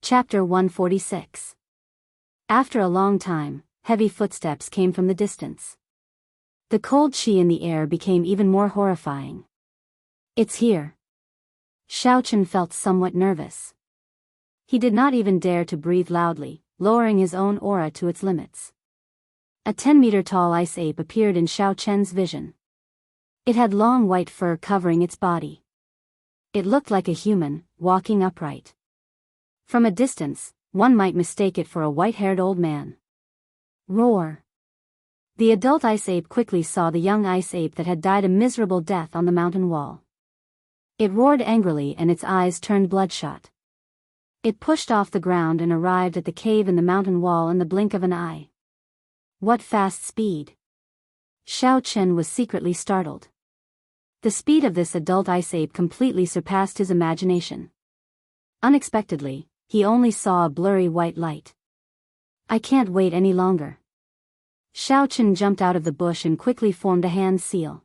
Chapter 146. After a long time, heavy footsteps came from the distance. The cold qi in the air became even more horrifying. "It's here." Xiaochen felt somewhat nervous. He did not even dare to breathe loudly, lowering his own aura to its limits. A 10-meter-tall ice ape appeared in Xiaochen's vision. It had long white fur covering its body. It looked like a human, walking upright. From a distance, one might mistake it for a white-haired old man. Roar! The adult ice ape quickly saw the young ice ape that had died a miserable death on the mountain wall. It roared angrily and its eyes turned bloodshot. It pushed off the ground and arrived at the cave in the mountain wall in the blink of an eye. What fast speed! Xiaochen was secretly startled. The speed of this adult ice ape completely surpassed his imagination. Unexpectedly, he only saw a blurry white light. "I can't wait any longer." Xiaochen jumped out of the bush and quickly formed a hand seal.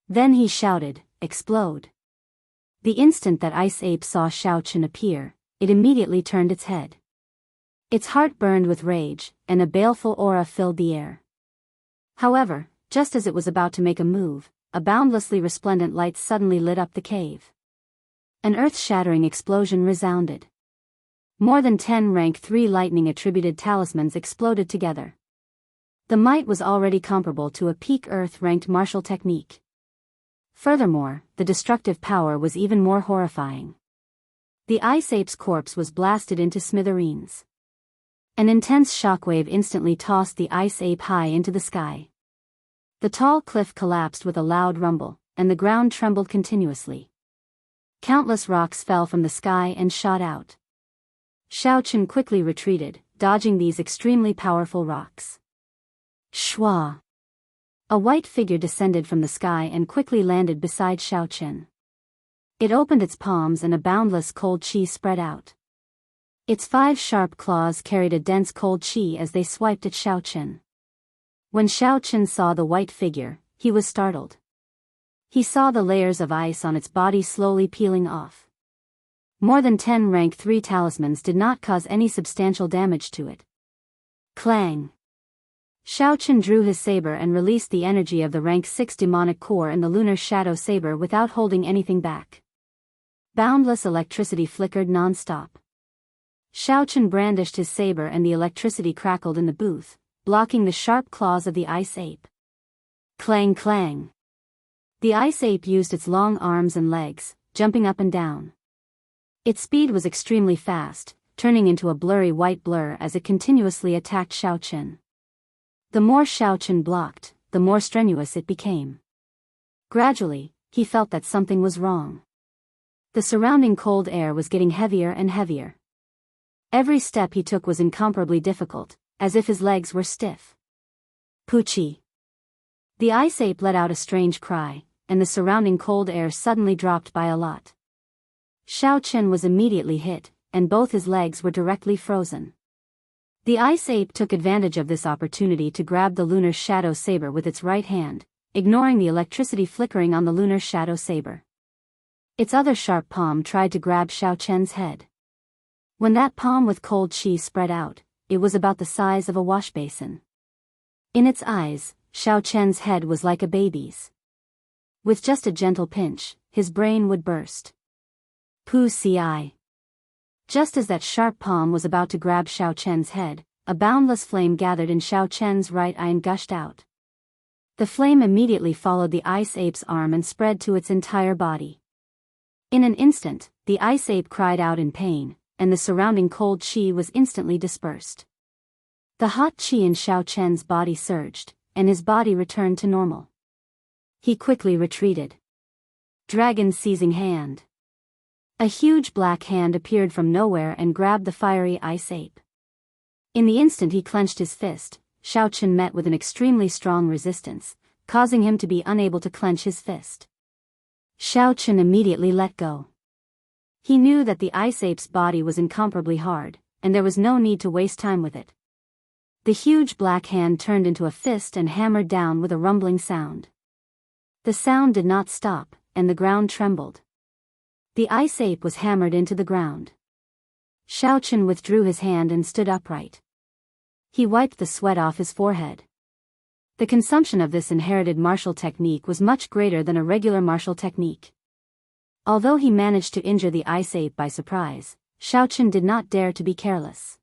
Then he shouted, "Explode!" The instant that ice ape saw Xiaochen appear, it immediately turned its head. Its heart burned with rage, and a baleful aura filled the air. However, just as it was about to make a move, a boundlessly resplendent light suddenly lit up the cave. An earth-shattering explosion resounded. More than 10 rank 3 lightning-attributed talismans exploded together. The might was already comparable to a peak Earth-ranked martial technique. Furthermore, the destructive power was even more horrifying. The ice ape's corpse was blasted into smithereens. An intense shockwave instantly tossed the ice ape high into the sky. The tall cliff collapsed with a loud rumble, and the ground trembled continuously. Countless rocks fell from the sky and shot out. Xiaochen quickly retreated, dodging these extremely powerful rocks. Shwa! A white figure descended from the sky and quickly landed beside Xiaochen. It opened its palms and a boundless cold qi spread out. Its 5 sharp claws carried a dense cold qi as they swiped at Xiaochen. When Xiaochen saw the white figure, he was startled. He saw the layers of ice on its body slowly peeling off. More than 10 rank 3 talismans did not cause any substantial damage to it. Clang! Xiaochen drew his saber and released the energy of the rank 6 demonic core in the lunar shadow saber without holding anything back. Boundless electricity flickered non-stop. Xiaochen brandished his saber and the electricity crackled in the booth, blocking the sharp claws of the ice ape. Clang clang! The ice ape used its long arms and legs, jumping up and down. Its speed was extremely fast, turning into a blurry white blur as it continuously attacked Xiaochen. The more Xiaochen blocked, the more strenuous it became. Gradually, he felt that something was wrong. The surrounding cold air was getting heavier and heavier. Every step he took was incomparably difficult, as if his legs were stiff. Poochie! The ice ape let out a strange cry, and the surrounding cold air suddenly dropped by a lot. Xiaochen was immediately hit, and both his legs were directly frozen. The ice ape took advantage of this opportunity to grab the lunar shadow saber with its right hand, ignoring the electricity flickering on the lunar shadow saber. Its other sharp palm tried to grab Xiaochen's head. When that palm with cold qi spread out, it was about the size of a washbasin. In its eyes, Xiaochen's head was like a baby's. With just a gentle pinch, his brain would burst. Poo-ci. Just as that sharp palm was about to grab Xiaochen's head, a boundless flame gathered in Xiaochen's right eye and gushed out. The flame immediately followed the ice ape's arm and spread to its entire body. In an instant, the ice ape cried out in pain, and the surrounding cold qi was instantly dispersed. The hot qi in Xiaochen's body surged, and his body returned to normal. He quickly retreated. Dragon seizing hand. A huge black hand appeared from nowhere and grabbed the fiery ice ape. In the instant he clenched his fist, Xiaochen met with an extremely strong resistance, causing him to be unable to clench his fist. Xiaochen immediately let go. He knew that the ice ape's body was incomparably hard, and there was no need to waste time with it. The huge black hand turned into a fist and hammered down with a rumbling sound. The sound did not stop, and the ground trembled. The ice ape was hammered into the ground. Xiao withdrew his hand and stood upright. He wiped the sweat off his forehead. The consumption of this inherited martial technique was much greater than a regular martial technique. Although he managed to injure the ice ape by surprise, Xiao did not dare to be careless.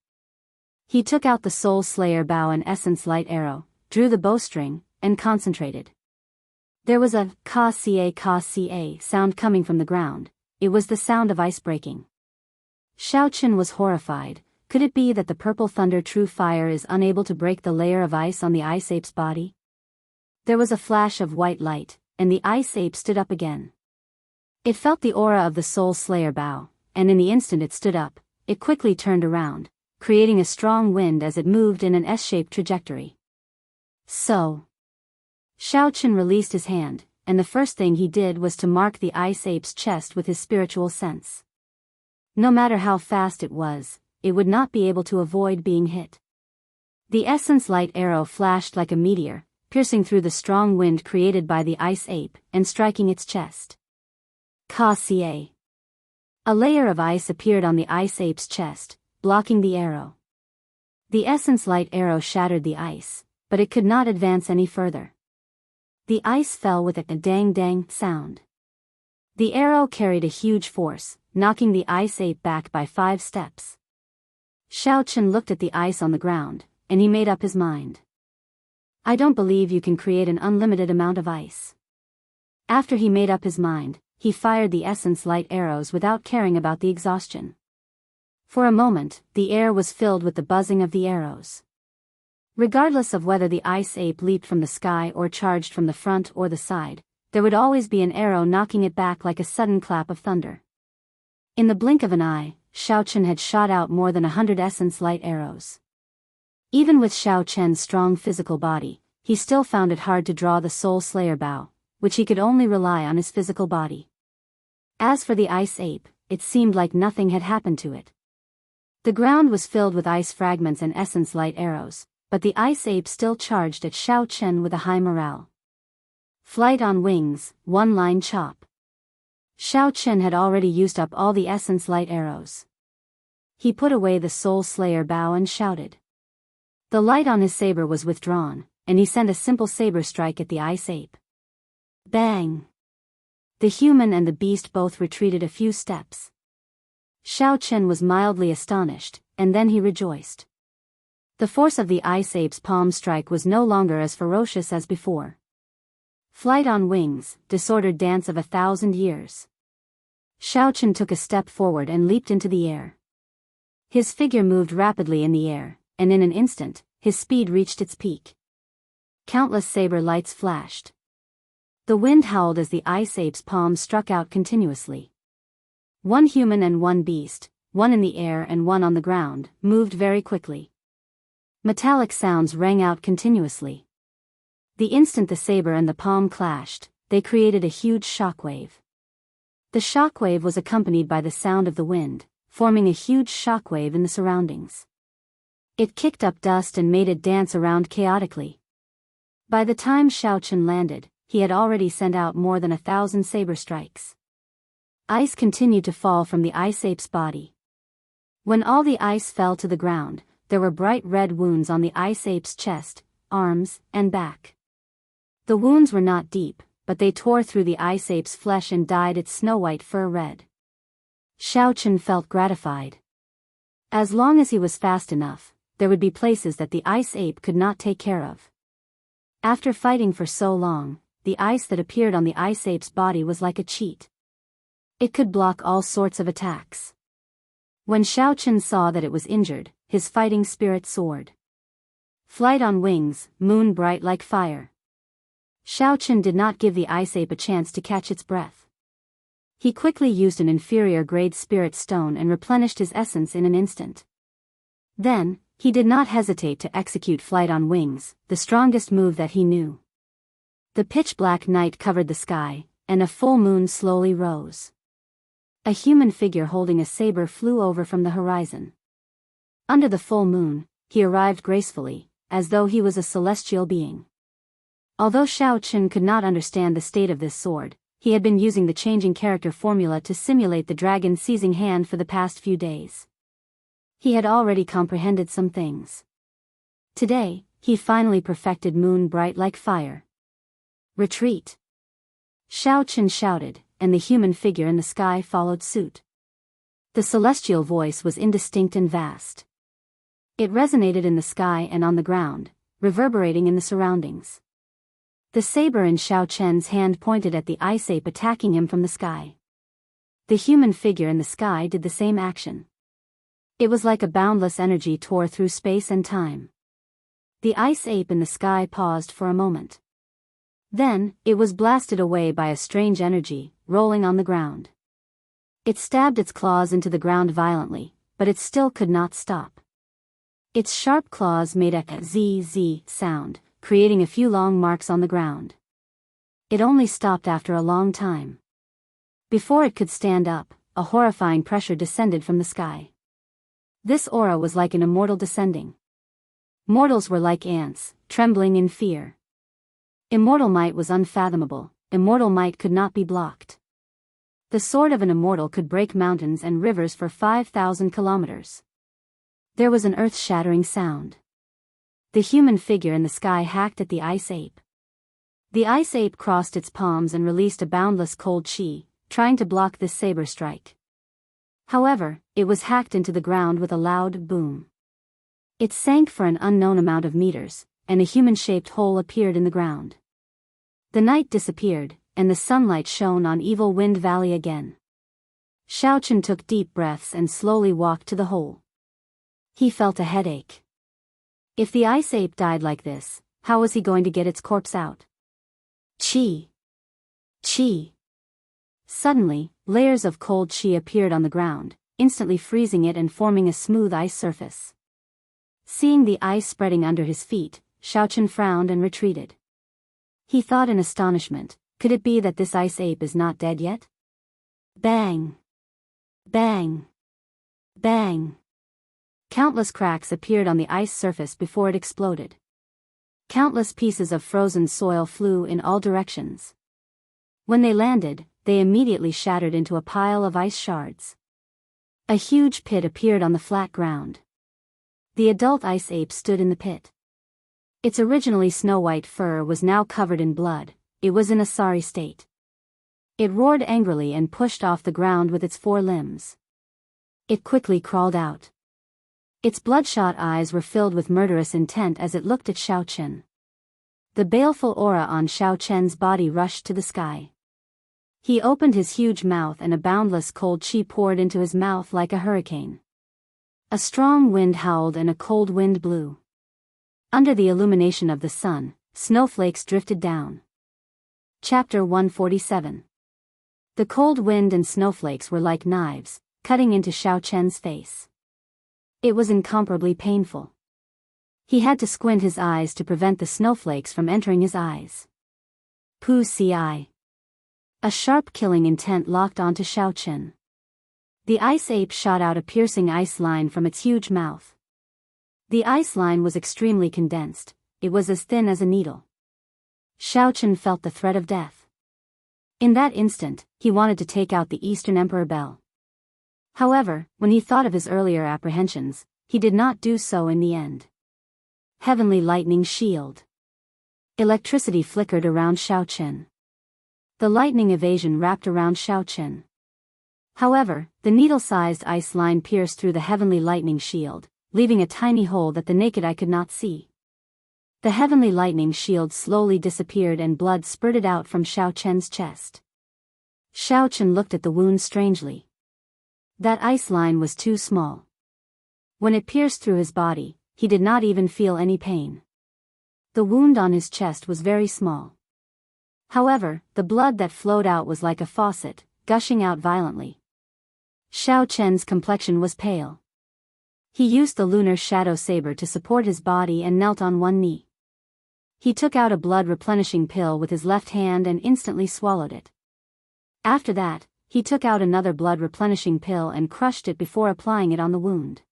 He took out the Soul Slayer bow and essence light arrow, drew the bowstring, and concentrated. There was a ka-ca sound coming from the ground. It was the sound of ice breaking. Xiao was horrified. Could it be that the purple thunder true fire is unable to break the layer of ice on the ice ape's body? There was a flash of white light, and the ice ape stood up again. It felt the aura of the Soul Slayer bow, and in the instant it stood up, it quickly turned around, creating a strong wind as it moved in an S-shaped trajectory. So, Xiao released his hand, and the first thing he did was to mark the ice ape's chest with his spiritual sense. No matter how fast it would not be able to avoid being hit. The essence light arrow flashed like a meteor, piercing through the strong wind created by the ice ape, and striking its chest. Ka-ca. A layer of ice appeared on the ice ape's chest, blocking the arrow. The essence light arrow shattered the ice, but it could not advance any further. The ice fell with a dang-dang sound. The arrow carried a huge force, knocking the ice ape back by 5 steps. Xiao looked at the ice on the ground, and he made up his mind. I don't believe you can create an unlimited amount of ice. After he made up his mind, he fired the essence light arrows without caring about the exhaustion. For a moment, the air was filled with the buzzing of the arrows. Regardless of whether the ice ape leaped from the sky or charged from the front or the side, there would always be an arrow knocking it back like a sudden clap of thunder. In the blink of an eye, Xiao had shot out more than 100 essence light arrows. Even with Xiao strong physical body, he still found it hard to draw the Soul Slayer bow, which he could only rely on his physical body. As for the ice ape, it seemed like nothing had happened to it. The ground was filled with ice fragments and essence light arrows, but the ice ape still charged at Xiao with a high morale. Flight on wings, one-line chop. Xiao had already used up all the essence light arrows. He put away the Soul Slayer bow and shouted. The light on his saber was withdrawn, and he sent a simple saber strike at the ice ape. Bang! The human and the beast both retreated a few steps. Xiao was mildly astonished, and then he rejoiced. The force of the ice ape's palm strike was no longer as ferocious as before. Flight on wings, disordered dance of 1,000 years. Xiao took a step forward and leaped into the air. His figure moved rapidly in the air, and in an instant, his speed reached its peak. Countless saber lights flashed. The wind howled as the ice ape's palms struck out continuously. One human and one beast, one in the air and one on the ground, moved very quickly. Metallic sounds rang out continuously. The instant the saber and the palm clashed, they created a huge shockwave. The shockwave was accompanied by the sound of the wind, forming a huge shockwave in the surroundings. It kicked up dust and made it dance around chaotically. By the time Xiao landed, he had already sent out more than 1,000 saber strikes. Ice continued to fall from the ice ape's body. When all the ice fell to the ground, there were bright red wounds on the ice ape's chest, arms, and back. The wounds were not deep, but they tore through the ice ape's flesh and dyed its snow-white fur red. Xiao felt gratified. As long as he was fast enough, there would be places that the ice ape could not take care of. After fighting for so long, the ice that appeared on the ice ape's body was like a cheat. It could block all sorts of attacks. When Xiao saw that it was injured, his fighting spirit soared. Flight on wings, moon bright like fire. Xiao did not give the ice ape a chance to catch its breath. He quickly used an inferior grade spirit stone and replenished his essence in an instant. Then, he did not hesitate to execute flight on wings, the strongest move that he knew. The pitch-black night covered the sky, and a full moon slowly rose. A human figure holding a saber flew over from the horizon. Under the full moon, he arrived gracefully, as though he was a celestial being. Although Xiao could not understand the state of this sword, he had been using the changing character formula to simulate the dragon seizing hand for the past few days. He had already comprehended some things. Today, he finally perfected moon bright like fire. Retreat! Xiaochen shouted, and the human figure in the sky followed suit. The celestial voice was indistinct and vast. It resonated in the sky and on the ground, reverberating in the surroundings. The saber in Xiaochen's hand pointed at the ice ape attacking him from the sky. The human figure in the sky did the same action. It was like a boundless energy tore through space and time. The ice ape in the sky paused for a moment. Then, it was blasted away by a strange energy, rolling on the ground. It stabbed its claws into the ground violently, but it still could not stop. Its sharp claws made a zzz sound, creating a few long marks on the ground. It only stopped after a long time. Before it could stand up, a horrifying pressure descended from the sky. This aura was like an immortal descending. Mortals were like ants, trembling in fear. Immortal might was unfathomable, immortal might could not be blocked. The sword of an immortal could break mountains and rivers for 5,000 kilometers. There was an earth-shattering sound. The human figure in the sky hacked at the ice ape. The ice ape crossed its palms and released a boundless cold chi, trying to block this saber strike. However, it was hacked into the ground with a loud boom. It sank for an unknown amount of meters, and a human-shaped hole appeared in the ground. The night disappeared, and the sunlight shone on Evil Wind Valley again. Xiaochen took deep breaths and slowly walked to the hole. He felt a headache. If the ice ape died like this, how was he going to get its corpse out? Chi! Chi! Suddenly, layers of cold chi appeared on the ground, instantly freezing it and forming a smooth ice surface. Seeing the ice spreading under his feet, Xiaochen frowned and retreated. He thought in astonishment, could it be that this ice ape is not dead yet? Bang! Bang! Bang! Countless cracks appeared on the ice surface before it exploded. Countless pieces of frozen soil flew in all directions. When they landed, they immediately shattered into a pile of ice shards. A huge pit appeared on the flat ground. The adult ice ape stood in the pit. Its originally snow-white fur was now covered in blood. It was in a sorry state. It roared angrily and pushed off the ground with its 4 limbs. It quickly crawled out. Its bloodshot eyes were filled with murderous intent as it looked at Xiaochen. The baleful aura on Xiaochen's body rushed to the sky. He opened his huge mouth and a boundless cold chi poured into his mouth like a hurricane. A strong wind howled and a cold wind blew. Under the illumination of the sun, snowflakes drifted down. Chapter 147. The cold wind and snowflakes were like knives, cutting into Xiaochen's face. It was incomparably painful. He had to squint his eyes to prevent the snowflakes from entering his eyes. Pu ci. A sharp killing intent locked onto Xiaochen. The ice ape shot out a piercing ice line from its huge mouth. The ice line was extremely condensed, it was as thin as a needle. Xiaochen felt the threat of death. In that instant, he wanted to take out the Eastern Emperor Bell. However, when he thought of his earlier apprehensions, he did not do so in the end. Heavenly Lightning Shield. Electricity flickered around Xiaochen. The lightning evasion wrapped around Xiaochen. However, the needle-sized ice line pierced through the Heavenly Lightning Shield, leaving a tiny hole that the naked eye could not see. The Heavenly Lightning Shield slowly disappeared and blood spurted out from Xiaochen's chest. Xiaochen looked at the wound strangely. That ice line was too small. When it pierced through his body, he did not even feel any pain. The wound on his chest was very small. However, the blood that flowed out was like a faucet, gushing out violently. Xiaochen's complexion was pale. He used the lunar shadow saber to support his body and knelt on one knee. He took out a blood-replenishing pill with his left hand and instantly swallowed it. After that, he took out another blood-replenishing pill and crushed it before applying it on the wound.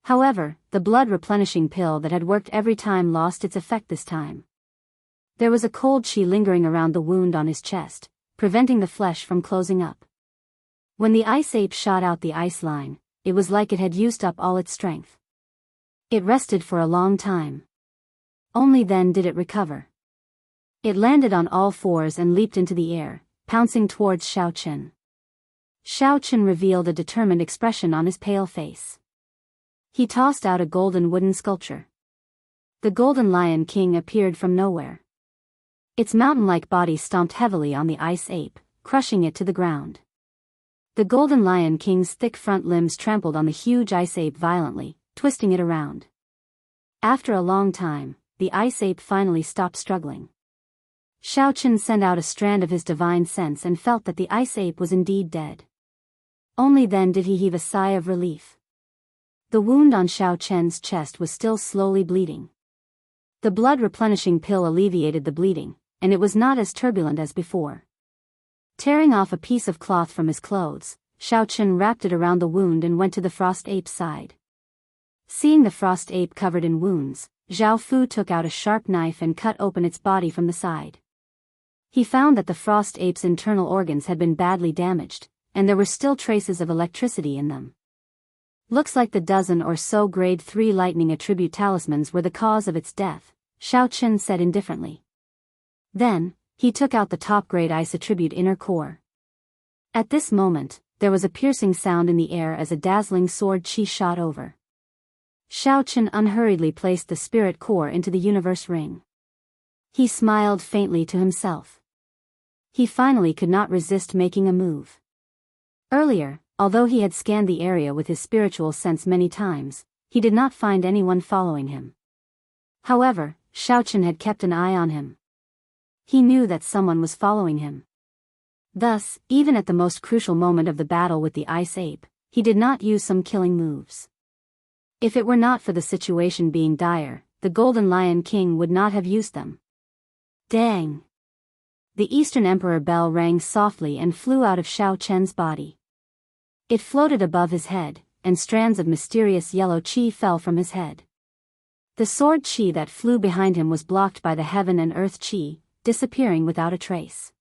However, the blood-replenishing pill that had worked every time lost its effect this time. There was a cold chi lingering around the wound on his chest, preventing the flesh from closing up. When the ice ape shot out the ice line, it was like it had used up all its strength. It rested for a long time. Only then did it recover. It landed on all fours and leaped into the air, pouncing towards Xiao Chen. Xiao Chen revealed a determined expression on his pale face. He tossed out a golden wooden sculpture. The Golden Lion King appeared from nowhere. Its mountain-like body stomped heavily on the ice ape, crushing it to the ground. The Golden Lion King's thick front limbs trampled on the huge ice ape violently, twisting it around. After a long time, the ice ape finally stopped struggling. Xiao Chen sent out a strand of his divine sense and felt that the ice ape was indeed dead. Only then did he heave a sigh of relief. The wound on Xiao Chen's chest was still slowly bleeding. The blood-replenishing pill alleviated the bleeding, and it was not as turbulent as before. Tearing off a piece of cloth from his clothes, Xiao Chen wrapped it around the wound and went to the frost ape's side. Seeing the frost ape covered in wounds, Zhao Fu took out a sharp knife and cut open its body from the side. He found that the frost ape's internal organs had been badly damaged, and there were still traces of electricity in them. Looks like the dozen or so grade 3 lightning attribute talismans were the cause of its death, Xiao Chen said indifferently. Then, he took out the top grade ice attribute inner core. At this moment, there was a piercing sound in the air as a dazzling sword chi shot over. Xiao Chen unhurriedly placed the spirit core into the universe ring. He smiled faintly to himself. He finally could not resist making a move. Earlier, although he had scanned the area with his spiritual sense many times, he did not find anyone following him. However, Xiao Chen had kept an eye on him. He knew that someone was following him. Thus, even at the most crucial moment of the battle with the ice ape, he did not use some killing moves. If it were not for the situation being dire, the Golden Lion King would not have used them. Dang! The Eastern Emperor bell rang softly and flew out of Xiao Chen's body. It floated above his head, and strands of mysterious yellow qi fell from his head. The sword qi that flew behind him was blocked by the heaven and earth qi, disappearing without a trace.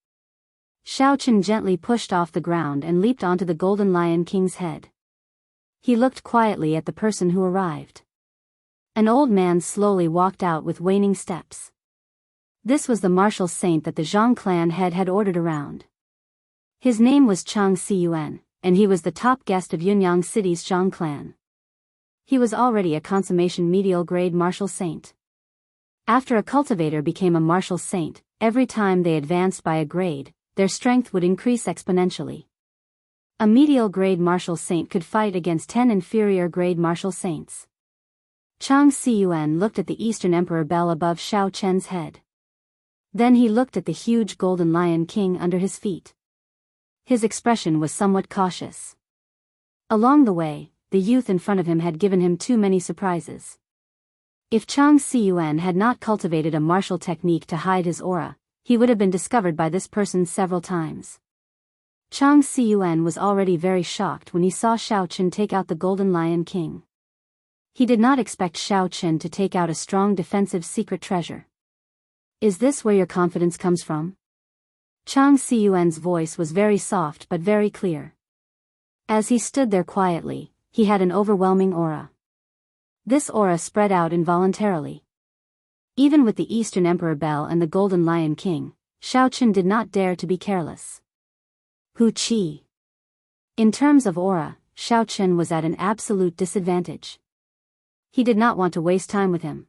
Xiao Chen gently pushed off the ground and leaped onto the Golden Lion King's head. He looked quietly at the person who arrived. An old man slowly walked out with waning steps. This was the martial saint that the Zhang clan head had ordered around. His name was Chang Siyuan, and he was the top guest of Yunyang City's Zhang clan. He was already a consummation medial grade martial saint. After a cultivator became a martial saint, every time they advanced by a grade, their strength would increase exponentially. A medial grade martial saint could fight against 10 inferior grade martial saints. Chang Siyuan looked at the Eastern Emperor bell above Xiao Chen's head. Then he looked at the huge Golden Lion King under his feet. His expression was somewhat cautious. Along the way, the youth in front of him had given him too many surprises. If Chang Siyuan had not cultivated a martial technique to hide his aura, he would have been discovered by this person several times. Chang Siyuan was already very shocked when he saw Xiao Chen take out the Golden Lion King. He did not expect Xiao Chen to take out a strong defensive secret treasure. Is this where your confidence comes from? Chang Siyuan's voice was very soft but very clear. As he stood there quietly, he had an overwhelming aura. This aura spread out involuntarily. Even with the Eastern Emperor bell and the Golden Lion King, Xiao Chen did not dare to be careless. Hu Qi. In terms of aura, Xiao Chen was at an absolute disadvantage. He did not want to waste time with him.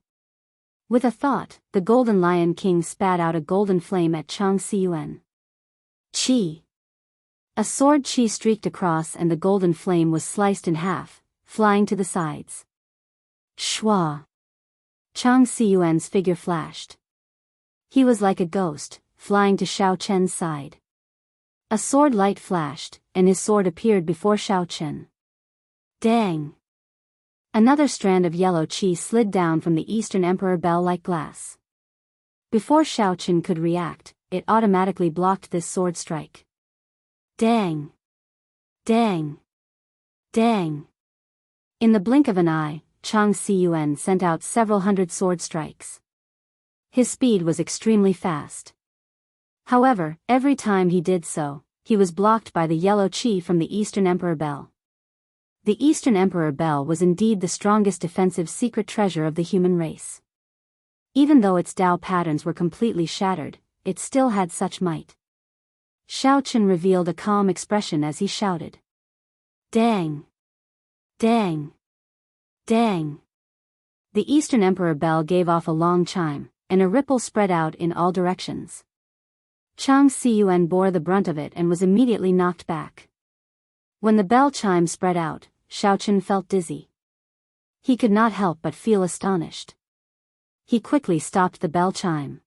With a thought, the Golden Lion King spat out a golden flame at Chang Siyuan. Qi. A sword qi streaked across and the golden flame was sliced in half, flying to the sides. Shua. Chang Siyuan's figure flashed. He was like a ghost, flying to Xiao Chen's side. A sword light flashed, and his sword appeared before Xiao Chen. Dang! Another strand of yellow qi slid down from the Eastern Emperor bell like glass. Before Xiao Chen could react, it automatically blocked this sword strike. Dang! Dang! Dang! In the blink of an eye, Chang Siyuan sent out several hundred sword strikes. His speed was extremely fast. However, every time he did so, he was blocked by the yellow qi from the Eastern Emperor bell. The Eastern Emperor Bell was indeed the strongest defensive secret treasure of the human race. Even though its Tao patterns were completely shattered, it still had such might. Xiaochen revealed a calm expression as he shouted. Dang! Dang! Dang! The Eastern Emperor Bell gave off a long chime, and a ripple spread out in all directions. Chang Xiyuan bore the brunt of it and was immediately knocked back. When the bell chime spread out, Xiaochen felt dizzy. He could not help but feel astonished. He quickly stopped the bell chime.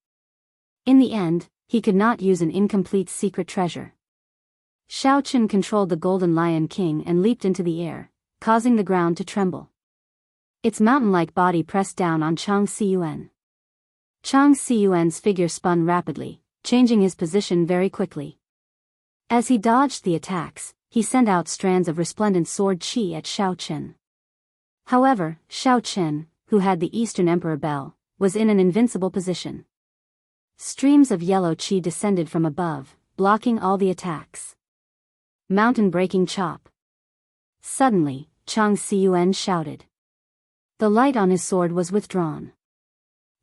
In the end, he could not use an incomplete secret treasure. Xiaochen controlled the Golden Lion King and leaped into the air, causing the ground to tremble. Its mountain-like body pressed down on Chang Xiyuan. Chang Xiyuan's figure spun rapidly, changing his position very quickly. As he dodged the attacks, he sent out strands of resplendent sword qi at Xiaochen. However, Xiaochen, who had the Eastern Emperor Bell, was in an invincible position. Streams of yellow qi descended from above, blocking all the attacks. Mountain-breaking chop. Suddenly, Chang Xiyuan shouted. The light on his sword was withdrawn.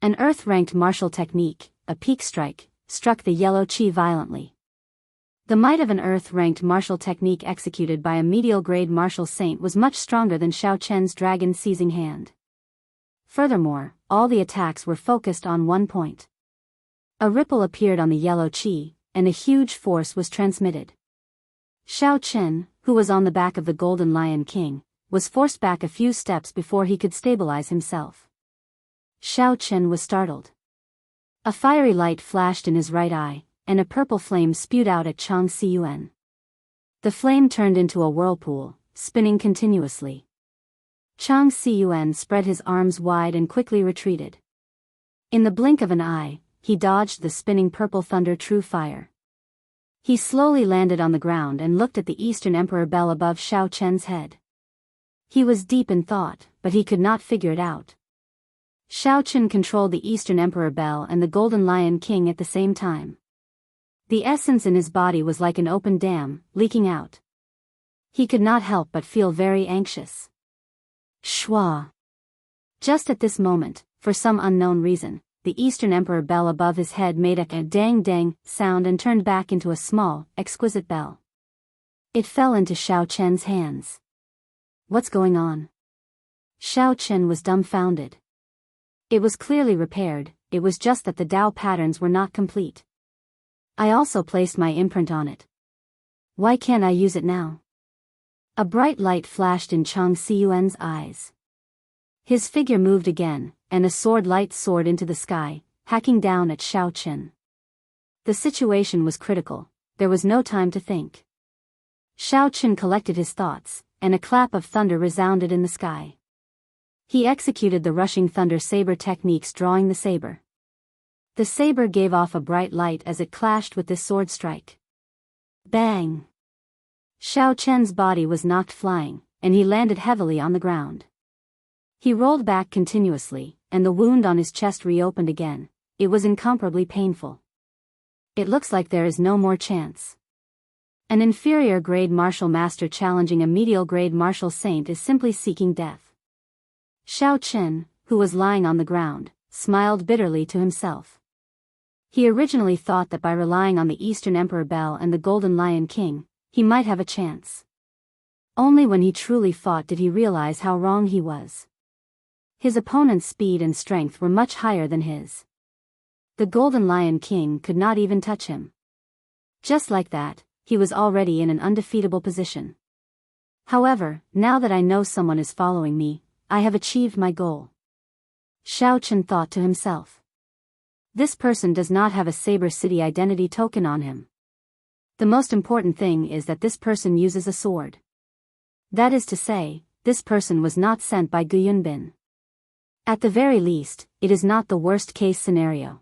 An earth-ranked martial technique, a peak strike, struck the yellow qi violently. The might of an earth-ranked martial technique executed by a medial-grade martial saint was much stronger than Xiaochen's dragon-seizing hand. Furthermore, all the attacks were focused on one point. A ripple appeared on the yellow qi, and a huge force was transmitted. Xiaochen, who was on the back of the Golden Lion King, was forced back a few steps before he could stabilize himself. Xiaochen was startled. A fiery light flashed in his right eye, and a purple flame spewed out at Chang Xiyuan. The flame turned into a whirlpool, spinning continuously. Chang Xiyuan spread his arms wide and quickly retreated. In the blink of an eye, he dodged the spinning purple thunder true fire. He slowly landed on the ground and looked at the Eastern Emperor Bell above Xiaochen's head. He was deep in thought, but he could not figure it out. Xiaochen controlled the Eastern Emperor Bell and the Golden Lion King at the same time. The essence in his body was like an open dam, leaking out. He could not help but feel very anxious. Shwa! Just at this moment, for some unknown reason, the Eastern Emperor Bell above his head made a dang-dang sound and turned back into a small, exquisite bell. It fell into Xiaochen's hands. What's going on? Xiaochen was dumbfounded. It was clearly repaired, it was just that the Tao patterns were not complete. I also placed my imprint on it. Why can't I use it now? A bright light flashed in Chang Xiyuan's eyes. His figure moved again, and a sword light soared into the sky, hacking down at Xiaochen. The situation was critical, there was no time to think. Xiaochen collected his thoughts, and a clap of thunder resounded in the sky. He executed the rushing thunder saber techniques, drawing the saber. The saber gave off a bright light as it clashed with this sword strike. Bang! Xiaochen's body was knocked flying, and he landed heavily on the ground. He rolled back continuously, and the wound on his chest reopened again. It was incomparably painful. It looks like there is no more chance. An inferior grade martial master challenging a medial grade martial saint is simply seeking death. Xiaochen, who was lying on the ground, smiled bitterly to himself. He originally thought that by relying on the Eastern Emperor Bell and the Golden Lion King, he might have a chance. Only when he truly fought did he realize how wrong he was. His opponent's speed and strength were much higher than his. The Golden Lion King could not even touch him. Just like that, he was already in an undefeatable position. However, now that I know someone is following me, I have achieved my goal. Xiaochen thought to himself. This person does not have a Saber City identity token on him. The most important thing is that this person uses a sword. That is to say, this person was not sent by Guyunbin. At the very least, it is not the worst-case scenario.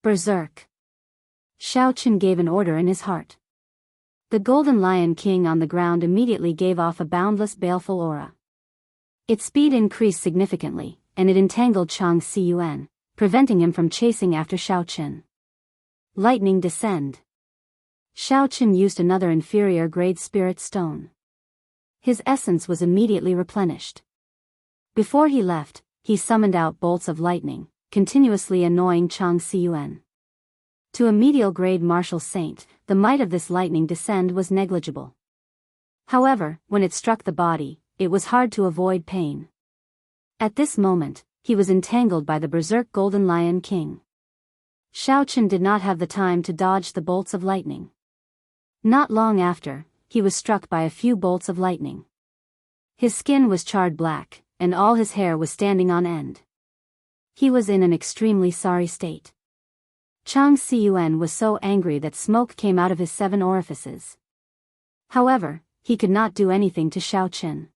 Berserk! Xiaochen gave an order in his heart. The Golden Lion King on the ground immediately gave off a boundless baleful aura. Its speed increased significantly, and it entangled Chang Xiyuan, preventing him from chasing after Xiaochen. Lightning descend. Xiaochen used another inferior grade spirit stone. His essence was immediately replenished. Before he left, he summoned out bolts of lightning, continuously annoying Chang Siyuan. To a medial grade martial saint, the might of this lightning descend was negligible. However, when it struck the body, it was hard to avoid pain. At this moment, he was entangled by the berserk Golden Lion King. Xiaochen did not have the time to dodge the bolts of lightning. Not long after, he was struck by a few bolts of lightning. His skin was charred black, and all his hair was standing on end. He was in an extremely sorry state. Chang Siyuan was so angry that smoke came out of his 7 orifices. However, he could not do anything to Xiaochen.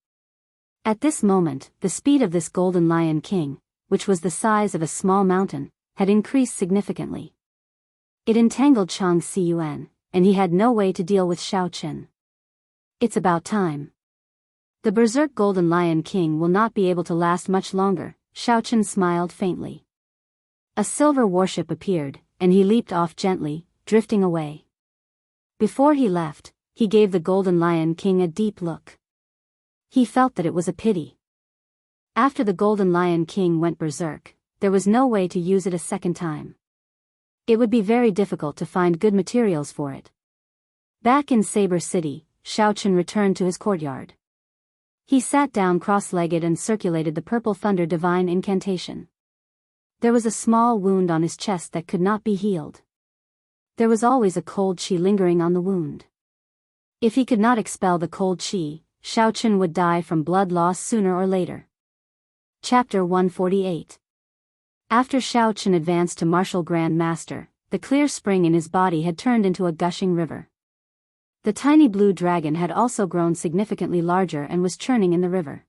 At this moment, the speed of this Golden Lion King, which was the size of a small mountain, had increased significantly. It entangled Chang Siyuan, and he had no way to deal with Xiaochen. It's about time. The berserk Golden Lion King will not be able to last much longer, Xiaochen smiled faintly. A silver warship appeared, and he leaped off gently, drifting away. Before he left, he gave the Golden Lion King a deep look. He felt that it was a pity. After the Golden Lion King went berserk, there was no way to use it a second time. It would be very difficult to find good materials for it. Back in Saber City, Xiaochen returned to his courtyard. He sat down cross-legged and circulated the Purple Thunder Divine Incantation. There was a small wound on his chest that could not be healed. There was always a cold qi lingering on the wound. If he could not expel the cold qi, Xiaochen would die from blood loss sooner or later. Chapter 148. After Xiaochen advanced to Martial Grand Master, the clear spring in his body had turned into a gushing river. The tiny blue dragon had also grown significantly larger and was churning in the river.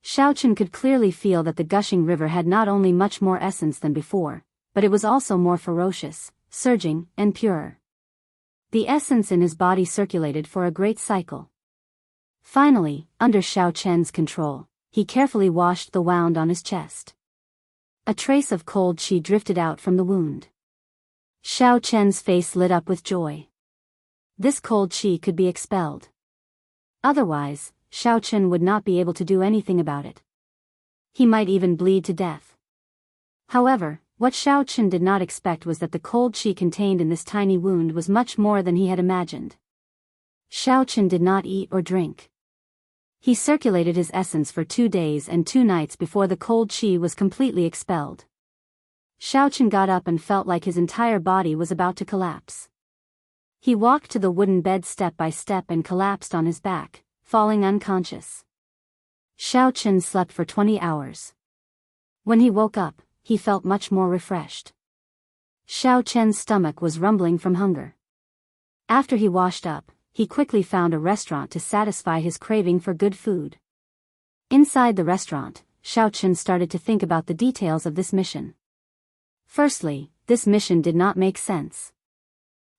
Xiaochen could clearly feel that the gushing river had not only much more essence than before, but it was also more ferocious, surging, and purer. The essence in his body circulated for a great cycle. Finally, under Xiaochen's control, he carefully washed the wound on his chest. A trace of cold qi drifted out from the wound. Xiaochen's face lit up with joy. This cold qi could be expelled. Otherwise, Xiaochen would not be able to do anything about it. He might even bleed to death. However, what Xiaochen did not expect was that the cold qi contained in this tiny wound was much more than he had imagined. Xiaochen did not eat or drink. He circulated his essence for 2 days and 2 nights before the cold qi was completely expelled. Xiaochen got up and felt like his entire body was about to collapse. He walked to the wooden bed step by step and collapsed on his back, falling unconscious. Xiaochen slept for 20 hours. When he woke up, he felt much more refreshed. Xiaochen's stomach was rumbling from hunger. After he washed up, he quickly found a restaurant to satisfy his craving for good food. Inside the restaurant, Xiaochen started to think about the details of this mission. Firstly, this mission did not make sense.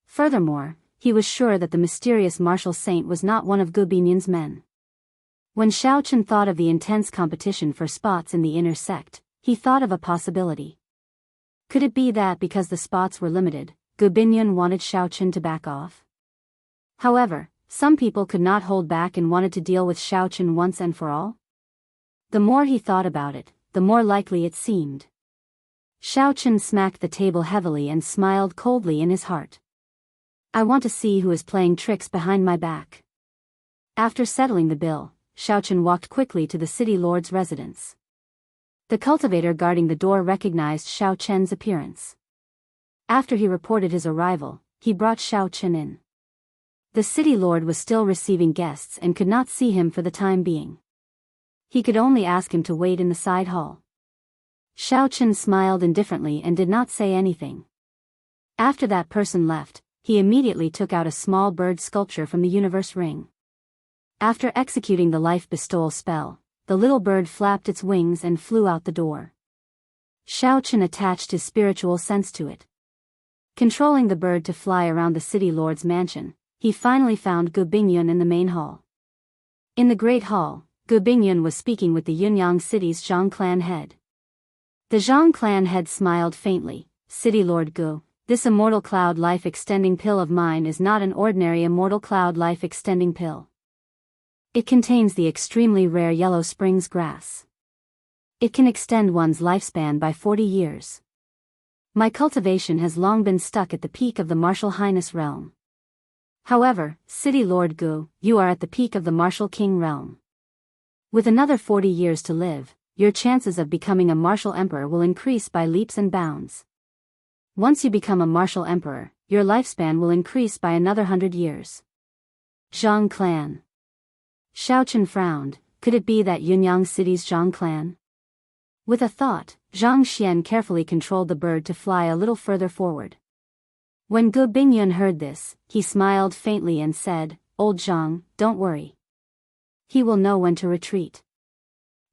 Furthermore, he was sure that the mysterious martial saint was not one of Gu Binyun's men. When Xiaochen thought of the intense competition for spots in the inner sect, he thought of a possibility. Could it be that because the spots were limited, Gu Binyun wanted Xiaochen to back off? However, some people could not hold back and wanted to deal with Xiaochen once and for all. The more he thought about it, the more likely it seemed. Xiaochen smacked the table heavily and smiled coldly in his heart. I want to see who is playing tricks behind my back. After settling the bill, Xiaochen walked quickly to the city lord's residence. The cultivator guarding the door recognized Xiaochen's appearance. After he reported his arrival, he brought Xiaochen in. The city lord was still receiving guests and could not see him for the time being. He could only ask him to wait in the side hall. Xiaochen smiled indifferently and did not say anything. After that person left, he immediately took out a small bird sculpture from the universe ring. After executing the life bestowal spell, the little bird flapped its wings and flew out the door. Xiaochen attached his spiritual sense to it. Controlling the bird to fly around the city lord's mansion, he finally found Gu Bingyun in the main hall. In the great hall, Gu Bingyun was speaking with the Yunyang city's Zhang clan head. The Zhang clan head smiled faintly. City Lord Gu, this immortal cloud life-extending pill of mine is not an ordinary immortal cloud life-extending pill. It contains the extremely rare yellow springs grass. It can extend one's lifespan by 40 years. My cultivation has long been stuck at the peak of the martial highness realm. However, City Lord Gu, you are at the peak of the martial king realm. With another 40 years to live, your chances of becoming a martial emperor will increase by leaps and bounds. Once you become a martial emperor, your lifespan will increase by another 100 years. Zhang clan. Xiaochen frowned. Could it be that Yunyang City's Zhang clan? With a thought, Zhang Xian carefully controlled the bird to fly a little further forward. When Gu Bingyun heard this, he smiled faintly and said, "Old Zhang, don't worry. He will know when to retreat.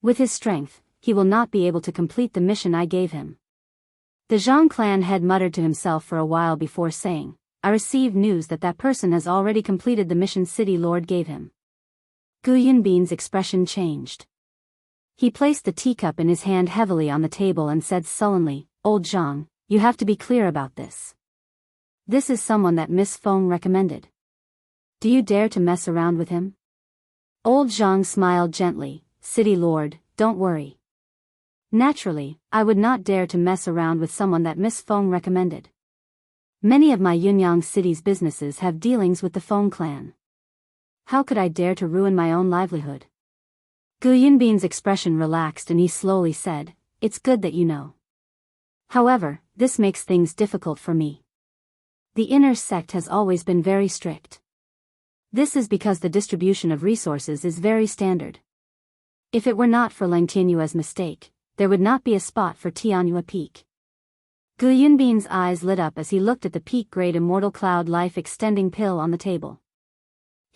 With his strength, he will not be able to complete the mission I gave him." The Zhang clan head muttered to himself for a while before saying, "I received news that that person has already completed the mission City Lord gave him." Gu Yunbin's expression changed. He placed the teacup in his hand heavily on the table and said sullenly, "Old Zhang, you have to be clear about this. This is someone that Miss Feng recommended. Do you dare to mess around with him?" Old Zhang smiled gently, "City Lord, don't worry. Naturally, I would not dare to mess around with someone that Miss Feng recommended. Many of my Yunyang City's businesses have dealings with the Feng clan. How could I dare to ruin my own livelihood?" Gu Yunbin's expression relaxed and he slowly said, "It's good that you know. However, this makes things difficult for me. The inner sect has always been very strict. This is because the distribution of resources is very standard. If it were not for Lang Tianyue's mistake, there would not be a spot for Tianyue Peak." Gu Yunbin's eyes lit up as he looked at the peak-grade immortal cloud life extending pill on the table.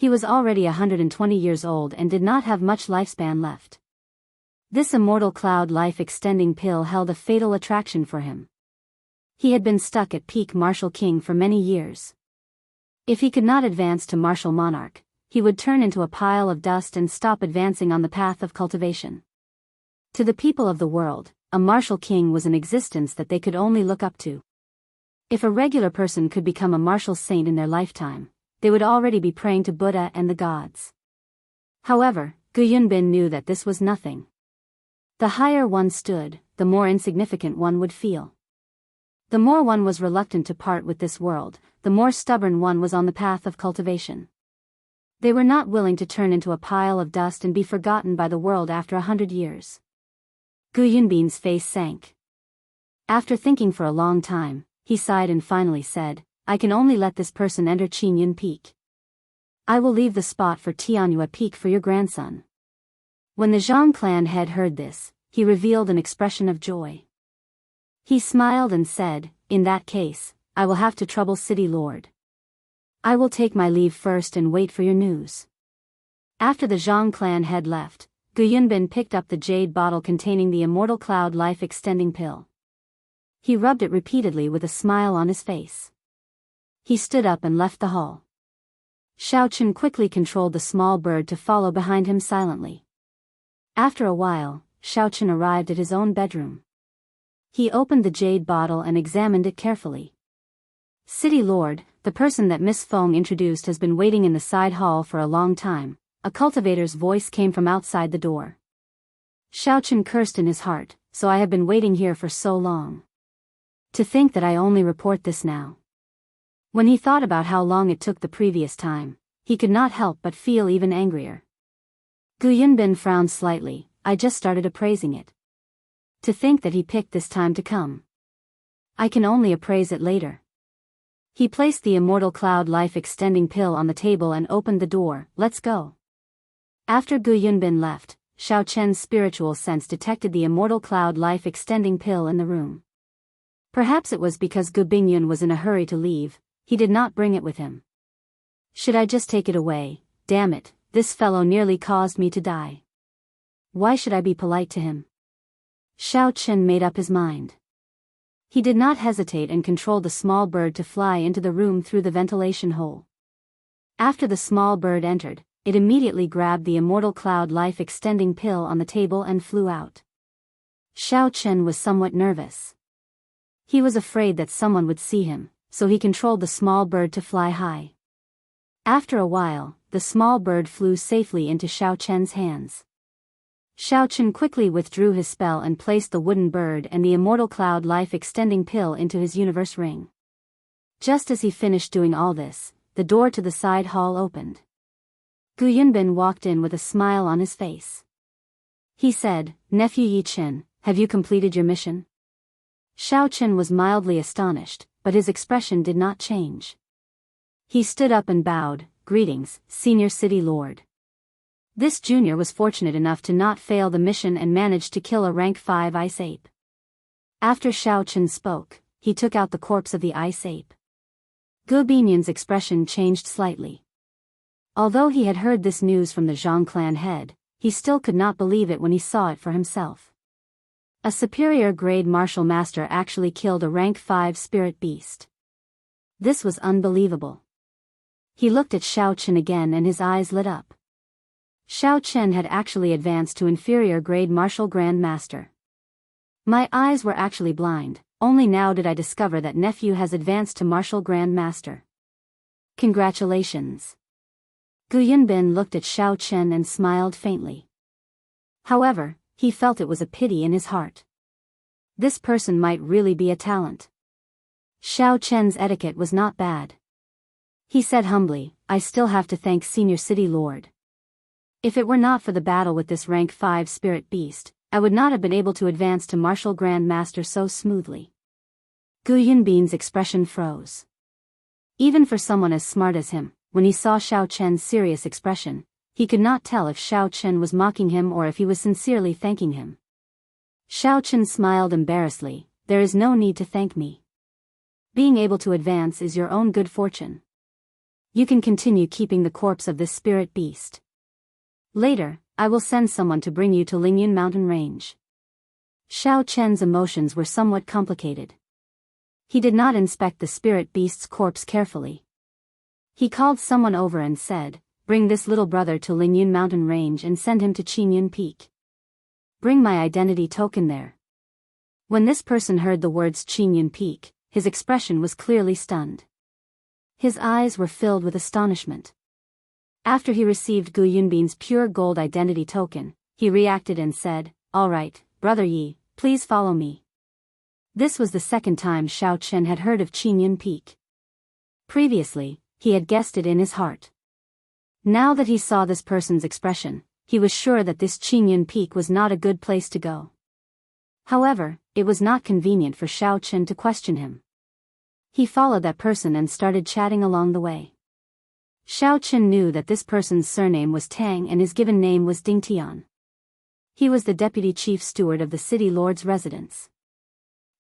He was already 120 years old and did not have much lifespan left. This immortal cloud life extending pill held a fatal attraction for him. He had been stuck at peak martial king for many years. If he could not advance to martial monarch, he would turn into a pile of dust and stop advancing on the path of cultivation. To the people of the world, a martial king was an existence that they could only look up to. If a regular person could become a martial saint in their lifetime, they would already be praying to Buddha and the gods. However, Gu Yunbin knew that this was nothing. The higher one stood, the more insignificant one would feel. The more one was reluctant to part with this world, the more stubborn one was on the path of cultivation. They were not willing to turn into a pile of dust and be forgotten by the world after 100 years. Gu Yunbin's face sank. After thinking for a long time, he sighed and finally said, "I can only let this person enter Qingyun Peak. I will leave the spot for Tianyue Peak for your grandson." When the Zhang clan head heard this, he revealed an expression of joy. He smiled and said, "In that case, I will have to trouble City Lord. I will take my leave first and wait for your news." After the Zhang clan head left, Gu Yunbin picked up the jade bottle containing the immortal cloud life extending pill. He rubbed it repeatedly with a smile on his face. He stood up and left the hall. Xiaochen quickly controlled the small bird to follow behind him silently. After a while, Xiaochen arrived at his own bedroom. He opened the jade bottle and examined it carefully. "City Lord, the person that Miss Feng introduced has been waiting in the side hall for a long time," a cultivator's voice came from outside the door. Xiaochen cursed in his heart, "So I have been waiting here for so long. To think that I only report this now." When he thought about how long it took the previous time, he could not help but feel even angrier. Gu Yunbin frowned slightly. "I just started appraising it. To think that he picked this time to come. I can only appraise it later." He placed the immortal cloud life extending pill on the table and opened the door. "Let's go." After Gu Yunbin left, Xiao Chen's spiritual sense detected the immortal cloud life extending pill in the room. Perhaps it was because Gu Bingyun was in a hurry to leave, he did not bring it with him. "Should I just take it away? Damn it, this fellow nearly caused me to die. Why should I be polite to him?" Xiao Chen made up his mind. He did not hesitate and controlled the small bird to fly into the room through the ventilation hole. After the small bird entered, it immediately grabbed the immortal cloud life extending pill on the table and flew out. Xiao Chen was somewhat nervous. He was afraid that someone would see him, so he controlled the small bird to fly high. After a while, the small bird flew safely into Xiao Chen's hands. Xiao Chen quickly withdrew his spell and placed the wooden bird and the immortal cloud life-extending pill into his universe ring. Just as he finished doing all this, the door to the side hall opened. Gu Yunbin walked in with a smile on his face. He said, "Nephew Yi Chen, have you completed your mission?" Xiao Chen was mildly astonished, but his expression did not change. He stood up and bowed, "Greetings, Senior City Lord." This junior was fortunate enough to not fail the mission and managed to kill a rank 5 ice ape. After Xiao Chen spoke, he took out the corpse of the ice ape. Gu Binyan's expression changed slightly. Although he had heard this news from the Zhang clan head, he still could not believe it when he saw it for himself. A superior grade martial master actually killed a rank 5 spirit beast. This was unbelievable. He looked at Xiao Chen again and his eyes lit up. Xiao Chen had actually advanced to inferior grade martial grand master. My eyes were actually blind, only now did I discover that nephew has advanced to martial grand master. Congratulations. Gu Yunbin looked at Xiao Chen and smiled faintly. However, he felt it was a pity in his heart. This person might really be a talent. Xiao Chen's etiquette was not bad. He said humbly, "I still have to thank Senior City Lord. If it were not for the battle with this rank 5 spirit beast, I would not have been able to advance to martial grand master so smoothly." Gu Yunbin's expression froze. Even for someone as smart as him, when he saw Xiao Chen's serious expression, he could not tell if Xiao Chen was mocking him or if he was sincerely thanking him. Xiao Chen smiled embarrassedly, "There is no need to thank me. Being able to advance is your own good fortune. You can continue keeping the corpse of this spirit beast. Later, I will send someone to bring you to Lingyun Mountain Range." Xiao Chen's emotions were somewhat complicated. He did not inspect the spirit beast's corpse carefully. He called someone over and said, "Bring this little brother to Lingyun Mountain Range and send him to Qingyun Peak. Bring my identity token there." When this person heard the words Qingyun Peak, his expression was clearly stunned. His eyes were filled with astonishment. After he received Gu Yunbin's pure gold identity token, he reacted and said, "All right, Brother Yi, please follow me." This was the second time Xiao Chen had heard of Qingyun Peak. Previously, he had guessed it in his heart. Now that he saw this person's expression, he was sure that this Qingyun Peak was not a good place to go. However, it was not convenient for Xiao Chen to question him. He followed that person and started chatting along the way. Xiao Chen knew that this person's surname was Tang and his given name was Ding Tian. He was the deputy chief steward of the city lord's residence.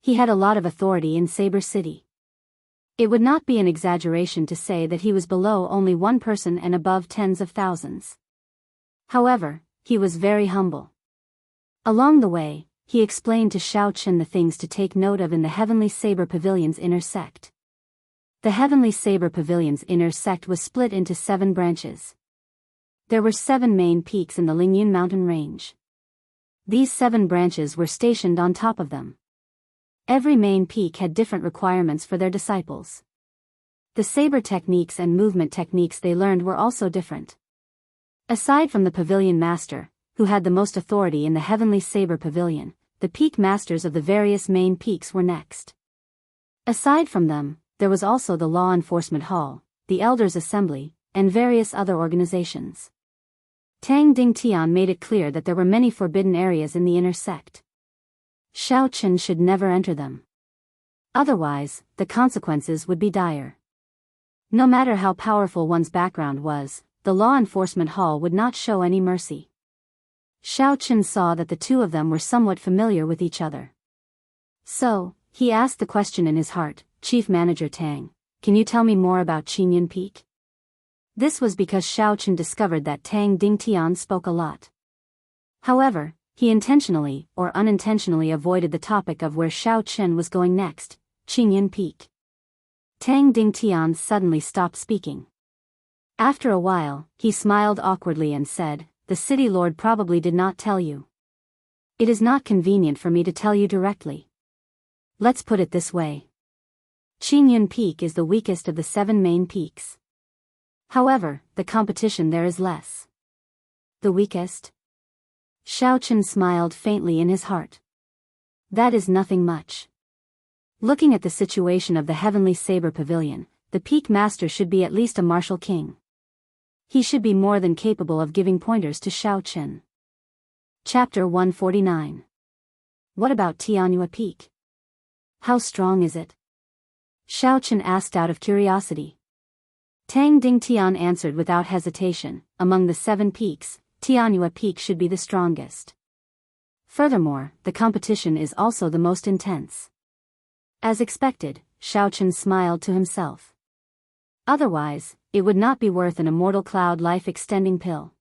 He had a lot of authority in Saber City. It would not be an exaggeration to say that he was below only one person and above tens of thousands. However, he was very humble. Along the way, he explained to Xiao Chen the things to take note of in the Heavenly Saber Pavilion's inner sect. The Heavenly Saber Pavilion's inner sect was split into 7 branches. There were 7 main peaks in the Lingyun Mountain Range. These 7 branches were stationed on top of them. Every main peak had different requirements for their disciples. The saber techniques and movement techniques they learned were also different. Aside from the pavilion master, who had the most authority in the Heavenly Saber Pavilion, the peak masters of the various main peaks were next. Aside from them, there was also the Law Enforcement Hall, the Elders' Assembly, and various other organizations. Tang Ding Tian made it clear that there were many forbidden areas in the inner sect. Xiao Chen should never enter them. Otherwise, the consequences would be dire. No matter how powerful one's background was, the Law Enforcement Hall would not show any mercy. Xiao Chen saw that the two of them were somewhat familiar with each other. So, he asked the question in his heart, "Chief Manager Tang, can you tell me more about Qingyun Peak?" This was because Xiao Chen discovered that Tang Ding Tian spoke a lot. However, he intentionally or unintentionally avoided the topic of where Xiao Chen was going next, Qingyun Peak. Tang Ding Tian suddenly stopped speaking. After a while, he smiled awkwardly and said, "The city lord probably did not tell you. It is not convenient for me to tell you directly. Let's put it this way. Qingyun Peak is the weakest of the 7 main peaks. However, the competition there is less. The weakest? Xiao Chen smiled faintly in his heart. That is nothing much. Looking at the situation of the Heavenly Saber Pavilion, the peak master should be at least a martial king. He should be more than capable of giving pointers to Xiao Chen. Chapter 149. What about Tianyue Peak? How strong is it? Xiao Chen asked out of curiosity. Tang Dingtian answered without hesitation, among the 7 peaks, Tianyue Peak should be the strongest. Furthermore, the competition is also the most intense. As expected, Xiao Chen smiled to himself. Otherwise, it would not be worth an immortal cloud life-extending pill.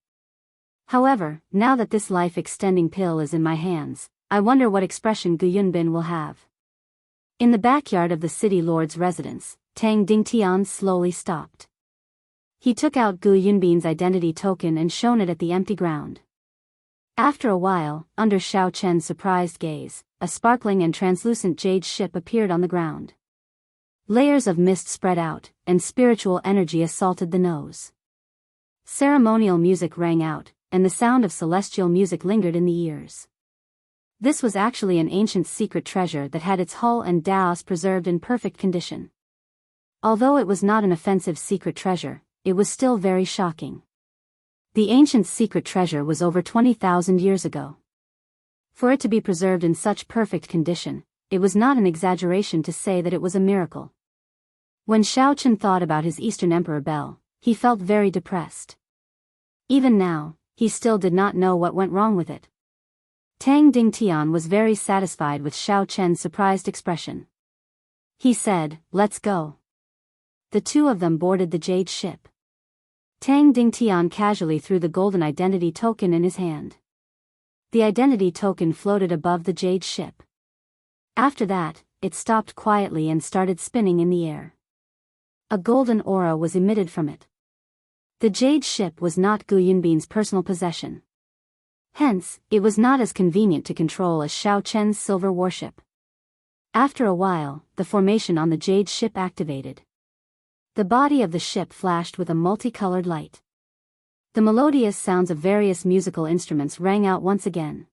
However, now that this life-extending pill is in my hands, I wonder what expression Gu Yunbin will have. In the backyard of the city lord's residence, Tang Dingtian slowly stopped. He took out Gu Yunbin's identity token and shone it at the empty ground. After a while, under Xiao Chen's surprised gaze, a sparkling and translucent jade ship appeared on the ground. Layers of mist spread out, and spiritual energy assaulted the nose. Ceremonial music rang out, and the sound of celestial music lingered in the ears. This was actually an ancient secret treasure that had its hull and dais preserved in perfect condition. Although it was not an offensive secret treasure, it was still very shocking. The ancient secret treasure was over 20,000 years ago. For it to be preserved in such perfect condition, it was not an exaggeration to say that it was a miracle. When Xiao Chen thought about his Eastern Emperor Bell, he felt very depressed. Even now, he still did not know what went wrong with it. Tang Dingtian was very satisfied with Xiao Chen's surprised expression. He said, "Let's go." The two of them boarded the jade ship. Tang Dingtian casually threw the golden identity token in his hand. The identity token floated above the jade ship. After that, it stopped quietly and started spinning in the air. A golden aura was emitted from it. The jade ship was not Gu Yunbin's personal possession. Hence, it was not as convenient to control as Xiao Chen's silver warship. After a while, the formation on the jade ship activated. The body of the ship flashed with a multicolored light. The melodious sounds of various musical instruments rang out once again.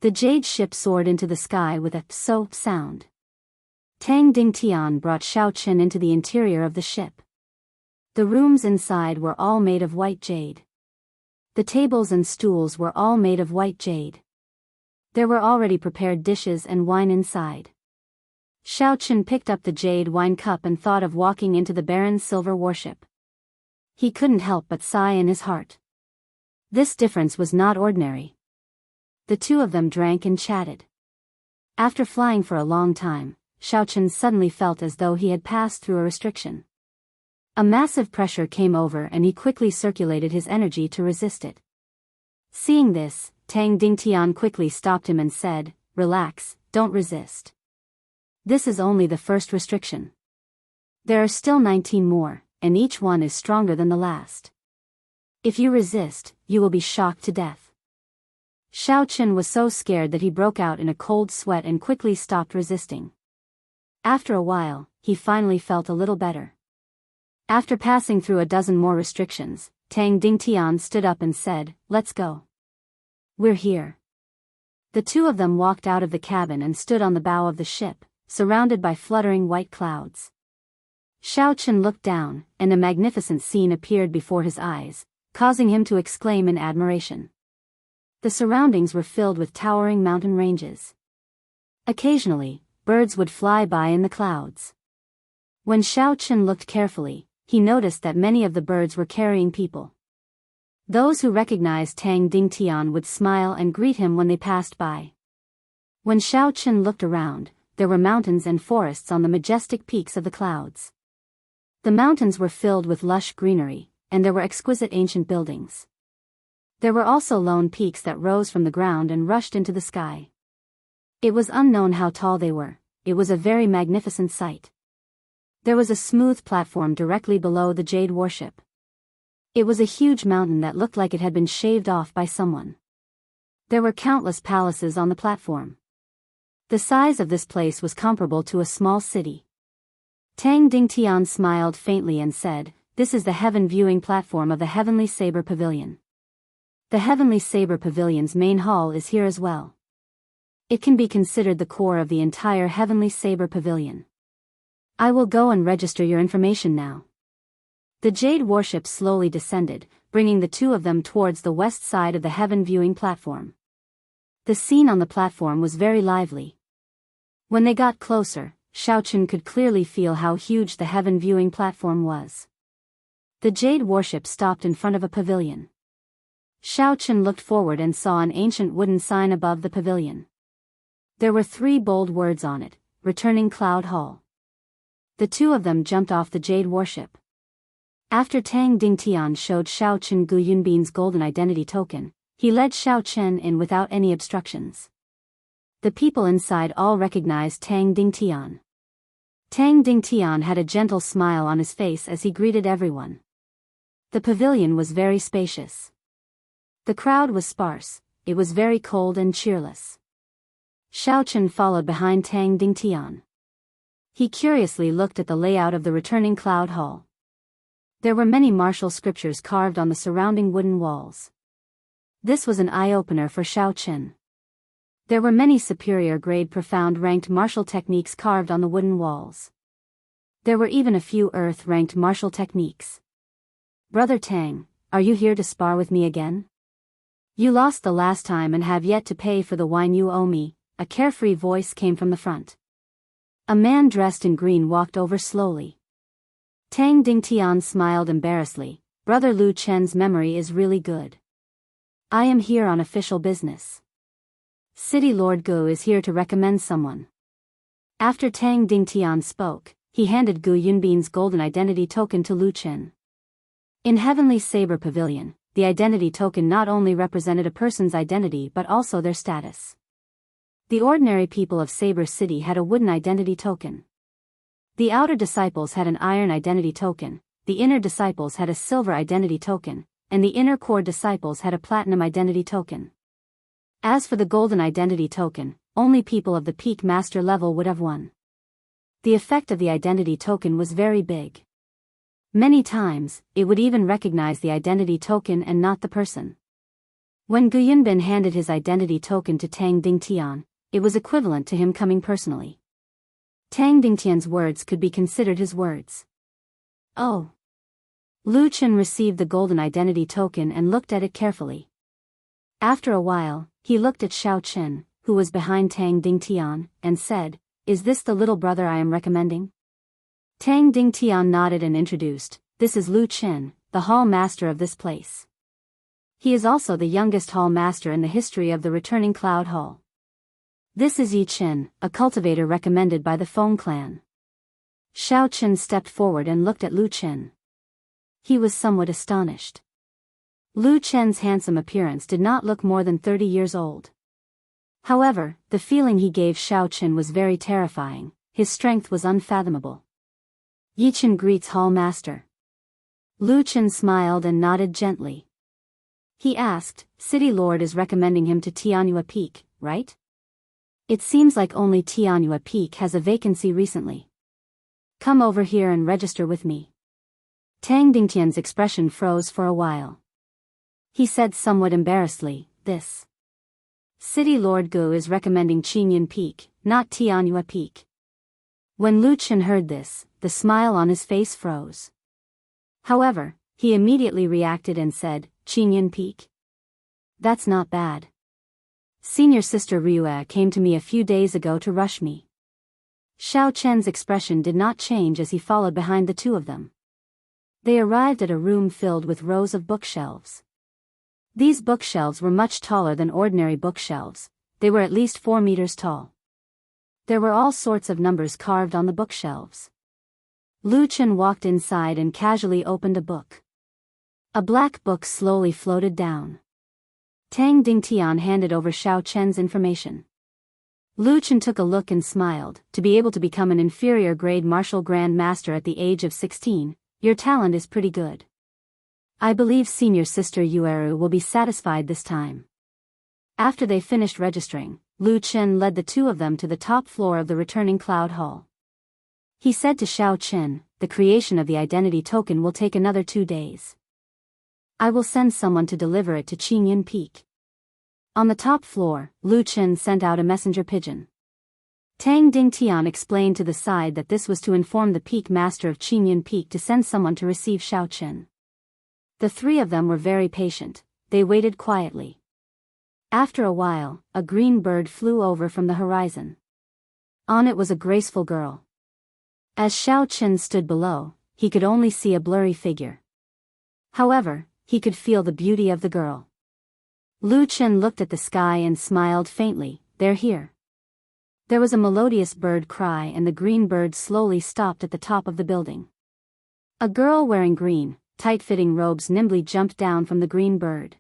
The jade ship soared into the sky with a "so" sound. Tang Dingtian brought Xiao Chen into the interior of the ship. The rooms inside were all made of white jade. The tables and stools were all made of white jade. There were already prepared dishes and wine inside. Xiao Chen picked up the jade wine cup and thought of walking into the Baron's silver warship. He couldn't help but sigh in his heart. This difference was not ordinary. The two of them drank and chatted. After flying for a long time, Xiao Chen suddenly felt as though he had passed through a restriction. A massive pressure came over and he quickly circulated his energy to resist it. Seeing this, Tang Dingtian quickly stopped him and said, "Relax, don't resist. This is only the first restriction. There are still 19 more, and each one is stronger than the last. If you resist, you will be shocked to death." Xiao Chen was so scared that he broke out in a cold sweat and quickly stopped resisting. After a while, he finally felt a little better. After passing through a dozen more restrictions, Tang Dingtian stood up and said, "Let's go. We're here." The two of them walked out of the cabin and stood on the bow of the ship, surrounded by fluttering white clouds. Xiao Chen looked down, and a magnificent scene appeared before his eyes, causing him to exclaim in admiration. The surroundings were filled with towering mountain ranges. Occasionally, birds would fly by in the clouds. When Xiao Chen looked carefully, he noticed that many of the birds were carrying people. Those who recognized Tang Dingtian would smile and greet him when they passed by. When Xiao Chen looked around, there were mountains and forests on the majestic peaks of the clouds. The mountains were filled with lush greenery, and there were exquisite ancient buildings. There were also lone peaks that rose from the ground and rushed into the sky. It was unknown how tall they were. It was a very magnificent sight. There was a smooth platform directly below the jade warship. It was a huge mountain that looked like it had been shaved off by someone. There were countless palaces on the platform. The size of this place was comparable to a small city. Tang Dingtian smiled faintly and said, this is the heaven viewing platform of the Heavenly Saber Pavilion. The Heavenly Saber Pavilion's main hall is here as well. It can be considered the core of the entire Heavenly Saber Pavilion. I will go and register your information now. The Jade warship slowly descended, bringing the two of them towards the west side of the heaven viewing platform. The scene on the platform was very lively. When they got closer, Xiaochen could clearly feel how huge the heaven viewing platform was. The Jade warship stopped in front of a pavilion. Xiaochen looked forward and saw an ancient wooden sign above the pavilion. There were 3 bold words on it: Returning Cloud Hall. The two of them jumped off the Jade warship. After Tang Dingtian showed Xiaochen Gu Yunbin's golden identity token, he led Xiaochen in without any obstructions. The people inside all recognized Tang Dingtian. Tang Dingtian had a gentle smile on his face as he greeted everyone. The pavilion was very spacious. The crowd was sparse, it was very cold and cheerless. Xiaochen followed behind Tang Dingtian. He curiously looked at the layout of the returning cloud hall. There were many martial scriptures carved on the surrounding wooden walls. This was an eye-opener for Xiaochen. There were many superior-grade profound-ranked martial techniques carved on the wooden walls. There were even a few earth-ranked martial techniques. Brother Tang, are you here to spar with me again? You lost the last time and have yet to pay for the wine you owe me, a carefree voice came from the front. A man dressed in green walked over slowly. Tang Dingtian smiled embarrassedly. Brother Lu Chen's memory is really good. I am here on official business. City Lord Gu is here to recommend someone. After Tang Dingtian spoke, he handed Gu Yunbin's golden identity token to Lu Chen. In Heavenly Saber Pavilion, the identity token not only represented a person's identity but also their status. The ordinary people of Saber City had a wooden identity token. The outer disciples had an iron identity token, the inner disciples had a silver identity token, and the inner core disciples had a platinum identity token. As for the golden identity token, only people of the peak master level would have one. The effect of the identity token was very big. Many times, it would even recognize the identity token and not the person. When Gu Yunbin handed his identity token to Tang Dingtian, it was equivalent to him coming personally. Tang Dingtian's words could be considered his words. Oh. Lu Chen received the golden identity token and looked at it carefully. After a while, he looked at Xiaochen, who was behind Tang Dingtian, and said, "Is this the little brother I am recommending?" Tang Dingtian nodded and introduced, "This is Lu Chen, the hall master of this place. He is also the youngest hall master in the history of the returning Cloud Hall. This is Yi Chen, a cultivator recommended by the Feng clan." Xiaochen stepped forward and looked at Lu Chen. He was somewhat astonished. Lu Chen's handsome appearance did not look more than 30 years old. However, the feeling he gave Xiaochen was very terrifying, his strength was unfathomable. "Yi Chen greets Hall Master." Lu Chen smiled and nodded gently. He asked, "City Lord is recommending him to Tianyua Peak, right? It seems like only Tianyua Peak has a vacancy recently. Come over here and register with me." Tang Dingtian's expression froze for a while. He said somewhat embarrassedly, "This City Lord Gu is recommending Qingyun Peak, not Tianyua Peak." When Lu Chen heard this, the smile on his face froze. However, he immediately reacted and said, "Qingyun Peak? That's not bad. Senior Sister Ryue came to me a few days ago to rush me." Xiaochen's expression did not change as he followed behind the two of them. They arrived at a room filled with rows of bookshelves. These bookshelves were much taller than ordinary bookshelves, they were at least 4 meters tall. There were all sorts of numbers carved on the bookshelves. Lu Chen walked inside and casually opened a book. A black book slowly floated down. Tang Dingtian handed over Xiaochen's information. Lu Chen took a look and smiled. "To be able to become an inferior grade martial grand master at the age of 16, your talent is pretty good. I believe Senior Sister Yueru will be satisfied this time." After they finished registering, Lu Chen led the two of them to the top floor of the returning Cloud Hall. He said to Xiao Qin, "The creation of the identity token will take another 2 days. I will send someone to deliver it to Qingyun Peak." On the top floor, Lu Qin sent out a messenger pigeon. Tang Dingtian explained to the side that this was to inform the peak master of Qingyun Peak to send someone to receive Xiao Qin. The 3 of them were very patient. They waited quietly. After a while, a green bird flew over from the horizon. On it was a graceful girl. As Xiao Qin stood below, he could only see a blurry figure. However, he could feel the beauty of the girl. Lu Qin looked at the sky and smiled faintly. "They're here." There was a melodious bird cry and the green bird slowly stopped at the top of the building. A girl wearing green, tight-fitting robes nimbly jumped down from the green bird.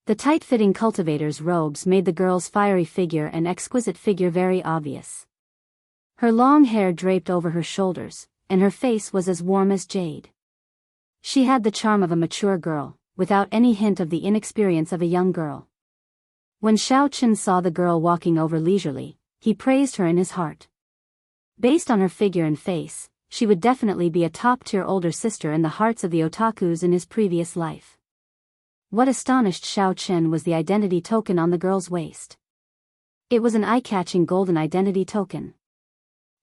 The tight-fitting cultivator's robes made the girl's fiery figure and exquisite figure very obvious. Her long hair draped over her shoulders, and her face was as warm as jade. She had the charm of a mature girl, without any hint of the inexperience of a young girl. When Xiao Qin saw the girl walking over leisurely, he praised her in his heart. Based on her figure and face, she would definitely be a top-tier older sister in the hearts of the otakus in his previous life. What astonished Xiao Qin was the identity token on the girl's waist. It was an eye-catching golden identity token.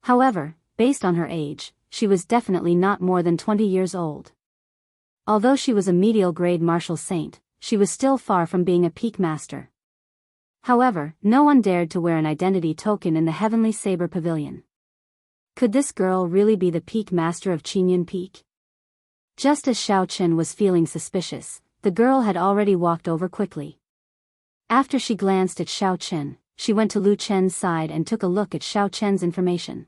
However, based on her age, she was definitely not more than 20 years old. Although she was a medial-grade martial saint, she was still far from being a peak master. However, no one dared to wear an identity token in the Heavenly Saber Pavilion. Could this girl really be the peak master of Qingyun Peak? Just as Xiao Qin was feeling suspicious, the girl had already walked over quickly. After she glanced at Xiao Qin, she went to Lu Chen's side and took a look at Xiao Chen's information.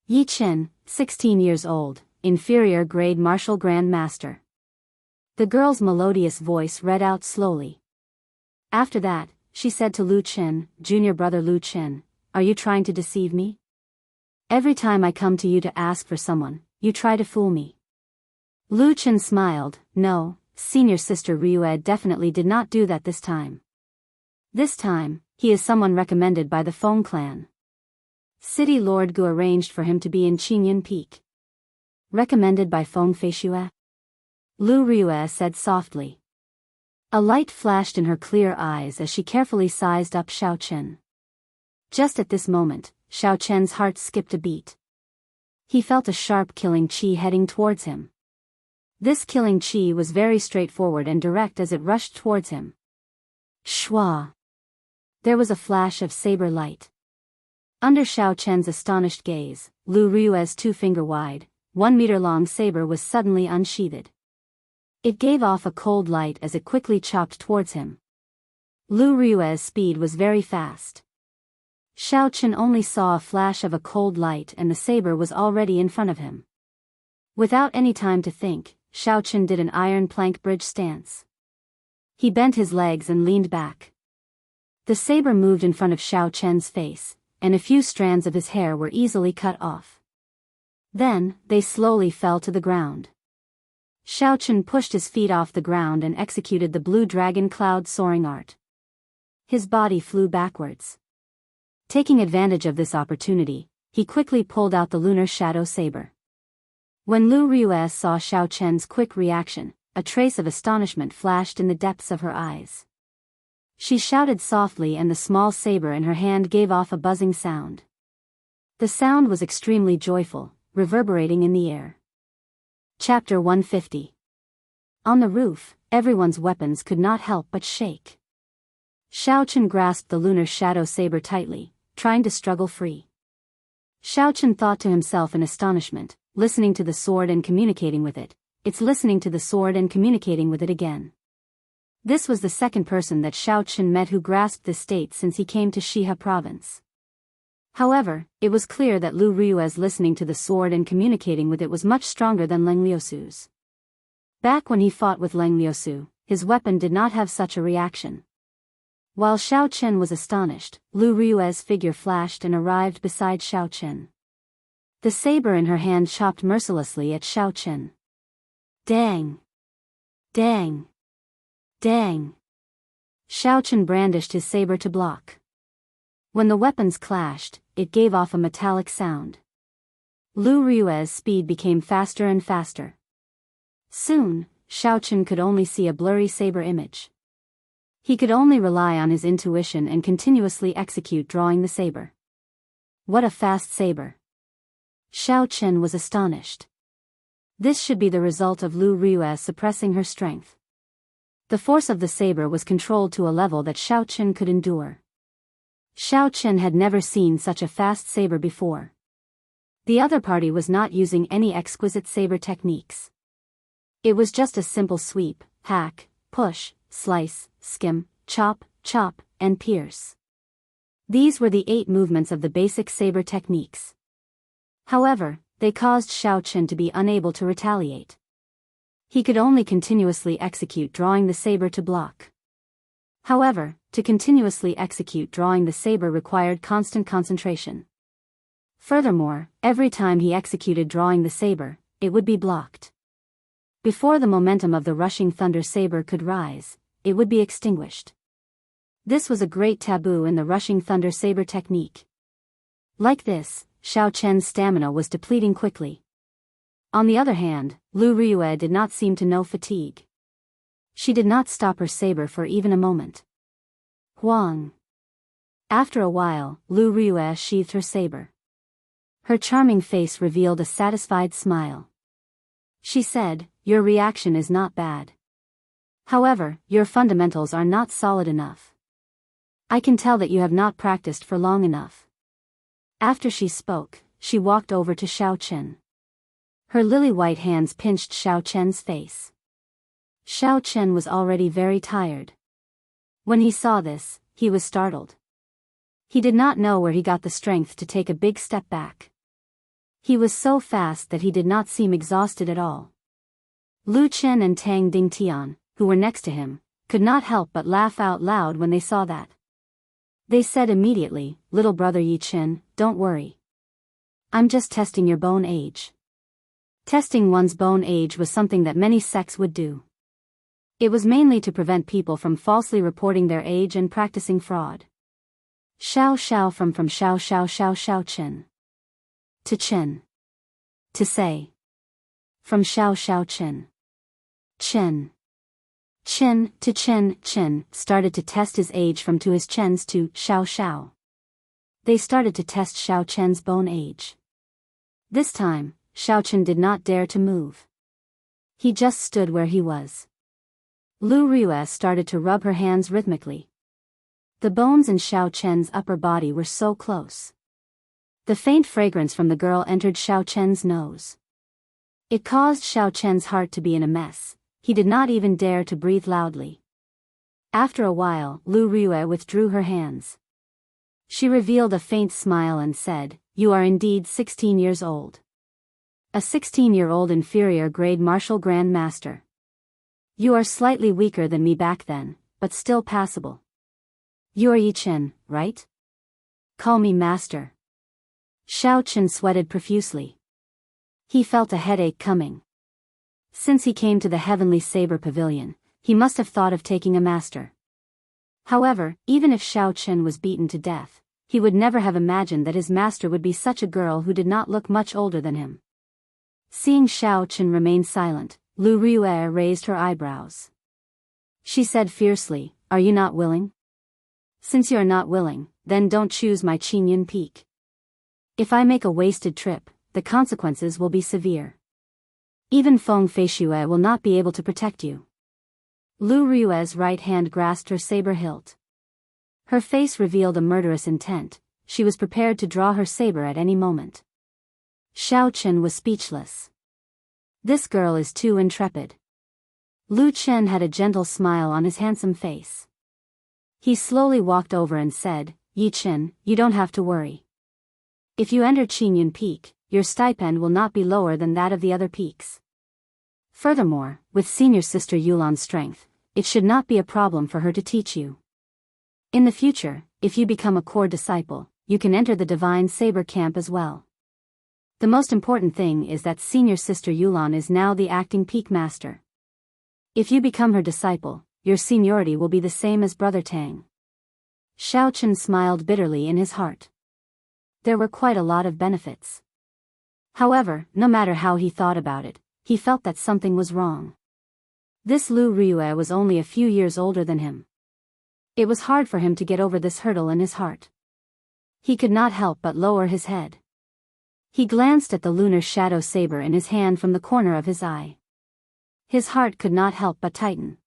Yi Chen, 16 years old, inferior grade martial grand master. The girl's melodious voice read out slowly. After that, she said to Lu Chen, "Junior brother Lu Chen, are you trying to deceive me? Every time I come to you to ask for someone, you try to fool me." Lu Chen smiled. "No, senior sister Ryue definitely did not do that this time. This time, he is someone recommended by the Feng clan. City Lord Gu arranged for him to be in Qingyun Peak." "Recommended by Feng Feishue?" Lu Ryue said softly. A light flashed in her clear eyes as she carefully sized up Xiao Qin. Just at this moment, Xiao Qin's heart skipped a beat. He felt a sharp killing chi heading towards him. This killing chi was very straightforward and direct as it rushed towards him. Shwa! There was a flash of saber light. Under Xiao Qin's astonished gaze, Lu Ryue's 2-finger-wide, 1-meter-long saber was suddenly unsheathed. It gave off a cold light as it quickly chopped towards him. Lu Ryue's speed was very fast. Xiao Qin only saw a flash of a cold light and the saber was already in front of him. Without any time to think, Xiao Qin did an iron plank bridge stance. He bent his legs and leaned back. The saber moved in front of Xiao Qin's face, and a few strands of his hair were easily cut off. Then, they slowly fell to the ground. Xiao Qin pushed his feet off the ground and executed the blue dragon cloud soaring art. His body flew backwards. Taking advantage of this opportunity, he quickly pulled out the lunar shadow saber. When Lu Ryue saw Xiao Qin's quick reaction, a trace of astonishment flashed in the depths of her eyes. She shouted softly and the small saber in her hand gave off a buzzing sound. The sound was extremely joyful, reverberating in the air. Chapter 150. On the roof, everyone's weapons could not help but shake. Xiao Qin grasped the lunar shadow saber tightly, trying to struggle free. Xiao Qin thought to himself in astonishment, listening to the sword and communicating with it. It's listening to the sword and communicating with it again. This was the second person that Xiao Qin met who grasped this state since he came to Shiha province. However, it was clear that Lu Ryue's listening to the sword and communicating with it was much stronger than Leng Liusu's. Back when he fought with Leng Liusu, his weapon did not have such a reaction. While Xiao Qin was astonished, Lu Ryue's figure flashed and arrived beside Xiao Qin. The saber in her hand chopped mercilessly at Xiao Qin. Dang! Dang! Dang! Xiao Qin brandished his saber to block. When the weapons clashed, it gave off a metallic sound. Lu Rui's speed became faster and faster. Soon, Xiaochen could only see a blurry saber image. He could only rely on his intuition and continuously execute drawing the saber. What a fast saber! Xiaochen was astonished. This should be the result of Lu Rui suppressing her strength. The force of the saber was controlled to a level that Xiaochen could endure. Xiaochen had never seen such a fast saber before. The other party was not using any exquisite saber techniques. It was just a simple sweep, hack, push, slice, skim, chop, chop, and pierce. These were the 8 movements of the basic saber techniques. However, they caused Xiaochen to be unable to retaliate. He could only continuously execute drawing the saber to block. However, to continuously execute drawing the saber required constant concentration. Furthermore, every time he executed drawing the saber, it would be blocked. Before the momentum of the rushing thunder saber could rise, it would be extinguished. This was a great taboo in the rushing thunder saber technique. Like this, Xiaochen's stamina was depleting quickly. On the other hand, Lu Rui did not seem to know fatigue. She did not stop her saber for even a moment. Huang. After a while, Lu Rui sheathed her saber. Her charming face revealed a satisfied smile. She said, "Your reaction is not bad. However, your fundamentals are not solid enough. I can tell that you have not practiced for long enough." After she spoke, she walked over to Xiaochen. Her lily-white hands pinched Xiaochen's face. Xiaochen was already very tired. When he saw this, he was startled. He did not know where he got the strength to take a big step back. He was so fast that he did not seem exhausted at all. Lu Chen and Tang Dingtian, who were next to him, could not help but laugh out loud when they saw that. They said immediately, "Little brother Yi Chen, don't worry. I'm just testing your bone age." Testing one's bone age was something that many sects would do. It was mainly to prevent people from falsely reporting their age and practicing fraud. Xiao Xiao from Xiao Xiao Xiao Xiao Chen. To Chen. To say. From Xiao Xiao Chen. Chen. Chen to Chen. Chen started to test his age from to his Chens to Xiao Xiao. They started to test Xiao Chen's bone age. This time, Xiao Chen did not dare to move. He just stood where he was. Lu Rui started to rub her hands rhythmically. The bones in Xiao Chen's upper body were so close. The faint fragrance from the girl entered Xiao Chen's nose. It caused Xiao Chen's heart to be in a mess. He did not even dare to breathe loudly. After a while, Lu Rui withdrew her hands. She revealed a faint smile and said, "You are indeed 16 years old. A 16-year-old inferior grade martial grand master. You are slightly weaker than me back then, but still passable. You are Yi Chen, right? Call me master." Xiao Chen sweated profusely. He felt a headache coming. Since he came to the Heavenly Saber Pavilion, he must have thought of taking a master. However, even if Xiao Chen was beaten to death, he would never have imagined that his master would be such a girl who did not look much older than him. Seeing Xiao Chen remain silent, Lu Rui raised her eyebrows. She said fiercely, "Are you not willing? Since you are not willing, then don't choose my Qingyun Peak. If I make a wasted trip, the consequences will be severe. Even Feng Feishui will not be able to protect you." Lu Rui's right hand grasped her saber hilt. Her face revealed a murderous intent. She was prepared to draw her saber at any moment. Xiao Chen was speechless. This girl is too intrepid. Lu Chen had a gentle smile on his handsome face. He slowly walked over and said, "Yi Chen, you don't have to worry. If you enter Qingyun Peak, your stipend will not be lower than that of the other peaks. Furthermore, with senior sister Yulan's strength, it should not be a problem for her to teach you. In the future, if you become a core disciple, you can enter the Divine Saber Camp as well. The most important thing is that senior sister Yulan is now the acting peak master. If you become her disciple, your seniority will be the same as Brother Tang." Xiao Chen smiled bitterly in his heart. There were quite a lot of benefits. However, no matter how he thought about it, he felt that something was wrong. This Lu Ryue was only a few years older than him. It was hard for him to get over this hurdle in his heart. He could not help but lower his head. He glanced at the lunar shadow saber in his hand from the corner of his eye. His heart could not help but tighten.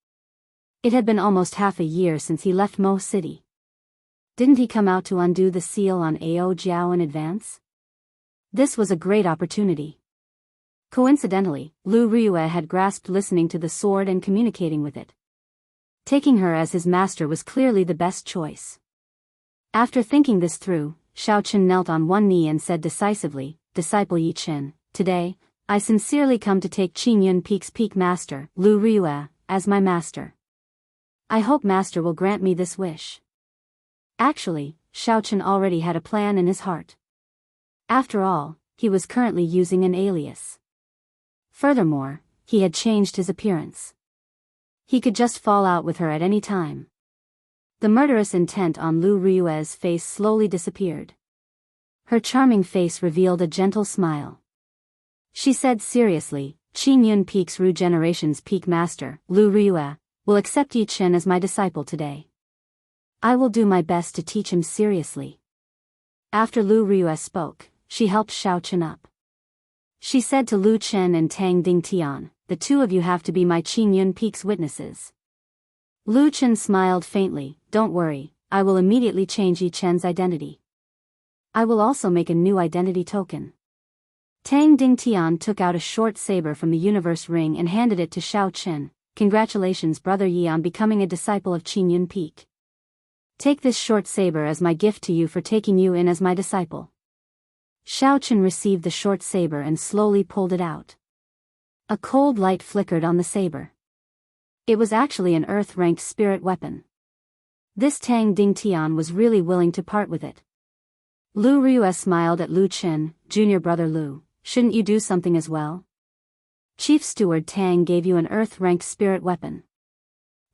It had been almost half a year since he left Mo City. Didn't he come out to undo the seal on Ao Jiao in advance? This was a great opportunity. Coincidentally, Lu Ryue had grasped listening to the sword and communicating with it. Taking her as his master was clearly the best choice. After thinking this through, Xiao Chen knelt on one knee and said decisively, "Disciple Yi Chen, today, I sincerely come to take Qingyun Peak's peak master, Lu Ryue, as my master. I hope master will grant me this wish." Actually, Xiao Chen already had a plan in his heart. After all, he was currently using an alias. Furthermore, he had changed his appearance. He could just fall out with her at any time. The murderous intent on Lu Ryue's face slowly disappeared. Her charming face revealed a gentle smile. She said seriously, "Qingyun Peak's Regeneration's peak master, Lu Ryue, will accept Yi Chen as my disciple today. I will do my best to teach him seriously." After Lu Ryue spoke, she helped Xiao Chen up. She said to Lu Chen and Tang Dingtian, "The two of you have to be my Qingyun Peak's witnesses." Lu Chen smiled faintly, "Don't worry, I will immediately change Yi Chen's identity. I will also make a new identity token." Tang Dingtian took out a short saber from the universe ring and handed it to Xiao Chen. "Congratulations Brother Yi on becoming a disciple of Qingyun Peak. Take this short saber as my gift to you for taking you in as my disciple." Xiao Chen received the short saber and slowly pulled it out. A cold light flickered on the saber. It was actually an earth-ranked spirit weapon. This Tang Dingtian was really willing to part with it. Lu Ryue smiled at Lu Chen, "Junior brother Lu, shouldn't you do something as well? Chief Steward Tang gave you an earth-ranked spirit weapon."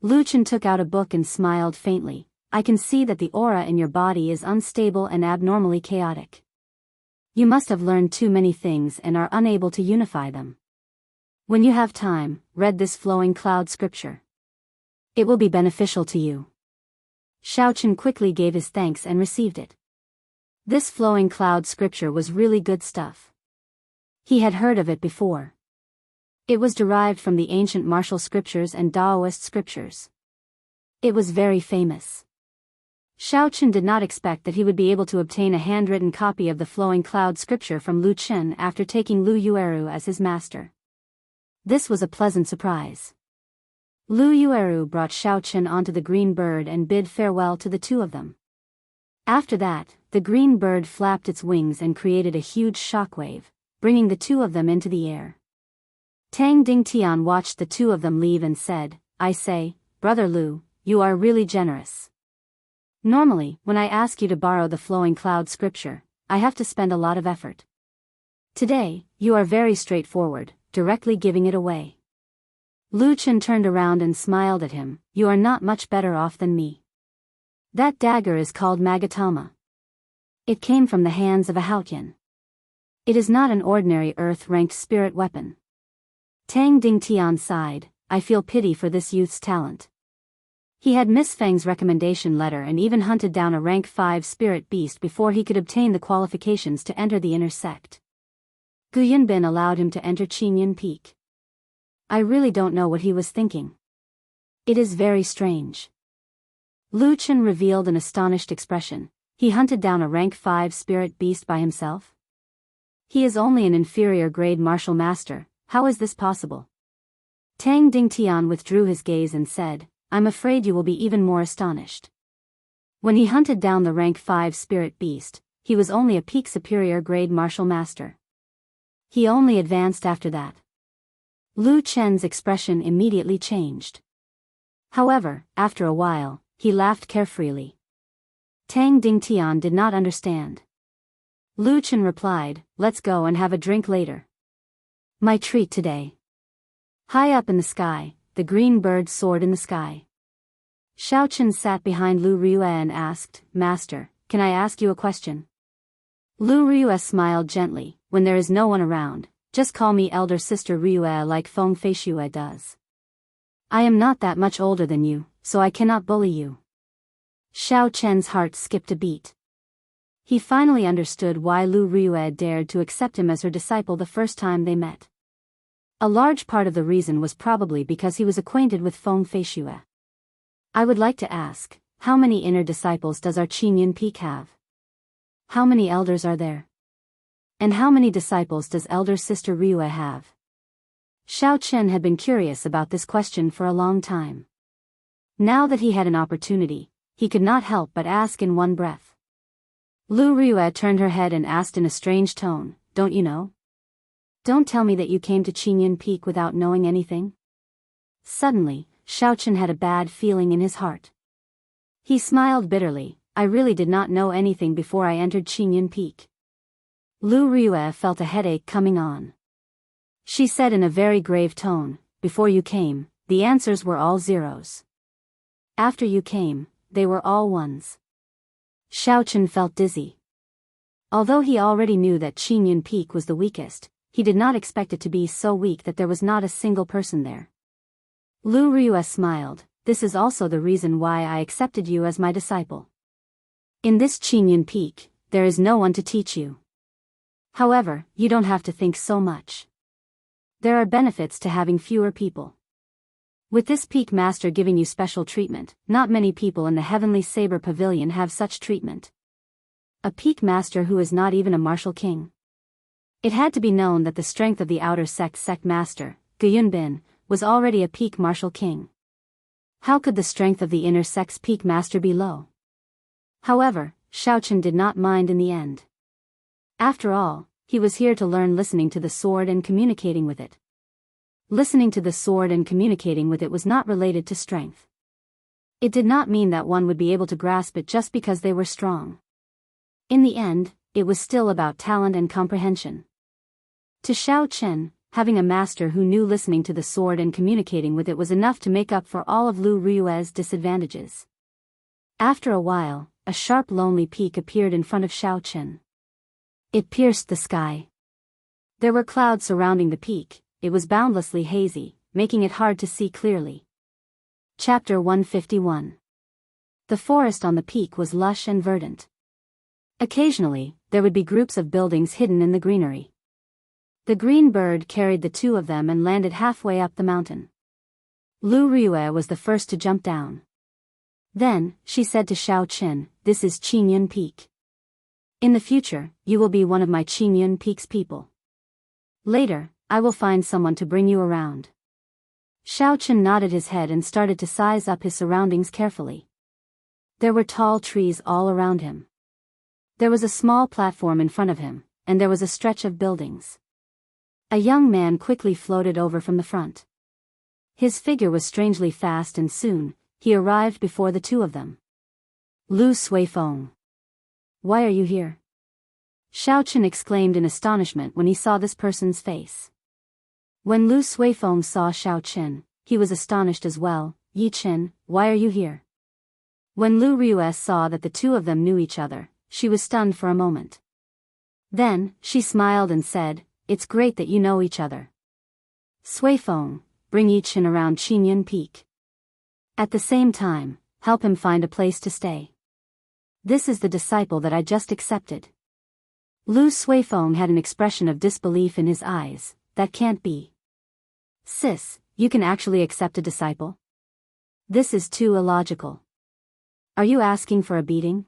Lu Chen took out a book and smiled faintly. "I can see that the aura in your body is unstable and abnormally chaotic. You must have learned too many things and are unable to unify them. When you have time, read this flowing cloud scripture. It will be beneficial to you." Xiao Chen quickly gave his thanks and received it. This flowing cloud scripture was really good stuff. He had heard of it before. It was derived from the ancient martial scriptures and Taoist scriptures. It was very famous. Xiao Chen did not expect that he would be able to obtain a handwritten copy of the flowing cloud scripture from Lu Chen after taking Lu Yueru as his master. This was a pleasant surprise. Lu Yueru brought Xiao Chen onto the green bird and bid farewell to the two of them. After that, the green bird flapped its wings and created a huge shockwave, bringing the two of them into the air. Tang Dingtian watched the two of them leave and said, "I say, Brother Lu, you are really generous. Normally, when I ask you to borrow the flowing cloud scripture, I have to spend a lot of effort. Today, you are very straightforward, directly giving it away." Lu Chen turned around and smiled at him. "You are not much better off than me. That dagger is called Magatama. It came from the hands of a Haotian. It is not an ordinary earth-ranked spirit weapon." Tang Dingtian sighed, "I feel pity for this youth's talent. He had Miss Feng's recommendation letter and even hunted down a rank 5 spirit beast before he could obtain the qualifications to enter the inner sect. Gu Yunbin allowed him to enter Qingyun Peak. I really don't know what he was thinking. It is very strange." Lu Chen revealed an astonished expression. "He hunted down a rank 5 spirit beast by himself? He is only an inferior grade martial master, how is this possible?" Tang Dingtian withdrew his gaze and said, "I'm afraid you will be even more astonished. When he hunted down the rank 5 spirit beast, he was only a peak superior grade martial master. He only advanced after that." Lu Chen's expression immediately changed. However, after a while, he laughed carefreely. Tang Dingtian did not understand. Lu Chen replied, "Let's go and have a drink later. My treat today." High up in the sky, the green bird soared in the sky. Xiao Chen sat behind Lu Ryue and asked, "Master, can I ask you a question?" Lu Ryue smiled gently, when there is no one around, just call me elder sister Ryue like Feng Feishue does. I am not that much older than you, so I cannot bully you. Xiao Chen's heart skipped a beat. He finally understood why Lu Ryue dared to accept him as her disciple the first time they met. A large part of the reason was probably because he was acquainted with Feng Feishue. I would like to ask, how many inner disciples does our Qingyun Peak have? How many elders are there? And how many disciples does elder sister Ryue have? Xiao Chen had been curious about this question for a long time. Now that he had an opportunity, he could not help but ask in one breath. Lu Ryue turned her head and asked in a strange tone, "Don't you know? Don't tell me that you came to Qingyun Peak without knowing anything?" Suddenly, Xiao Chen had a bad feeling in his heart. He smiled bitterly. "I really did not know anything before I entered Qingyun Peak." Lu Ryue felt a headache coming on. She said in a very grave tone, "Before you came, the answers were all zeros. After you came, they were all ones." Xiao Chen felt dizzy. Although he already knew that Qingyun Peak was the weakest, he did not expect it to be so weak that there was not a single person there. Lu Ryue smiled. "This is also the reason why I accepted you as my disciple. In this Qingyun Peak, there is no one to teach you. However, you don't have to think so much. There are benefits to having fewer people. With this peak master giving you special treatment, not many people in the Heavenly Saber Pavilion have such treatment. A peak master who is not even a martial king." It had to be known that the strength of the outer sect master, Guyunbin, was already a peak martial king. How could the strength of the inner sect's peak master be low? However, Xiao Chen did not mind in the end. After all, he was here to learn listening to the sword and communicating with it. Listening to the sword and communicating with it was not related to strength. It did not mean that one would be able to grasp it just because they were strong. In the end, it was still about talent and comprehension. To Xiao Chen, having a master who knew listening to the sword and communicating with it was enough to make up for all of Lu Ryue's disadvantages. After a while, a sharp lonely peak appeared in front of Xiao Chen. It pierced the sky. There were clouds surrounding the peak. It was boundlessly hazy, making it hard to see clearly. Chapter 151. The forest on the peak was lush and verdant. Occasionally, there would be groups of buildings hidden in the greenery. The green bird carried the two of them and landed halfway up the mountain. Lu Ryue was the first to jump down. Then, she said to Xiao Chen, "This is Qingyun Peak. In the future, you will be one of my Qingyun Peak's people. Later, I will find someone to bring you around." Xiao Chen nodded his head and started to size up his surroundings carefully. There were tall trees all around him. There was a small platform in front of him, and there was a stretch of buildings. A young man quickly floated over from the front. His figure was strangely fast and soon, he arrived before the two of them. "Lu Suifeng. Why are you here?" Xiao Chen exclaimed in astonishment when he saw this person's face. When Lu Suifeng saw Xiao Chen, he was astonished as well. "Yi Chen, why are you here?" When Lu Ryue saw that the two of them knew each other, she was stunned for a moment. Then, she smiled and said, "It's great that you know each other. Suifeng, bring Yi Chen around Qingyun Peak. At the same time, help him find a place to stay. This is the disciple that I just accepted." Lu Suifeng had an expression of disbelief in his eyes. "That can't be. Sis, you can actually accept a disciple? This is too illogical. Are you asking for a beating?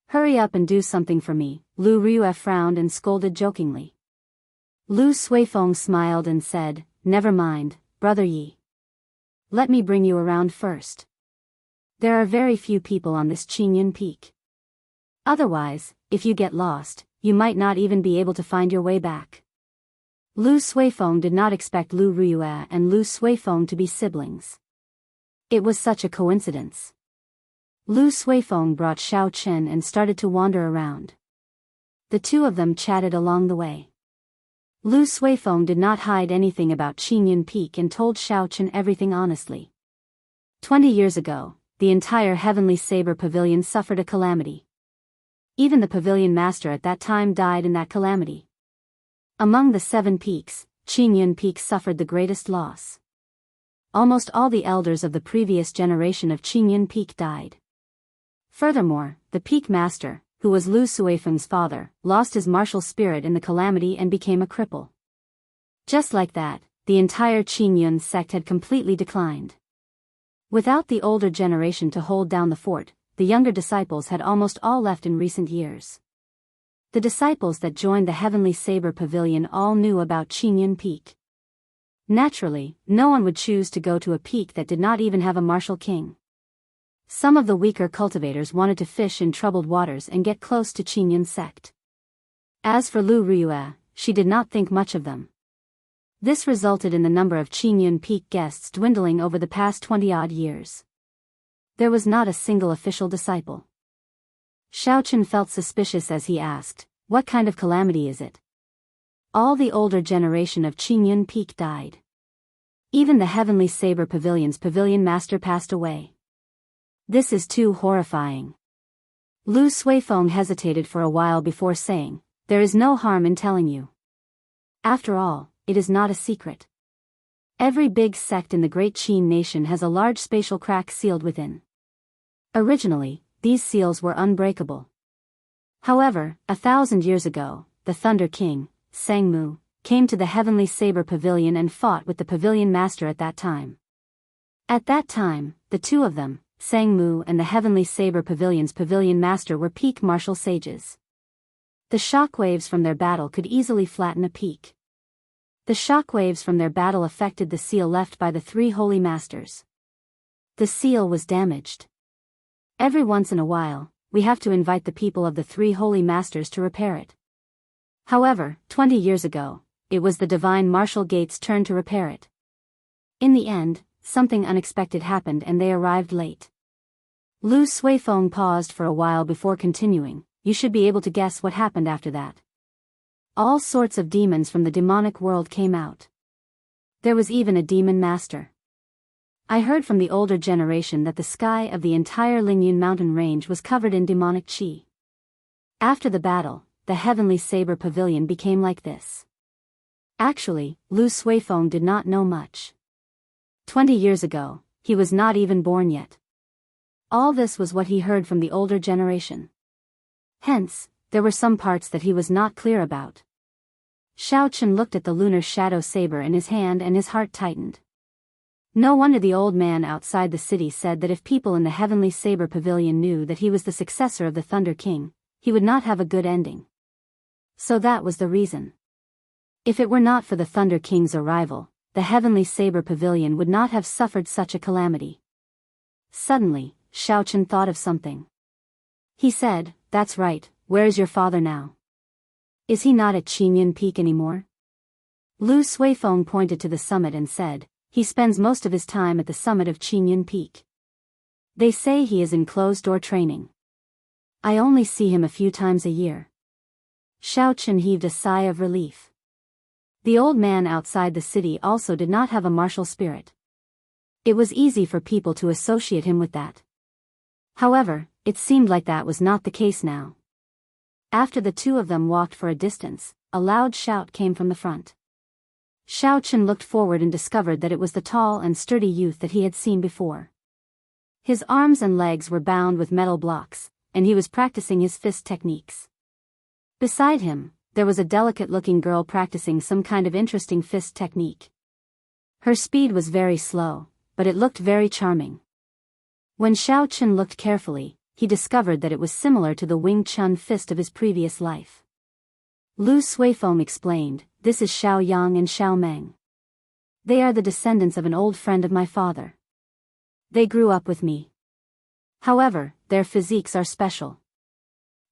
Hurry up and do something for me." Lu Ryue frowned and scolded jokingly. Lu Suifeng smiled and said, "Never mind, brother Yi. Let me bring you around first. There are very few people on this Qingyun Peak. Otherwise, if you get lost, you might not even be able to find your way back." Lu Suifeng did not expect Lu Ryue and Lu Suifeng to be siblings. It was such a coincidence. Lu Suifeng brought Xiao Chen and started to wander around. The two of them chatted along the way. Lu Suifeng did not hide anything about Qingyun Peak and told Xiao Chen everything honestly. 20 years ago, the entire Heavenly Saber Pavilion suffered a calamity. Even the pavilion master at that time died in that calamity. Among the 7 peaks, Qingyun Peak suffered the greatest loss. Almost all the elders of the previous generation of Qingyun Peak died. Furthermore, the peak master, who was Lu Suifeng's father, lost his martial spirit in the calamity and became a cripple. Just like that, the entire Qingyun sect had completely declined. Without the older generation to hold down the fort, the younger disciples had almost all left in recent years. The disciples that joined the Heavenly Saber Pavilion all knew about Qingyun Peak. Naturally, no one would choose to go to a peak that did not even have a martial king. Some of the weaker cultivators wanted to fish in troubled waters and get close to Qingyun sect. As for Lu Riyue, she did not think much of them. This resulted in the number of Qingyun Peak guests dwindling over the past 20-odd years. There was not a single official disciple. Shaochen felt suspicious as he asked, "What kind of calamity is it?" All the older generation of Qingyun Peak died. Even the Heavenly Saber Pavilion's pavilion master passed away. This is too horrifying. Lu Suifeng hesitated for a while before saying, "There is no harm in telling you. After all, it is not a secret. Every big sect in the Great Qin nation has a large spatial crack sealed within. Originally, these seals were unbreakable. However, 1,000 years ago, the Thunder King, Sangmu, came to the Heavenly Saber Pavilion and fought with the pavilion master at that time. At that time, the two of them, Sangmu and the Heavenly Saber Pavilion's pavilion master, were peak martial sages. The shockwaves from their battle could easily flatten a peak. The shockwaves from their battle affected the seal left by the 3 holy masters. The seal was damaged. Every once in a while, we have to invite the people of the 3 holy masters to repair it. However, 20 years ago, it was the divine martial gate's turn to repair it. In the end, something unexpected happened and they arrived late. Lu Suifeng paused for a while before continuing, "You should be able to guess what happened after that. All sorts of demons from the demonic world came out. There was even a demon master. I heard from the older generation that the sky of the entire Lingyun mountain range was covered in demonic qi. After the battle, the Heavenly Saber Pavilion became like this." Actually, Lu Suifeng did not know much. 20 years ago, he was not even born yet. All this was what he heard from the older generation. Hence, there were some parts that he was not clear about. Shaochen looked at the lunar shadow saber in his hand and his heart tightened. No wonder the old man outside the city said that if people in the Heavenly Saber Pavilion knew that he was the successor of the Thunder King, he would not have a good ending. So that was the reason. If it were not for the Thunder King's arrival, the Heavenly Saber Pavilion would not have suffered such a calamity. Suddenly, Shaochen thought of something. He said, "That's right, where is your father now? Is he not at Qingyun Peak anymore?" Lu Suifeng pointed to the summit and said, "He spends most of his time at the summit of Qingyun Peak. They say he is in closed-door training. I only see him a few times a year." Shaochen heaved a sigh of relief. The old man outside the city also did not have a martial spirit. It was easy for people to associate him with that. However, it seemed like that was not the case now. After the two of them walked for a distance, a loud shout came from the front. Shaochen looked forward and discovered that it was the tall and sturdy youth that he had seen before. His arms and legs were bound with metal blocks, and he was practicing his fist techniques. Beside him, there was a delicate-looking girl practicing some kind of interesting fist technique. Her speed was very slow, but it looked very charming. When Shaochen looked carefully, he discovered that it was similar to the Wing Chun fist of his previous life. Lu Suifeng explained, "This is Xiao Yang and Xiao Meng. They are the descendants of an old friend of my father. They grew up with me. However, their physiques are special.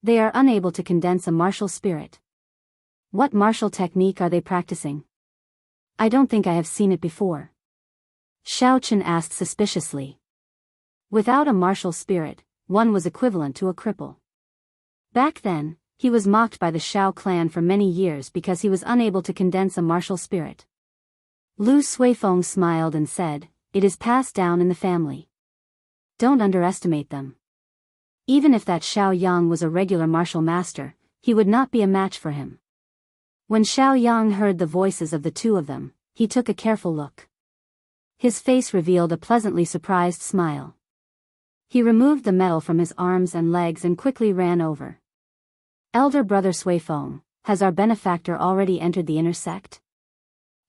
They are unable to condense a martial spirit." "What martial technique are they practicing? I don't think I have seen it before," Shaochen asked suspiciously. Without a martial spirit, one was equivalent to a cripple. Back then, he was mocked by the Shao clan for many years because he was unable to condense a martial spirit. Lu Suifeng smiled and said, "It is passed down in the family. Don't underestimate them. Even if that Xiao Yang was a regular martial master, he would not be a match for him." When Xiao Yang heard the voices of the two of them, he took a careful look. His face revealed a pleasantly surprised smile. He removed the metal from his arms and legs and quickly ran over. Elder brother Suifeng, has our benefactor already entered the inner sect?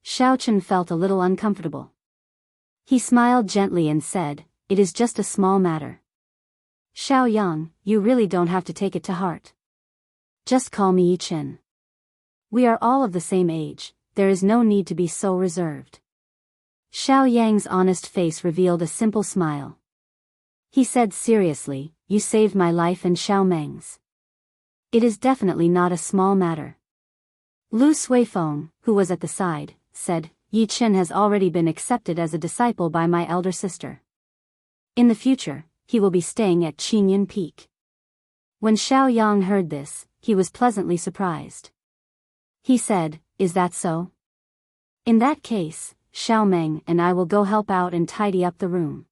Xiao Chen felt a little uncomfortable. He smiled gently and said, "It is just a small matter. Xiao Yang, you really don't have to take it to heart. Just call me Yi Chen. We are all of the same age, there is no need to be so reserved." Xiao Yang's honest face revealed a simple smile. He said seriously, "You saved my life and Xiao Meng's. It is definitely not a small matter." Lu Suifeng, who was at the side, said, "Yi Chen has already been accepted as a disciple by my elder sister. In the future, he will be staying at Qinyan Peak." When Xiao Yang heard this, he was pleasantly surprised. He said, "Is that so? In that case, Xiao Meng and I will go help out and tidy up the room.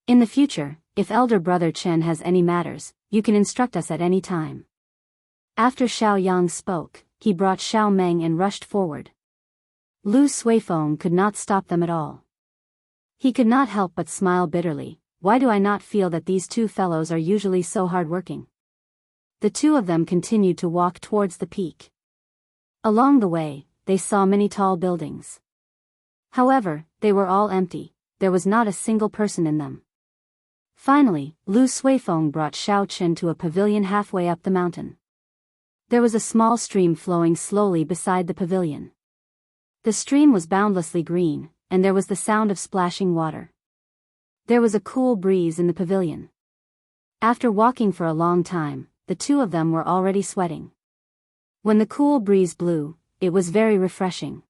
In the future, if elder brother Chen has any matters, you can instruct us at any time." After Xiao Yang spoke, he brought Xiao Meng and rushed forward. Lu Suifeng could not stop them at all. He could not help but smile bitterly. Why do I not feel that these two fellows are usually so hard-working? The two of them continued to walk towards the peak. Along the way, they saw many tall buildings. However, they were all empty, there was not a single person in them. Finally, Lu Suifeng brought Xiao Chen to a pavilion halfway up the mountain. There was a small stream flowing slowly beside the pavilion. The stream was boundlessly green, and there was the sound of splashing water. There was a cool breeze in the pavilion. After walking for a long time, the two of them were already sweating. When the cool breeze blew, it was very refreshing.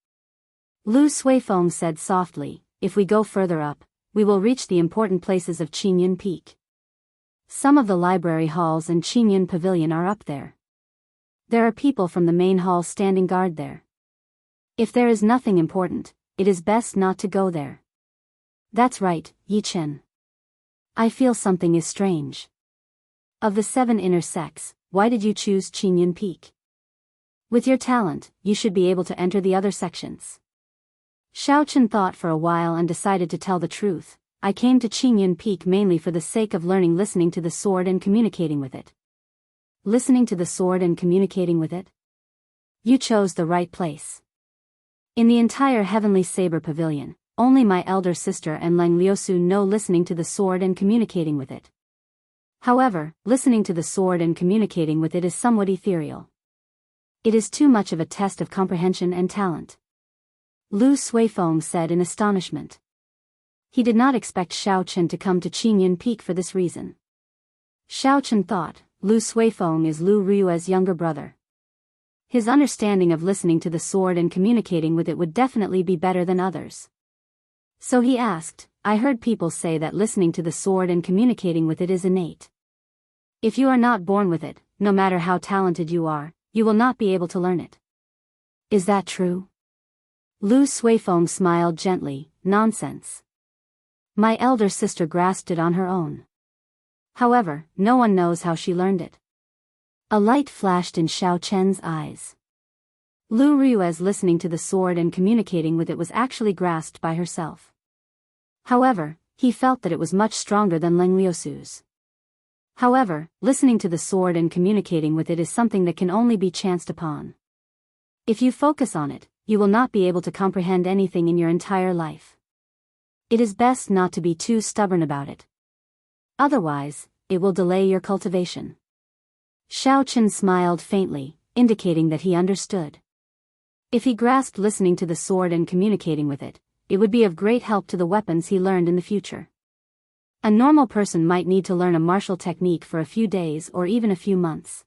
Lu Suifeng said softly, "If we go further up, we will reach the important places of Qinyan Peak. Some of the library halls and Qinyan Pavilion are up there. There are people from the main hall standing guard there. If there is nothing important, it is best not to go there." "That's right, Yi Chen. I feel something is strange. Of the 7 inner sects, why did you choose Qinyan Peak? With your talent, you should be able to enter the other sections." Xiao Chen thought for a while and decided to tell the truth. "I came to Qinyan Peak mainly for the sake of learning listening to the sword and communicating with it." "Listening to the sword and communicating with it? You chose the right place. In the entire Heavenly Saber Pavilion, only my elder sister and Leng Liusu know listening to the sword and communicating with it. However, listening to the sword and communicating with it is somewhat ethereal. It is too much of a test of comprehension and talent." Lu Suifeng said in astonishment. He did not expect Xiao Chen to come to Qinyan Peak for this reason. Xiao Chen thought, Lu Suifeng is Lu Rui's younger brother. His understanding of listening to the sword and communicating with it would definitely be better than others. So he asked, "I heard people say that listening to the sword and communicating with it is innate. If you are not born with it, no matter how talented you are, you will not be able to learn it. Is that true?" Lu Suifeng smiled gently. "Nonsense. My elder sister grasped it on her own. However, no one knows how she learned it." A light flashed in Xiao Chen's eyes. Lu Rui's listening to the sword and communicating with it was actually grasped by herself. However, he felt that it was much stronger than Leng Liusu's. However, listening to the sword and communicating with it is something that can only be chanced upon. If you focus on it, you will not be able to comprehend anything in your entire life. It is best not to be too stubborn about it. Otherwise, it will delay your cultivation. Xiao Chen smiled faintly, indicating that he understood. If he grasped listening to the sword and communicating with it, it would be of great help to the weapons he learned in the future. A normal person might need to learn a martial technique for a few days or even a few months.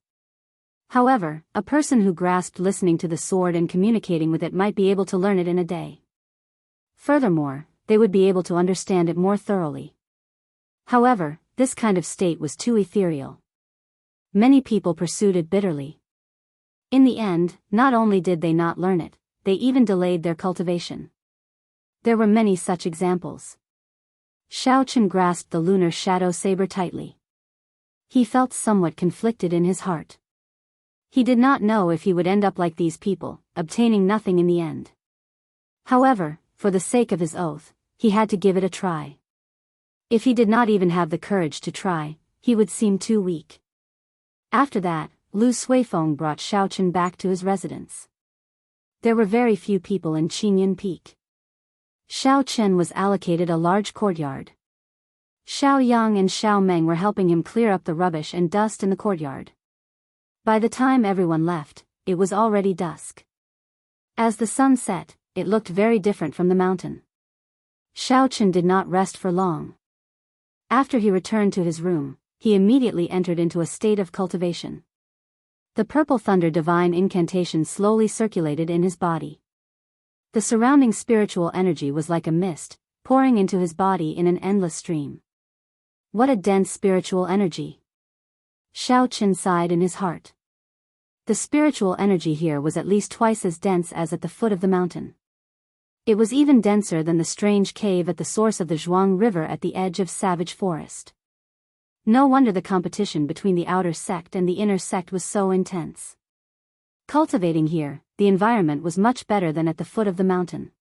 However, a person who grasped listening to the sword and communicating with it might be able to learn it in a day. Furthermore, they would be able to understand it more thoroughly. However, this kind of state was too ethereal. Many people pursued it bitterly. In the end, not only did they not learn it, they even delayed their cultivation. There were many such examples. Xiao Chen grasped the lunar shadow saber tightly. He felt somewhat conflicted in his heart. He did not know if he would end up like these people, obtaining nothing in the end. However, for the sake of his oath, he had to give it a try. If he did not even have the courage to try, he would seem too weak. After that, Lu Suifeng brought Xiaochen back to his residence. There were very few people in Qingyun Peak. Xiaochen was allocated a large courtyard. Xiao Yang and Xiao Meng were helping him clear up the rubbish and dust in the courtyard. By the time everyone left, it was already dusk. As the sun set, it looked very different from the mountain. Xiaochen did not rest for long. After he returned to his room, he immediately entered into a state of cultivation. The purple thunder divine incantation slowly circulated in his body. The surrounding spiritual energy was like a mist, pouring into his body in an endless stream. What a dense spiritual energy! Xiaochen sighed in his heart. The spiritual energy here was at least twice as dense as at the foot of the mountain. It was even denser than the strange cave at the source of the Zhuang River at the edge of savage forest. No wonder the competition between the outer sect and the inner sect was so intense. Cultivating here, the environment was much better than at the foot of the mountain.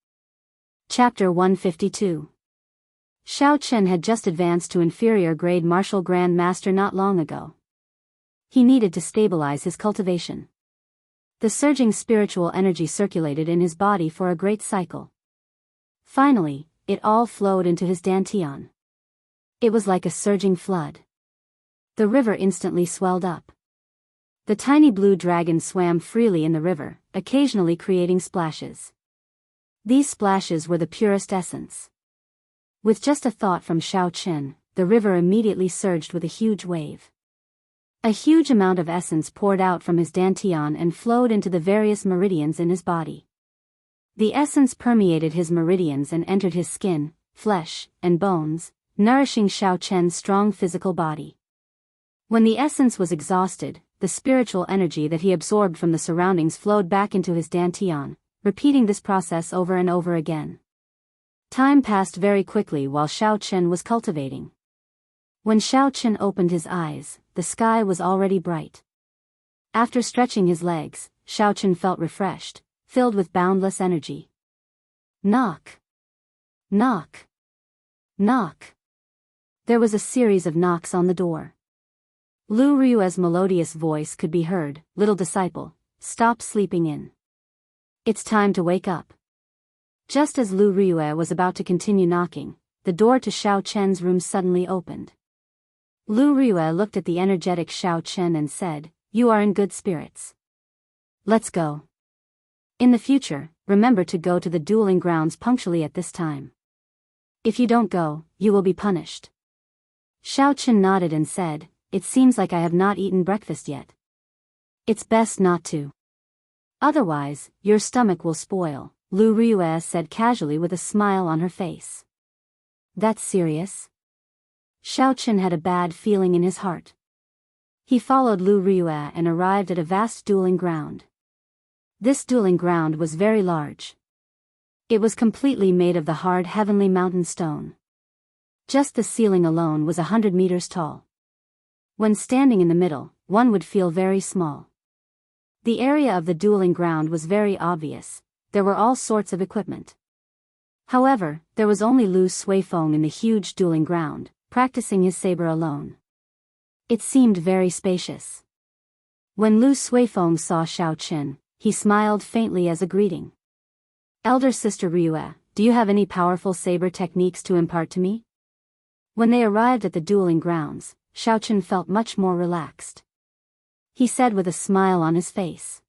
Chapter 152. Xiaochen had just advanced to inferior grade martial grand master not long ago. He needed to stabilize his cultivation. The surging spiritual energy circulated in his body for a great cycle. Finally, it all flowed into his dantian. It was like a surging flood. The river instantly swelled up. The tiny blue dragon swam freely in the river, occasionally creating splashes. These splashes were the purest essence. With just a thought from Xiaochen, the river immediately surged with a huge wave. A huge amount of essence poured out from his dantian and flowed into the various meridians in his body. The essence permeated his meridians and entered his skin, flesh, and bones, nourishing Xiaochen's strong physical body. When the essence was exhausted, the spiritual energy that he absorbed from the surroundings flowed back into his dantian, repeating this process over and over again. Time passed very quickly while Xiaochen was cultivating. When Xiaochen opened his eyes, the sky was already bright. After stretching his legs, Xiaochen felt refreshed, filled with boundless energy. Knock. Knock. Knock. There was a series of knocks on the door. Lu Ryue's melodious voice could be heard. Little disciple, stop sleeping in. It's time to wake up. Just as Lu Ryue was about to continue knocking, the door to Xiaochen's room suddenly opened. Lu Ryue looked at the energetic Xiaochen and said, "You are in good spirits. Let's go. In the future, remember to go to the dueling grounds punctually at this time. If you don't go, you will be punished." Xiaochen nodded and said, "It seems like I have not eaten breakfast yet. It's best not to. Otherwise, your stomach will spoil," Lu Ryue said casually with a smile on her face. That's serious? Xiaochen had a bad feeling in his heart. He followed Lu Ryue and arrived at a vast dueling ground. This dueling ground was very large. It was completely made of the hard heavenly mountain stone. Just the ceiling alone was 100 meters tall. When standing in the middle, one would feel very small. The area of the dueling ground was very obvious. There were all sorts of equipment. However, there was only Lu Suifeng in the huge dueling ground, practicing his saber alone. It seemed very spacious. When Lu Suifeng saw Xiaochen, he smiled faintly as a greeting. "Elder sister Ryue, do you have any powerful saber techniques to impart to me?" When they arrived at the dueling grounds, Xiaochen felt much more relaxed. He said with a smile on his face.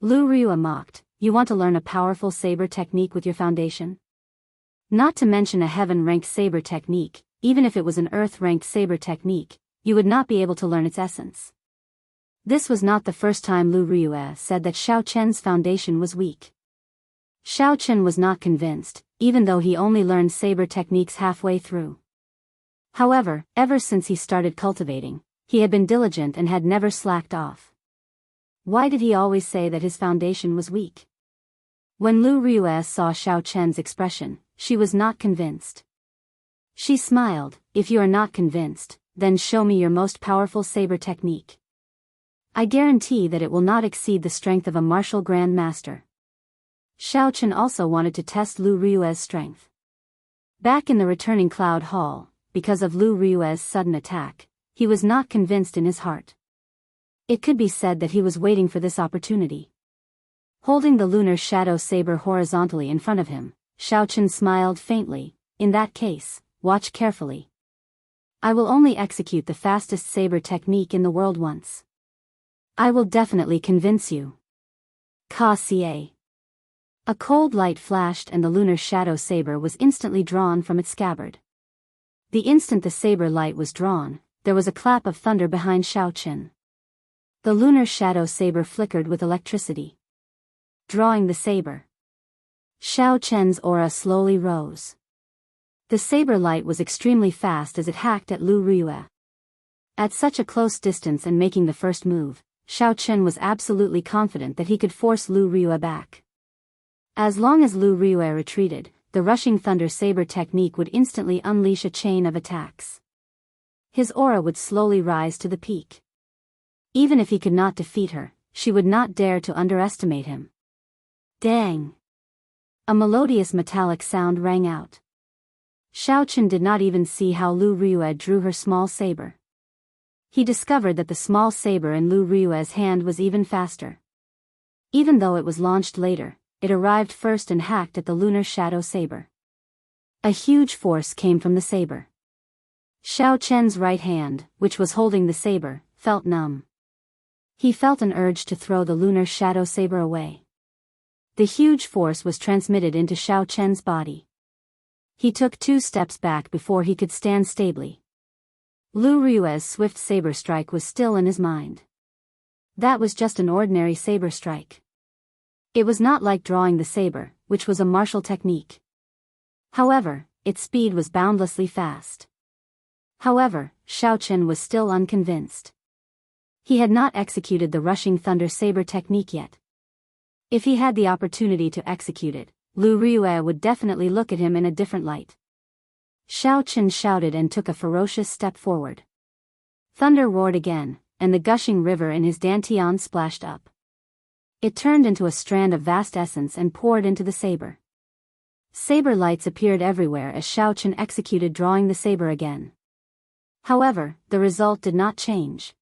Lu Ryue mocked, "You want to learn a powerful saber technique with your foundation? Not to mention a heaven-ranked saber technique, even if it was an earth-ranked saber technique, you would not be able to learn its essence." This was not the first time Lu Ryue said that Xiaochen's foundation was weak. Xiaochen was not convinced, even though he only learned saber techniques halfway through. However, ever since he started cultivating, he had been diligent and had never slacked off. Why did he always say that his foundation was weak? When Lu Ryue saw Xiaochen's expression, she was not convinced. She smiled, "If you are not convinced, then show me your most powerful saber technique." I guarantee that it will not exceed the strength of a martial grand master. Xiao Chen also wanted to test Lu Ryue's strength. Back in the returning Cloud Hall, because of Lu Ryue's sudden attack, he was not convinced in his heart. It could be said that he was waiting for this opportunity. Holding the lunar shadow saber horizontally in front of him, Xiao Chen smiled faintly. In that case, watch carefully. I will only execute the fastest saber technique in the world once. I will definitely convince you. Ka-ca. A cold light flashed and the lunar shadow saber was instantly drawn from its scabbard. The instant the saber light was drawn, there was a clap of thunder behind Xiao Chen. The lunar shadow saber flickered with electricity. Drawing the saber. Xiao Chen's aura slowly rose. The saber light was extremely fast as it hacked at Lu Ryue. At such a close distance and making the first move, Xiao Chen was absolutely confident that he could force Lu Ryue back. As long as Lu Ryue retreated, the rushing thunder saber technique would instantly unleash a chain of attacks. His aura would slowly rise to the peak. Even if he could not defeat her, she would not dare to underestimate him. Dang! A melodious metallic sound rang out. Xiao Chen did not even see how Lu Ryue drew her small saber. He discovered that the small saber in Lu Ryue's hand was even faster. Even though it was launched later, it arrived first and hacked at the lunar shadow saber. A huge force came from the saber. Xiao Chen's right hand, which was holding the saber, felt numb. He felt an urge to throw the lunar shadow saber away. The huge force was transmitted into Xiao Chen's body. He took 2 steps back before he could stand stably. Lu Ryue's swift saber strike was still in his mind. That was just an ordinary saber strike. It was not like drawing the saber, which was a martial technique. However, its speed was boundlessly fast. However, Xiao Chen was still unconvinced. He had not executed the rushing thunder saber technique yet. If he had the opportunity to execute it, Lu Ryue would definitely look at him in a different light. Xiao Chen shouted and took a ferocious step forward. Thunder roared again, and the gushing river in his dantian splashed up. It turned into a strand of vast essence and poured into the saber. Saber lights appeared everywhere as Xiao Chen executed drawing the saber again. However, the result did not change.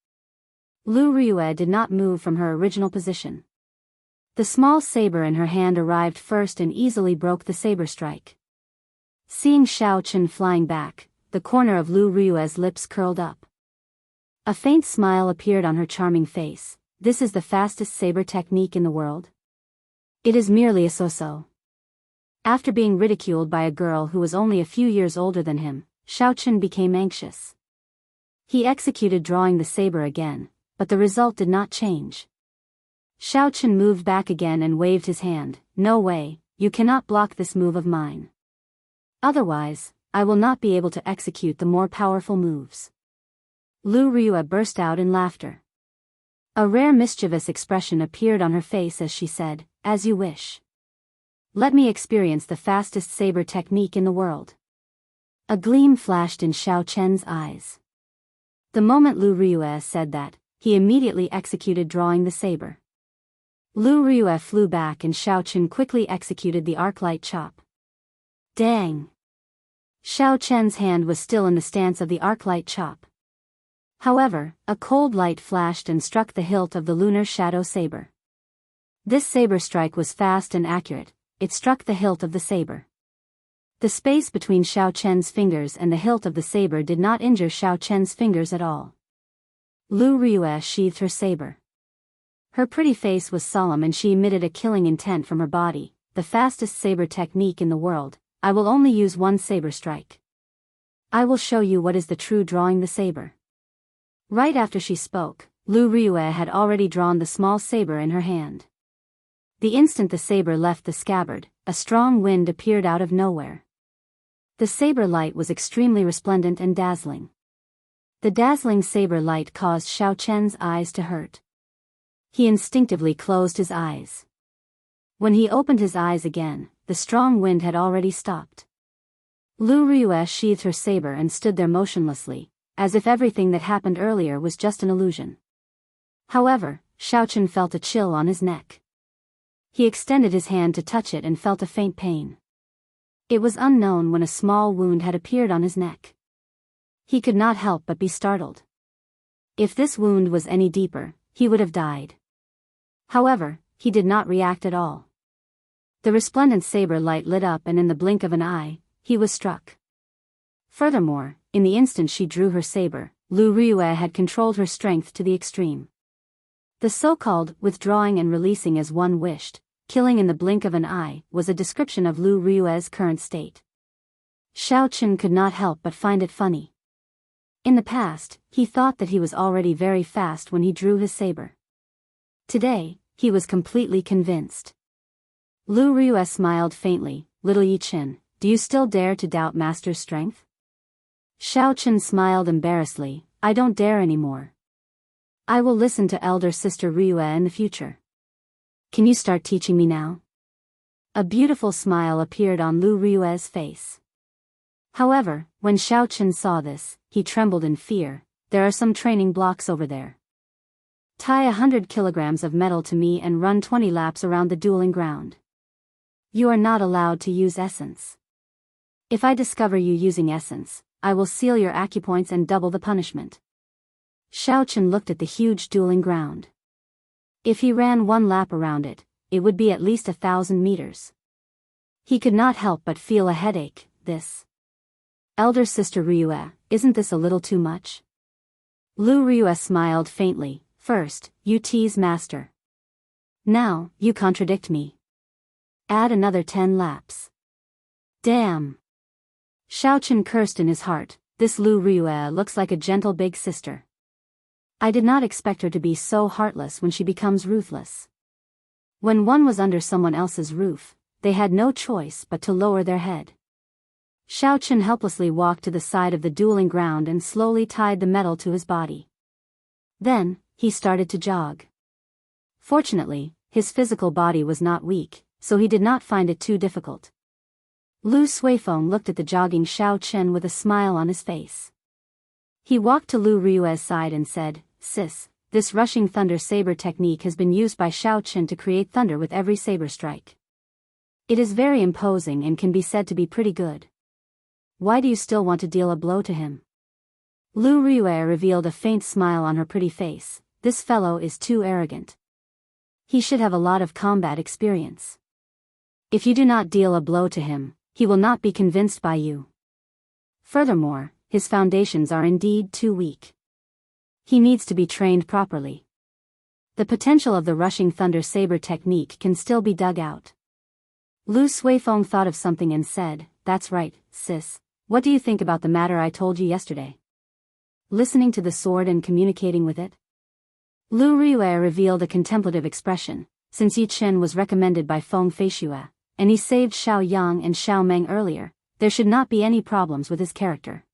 Lu Ryue did not move from her original position. The small saber in her hand arrived first and easily broke the saber strike. Seeing Xiao Chen flying back, the corner of Lu Ryue's lips curled up. A faint smile appeared on her charming face. This is the fastest saber technique in the world? It is merely a so-so. After being ridiculed by a girl who was only a few years older than him, Xiao Chen became anxious. He executed drawing the saber again, but the result did not change. Xiao Chen moved back again and waved his hand. No way, you cannot block this move of mine. Otherwise, I will not be able to execute the more powerful moves. Lu Ryue burst out in laughter. A rare mischievous expression appeared on her face as she said, "As you wish. Let me experience the fastest saber technique in the world." A gleam flashed in Xiao Chen's eyes. The moment Lu Ryue said that, he immediately executed drawing the saber. Lu Ryue flew back and Xiao Chen quickly executed the arc-light chop. Dang! Xiao Chen's hand was still in the stance of the arc-light chop. However, a cold light flashed and struck the hilt of the lunar shadow saber. This saber strike was fast and accurate. It struck the hilt of the saber. The space between Xiao Chen's fingers and the hilt of the saber did not injure Xiao Chen's fingers at all. Lu Ryue sheathed her saber. Her pretty face was solemn and she emitted a killing intent from her body. The fastest saber technique in the world. I will only use one saber strike. I will show you what is the true drawing the saber. Right after she spoke, Lu Ryue had already drawn the small saber in her hand. The instant the saber left the scabbard, a strong wind appeared out of nowhere. The saber light was extremely resplendent and dazzling. The dazzling saber light caused Xiao Chen's eyes to hurt. He instinctively closed his eyes. When he opened his eyes again, the strong wind had already stopped. Lu Ryue sheathed her saber and stood there motionlessly, as if everything that happened earlier was just an illusion. However, Xiaochen felt a chill on his neck. He extended his hand to touch it and felt a faint pain. It was unknown when a small wound had appeared on his neck. He could not help but be startled. If this wound was any deeper, he would have died. However, he did not react at all. The resplendent saber light lit up, and in the blink of an eye, he was struck. Furthermore, in the instant she drew her saber, Lu Ruiyue had controlled her strength to the extreme. The so-called withdrawing and releasing as one wished, killing in the blink of an eye, was a description of Lu Ruiyue's current state. Xiaochen could not help but find it funny. In the past, he thought that he was already very fast when he drew his saber. Today, he was completely convinced. Lu Ruiyue smiled faintly. Little Yi-Chin, do you still dare to doubt Master's strength? Xiaochen smiled embarrassedly. I don't dare anymore. I will listen to elder sister Ruiyue in the future. Can you start teaching me now? A beautiful smile appeared on Lu Ruiyue's face. However, when Xiaochen saw this, he trembled in fear. There are some training blocks over there. Tie 100 kilograms of metal to me and run 20 laps around the dueling ground. You are not allowed to use essence. If I discover you using essence, I will seal your acupoints and double the punishment. Xiaochen looked at the huge dueling ground. If he ran 1 lap around it, it would be at least 1,000 meters. He could not help but feel a headache. This. Elder sister Ruiyue, isn't this a little too much? Lu Ruiyue smiled faintly. First, you tease Master. Now, you contradict me. Add another 10 laps. Damn. Xiaochen cursed in his heart. This Lu Ruiyue looks like a gentle big sister. I did not expect her to be so heartless when she becomes ruthless. When one was under someone else's roof, they had no choice but to lower their head. Xiaochen helplessly walked to the side of the dueling ground and slowly tied the metal to his body. Then, he started to jog. Fortunately, his physical body was not weak, so he did not find it too difficult. Lu Suifeng looked at the jogging Xiaochen with a smile on his face. He walked to Lu Ruiyue's side and said, Sis, this rushing thunder saber technique has been used by Xiaochen to create thunder with every saber strike. It is very imposing and can be said to be pretty good. Why do you still want to deal a blow to him? Lu Ruiyue revealed a faint smile on her pretty face. This fellow is too arrogant. He should have a lot of combat experience. If you do not deal a blow to him, he will not be convinced by you. Furthermore, his foundations are indeed too weak. He needs to be trained properly. The potential of the rushing thunder saber technique can still be dug out. Lu Suifeng thought of something and said, That's right, sis. What do you think about the matter I told you yesterday? Listening to the sword and communicating with it? Lu Ruiyue revealed a contemplative expression. Since Yi-Chen was recommended by Feng Feishue, and he saved Xiao Yang and Xiao Meng earlier, there should not be any problems with his character.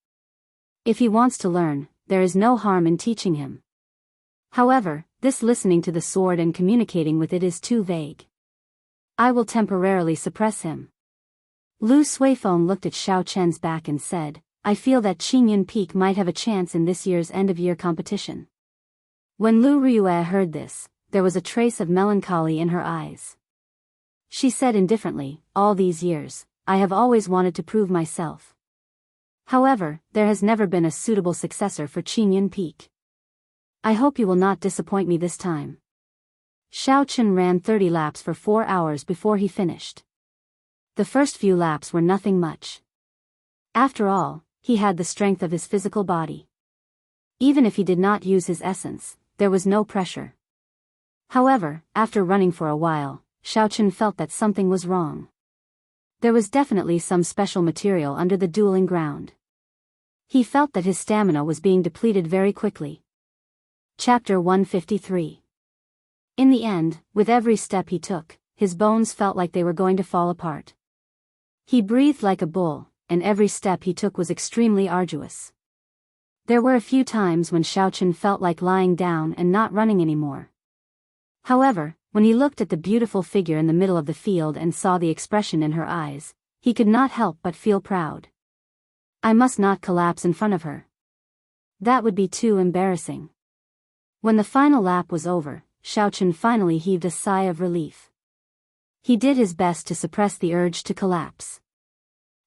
If he wants to learn, there is no harm in teaching him. However, this listening to the sword and communicating with it is too vague. I will temporarily suppress him. Lu Suifeng looked at Xiaochen's back and said, I feel that Qingyun Peak might have a chance in this year's end-of-year competition. When Lu Ruiyue heard this, there was a trace of melancholy in her eyes. She said indifferently, All these years, I have always wanted to prove myself. However, there has never been a suitable successor for Qingyun Peak. I hope you will not disappoint me this time. Xiaochen ran 30 laps for 4 hours before he finished. The first few laps were nothing much. After all, he had the strength of his physical body. Even if he did not use his essence, there was no pressure. However, after running for a while, Xiaochen felt that something was wrong. There was definitely some special material under the dueling ground. He felt that his stamina was being depleted very quickly. Chapter 153. In the end, with every step he took, his bones felt like they were going to fall apart. He breathed like a bull, and every step he took was extremely arduous. There were a few times when Xiaochen felt like lying down and not running anymore. However, when he looked at the beautiful figure in the middle of the field and saw the expression in her eyes, he could not help but feel proud. I must not collapse in front of her. That would be too embarrassing. When the final lap was over, Xiaochen finally heaved a sigh of relief. He did his best to suppress the urge to collapse.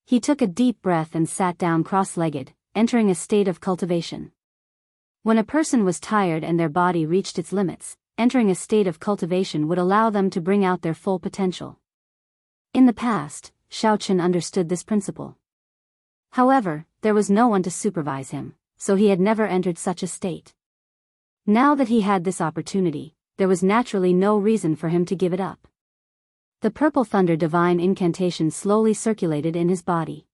He took a deep breath and sat down cross-legged, entering a state of cultivation. When a person was tired and their body reached its limits, entering a state of cultivation would allow them to bring out their full potential. In the past, Xiaochen understood this principle. However, there was no one to supervise him, so he had never entered such a state. Now that he had this opportunity, there was naturally no reason for him to give it up. The purple thunder divine incantation slowly circulated in his body.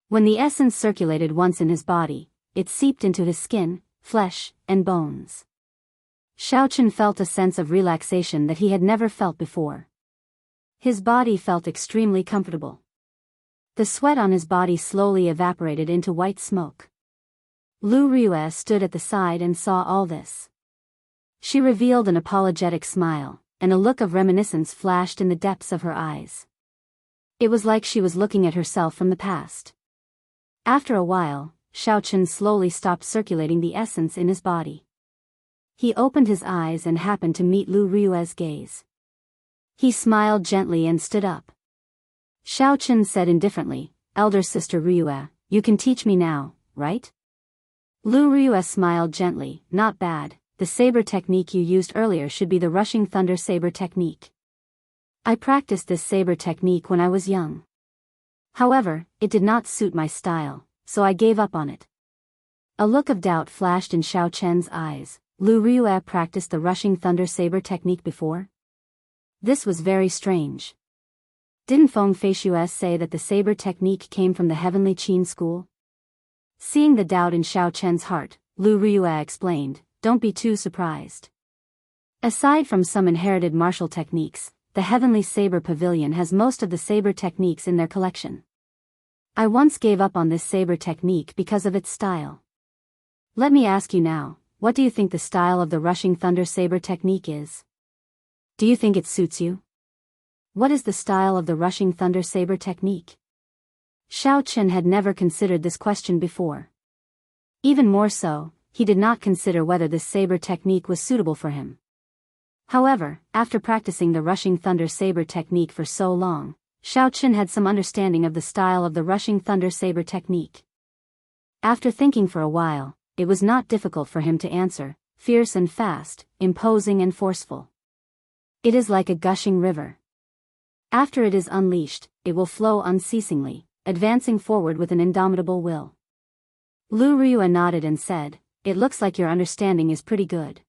When the essence circulated once in his body, it seeped into his skin, flesh, and bones. Xiaochen felt a sense of relaxation that he had never felt before. His body felt extremely comfortable. The sweat on his body slowly evaporated into white smoke. Lu Riyue stood at the side and saw all this. She revealed an apologetic smile, and a look of reminiscence flashed in the depths of her eyes. It was like she was looking at herself from the past. After a while, Xiaochen slowly stopped circulating the essence in his body. He opened his eyes and happened to meet Lu Riyue's gaze. He smiled gently and stood up. Xiaochen said indifferently, "Elder sister Riyue, you can teach me now, right?" Lu Riyue smiled gently, "Not bad, the saber technique you used earlier should be the rushing thunder saber technique. I practiced this saber technique when I was young. However, it did not suit my style, so I gave up on it." A look of doubt flashed in Xiaochen's eyes. Lu Riyue practiced the rushing thunder saber technique before? This was very strange. Didn't Feng Feishues say that the saber technique came from the Heavenly Qin school? Seeing the doubt in Xiaochen's heart, Lu Riyue explained, "Don't be too surprised. Aside from some inherited martial techniques, the Heavenly Saber Pavilion has most of the saber techniques in their collection. I once gave up on this saber technique because of its style. Let me ask you now, what do you think the style of the rushing thunder saber technique is? Do you think it suits you? What is the style of the rushing thunder saber technique?" Xiaochen had never considered this question before. Even more so, he did not consider whether this saber technique was suitable for him. However, after practicing the rushing thunder saber technique for so long, Xiaochen had some understanding of the style of the rushing thunder saber technique. After thinking for a while, it was not difficult for him to answer, "Fierce and fast, imposing and forceful. It is like a gushing river. After it is unleashed, it will flow unceasingly, advancing forward with an indomitable will." Lu Riyue nodded and said, "It looks like your understanding is pretty good.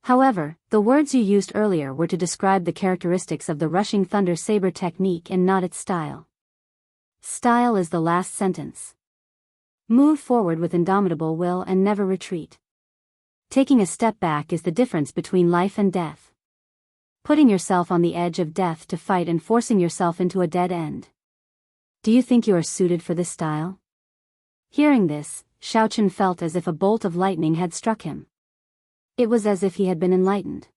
However, the words you used earlier were to describe the characteristics of the rushing thunder saber technique and not its style. Style is the last sentence. Move forward with indomitable will and never retreat. Taking a step back is the difference between life and death. Putting yourself on the edge of death to fight and forcing yourself into a dead end. Do you think you are suited for this style?" Hearing this, Xiaochen felt as if a bolt of lightning had struck him. It was as if he had been enlightened.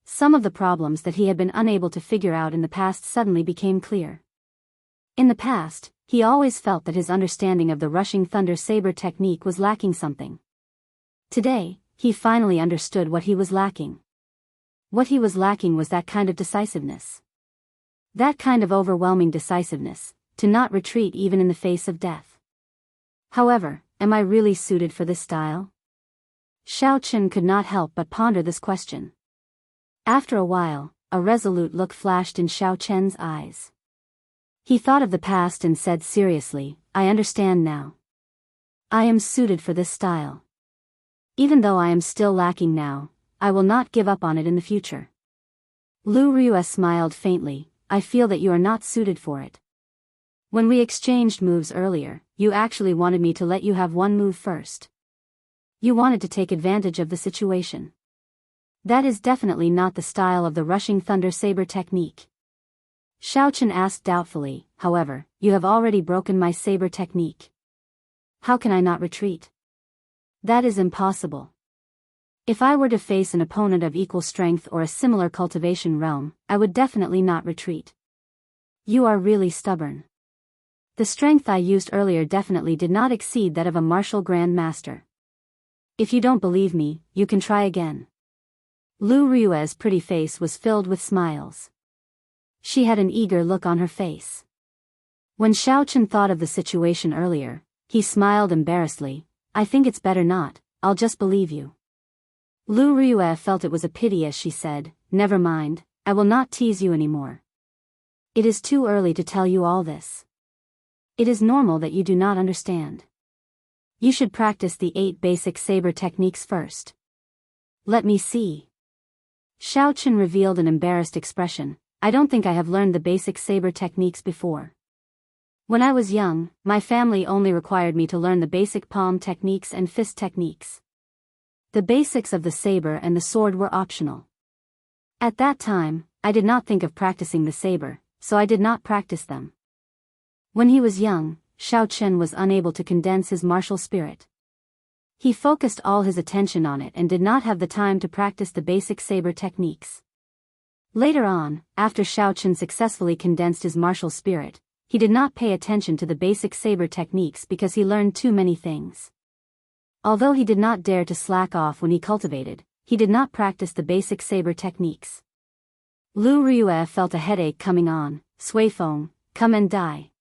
Some of the problems that he had been unable to figure out in the past suddenly became clear. In the past, he always felt that his understanding of the rushing thunder saber technique was lacking something. Today, he finally understood what he was lacking. What he was lacking was that kind of decisiveness. That kind of overwhelming decisiveness, to not retreat even in the face of death. However, am I really suited for this style? Xiaochen could not help but ponder this question. After a while, a resolute look flashed in Xiaochen's eyes. He thought of the past and said seriously, "I understand now. I am suited for this style. Even though I am still lacking now, I will not give up on it in the future." Lu Riyue smiled faintly, "I feel that you are not suited for it. When we exchanged moves earlier, you actually wanted me to let you have one move first. You wanted to take advantage of the situation. That is definitely not the style of the rushing thunder saber technique." Xiaochen asked doubtfully, "However, you have already broken my saber technique. How can I not retreat?" "That is impossible. If I were to face an opponent of equal strength or a similar cultivation realm, I would definitely not retreat. You are really stubborn. The strength I used earlier definitely did not exceed that of a martial grand master. If you don't believe me, you can try again. Lu Rue's pretty face was filled with smiles. She had an eager look on her face. When Xiaochen thought of the situation earlier, he smiled embarrassedly. I think it's better not, I'll just believe you. Lu Rue felt it was a pity as she said, never mind, I will not tease you anymore. It is too early to tell you all this. It is normal that you do not understand. You should practice the 8 basic saber techniques first. Let me see. Xiaochen revealed an embarrassed expression. I don't think I have learned the basic saber techniques before. When I was young, my family only required me to learn the basic palm techniques and fist techniques. The basics of the saber and the sword were optional. At that time, I did not think of practicing the saber, so I did not practice them. When he was young, Xiaochen was unable to condense his martial spirit. He focused all his attention on it and did not have the time to practice the basic saber techniques. Later on, after Xiaochen successfully condensed his martial spirit, he did not pay attention to the basic saber techniques because he learned too many things. Although he did not dare to slack off when he cultivated, he did not practice the basic saber techniques. Lu Rue felt a headache coming on. Suifeng, come and die.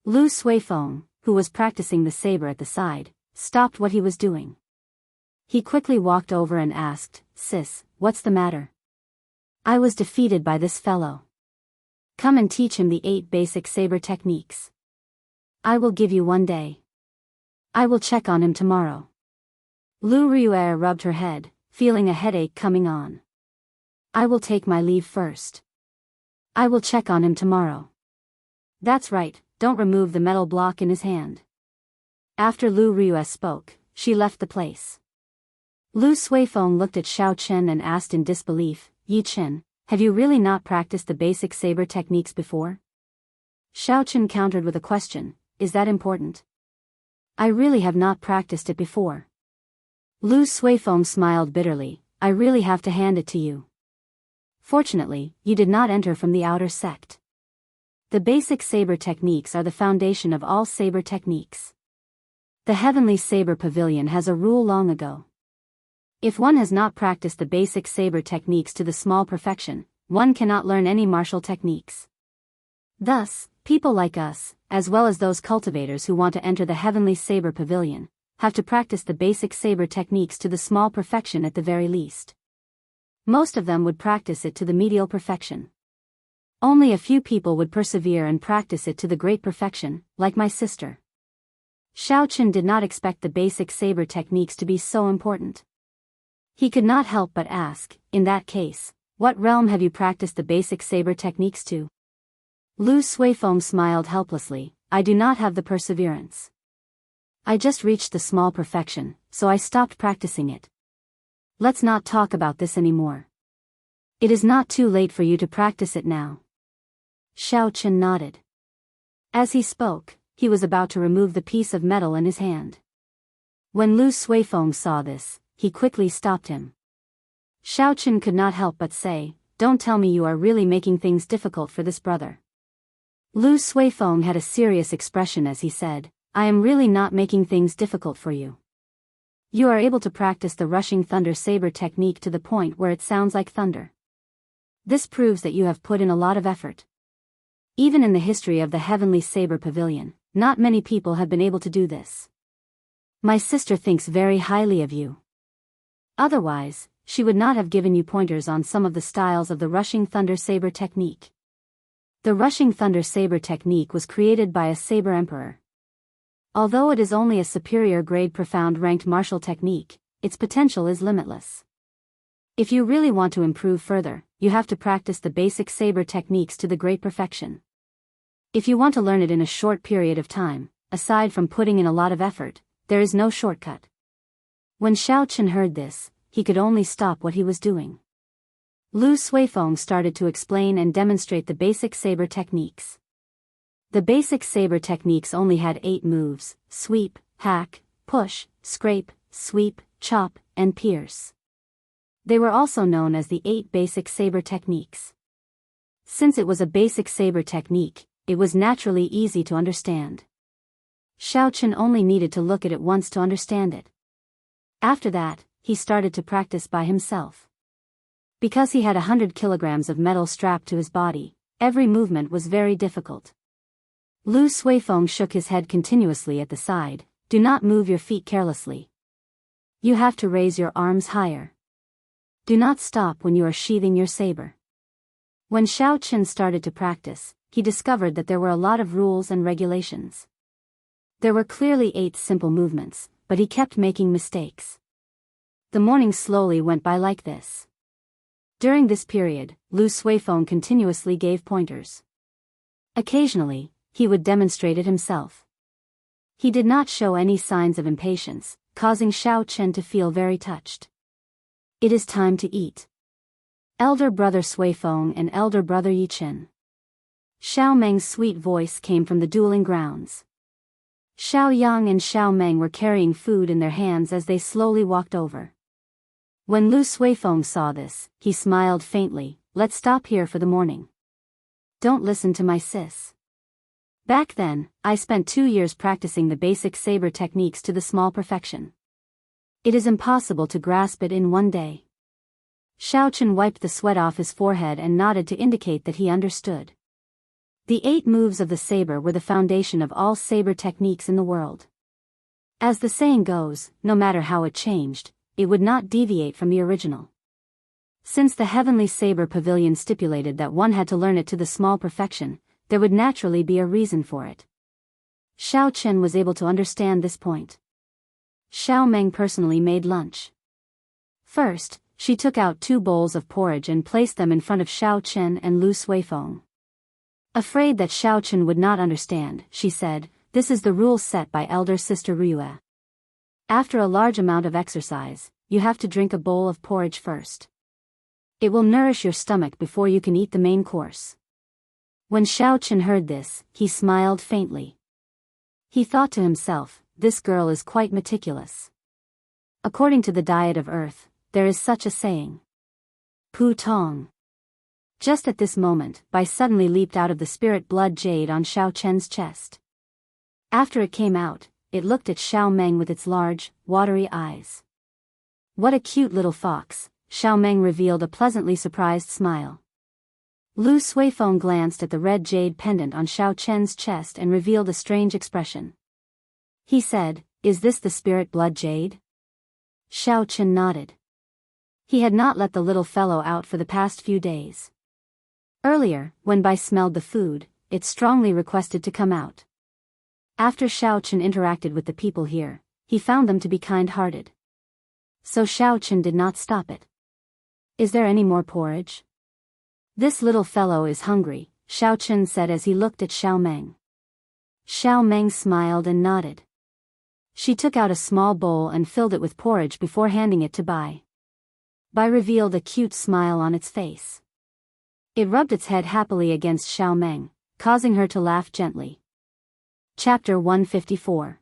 Lu Suifeng, who was practicing the saber at the side, stopped what he was doing. He quickly walked over and asked, Sis, what's the matter? I was defeated by this fellow. Come and teach him the 8 basic saber techniques. I will give you 1 day. I will check on him tomorrow. Lu Rue rubbed her head, feeling a headache coming on. I will take my leave first. I will check on him tomorrow. That's right, don't remove the metal block in his hand. After Lu Rue spoke, she left the place. Lu Suifeng looked at Xiaochen and asked in disbelief, Yi Chen, have you really not practiced the basic saber techniques before? Xiaochen countered with a question, is that important? I really have not practiced it before. Lu Suifeng smiled bitterly, I really have to hand it to you. Fortunately, you did not enter from the outer sect. The basic saber techniques are the foundation of all saber techniques. The Heavenly Saber Pavilion has a rule long ago. If one has not practiced the basic saber techniques to the small perfection, one cannot learn any martial techniques. Thus, people like us, as well as those cultivators who want to enter the Heavenly Saber Pavilion, have to practice the basic saber techniques to the small perfection at the very least. Most of them would practice it to the medial perfection. Only a few people would persevere and practice it to the great perfection, like my sister. Xiaochen did not expect the basic saber techniques to be so important. He could not help but ask, in that case, what realm have you practiced the basic saber techniques to? Lu Suifeng smiled helplessly, I do not have the perseverance. I just reached the small perfection, so I stopped practicing it. Let's not talk about this anymore. It is not too late for you to practice it now. Xiaochen nodded. As he spoke, he was about to remove the piece of metal in his hand. When Lu Suifeng saw this, he quickly stopped him. Xiaochen could not help but say, don't tell me you are really making things difficult for this brother. Lu Suifeng had a serious expression as he said, I am really not making things difficult for you. You are able to practice the rushing thunder saber technique to the point where it sounds like thunder. This proves that you have put in a lot of effort. Even in the history of the Heavenly Saber Pavilion, not many people have been able to do this. My sister thinks very highly of you. Otherwise, she would not have given you pointers on some of the styles of the rushing thunder saber technique. The rushing thunder saber technique was created by a saber emperor. Although it is only a superior grade profound ranked martial technique, its potential is limitless. If you really want to improve further, you have to practice the basic saber techniques to the great perfection. If you want to learn it in a short period of time, aside from putting in a lot of effort, there is no shortcut. When Xiaochen heard this, he could only stop what he was doing. Lu Suifeng started to explain and demonstrate the basic saber techniques. The basic saber techniques only had 8 moves: sweep, hack, push, scrape, sweep, chop, and pierce. They were also known as the 8 basic saber techniques. Since it was a basic saber technique, it was naturally easy to understand. Xiaochen only needed to look at it once to understand it. After that, he started to practice by himself. Because he had 100 kilograms of metal strapped to his body, every movement was very difficult. Lu Suifeng shook his head continuously at the side. Do not move your feet carelessly. You have to raise your arms higher. Do not stop when you are sheathing your saber. When Xiao Qin started to practice, he discovered that there were a lot of rules and regulations. There were clearly 8 simple movements, but he kept making mistakes. The morning slowly went by like this. During this period, Lu Suifeng continuously gave pointers. Occasionally, he would demonstrate it himself. He did not show any signs of impatience, causing Xiao Qin to feel very touched. It is time to eat. Elder brother Suifeng and elder brother Yiqin. Xiao Meng's sweet voice came from the dueling grounds. Xiao Yang and Xiao Meng were carrying food in their hands as they slowly walked over. When Lu Suifeng saw this, he smiled faintly. Let's stop here for the morning. Don't listen to my sis. Back then, I spent 2 years practicing the basic saber techniques to the small perfection. It is impossible to grasp it in one day. Xiao Qin wiped the sweat off his forehead and nodded to indicate that he understood. The 8 moves of the saber were the foundation of all saber techniques in the world. As the saying goes, no matter how it changed, it would not deviate from the original. Since the Heavenly Saber Pavilion stipulated that one had to learn it to the small perfection, there would naturally be a reason for it. Xiao Qin was able to understand this point. Xiao Meng personally made lunch. First, she took out 2 bowls of porridge and placed them in front of Xiao Qin and Lu Suifeng. Afraid that Xiao Qin would not understand, she said, "This is the rule set by elder sister Rue. After a large amount of exercise, you have to drink a bowl of porridge first. It will nourish your stomach before you can eat the main course." When Xiao Qin heard this, he smiled faintly. He thought to himself, this girl is quite meticulous. According to the diet of earth, there is such a saying. Pu Tong. Just at this moment, Bai suddenly leaped out of the spirit blood jade on Xiao Chen's chest. After it came out, it looked at Xiao Meng with its large, watery eyes. What a cute little fox, Xiao Meng revealed a pleasantly surprised smile. Lu Suifeng glanced at the red jade pendant on Xiao Chen's chest and revealed a strange expression. He said, "Is this the spirit blood jade?" Xiao Chen nodded. He had not let the little fellow out for the past few days. Earlier, when Bai smelled the food, it strongly requested to come out. After Xiao Chen interacted with the people here, he found them to be kind-hearted. So Xiao Chen did not stop it. "Is there any more porridge?" "This little fellow is hungry," Xiao Chen said as he looked at Xiao Meng. Xiao Meng smiled and nodded. She took out a small bowl and filled it with porridge before handing it to Bai. Bai revealed a cute smile on its face. It rubbed its head happily against Xiao Meng, causing her to laugh gently. Chapter 154.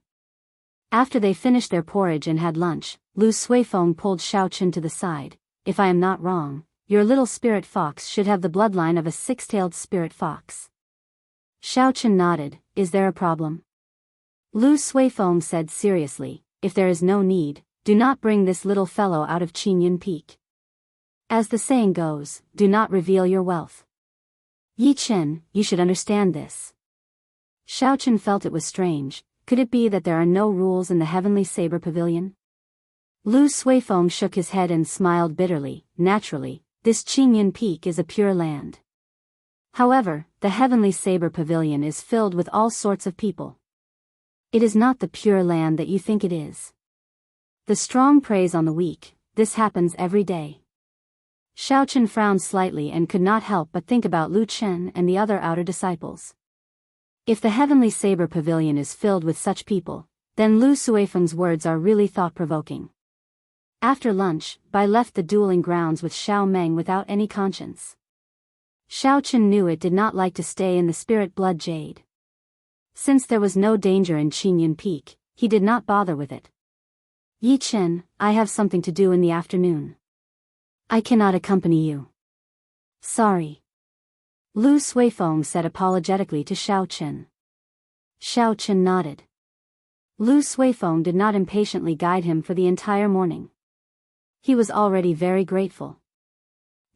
After they finished their porridge and had lunch, Lu Suifeng pulled Xiao Chen to the side. "If I am not wrong, your little spirit fox should have the bloodline of a 6-tailed spirit fox." Xiao Chen nodded. "Is there a problem?" Lu Suifeng said seriously, "If there is no need, do not bring this little fellow out of Qingyun Peak. As the saying goes, do not reveal your wealth. Yi Chen, you should understand this." Xiao Chen felt it was strange. Could it be that there are no rules in the Heavenly Saber Pavilion? Lu Suifeng shook his head and smiled bitterly. "Naturally, this Qingyun Peak is a pure land. However, the Heavenly Saber Pavilion is filled with all sorts of people. It is not the pure land that you think it is. The strong preys on the weak. This happens every day." Xiao Chen frowned slightly and could not help but think about Lu Chen and the other outer disciples. If the Heavenly Saber Pavilion is filled with such people, then Lu Suifeng's words are really thought-provoking. After lunch, Bai left the dueling grounds with Xiao Meng without any conscience. Xiao Chen knew it did not like to stay in the spirit blood jade. Since there was no danger in Qingyun Peak, he did not bother with it. "Yi Chen, I have something to do in the afternoon. I cannot accompany you." "Sorry." Lu Suifeng said apologetically to Xiao Chen. Xiao Chen nodded. Lu Suifeng did not impatiently guide him for the entire morning. He was already very grateful.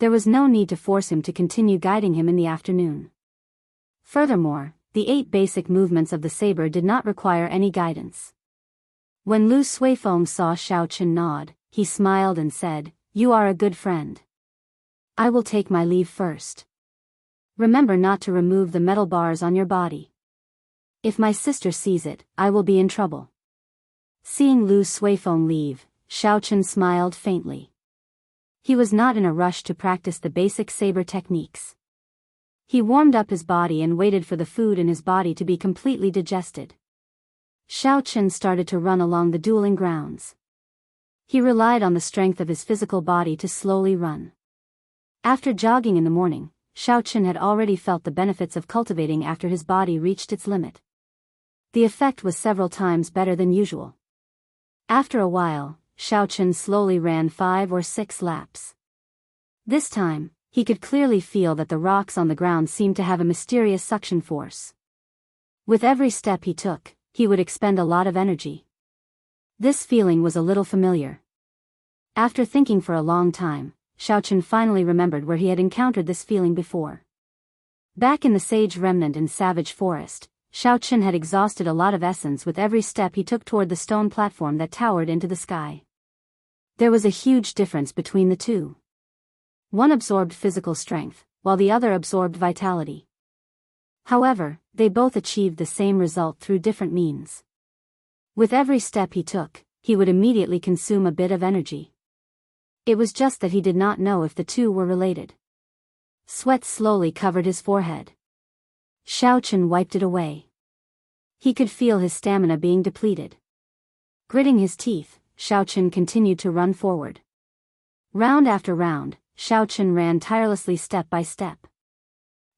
There was no need to force him to continue guiding him in the afternoon. Furthermore, the 8 basic movements of the saber did not require any guidance. When Lu Suifeng saw Xiao Chen nod, he smiled and said, "You are a good friend. I will take my leave first. Remember not to remove the metal bars on your body. If my sister sees it, I will be in trouble." Seeing Lu Suifeng leave, Xiao Chen smiled faintly. He was not in a rush to practice the basic saber techniques. He warmed up his body and waited for the food in his body to be completely digested. Xiao Chen started to run along the dueling grounds. He relied on the strength of his physical body to slowly run. After jogging in the morning, Xiao Chen had already felt the benefits of cultivating after his body reached its limit. The effect was several times better than usual. After a while, Xiao Chen slowly ran 5 or 6 laps. This time, he could clearly feel that the rocks on the ground seemed to have a mysterious suction force. With every step he took, he would expend a lot of energy. This feeling was a little familiar. After thinking for a long time, Xiao Chen finally remembered where he had encountered this feeling before. Back in the sage remnant in Savage Forest, Xiao Chen had exhausted a lot of essence with every step he took toward the stone platform that towered into the sky. There was a huge difference between the two. One absorbed physical strength, while the other absorbed vitality. However, they both achieved the same result through different means. With every step he took, he would immediately consume a bit of energy. It was just that he did not know if the two were related. Sweat slowly covered his forehead. Xiao Chen wiped it away. He could feel his stamina being depleted. Gritting his teeth, Xiao Chen continued to run forward. Round after round, Xiao Chen ran tirelessly step by step.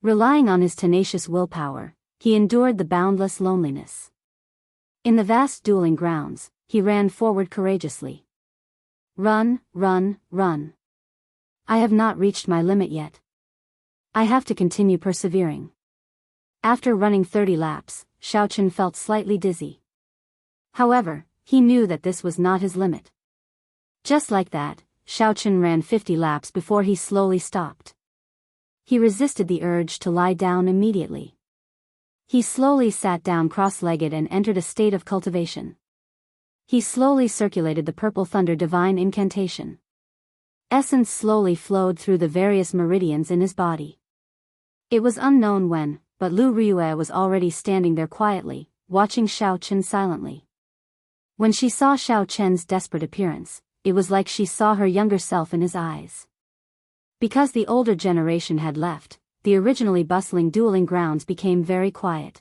Relying on his tenacious willpower, he endured the boundless loneliness. In the vast dueling grounds, he ran forward courageously. Run, run, run. I have not reached my limit yet. I have to continue persevering. After running 30 laps, Xiao Chen felt slightly dizzy. However, he knew that this was not his limit. Just like that, Xiao Chen ran 50 laps before he slowly stopped. He resisted the urge to lie down immediately. He slowly sat down cross-legged and entered a state of cultivation. He slowly circulated the Purple Thunder Divine Incantation. Essence slowly flowed through the various meridians in his body. It was unknown when, but Lu Riyue was already standing there quietly, watching Xiao Chen silently. When she saw Xiao Chen's desperate appearance, it was like she saw her younger self in his eyes. Because the older generation had left, the originally bustling dueling grounds became very quiet.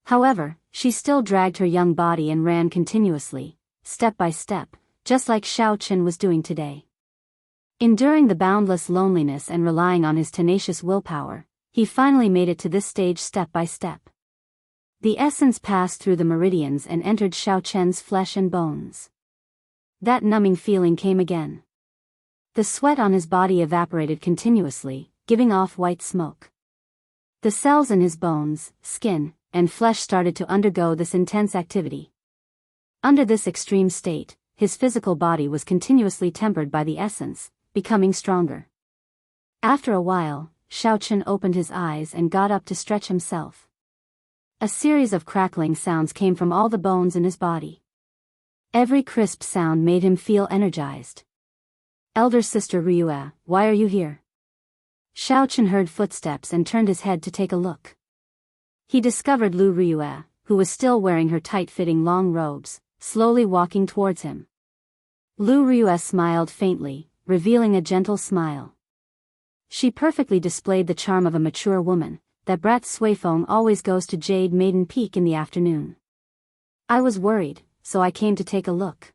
However, she still dragged her young body and ran continuously, step by step, just like Xiao Chen was doing today. Enduring the boundless loneliness and relying on his tenacious willpower, he finally made it to this stage step by step. The essence passed through the meridians and entered Xiao Chen's flesh and bones. That numbing feeling came again. The sweat on his body evaporated continuously, giving off white smoke. The cells in his bones, skin, and flesh started to undergo this intense activity. Under this extreme state, his physical body was continuously tempered by the essence, becoming stronger. After a while, Xiao Chen opened his eyes and got up to stretch himself. A series of crackling sounds came from all the bones in his body. Every crisp sound made him feel energized. "Elder sister Riyue, why are you here?" Xiao Chen heard footsteps and turned his head to take a look. He discovered Lu Riyue, who was still wearing her tight-fitting long robes, slowly walking towards him. Lu Riyue smiled faintly, revealing a gentle smile. She perfectly displayed the charm of a mature woman. That brat Suifeng always goes to Jade Maiden Peak in the afternoon. I was worried, so I came to take a look.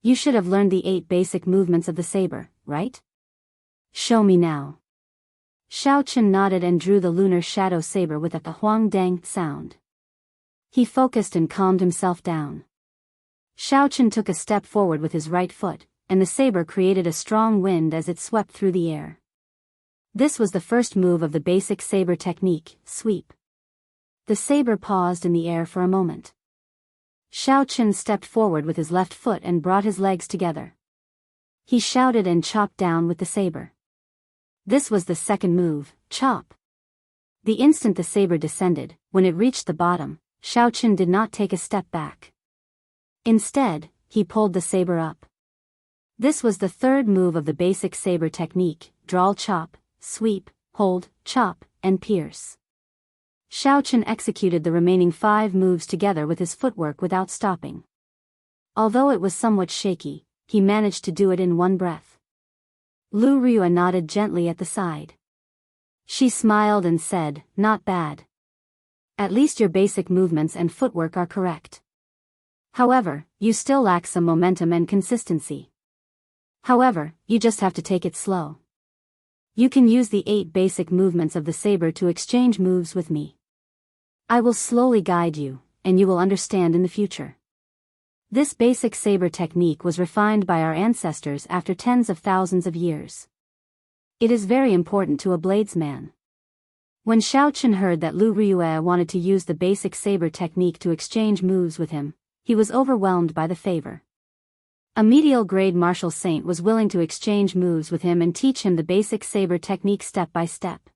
You should have learned the 8 basic movements of the saber, right? Show me now. Xiao Chen nodded and drew the lunar shadow saber with a huang dang sound. He focused and calmed himself down. Xiao Chen took a step forward with his right foot, and the saber created a strong wind as it swept through the air. This was the first move of the basic saber technique, sweep. The saber paused in the air for a moment. Xiao Chen stepped forward with his left foot and brought his legs together. He shouted and chopped down with the saber. This was the second move, chop. The instant the saber descended, when it reached the bottom, Xiao Chen did not take a step back. Instead, he pulled the saber up. This was the third move of the basic saber technique: draw, chop, sweep, hold, chop, and pierce. Xiao Chen executed the remaining 5 moves together with his footwork without stopping. Although it was somewhat shaky, he managed to do it in one breath. Lu Riyue nodded gently at the side. She smiled and said, "Not bad. At least your basic movements and footwork are correct. However, you still lack some momentum and consistency. However, you just have to take it slow. You can use the 8 basic movements of the saber to exchange moves with me. I will slowly guide you, and you will understand in the future." This basic saber technique was refined by our ancestors after tens of thousands of years. It is very important to a bladesman. When Xiao Chen heard that Lu Riyue wanted to use the basic saber technique to exchange moves with him, he was overwhelmed by the favor. A medial grade martial saint was willing to exchange moves with him and teach him the basic saber technique step by step.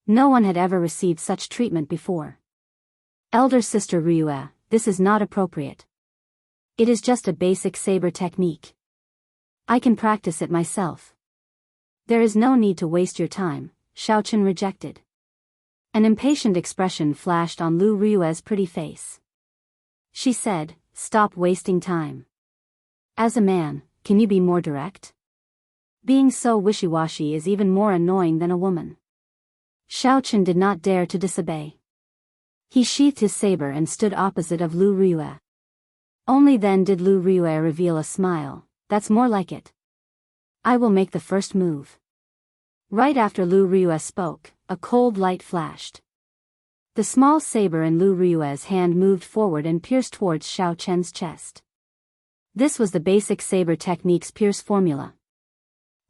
No one had ever received such treatment before. "Elder sister Riyue, this is not appropriate. It is just a basic saber technique. I can practice it myself. There is no need to waste your time," Xiao Chen rejected. An impatient expression flashed on Lu Riyue's pretty face. She said, "Stop wasting time. As a man, can you be more direct? Being so wishy-washy is even more annoying than a woman." Xiao Chen did not dare to disobey. He sheathed his saber and stood opposite of Lu Riyue. Only then did Lu Riyue reveal a smile. "That's more like it. I will make the first move." Right after Lu Riyue spoke, a cold light flashed. The small saber in Lu Riyue's hand moved forward and pierced towards Xiao Chen's chest. This was the basic saber technique's pierce formula.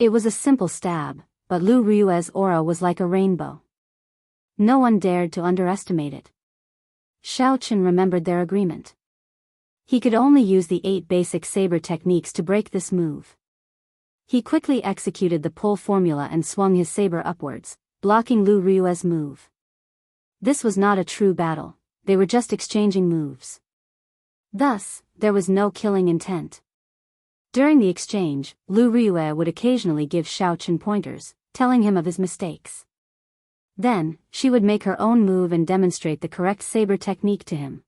It was a simple stab, but Lu Riyue's aura was like a rainbow. No one dared to underestimate it. Xiao Chen remembered their agreement. He could only use the 8 basic saber techniques to break this move. He quickly executed the pull formula and swung his saber upwards, blocking Lu Riyue's move. This was not a true battle, they were just exchanging moves. Thus, there was no killing intent. During the exchange, Lu Riyue would occasionally give Xiao Chen pointers, telling him of his mistakes. Then, she would make her own move and demonstrate the correct saber technique to him.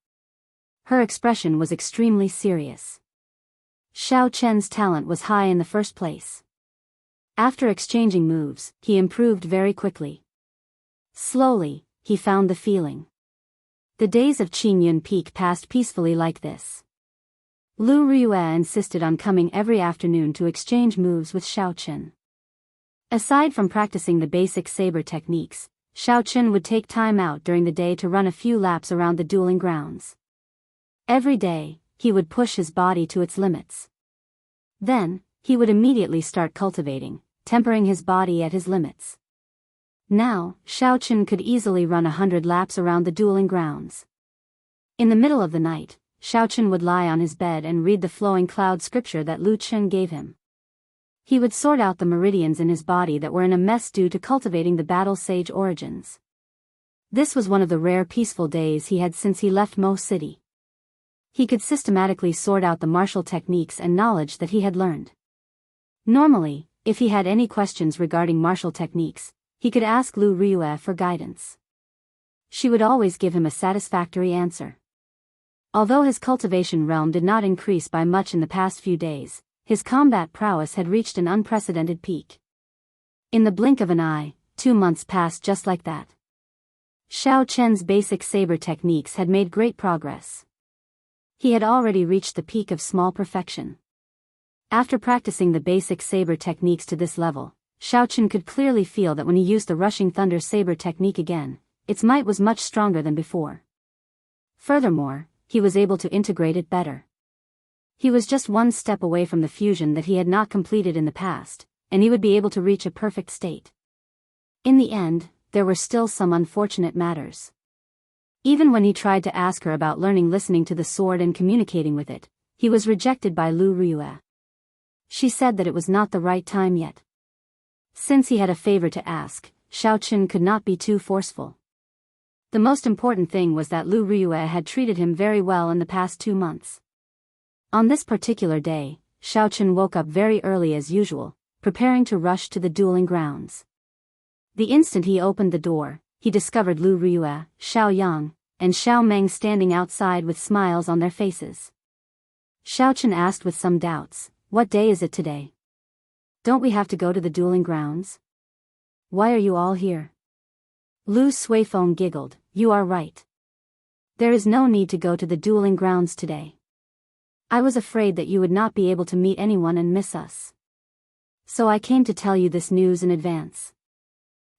Her expression was extremely serious. Xiao Chen's talent was high in the first place. After exchanging moves, he improved very quickly. Slowly, he found the feeling. The days of Qingyun Peak passed peacefully like this. Lu Riyue insisted on coming every afternoon to exchange moves with Xiao Chen. Aside from practicing the basic saber techniques, Xiao Chen would take time out during the day to run a few laps around the dueling grounds. Every day, he would push his body to its limits. Then, he would immediately start cultivating, tempering his body at his limits. Now, Xiao Chen could easily run 100 laps around the dueling grounds. In the middle of the night, Xiao Chen would lie on his bed and read the flowing cloud scripture that Lu Chen gave him. He would sort out the meridians in his body that were in a mess due to cultivating the battle sage origins. This was one of the rare peaceful days he had since he left Mo City. He could systematically sort out the martial techniques and knowledge that he had learned. Normally, if he had any questions regarding martial techniques, he could ask Lu Riyue for guidance. She would always give him a satisfactory answer. Although his cultivation realm did not increase by much in the past few days, his combat prowess had reached an unprecedented peak. In the blink of an eye, 2 months passed just like that. Xiao Chen's basic saber techniques had made great progress. He had already reached the peak of small perfection. After practicing the basic saber techniques to this level, Xiao Chen could clearly feel that when he used the rushing thunder saber technique again, its might was much stronger than before. Furthermore, he was able to integrate it better. He was just one step away from the fusion that he had not completed in the past, and he would be able to reach a perfect state. In the end, there were still some unfortunate matters. Even when he tried to ask her about learning listening to the sword and communicating with it, he was rejected by Lu Riyue. She said that it was not the right time yet. Since he had a favor to ask, Xiaoqun could not be too forceful. The most important thing was that Lu Riyue had treated him very well in the past 2 months. On this particular day, Xiaoqun woke up very early as usual, preparing to rush to the dueling grounds. The instant he opened the door, he discovered Lu Riyue, Xiao Yang, and Xiao Meng standing outside with smiles on their faces. Xiaoqun asked with some doubts, "What day is it today? Don't we have to go to the dueling grounds? Why are you all here?" Lu Suifeng giggled, "You are right. There is no need to go to the dueling grounds today. I was afraid that you would not be able to meet anyone and miss us. So I came to tell you this news in advance."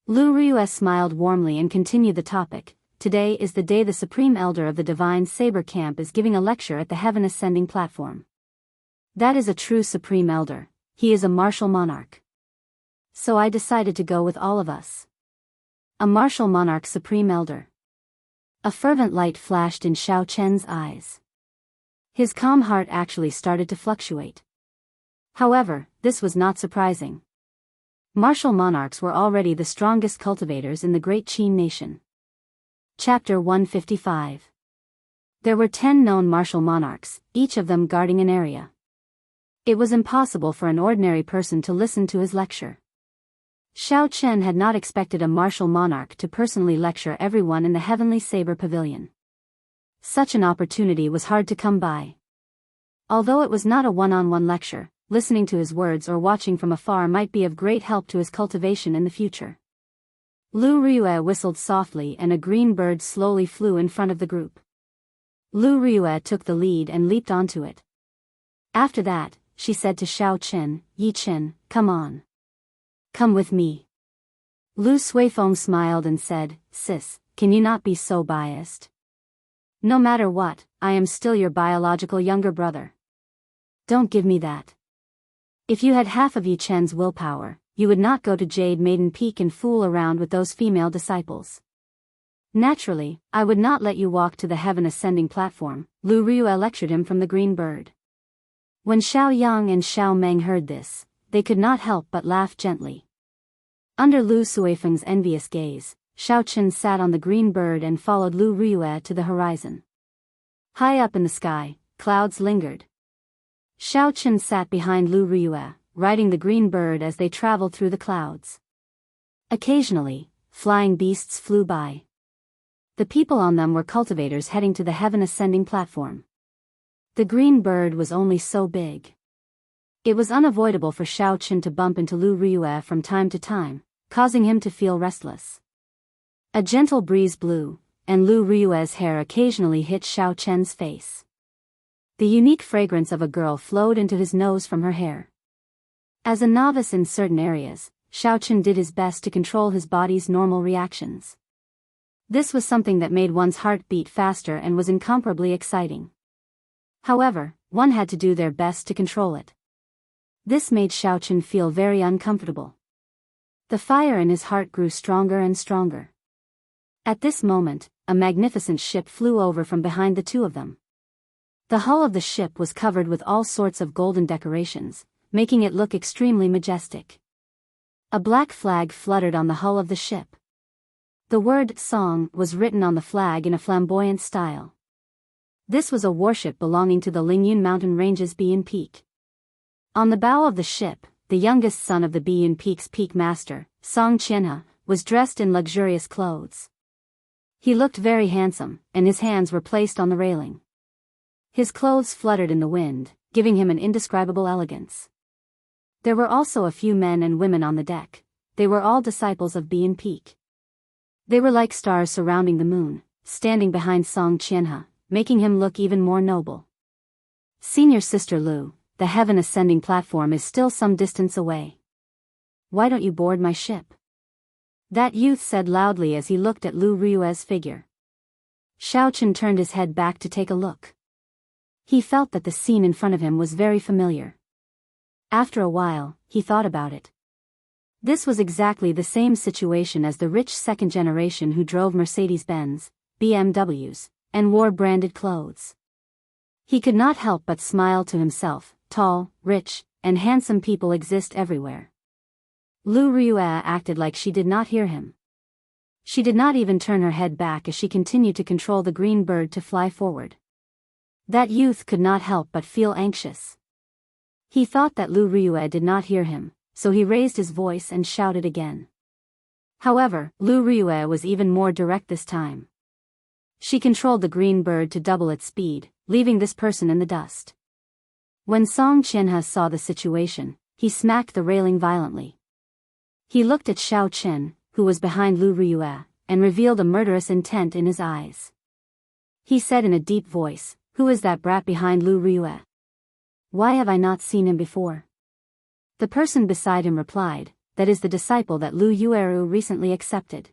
Lu Riyue smiled warmly and continued the topic. "Today is the day the Supreme Elder of the Divine Saber Camp is giving a lecture at the Heaven Ascending platform. That is a true Supreme Elder. He is a martial monarch. So I decided to go with all of us." A martial monarch Supreme Elder. A fervent light flashed in Xiao Chen's eyes. His calm heart actually started to fluctuate. However, this was not surprising. Martial monarchs were already the strongest cultivators in the great Qin nation. Chapter 155. There were 10 known martial monarchs, each of them guarding an area. It was impossible for an ordinary person to listen to his lecture. Xiao Chen had not expected a martial monarch to personally lecture everyone in the Heavenly Saber Pavilion. Such an opportunity was hard to come by. Although it was not a one-on-one lecture, listening to his words or watching from afar might be of great help to his cultivation in the future. Lu Riyue whistled softly and a green bird slowly flew in front of the group. Lu Riyue took the lead and leaped onto it. After that, she said to Xiao Chen, "Yi Chen, come on. Come with me." Lu Suifeng smiled and said, "Sis, can you not be so biased? No matter what, I am still your biological younger brother. Don't give me that. If you had half of Yi Chen's willpower, you would not go to Jade Maiden Peak and fool around with those female disciples. Naturally, I would not let you walk to the Heaven Ascending platform." Lu Riyue lectured him from the green bird. When Xiao Yang and Xiao Meng heard this, they could not help but laugh gently. Under Lu Suifeng's envious gaze, Xiao Chen sat on the green bird and followed Lu Riyue to the horizon. High up in the sky, clouds lingered. Xiao Chen sat behind Lu Riyue, riding the green bird as they traveled through the clouds. Occasionally, flying beasts flew by. The people on them were cultivators heading to the Heaven Ascending platform. The green bird was only so big. It was unavoidable for Xiao Chen to bump into Lu Riyue from time to time, causing him to feel restless. A gentle breeze blew, and Lu Riyue's hair occasionally hit Xiao Chen's face. The unique fragrance of a girl flowed into his nose from her hair. As a novice in certain areas, Xiao Chen did his best to control his body's normal reactions. This was something that made one's heart beat faster and was incomparably exciting. However, one had to do their best to control it. This made Xiao Chen feel very uncomfortable. The fire in his heart grew stronger and stronger. At this moment, a magnificent ship flew over from behind the two of them. The hull of the ship was covered with all sorts of golden decorations, making it look extremely majestic. A black flag fluttered on the hull of the ship. The word "Song" was written on the flag in a flamboyant style. This was a warship belonging to the Lingyun Mountain Range's Biyao Peak. On the bow of the ship, the youngest son of the Biyao Peak's peak master, Song Qianhe, was dressed in luxurious clothes. He looked very handsome, and his hands were placed on the railing. His clothes fluttered in the wind, giving him an indescribable elegance. There were also a few men and women on the deck. They were all disciples of Biyao Peak. They were like stars surrounding the moon, standing behind Song Qianhe, making him look even more noble. "Senior Sister Lu, the Heaven Ascending platform is still some distance away. Why don't you board my ship?" That youth said loudly as he looked at Lu Riyue's figure. Xiao Chen turned his head back to take a look. He felt that the scene in front of him was very familiar. After a while, he thought about it. This was exactly the same situation as the rich second generation who drove Mercedes-Benz, BMWs, and wore branded clothes. He could not help but smile to himself. Tall, rich, and handsome people exist everywhere. Lu Ruya acted like she did not hear him. She did not even turn her head back as she continued to control the green bird to fly forward. That youth could not help but feel anxious. He thought that Lu Ruya did not hear him, so he raised his voice and shouted again. However, Lu Ruya was even more direct this time. She controlled the green bird to double its speed, leaving this person in the dust. When Song Qianhe saw the situation, he smacked the railing violently. He looked at Xiao Chen, who was behind Lu Ruya, and revealed a murderous intent in his eyes. He said in a deep voice, "Who is that brat behind Lu Ruya? Why have I not seen him before?" The person beside him replied, "That is the disciple that Lu Yueru recently accepted.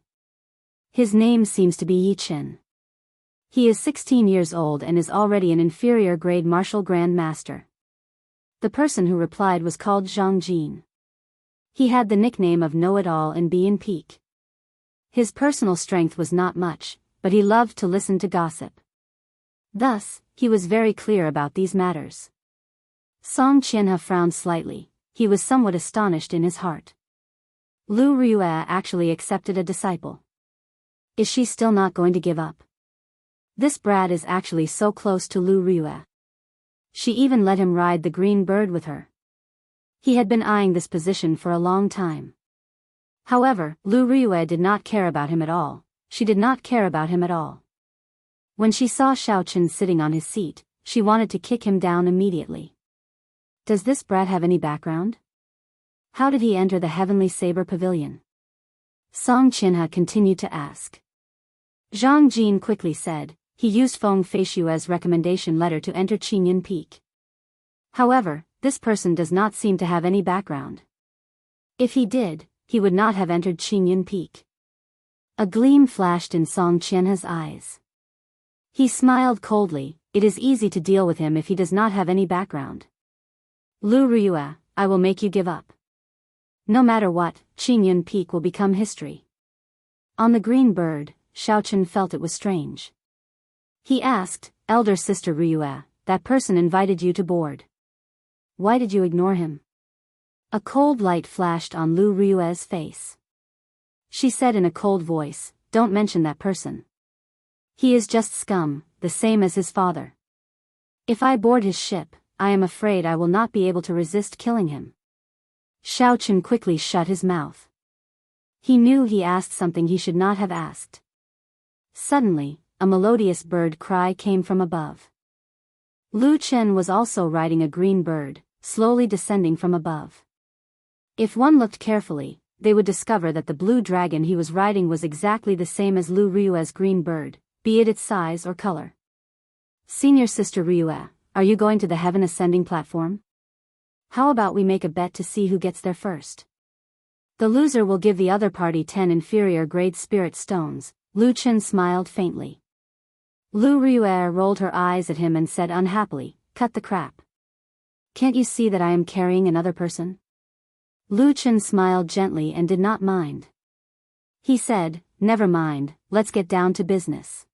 His name seems to be Yi Chen. He is 16 years old and is already an inferior grade martial grand master." The person who replied was called Zhang Jin. He had the nickname of Know-It-All in Bian Peak. His personal strength was not much, but he loved to listen to gossip. Thus, he was very clear about these matters. Song Qianhe frowned slightly. He was somewhat astonished in his heart. Lu Ruya actually accepted a disciple. Is she still not going to give up? This brat is actually so close to Lu Ruya. She even let him ride the green bird with her. He had been eyeing this position for a long time. However, Lu Ruya did not care about him at all. She did not care about him at all. When she saw Xiao Chen sitting on his seat, she wanted to kick him down immediately. Does this brat have any background? How did he enter the Heavenly Saber Pavilion? Song Qianhe continued to ask. Zhang Jin quickly said, he used Feng Feishue's recommendation letter to enter Qingyun Peak. However, this person does not seem to have any background. If he did, he would not have entered Qingyun Peak. A gleam flashed in Song Qianhe's eyes. He smiled coldly. It is easy to deal with him if he does not have any background. Lu Ruya, I will make you give up. No matter what, Qingyun Peak will become history. On the green bird, Xiao Chen felt it was strange. He asked, Elder Sister Ruya, that person invited you to board. Why did you ignore him? A cold light flashed on Lu Ruya's face. She said in a cold voice, don't mention that person. He is just scum, the same as his father. If I board his ship, I am afraid I will not be able to resist killing him. Xiao Chen quickly shut his mouth. He knew he asked something he should not have asked. Suddenly, a melodious bird cry came from above. Lu Chen was also riding a green bird, slowly descending from above. If one looked carefully, they would discover that the blue dragon he was riding was exactly the same as Lu Ruya's green bird, be it its size or color. Senior Sister Ruya, are you going to the heaven ascending platform? How about we make a bet to see who gets there first? The loser will give the other party 10 inferior grade spirit stones. Lu Chen smiled faintly. Lu Ruya rolled her eyes at him and said unhappily, cut the crap. Can't you see that I am carrying another person? Lu Chen smiled gently and did not mind. He said, never mind, let's get down to business.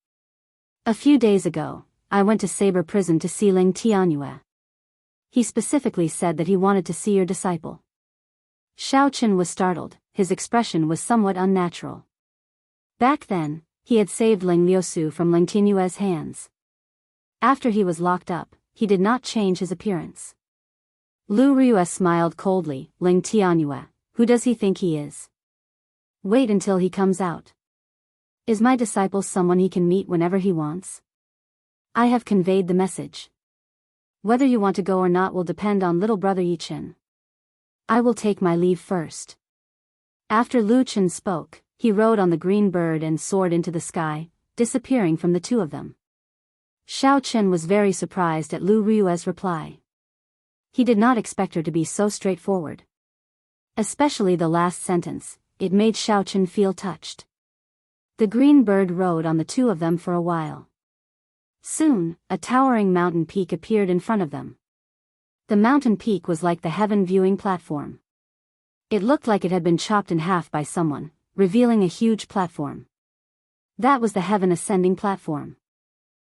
A few days ago, I went to Saber Prison to see Ling Tianyue. He specifically said that he wanted to see your disciple. Xiao Chen was startled, his expression was somewhat unnatural. Back then, he had saved Ling Liusu from Ling Tianyue's hands. After he was locked up, he did not change his appearance. Lu Ruya smiled coldly, Ling Tianyue, who does he think he is? Wait until he comes out. Is my disciple someone he can meet whenever he wants? I have conveyed the message. Whether you want to go or not will depend on little brother Yi Chen. I will take my leave first. After Lu Chen spoke, he rode on the green bird and soared into the sky, disappearing from the two of them. Xiao Chen was very surprised at Lu Ruya's reply. He did not expect her to be so straightforward. Especially the last sentence, it made Xiao Chen feel touched. The green bird rode on the two of them for a while. Soon, a towering mountain peak appeared in front of them. The mountain peak was like the heaven viewing platform. It looked like it had been chopped in half by someone, revealing a huge platform. That was the heaven ascending platform.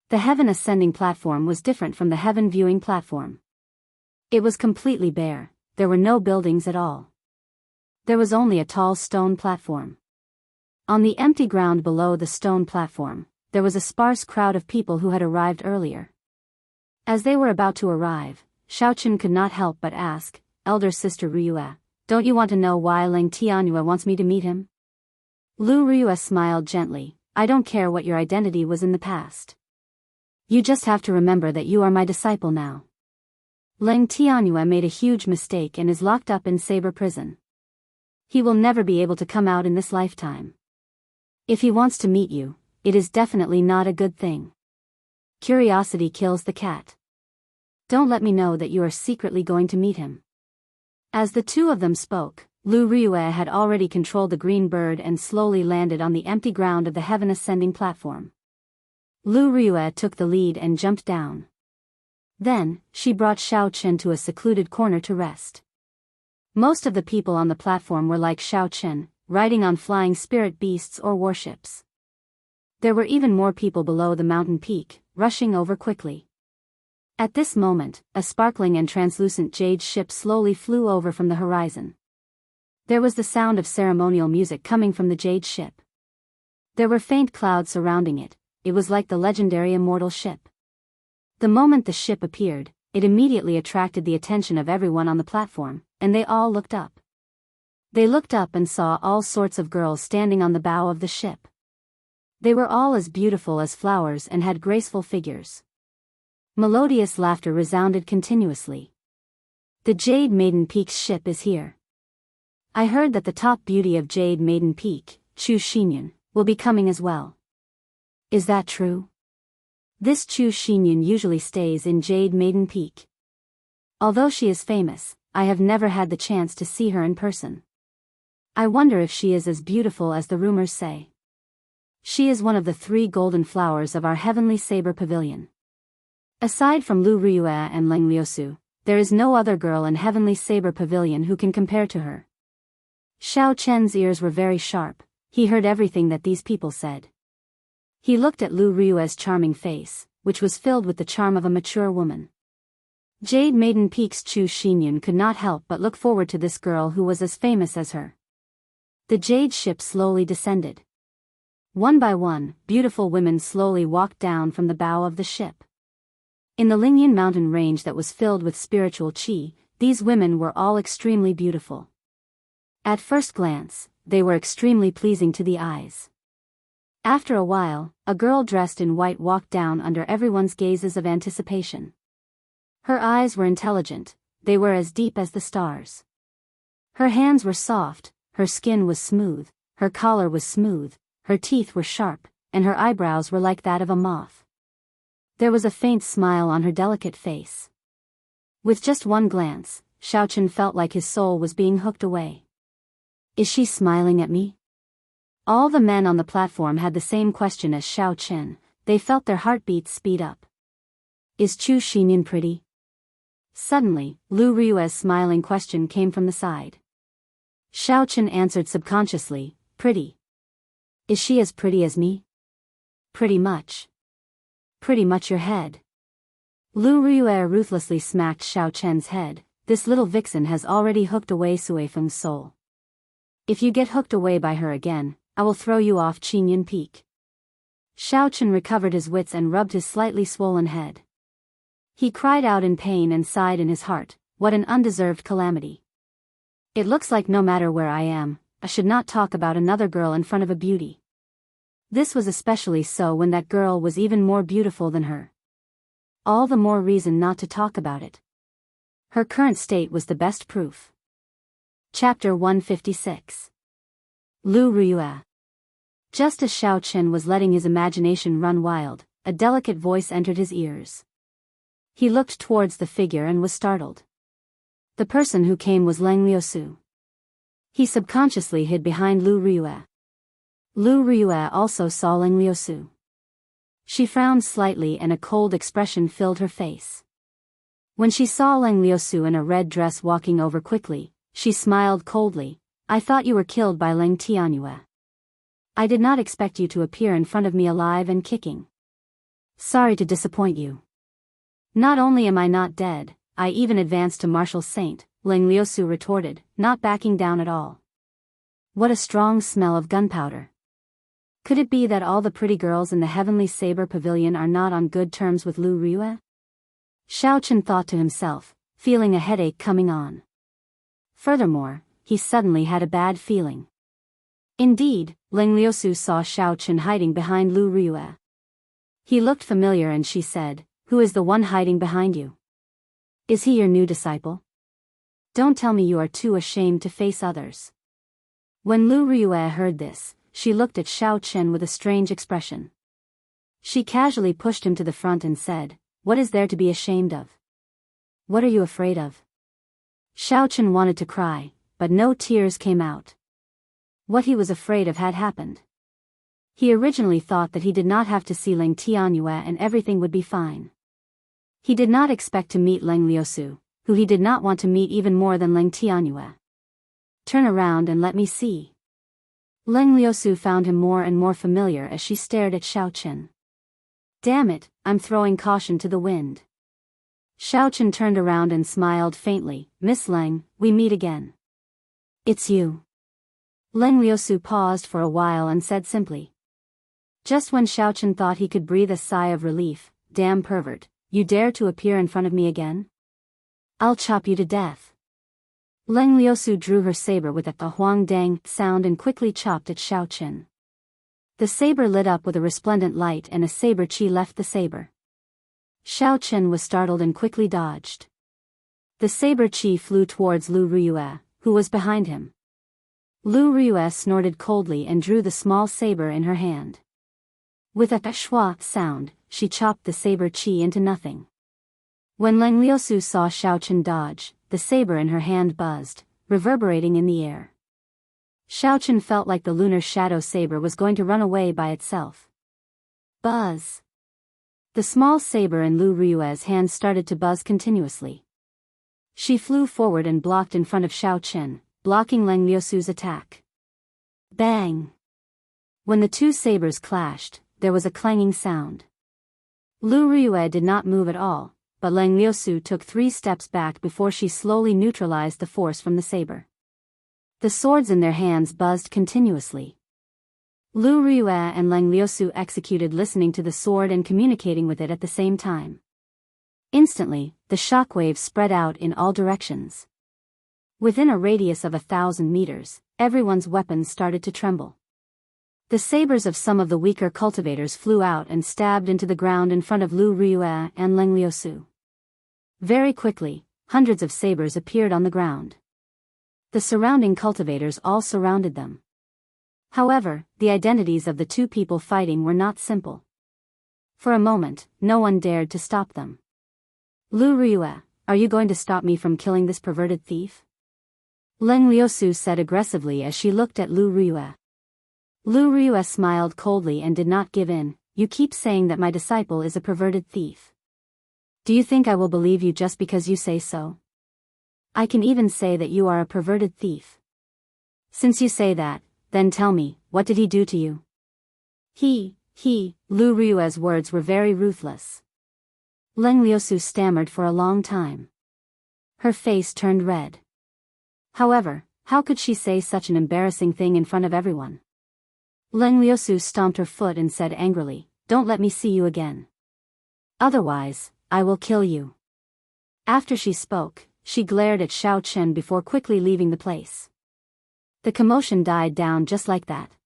The heaven ascending platform was different from the heaven viewing platform. It was completely bare, there were no buildings at all. There was only a tall stone platform. On the empty ground below the stone platform, there was a sparse crowd of people who had arrived earlier. As they were about to arrive, Xiaochen could not help but ask, "Elder Sister Ryue, don't you want to know why Leng Tianyue wants me to meet him?" Lu Ryue smiled gently, "I don't care what your identity was in the past. You just have to remember that you are my disciple now. Leng Tianyue made a huge mistake and is locked up in Saber Prison. He will never be able to come out in this lifetime. If he wants to meet you, it is definitely not a good thing. Curiosity kills the cat. Don't let me know that you are secretly going to meet him." As the two of them spoke, Lu Ryue had already controlled the green bird and slowly landed on the empty ground of the heaven ascending platform. Lu Ryue took the lead and jumped down. Then, she brought Xiaochen to a secluded corner to rest. Most of the people on the platform were like Xiaochen, riding on flying spirit beasts or warships. There were even more people below the mountain peak, rushing over quickly. At this moment, a sparkling and translucent jade ship slowly flew over from the horizon. There was the sound of ceremonial music coming from the jade ship. There were faint clouds surrounding it. It was like the legendary immortal ship. The moment the ship appeared, it immediately attracted the attention of everyone on the platform, and they all looked up. They looked up and saw all sorts of girls standing on the bow of the ship. They were all as beautiful as flowers and had graceful figures. Melodious laughter resounded continuously. "The Jade Maiden Peak's ship is here. I heard that the top beauty of Jade Maiden Peak, Chu Xinyan, will be coming as well. Is that true? This Chu Xinyan usually stays in Jade Maiden Peak. Although she is famous, I have never had the chance to see her in person. I wonder if she is as beautiful as the rumors say. She is one of the 3 golden flowers of our heavenly saber pavilion. Aside from Lu Ryue and Leng Liusu, there is no other girl in heavenly saber pavilion who can compare to her." Xiao Chen's ears were very sharp, he heard everything that these people said. He looked at Lu Ryue's charming face, which was filled with the charm of a mature woman. Jade Maiden Peak's Chu Xinyan could not help but look forward to this girl who was as famous as her. The jade ship slowly descended. One by one, beautiful women slowly walked down from the bow of the ship. In the Lingyan mountain range that was filled with spiritual qi, these women were all extremely beautiful. At first glance, they were extremely pleasing to the eyes. After a while, a girl dressed in white walked down under everyone's gazes of anticipation. Her eyes were intelligent, they were as deep as the stars. Her hands were soft, her skin was smooth, her collar was smooth, her teeth were sharp, and her eyebrows were like that of a moth. There was a faint smile on her delicate face. With just one glance, Xiaochen felt like his soul was being hooked away. "Is she smiling at me?" All the men on the platform had the same question as Xiaochen, they felt their heartbeats speed up. "Is Chu Xinyan pretty?" Suddenly, Lu Ryue's smiling question came from the side. Xiaochen answered subconsciously, "Pretty." "Is she as pretty as me?" "Pretty much." "Pretty much your head." Lu Ryue ruthlessly smacked Xiaochen's head. "This little vixen has already hooked away Suifeng's soul. If you get hooked away by her again, I will throw you off Qinyan Peak." Xiaochen recovered his wits and rubbed his slightly swollen head. He cried out in pain and sighed in his heart, "What an undeserved calamity. It looks like no matter where I am, I should not talk about another girl in front of a beauty. This was especially so when that girl was even more beautiful than her. All the more reason not to talk about it." Her current state was the best proof. Chapter 156. Lu Ryue. Just as Xiaochen was letting his imagination run wild, a delicate voice entered his ears. He looked towards the figure and was startled. The person who came was Leng Liusu. He subconsciously hid behind Lu Ryue. Lu Ryue also saw Leng Liusu. She frowned slightly and a cold expression filled her face. When she saw Leng Liusu in a red dress walking over quickly, she smiled coldly. "I thought you were killed by Leng Tianyue." I did not expect you to appear in front of me alive and kicking. Sorry to disappoint you. Not only am I not dead, I even advanced to martial saint, Ling Liusu retorted, not backing down at all. What a strong smell of gunpowder. Could it be that all the pretty girls in the Heavenly Saber Pavilion are not on good terms with Lu Riyue? Xiao Chen thought to himself, feeling a headache coming on. Furthermore, he suddenly had a bad feeling. Indeed, Ling Liusu saw Xiao Chen hiding behind Lu Riyue. He looked familiar and she said, "Who is the one hiding behind you? Is he your new disciple? Don't tell me you are too ashamed to face others." When Lu Riyue heard this, she looked at Xiao Chen with a strange expression. She casually pushed him to the front and said, "What is there to be ashamed of? What are you afraid of?" Xiao Chen wanted to cry, but no tears came out. What he was afraid of had happened. He originally thought that he did not have to see Ling Tianyue and everything would be fine. He did not expect to meet Ling Liusu, who he did not want to meet even more than Ling Tianyue. Turn around and let me see. Ling Liusu found him more and more familiar as she stared at Xiao Chen. Damn it, I'm throwing caution to the wind. Xiao Chen turned around and smiled faintly. Miss Leng, we meet again. It's you. Ling Liusu paused for a while and said simply. Just when Xiao Chen thought he could breathe a sigh of relief, damn pervert, you dare to appear in front of me again? I'll chop you to death. Ling Liusu drew her saber with a huang dang sound and quickly chopped at Xiao Chen. The saber lit up with a resplendent light and a saber chi left the saber. Xiao Chen was startled and quickly dodged. The saber chi flew towards Lu Riyue, who was behind him. Lu Riyue snorted coldly and drew the small saber in her hand. With a schwa sound, she chopped the saber chi into nothing. When Ling Liusu saw Xiao Chen dodge, the saber in her hand buzzed, reverberating in the air. Xiao Chen felt like the lunar shadow saber was going to run away by itself. Buzz! The small saber in Lu Riyue's hand started to buzz continuously. She flew forward and blocked in front of Xiao Chen, blocking Ling Liusu's attack. Bang! When the two sabers clashed, there was a clanging sound. Lu Riyue did not move at all, but Ling Liusu took 3 steps back before she slowly neutralized the force from the saber. The swords in their hands buzzed continuously. Lu Riyue and Ling Liusu executed listening to the sword and communicating with it at the same time. Instantly, the shockwaves spread out in all directions. Within a radius of 1,000 meters, everyone's weapons started to tremble. The sabers of some of the weaker cultivators flew out and stabbed into the ground in front of Lu Riyue and Ling Liusu. Very quickly, hundreds of sabers appeared on the ground. The surrounding cultivators all surrounded them. However, the identities of the two people fighting were not simple. For a moment, no one dared to stop them. Lu Riyue, are you going to stop me from killing this perverted thief? Ling Liusu said aggressively as she looked at Lu Riyue. Lu Riyue smiled coldly and did not give in. You keep saying that my disciple is a perverted thief. Do you think I will believe you just because you say so? I can even say that you are a perverted thief. Since you say that, then tell me, what did he do to you? Lu Riyue's words were very ruthless. Ling Liusu stammered for a long time. Her face turned red. However, how could she say such an embarrassing thing in front of everyone? Ling Liusu stomped her foot and said angrily, "Don't let me see you again. Otherwise, I will kill you." After she spoke, she glared at Xiao Chen before quickly leaving the place. The commotion died down just like that.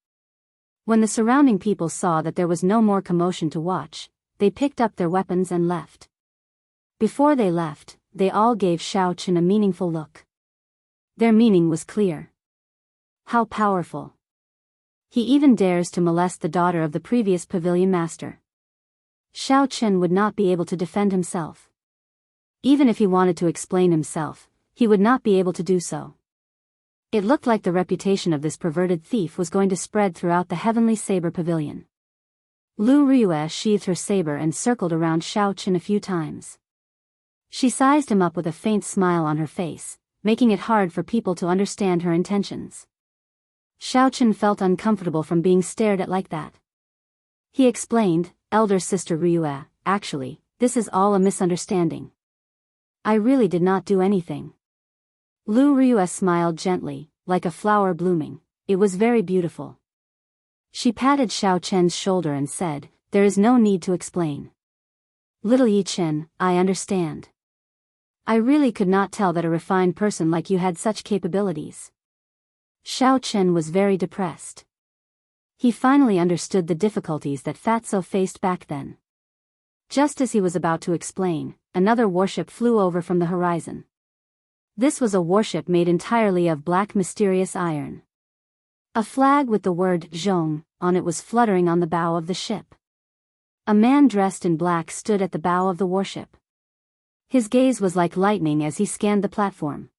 When the surrounding people saw that there was no more commotion to watch, they picked up their weapons and left. Before they left, they all gave Xiao Chen a meaningful look. Their meaning was clear. How powerful. He even dares to molest the daughter of the previous pavilion master. Xiao Chen would not be able to defend himself. Even if he wanted to explain himself, he would not be able to do so. It looked like the reputation of this perverted thief was going to spread throughout the Heavenly Saber Pavilion. Lu Riyue sheathed her saber and circled around Xiao Chen a few times. She sized him up with a faint smile on her face, making it hard for people to understand her intentions. Xiaochen felt uncomfortable from being stared at like that. He explained, elder sister Ryue, actually, this is all a misunderstanding. I really did not do anything. Lu Ryue smiled gently, like a flower blooming. It was very beautiful. She patted Xiaochen's shoulder and said, there is no need to explain. Little Yi Chen, I understand. I really could not tell that a refined person like you had such capabilities. Xiaochen was very depressed. He finally understood the difficulties that Fatso faced back then. Just as he was about to explain, another warship flew over from the horizon. This was a warship made entirely of black mysterious iron. A flag with the word Zhong on it was fluttering on the bow of the ship. A man dressed in black stood at the bow of the warship. His gaze was like lightning as he scanned the platform.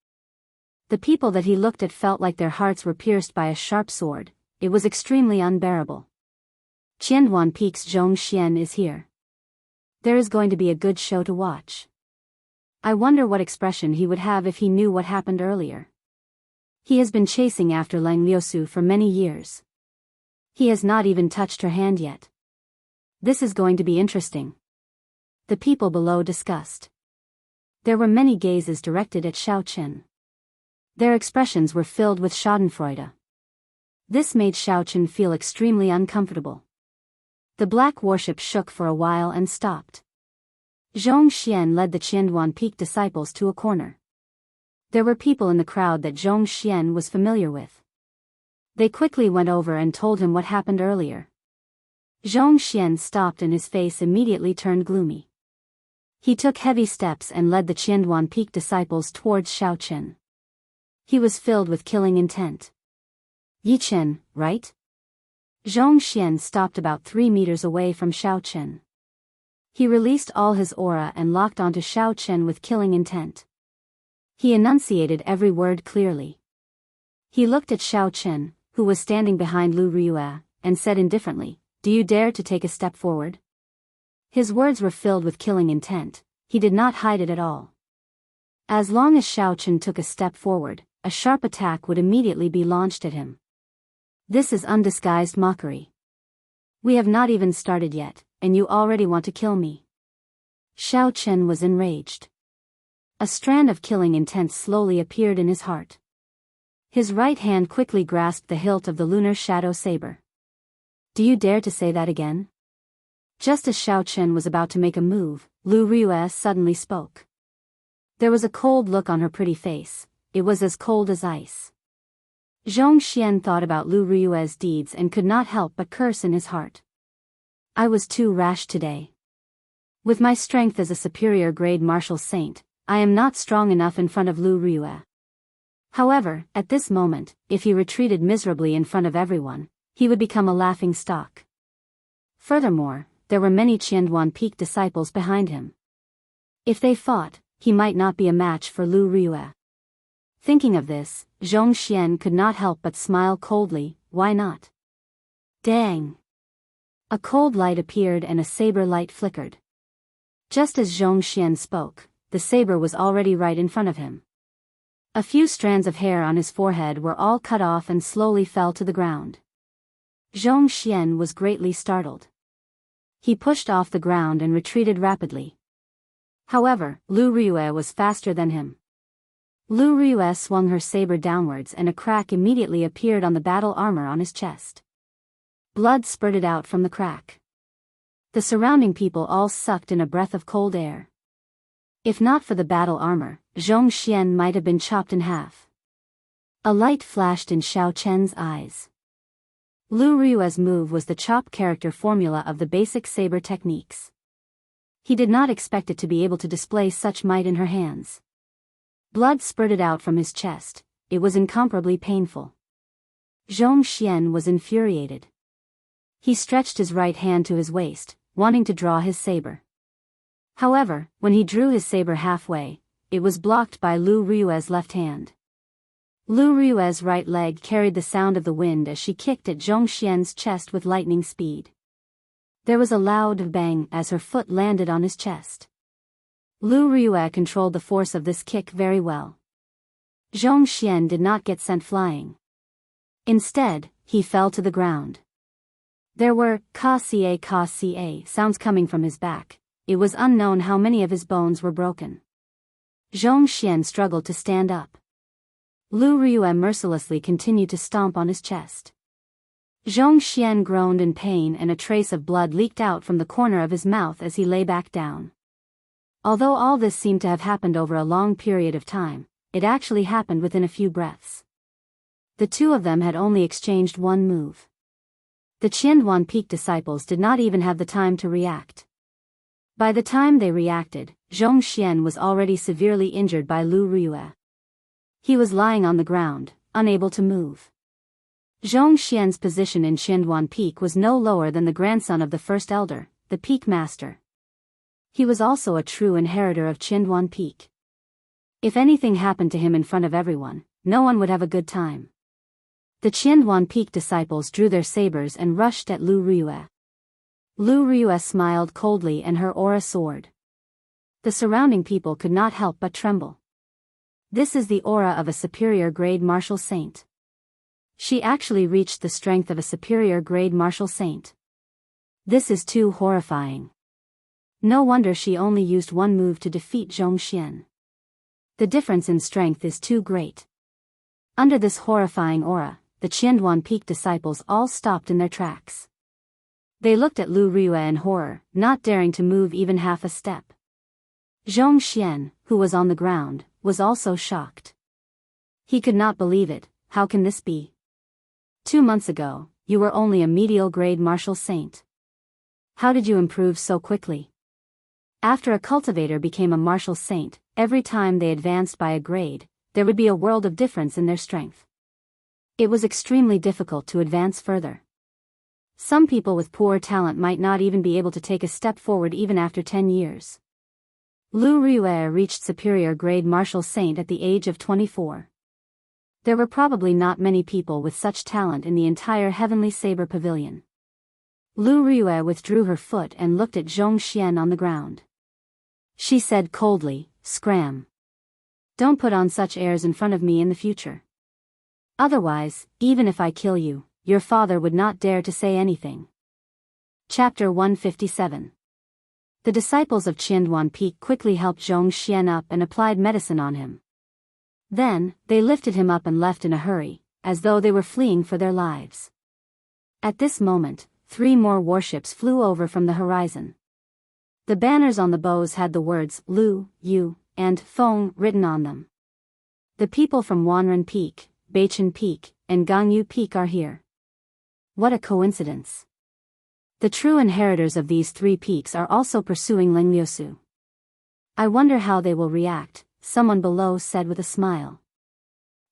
The people that he looked at felt like their hearts were pierced by a sharp sword. It was extremely unbearable. Qianduan Peak's Zhong Xian is here. There is going to be a good show to watch. I wonder what expression he would have if he knew what happened earlier. He has been chasing after Lang Liusu for many years. He has not even touched her hand yet. This is going to be interesting. The people below discussed. There were many gazes directed at Xiaochen. Their expressions were filled with schadenfreude. This made Xiaochen feel extremely uncomfortable. The black warship shook for a while and stopped. Zhong Xian led the Qianduan Peak disciples to a corner. There were people in the crowd that Zhong Xian was familiar with. They quickly went over and told him what happened earlier. Zhong Xian stopped and his face immediately turned gloomy. He took heavy steps and led the Qianduan Peak disciples towards Xiaochen. He was filled with killing intent. Yi Chen, right? Zhong Xian stopped about 3 meters away from Xiaochen. He released all his aura and locked onto Xiaochen with killing intent. He enunciated every word clearly. He looked at Xiaochen, who was standing behind Lu Ryue, and said indifferently, do you dare to take a step forward? His words were filled with killing intent. He did not hide it at all. As long as Xiaochen took a step forward, a sharp attack would immediately be launched at him. This is undisguised mockery. We have not even started yet, and you already want to kill me. Xiaochen was enraged. A strand of killing intent slowly appeared in his heart. His right hand quickly grasped the hilt of the lunar shadow saber. Do you dare to say that again? Just as Xiaochen was about to make a move, Lu Ryue suddenly spoke. There was a cold look on her pretty face. It was as cold as ice. Zhong Xian thought about Lu Ryue's deeds and could not help but curse in his heart. I was too rash today. With my strength as a superior grade martial saint, I am not strong enough in front of Lu Ryue. However, at this moment, if he retreated miserably in front of everyone, he would become a laughing stock. Furthermore, there were many Qianduan Peak disciples behind him. If they fought, he might not be a match for Lu Ryue. Thinking of this, Zhong Xian could not help but smile coldly. Why not? Dang! A cold light appeared and a saber light flickered. Just as Zhong Xian spoke, the saber was already right in front of him. A few strands of hair on his forehead were all cut off and slowly fell to the ground. Zhong Xian was greatly startled. He pushed off the ground and retreated rapidly. However, Lu Ryue was faster than him. Lu Ryue swung her saber downwards and a crack immediately appeared on the battle armor on his chest. Blood spurted out from the crack. The surrounding people all sucked in a breath of cold air. If not for the battle armor, Zhong Xian might have been chopped in half. A light flashed in Xiaochen's eyes. Lu Ryue's move was the chop character formula of the basic saber techniques. He did not expect it to be able to display such might in her hands. Blood spurted out from his chest. It was incomparably painful. Zhong Xian was infuriated. He stretched his right hand to his waist, wanting to draw his saber. However, when he drew his saber halfway, it was blocked by Lu Ryue's left hand. Lu Ryue's right leg carried the sound of the wind as she kicked at Zhong Xian's chest with lightning speed. There was a loud bang as her foot landed on his chest. Lu Ryue controlled the force of this kick very well. Zhong Xian did not get sent flying. Instead, he fell to the ground. There were ka sounds coming from his back. It was unknown how many of his bones were broken. Zhong Xian struggled to stand up. Lu Riyue mercilessly continued to stomp on his chest. Zhong Xian groaned in pain and a trace of blood leaked out from the corner of his mouth as he lay back down. Although all this seemed to have happened over a long period of time, it actually happened within a few breaths. The two of them had only exchanged one move. The Qianduan Peak disciples did not even have the time to react. By the time they reacted, Zhong Xian was already severely injured by Lu Riyue. He was lying on the ground, unable to move. Zhong Xian's position in Qianduan Peak was no lower than the grandson of the first elder, the Peak Master. He was also a true inheritor of Qianduan Peak. If anything happened to him in front of everyone, no one would have a good time. The Qianduan Peak disciples drew their sabers and rushed at Lu Riyue. Lu Riyue smiled coldly and her aura soared. The surrounding people could not help but tremble. This is the aura of a superior grade martial saint. She actually reached the strength of a superior grade martial saint. This is too horrifying. No wonder she only used one move to defeat Zhong Xian. The difference in strength is too great. Under this horrifying aura, the Qianduan Peak disciples all stopped in their tracks. They looked at Lu Riyue in horror, not daring to move even half a step. Zhong Xian, who was on the ground, was also shocked. He could not believe it. How can this be? 2 months ago, you were only a medial grade martial saint. How did you improve so quickly? After a cultivator became a martial saint, every time they advanced by a grade, there would be a world of difference in their strength. It was extremely difficult to advance further. Some people with poor talent might not even be able to take a step forward even after 10 years. Lu Riyue reached superior grade martial saint at the age of 24. There were probably not many people with such talent in the entire Heavenly Saber Pavilion. Lu Riyue withdrew her foot and looked at Zhong Xian on the ground. She said coldly, "Scram. Don't put on such airs in front of me in the future. Otherwise, even if I kill you, your father would not dare to say anything." Chapter 157. The disciples of Qianduan Peak quickly helped Zhong Xian up and applied medicine on him. Then, they lifted him up and left in a hurry, as though they were fleeing for their lives. At this moment, 3 more warships flew over from the horizon. The banners on the bows had the words Lu, Yu, and Feng written on them. The people from Wanren Peak, Beichen Peak, and Gangyu Peak are here. What a coincidence. The true inheritors of these 3 peaks are also pursuing Lingliusu. I wonder how they will react, someone below said with a smile.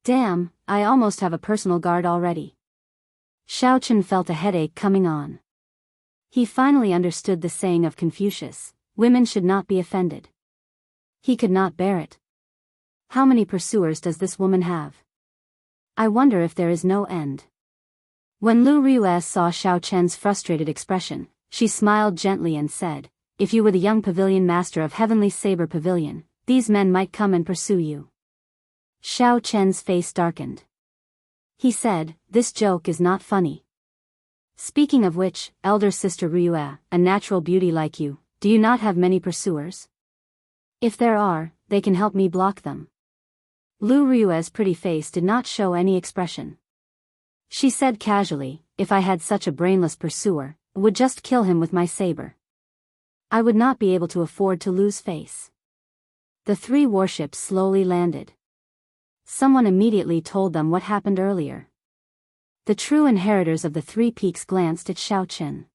Damn, I almost have a personal guard already. Xiaochen felt a headache coming on. He finally understood the saying of Confucius, women should not be offended. He could not bear it. How many pursuers does this woman have? I wonder if there is no end. When Lu Riyue saw Xiaochen's frustrated expression, she smiled gently and said, "If you were the young pavilion master of Heavenly Saber Pavilion, these men might come and pursue you." Xiaochen's face darkened. He said, "This joke is not funny. Speaking of which, elder sister Riyue, a natural beauty like you, do you not have many pursuers? If there are, they can help me block them." Lu Riyue's pretty face did not show any expression. She said casually, "If I had such a brainless pursuer, I would just kill him with my saber. I would not be able to afford to lose face." The 3 warships slowly landed. Someone immediately told them what happened earlier. The true inheritors of the 3 peaks glanced at Xiaochen.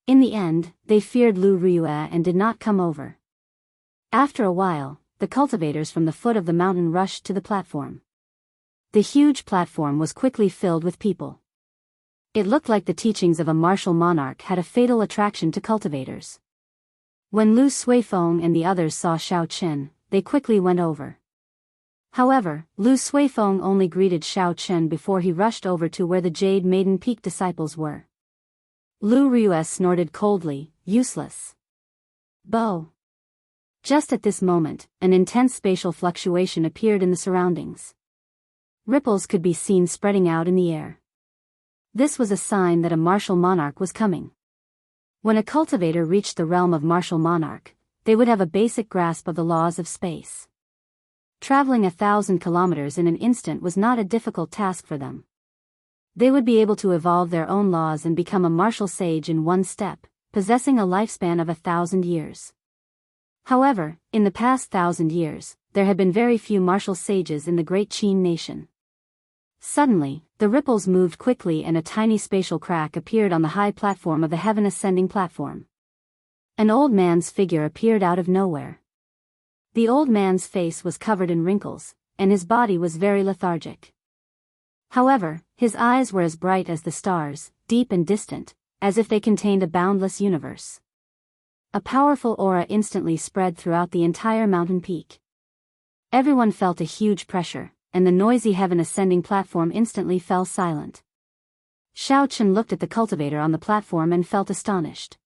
In the end, they feared Lu Riyue and did not come over. After a while, the cultivators from the foot of the mountain rushed to the platform. The huge platform was quickly filled with people. It looked like the teachings of a martial monarch had a fatal attraction to cultivators. When Lu Suifeng and the others saw Xiaochen, they quickly went over. However, Lu Suifeng only greeted Xiaochen before he rushed over to where the Jade Maiden Peak disciples were. Lu Riyue snorted coldly, "Useless. Bo." Just at this moment, an intense spatial fluctuation appeared in the surroundings. Ripples could be seen spreading out in the air. This was a sign that a martial monarch was coming. When a cultivator reached the realm of martial monarch, they would have a basic grasp of the laws of space. Traveling 1,000 kilometers in an instant was not a difficult task for them. They would be able to evolve their own laws and become a martial sage in one step, possessing a lifespan of 1,000 years. However, in the past 1,000 years, there had been very few martial sages in the great Qin nation. Suddenly, the ripples moved quickly and a tiny spatial crack appeared on the high platform of the heaven ascending platform. An old man's figure appeared out of nowhere. The old man's face was covered in wrinkles, and his body was very lethargic. However, his eyes were as bright as the stars, deep and distant, as if they contained a boundless universe. A powerful aura instantly spread throughout the entire mountain peak. Everyone felt a huge pressure, and the noisy heaven ascending platform instantly fell silent. Xiao Chen looked at the cultivator on the platform and felt astonished.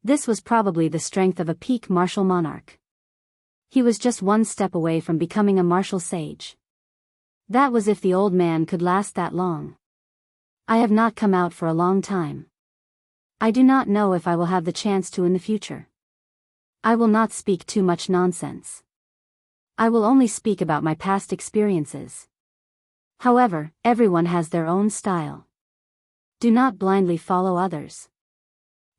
This was probably the strength of a peak martial monarch. He was just one step away from becoming a martial sage. That was if the old man could last that long. I have not come out for a long time. I do not know if I will have the chance to in the future. I will not speak too much nonsense. I will only speak about my past experiences. However, everyone has their own style. Do not blindly follow others.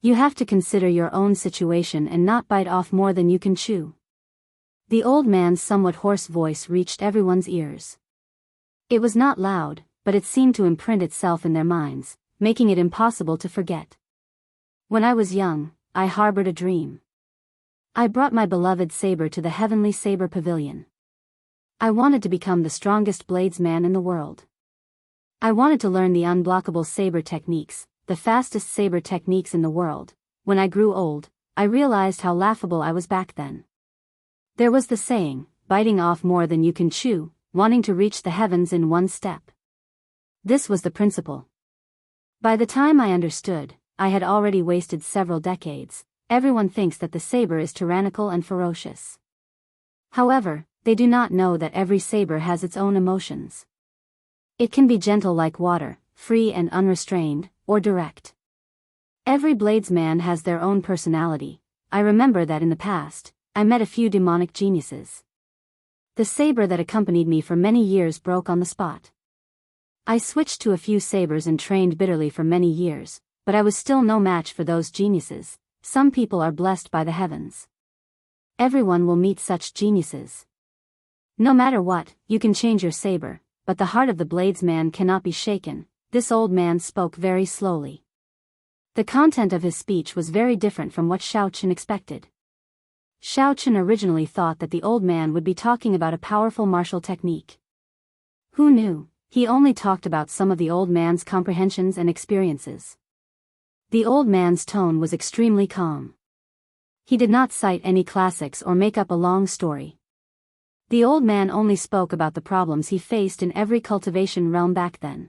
You have to consider your own situation and not bite off more than you can chew. The old man's somewhat hoarse voice reached everyone's ears. It was not loud, but it seemed to imprint itself in their minds, making it impossible to forget. When I was young, I harbored a dream. I brought my beloved saber to the heavenly saber pavilion. I wanted to become the strongest bladesman in the world. I wanted to learn the unblockable saber techniques, the fastest saber techniques in the world. When I grew old, I realized how laughable I was back then. There was the saying, biting off more than you can chew, wanting to reach the heavens in one step. This was the principle. By the time I understood, I had already wasted several decades. Everyone thinks that the saber is tyrannical and ferocious. However, they do not know that every saber has its own emotions. It can be gentle like water, free and unrestrained, or direct. Every bladesman has their own personality. I remember that in the past, I met a few demonic geniuses. The saber that accompanied me for many years broke on the spot. I switched to a few sabers and trained bitterly for many years, but I was still no match for those geniuses. Some people are blessed by the heavens. Everyone will meet such geniuses. No matter what, you can change your saber, but the heart of the bladesman cannot be shaken. This old man spoke very slowly. The content of his speech was very different from what Xiao Chen expected. Xiao Chen originally thought that the old man would be talking about a powerful martial technique. Who knew? He only talked about some of the old man's comprehensions and experiences. The old man's tone was extremely calm. He did not cite any classics or make up a long story. The old man only spoke about the problems he faced in every cultivation realm back then.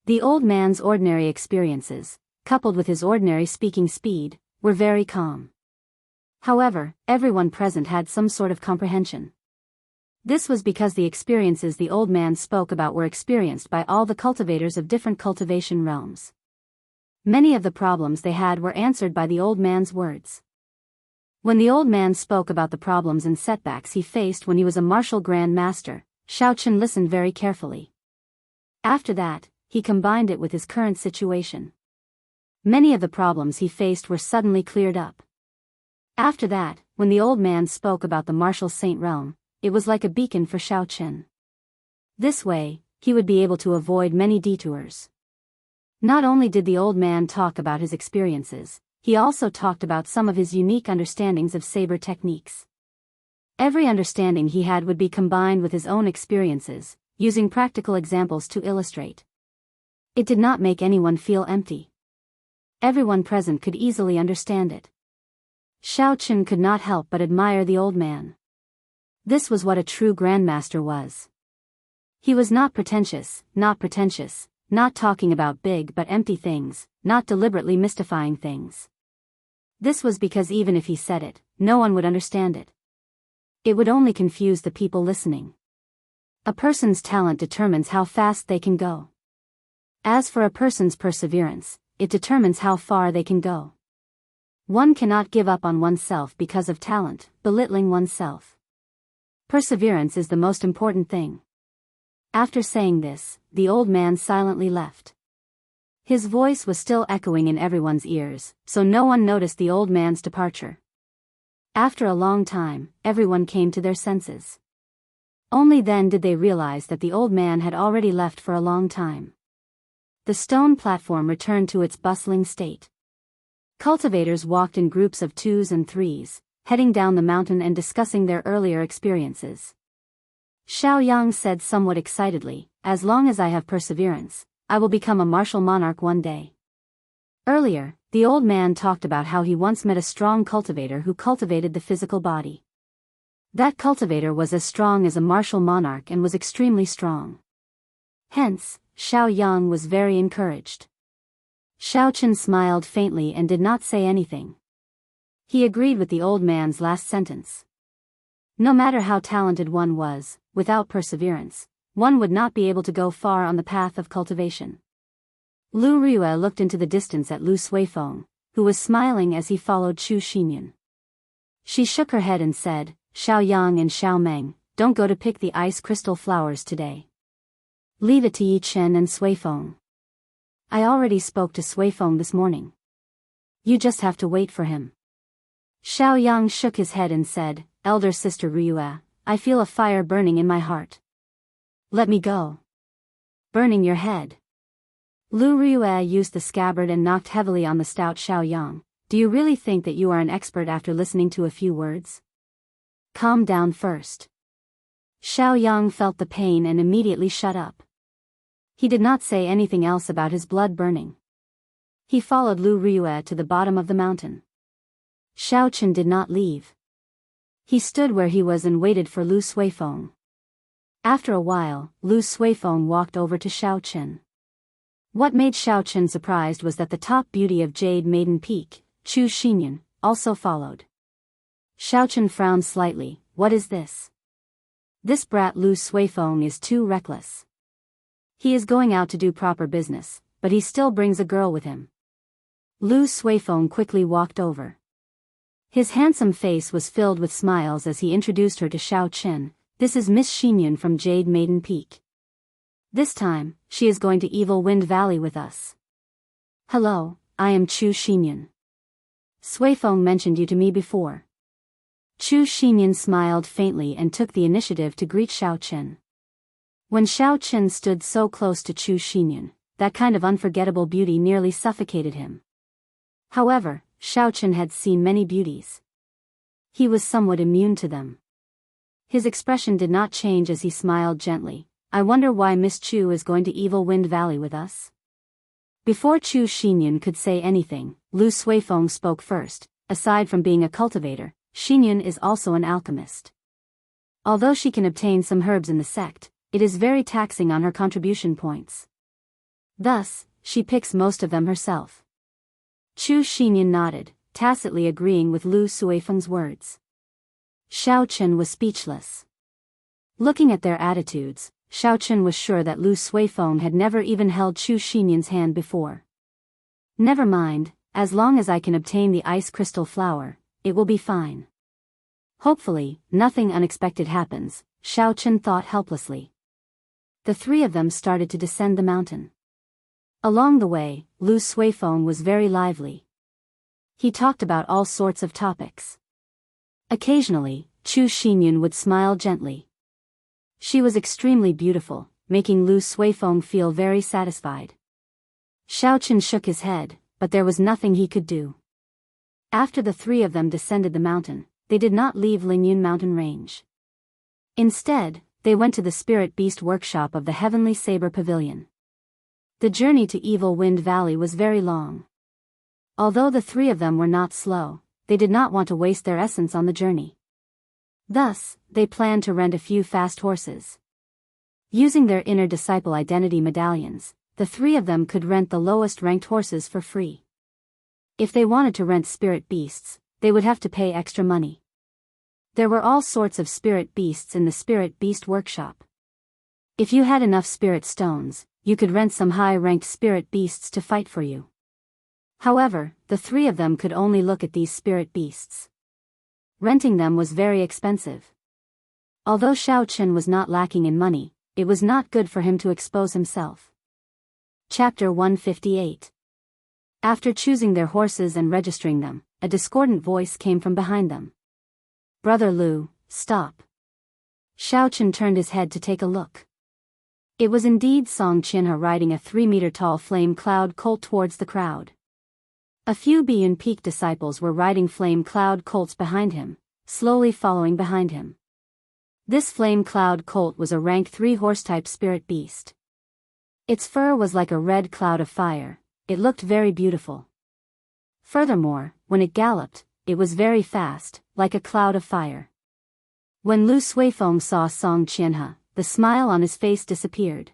The old man's ordinary experiences, coupled with his ordinary speaking speed, were very calm. However, everyone present had some sort of comprehension. This was because the experiences the old man spoke about were experienced by all the cultivators of different cultivation realms. Many of the problems they had were answered by the old man's words. When the old man spoke about the problems and setbacks he faced when he was a martial grand master, Xiao Chen listened very carefully. After that, he combined it with his current situation. Many of the problems he faced were suddenly cleared up. After that, when the old man spoke about the martial saint realm, it was like a beacon for Xiao Chen. This way, he would be able to avoid many detours. Not only did the old man talk about his experiences, he also talked about some of his unique understandings of saber techniques. Every understanding he had would be combined with his own experiences, using practical examples to illustrate. It did not make anyone feel empty. Everyone present could easily understand it. Xiao Chen could not help but admire the old man. This was what a true grandmaster was. He was not pretentious, not talking about big but empty things, not deliberately mystifying things. This was because even if he said it, no one would understand it. It would only confuse the people listening. A person's talent determines how fast they can go. As for a person's perseverance, it determines how far they can go. One cannot give up on oneself because of talent, belittling oneself. Perseverance is the most important thing. After saying this, the old man silently left. His voice was still echoing in everyone's ears, so no one noticed the old man's departure. After a long time, everyone came to their senses. Only then did they realize that the old man had already left for a long time. The stone platform returned to its bustling state. Cultivators walked in groups of 2s and 3s, heading down the mountain and discussing their earlier experiences. Xiao Yang said somewhat excitedly, "As long as I have perseverance, I will become a martial monarch one day." Earlier, the old man talked about how he once met a strong cultivator who cultivated the physical body. That cultivator was as strong as a martial monarch and was extremely strong. Hence, Xiao Yang was very encouraged. Xiao Chen smiled faintly and did not say anything. He agreed with the old man's last sentence. No matter how talented one was, without perseverance, one would not be able to go far on the path of cultivation. Lu Riyue looked into the distance at Lu Suifeng, who was smiling as he followed Chu Xinyan. She shook her head and said, "Xiao Yang and Xiao Meng, don't go to pick the ice crystal flowers today. Leave it to Yi Chen and Suifeng. I already spoke to Suifeng this morning. You just have to wait for him." Xiao Yang shook his head and said, "Elder sister Riyue, I feel a fire burning in my heart. Let me go." "Burning your head?" Lu Riyue used the scabbard and knocked heavily on the stout Xiao Yang. "Do you really think that you are an expert after listening to a few words? Calm down first." Xiao Yang felt the pain and immediately shut up. He did not say anything else about his blood burning. He followed Lu Riyue to the bottom of the mountain. Xiao Chen did not leave. He stood where he was and waited for Lu Suifeng. After a while, Lu Suifeng walked over to Xiao Chen. What made Xiao Chen surprised was that the top beauty of Jade Maiden Peak, Chu Xinyan, also followed. Xiao Chen frowned slightly. "What is this? This brat Lu Suifeng is too reckless. He is going out to do proper business, but he still brings a girl with him." Lu Suifeng quickly walked over. His handsome face was filled with smiles as he introduced her to Xiao Chen. "This is Miss Xinyan from Jade Maiden Peak. This time, she is going to Evil Wind Valley with us." "Hello, I am Chu Xinyan. Suifeng mentioned you to me before." Chu Xinyan smiled faintly and took the initiative to greet Xiao Chen. When Xiao Chen stood so close to Chu Xinyan, that kind of unforgettable beauty nearly suffocated him. However, Xiao Chen had seen many beauties. He was somewhat immune to them. His expression did not change as he smiled gently. "I wonder why Miss Chu is going to Evil Wind Valley with us?" Before Chu Xinyan could say anything, Lu Suifeng spoke first. "Aside from being a cultivator, Xinyan is also an alchemist. Although she can obtain some herbs in the sect, it is very taxing on her contribution points. Thus, she picks most of them herself." Chu Xinyan nodded, tacitly agreeing with Lu Suifeng's words. Xiao Chen was speechless. Looking at their attitudes, Xiao Chen was sure that Lu Suifeng had never even held Chu Xinyan's hand before. "Never mind, as long as I can obtain the ice crystal flower, it will be fine. Hopefully, nothing unexpected happens," Xiao Chen thought helplessly. The three of them started to descend the mountain. Along the way, Lu Suifeng was very lively. He talked about all sorts of topics. Occasionally, Chu Xinyan would smile gently. She was extremely beautiful, making Lu Suifeng feel very satisfied. Xiao Chen shook his head, but there was nothing he could do. After the three of them descended the mountain, they did not leave Lingyun mountain range. Instead, they went to the spirit beast workshop of the Heavenly Saber Pavilion. The journey to Evil Wind Valley was very long. Although the three of them were not slow, they did not want to waste their essence on the journey. Thus, they planned to rent a few fast horses. Using their inner disciple identity medallions, the three of them could rent the lowest ranked horses for free. If they wanted to rent spirit beasts, they would have to pay extra money. There were all sorts of spirit beasts in the spirit beast workshop. If you had enough spirit stones, you could rent some high-ranked spirit beasts to fight for you. However, the three of them could only look at these spirit beasts. Renting them was very expensive. Although Xiao Chen was not lacking in money, it was not good for him to expose himself. Chapter 158. After choosing their horses and registering them, a discordant voice came from behind them. "Brother Lu, stop." Xiao Chen turned his head to take a look. It was indeed Song Qianhe riding a 3-meter-tall flame cloud colt towards the crowd. A few Biyun Peak disciples were riding flame cloud colts behind him, slowly following behind him. This flame cloud colt was a rank 3 horse-type spirit beast. Its fur was like a red cloud of fire. It looked very beautiful. Furthermore, when it galloped, it was very fast, like a cloud of fire. When Lu Suifeng saw Song Qianhe, the smile on his face disappeared.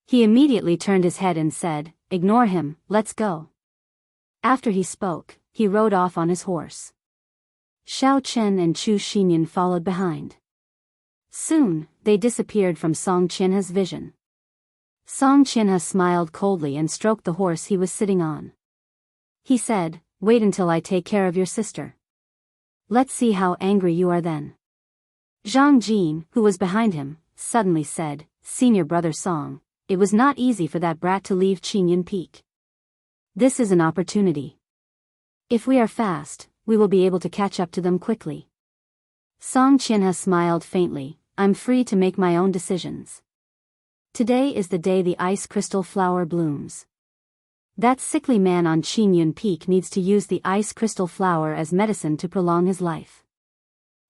He immediately turned his head and said, "Ignore him, let's go." After he spoke, he rode off on his horse. Xiao Chen and Chu Xinyan followed behind. Soon, they disappeared from Song Qianhe's vision. Song Qianhe smiled coldly and stroked the horse he was sitting on. He said, "Wait until I take care of your sister. Let's see how angry you are then." Zhang Jin, who was behind him, suddenly said, "Senior brother Song, it was not easy for that brat to leave Qingyun Peak. This is an opportunity. If we are fast, we will be able to catch up to them quickly." Song Qianhe smiled faintly, "I'm free to make my own decisions. Today is the day the ice crystal flower blooms. That sickly man on Qingyun Peak needs to use the ice crystal flower as medicine to prolong his life."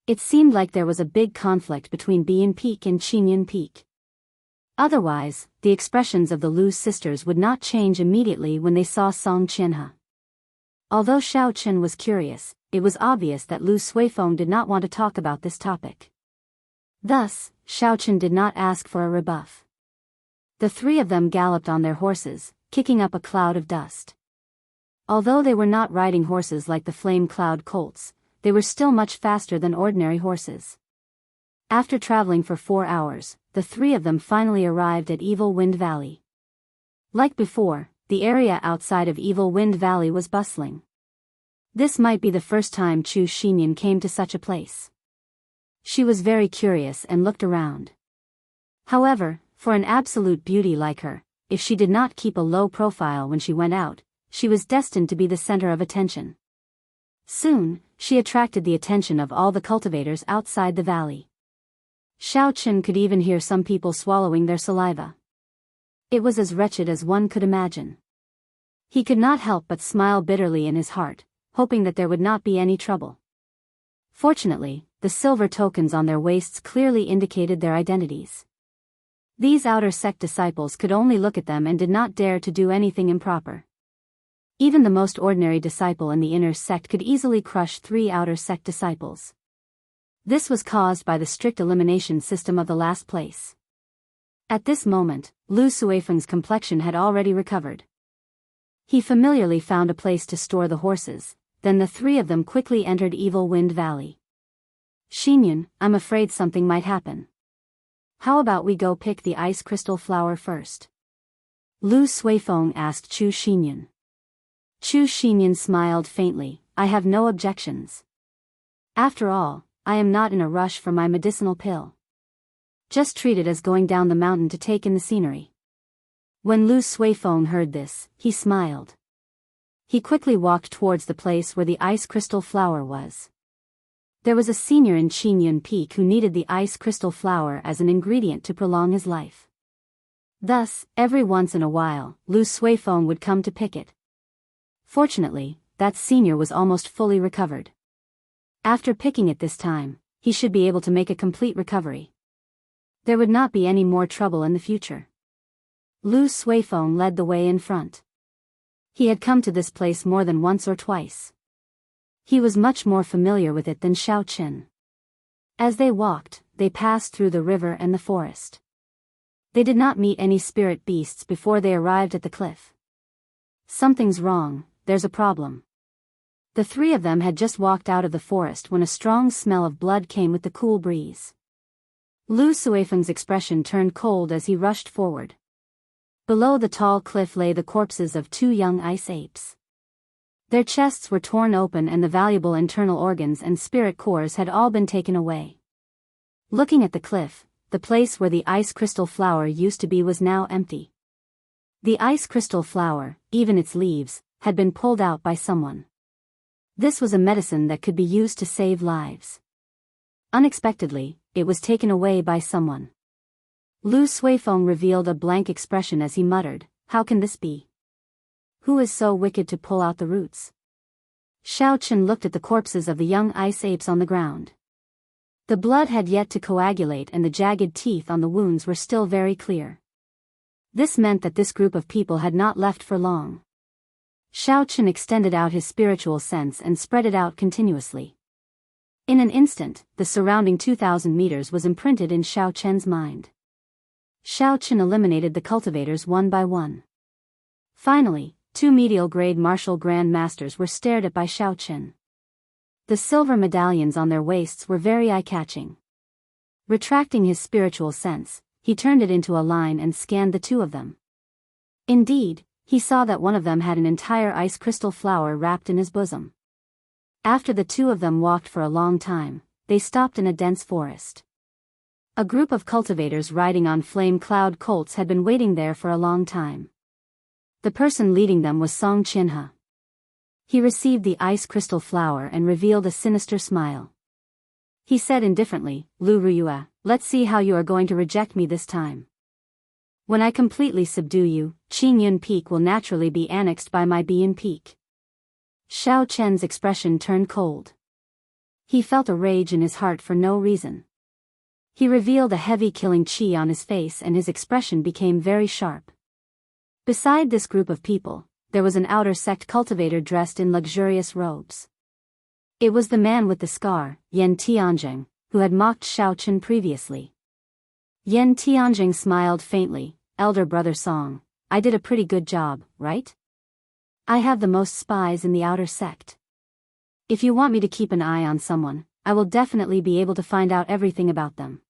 It seemed like there was a big conflict between Biyun Peak and Qingyun Peak. Otherwise, the expressions of the Lu sisters would not change immediately when they saw Song Qianhe. Although Xiao Chen was curious, it was obvious that Lu Suifeng did not want to talk about this topic. Thus, Xiao Chen did not ask for a rebuff. The three of them galloped on their horses, kicking up a cloud of dust. Although they were not riding horses like the flame cloud colts, they were still much faster than ordinary horses. After traveling for 4 hours, the three of them finally arrived at Evil Wind Valley. Like before, the area outside of Evil Wind Valley was bustling. This might be the first time Chu Xinyan came to such a place. She was very curious and looked around. However, for an absolute beauty like her, if she did not keep a low profile when she went out, she was destined to be the center of attention. Soon, she attracted the attention of all the cultivators outside the valley. Xiao Chen could even hear some people swallowing their saliva. It was as wretched as one could imagine. He could not help but smile bitterly in his heart, hoping that there would not be any trouble. Fortunately, the silver tokens on their waists clearly indicated their identities. These outer sect disciples could only look at them and did not dare to do anything improper. Even the most ordinary disciple in the inner sect could easily crush 3 outer sect disciples. This was caused by the strict elimination system of the last place. At this moment, Lu Suifeng's complexion had already recovered. He familiarly found a place to store the horses, then the three of them quickly entered Evil Wind Valley. "Xinyan, I'm afraid something might happen. How about we go pick the ice crystal flower first?" Lu Suifeng asked Chu Xinyan. Chu Xinyan smiled faintly, "I have no objections. After all, I am not in a rush for my medicinal pill. Just treat it as going down the mountain to take in the scenery." When Lu Suifeng heard this, he smiled. He quickly walked towards the place where the ice crystal flower was. There was a senior in Qingyun Peak who needed the ice crystal flower as an ingredient to prolong his life. Thus, every once in a while, Lu Suifeng would come to pick it. Fortunately, that senior was almost fully recovered. After picking it this time, he should be able to make a complete recovery. There would not be any more trouble in the future. Lu Suifeng led the way in front. He had come to this place more than once or twice. He was much more familiar with it than Xiao Chen. As they walked, they passed through the river and the forest. They did not meet any spirit beasts before they arrived at the cliff. "Something's wrong, there's a problem." The three of them had just walked out of the forest when a strong smell of blood came with the cool breeze. Lu Suifeng's expression turned cold as he rushed forward. Below the tall cliff lay the corpses of 2 young ice apes. Their chests were torn open and the valuable internal organs and spirit cores had all been taken away. Looking at the cliff, the place where the ice crystal flower used to be was now empty. The ice crystal flower, even its leaves, had been pulled out by someone. This was a medicine that could be used to save lives. Unexpectedly, it was taken away by someone. Lu Suifeng revealed a blank expression as he muttered, "How can this be? Who is so wicked to pull out the roots?" Xiao Chen looked at the corpses of the young ice apes on the ground. The blood had yet to coagulate and the jagged teeth on the wounds were still very clear. This meant that this group of people had not left for long. Xiao Chen extended out his spiritual sense and spread it out continuously. In an instant, the surrounding 2,000 meters was imprinted in Xiao Chen's mind. Xiao Chen eliminated the cultivators one by one. Finally, 2 medial-grade martial grand masters were stared at by Xiao Chen. The silver medallions on their waists were very eye-catching. Retracting his spiritual sense, he turned it into a line and scanned the 2 of them. Indeed, he saw that one of them had an entire ice crystal flower wrapped in his bosom. After the 2 of them walked for a long time, they stopped in a dense forest. A group of cultivators riding on flame cloud colts had been waiting there for a long time. The person leading them was Song Qinhe. He received the ice crystal flower and revealed a sinister smile. He said indifferently, "Lu Ruyue, let's see how you are going to reject me this time. When I completely subdue you, Qingyun Peak will naturally be annexed by my Biyan Peak." Xiao Chen's expression turned cold. He felt a rage in his heart for no reason. He revealed a heavy killing qi on his face and his expression became very sharp. Beside this group of people, there was an outer sect cultivator dressed in luxurious robes. It was the man with the scar, Yan Tianjing, who had mocked Xiao Chen previously. Yan Tianjing smiled faintly, "Elder brother Song, I did a pretty good job, right? I have the most spies in the outer sect. If you want me to keep an eye on someone, I will definitely be able to find out everything about them."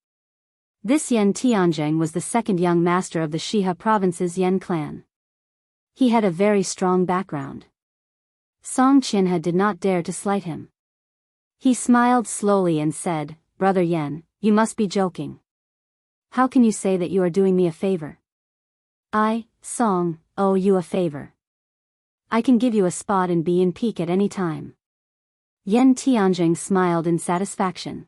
This Yan Tianjing was the second young master of the Shihe province's Yan clan. He had a very strong background. Song Qinhe did not dare to slight him. He smiled slowly and said, "Brother Yan, you must be joking. How can you say that you are doing me a favor? I, Song, owe you a favor. I can give you a spot in Biyan Peak at any time." Yan Tianjing smiled in satisfaction.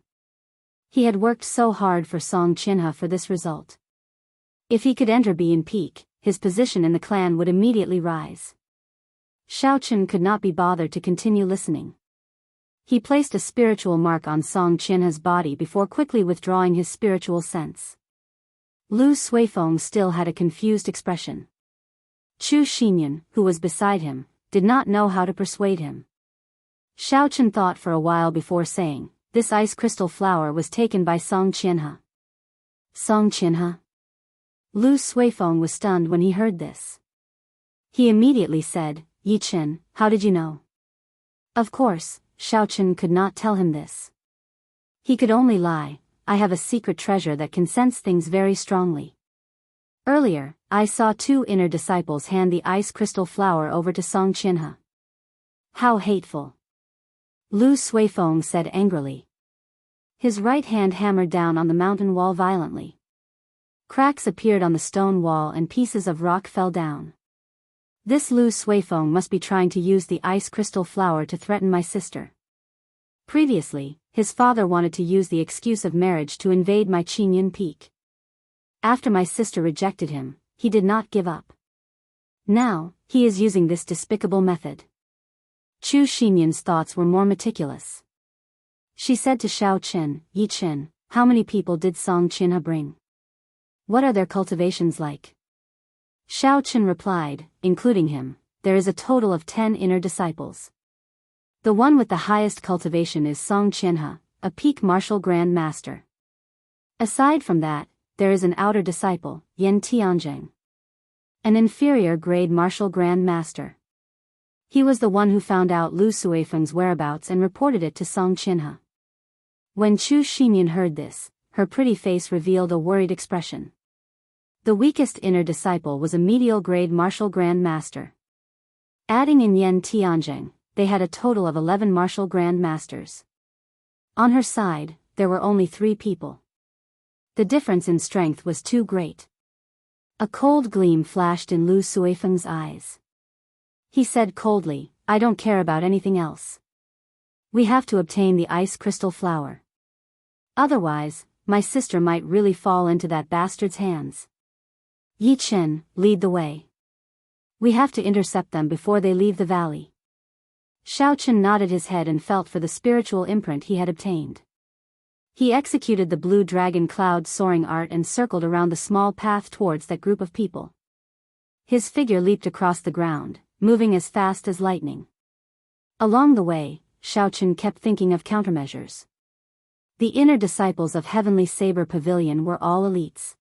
He had worked so hard for Song Qinhe for this result. If he could enter Biyan Peak, his position in the clan would immediately rise. Xiao Chen could not be bothered to continue listening. He placed a spiritual mark on Song Qinhe's body before quickly withdrawing his spiritual sense. Lu Suifeng still had a confused expression. Chu Xinyan, who was beside him, did not know how to persuade him. Xiao Chen thought for a while before saying, "This ice crystal flower was taken by Song Qinhe." Song Qinhe? Lu Suifeng was stunned when he heard this. He immediately said, "Yi Chen, how did you know?" Of course, Xiao Chen could not tell him this. He could only lie, "I have a secret treasure that can sense things very strongly. Earlier, I saw 2 inner disciples hand the ice crystal flower over to Song Qinhe." "How hateful!" Lu Suifeng said angrily. His right hand hammered down on the mountain wall violently. Cracks appeared on the stone wall and pieces of rock fell down. "This Lu Suifeng must be trying to use the ice crystal flower to threaten my sister. Previously, his father wanted to use the excuse of marriage to invade my Qingyun Peak. After my sister rejected him, he did not give up. Now, he is using this despicable method." Chu Xinyan's thoughts were more meticulous. She said to Xiao Chen, "Yi Chen, how many people did Song Qinhe bring? What are their cultivations like?" Xiao Chen replied, "Including him, there is a total of 10 inner disciples. The one with the highest cultivation is Song Qinhe, a peak martial grand master. Aside from that, there is an outer disciple, Yan Tianjing, an inferior grade martial grand master. He was the one who found out Lu Suifeng's whereabouts and reported it to Song Qinhe." When Chu Xinyan heard this, her pretty face revealed a worried expression. The weakest inner disciple was a medial grade martial grand master. Adding in Yan Tianzheng, they had a total of 11 martial grand masters. On her side, there were only 3 people. The difference in strength was too great. A cold gleam flashed in Lu Suifeng's eyes. He said coldly, "I don't care about anything else. We have to obtain the ice crystal flower. Otherwise, my sister might really fall into that bastard's hands. Yi Chen, lead the way. We have to intercept them before they leave the valley." Xiao Chen nodded his head and felt for the spiritual imprint he had obtained. He executed the blue dragon cloud soaring art and circled around the small path towards that group of people. His figure leaped across the ground, moving as fast as lightning. Along the way, Xiao Chen kept thinking of countermeasures. The inner disciples of Heavenly Saber Pavilion were all elites.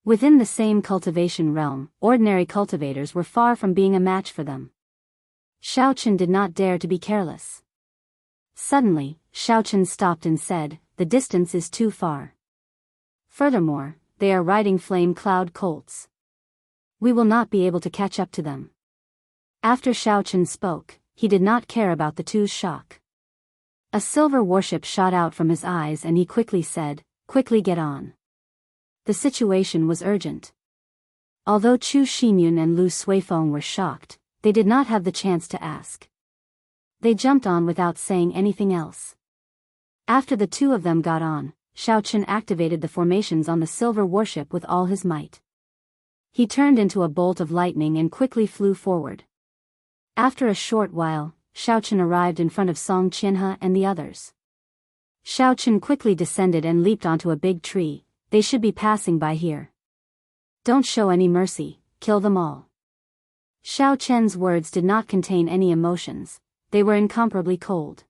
Within the same cultivation realm, ordinary cultivators were far from being a match for them. Xiao Chen did not dare to be careless. Suddenly, Xiao Chen stopped and said, "The distance is too far. Furthermore, they are riding flame cloud colts. We will not be able to catch up to them." After Xiao Chen spoke, he did not care about the two's shock. A silver warship shot out from his eyes and he quickly said, "Quickly get on." The situation was urgent. Although Chu Xinyun and Lu Suifeng were shocked, they did not have the chance to ask. They jumped on without saying anything else. After the two of them got on, Xiao Chen activated the formations on the silver warship with all his might. He turned into a bolt of lightning and quickly flew forward. After a short while, Xiao Chen arrived in front of Song Qianhe and the others. Xiao Chen quickly descended and leaped onto a big tree. "They should be passing by here. Don't show any mercy, kill them all." Xiao Chen's words did not contain any emotions, they were incomparably cold.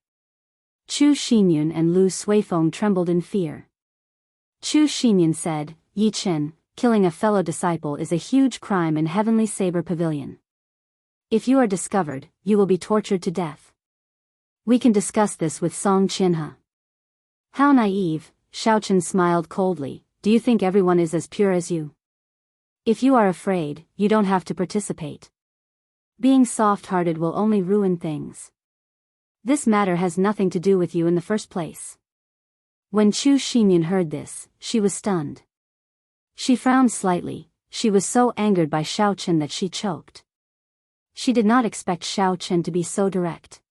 Chu Xinyun and Lu Suifeng trembled in fear. Chu Xinyun said, "Yi Chen, killing a fellow disciple is a huge crime in Heavenly Saber Pavilion. If you are discovered, you will be tortured to death. We can discuss this with Song Qianhe." How naive, Xiao Chen smiled coldly. "Do you think everyone is as pure as you? If you are afraid, you don't have to participate. Being soft-hearted will only ruin things. This matter has nothing to do with you in the first place." When Chu Xinyun heard this, she was stunned. She frowned slightly, she was so angered by Xiao Chen that she choked. She did not expect Xiao Chen to be so direct.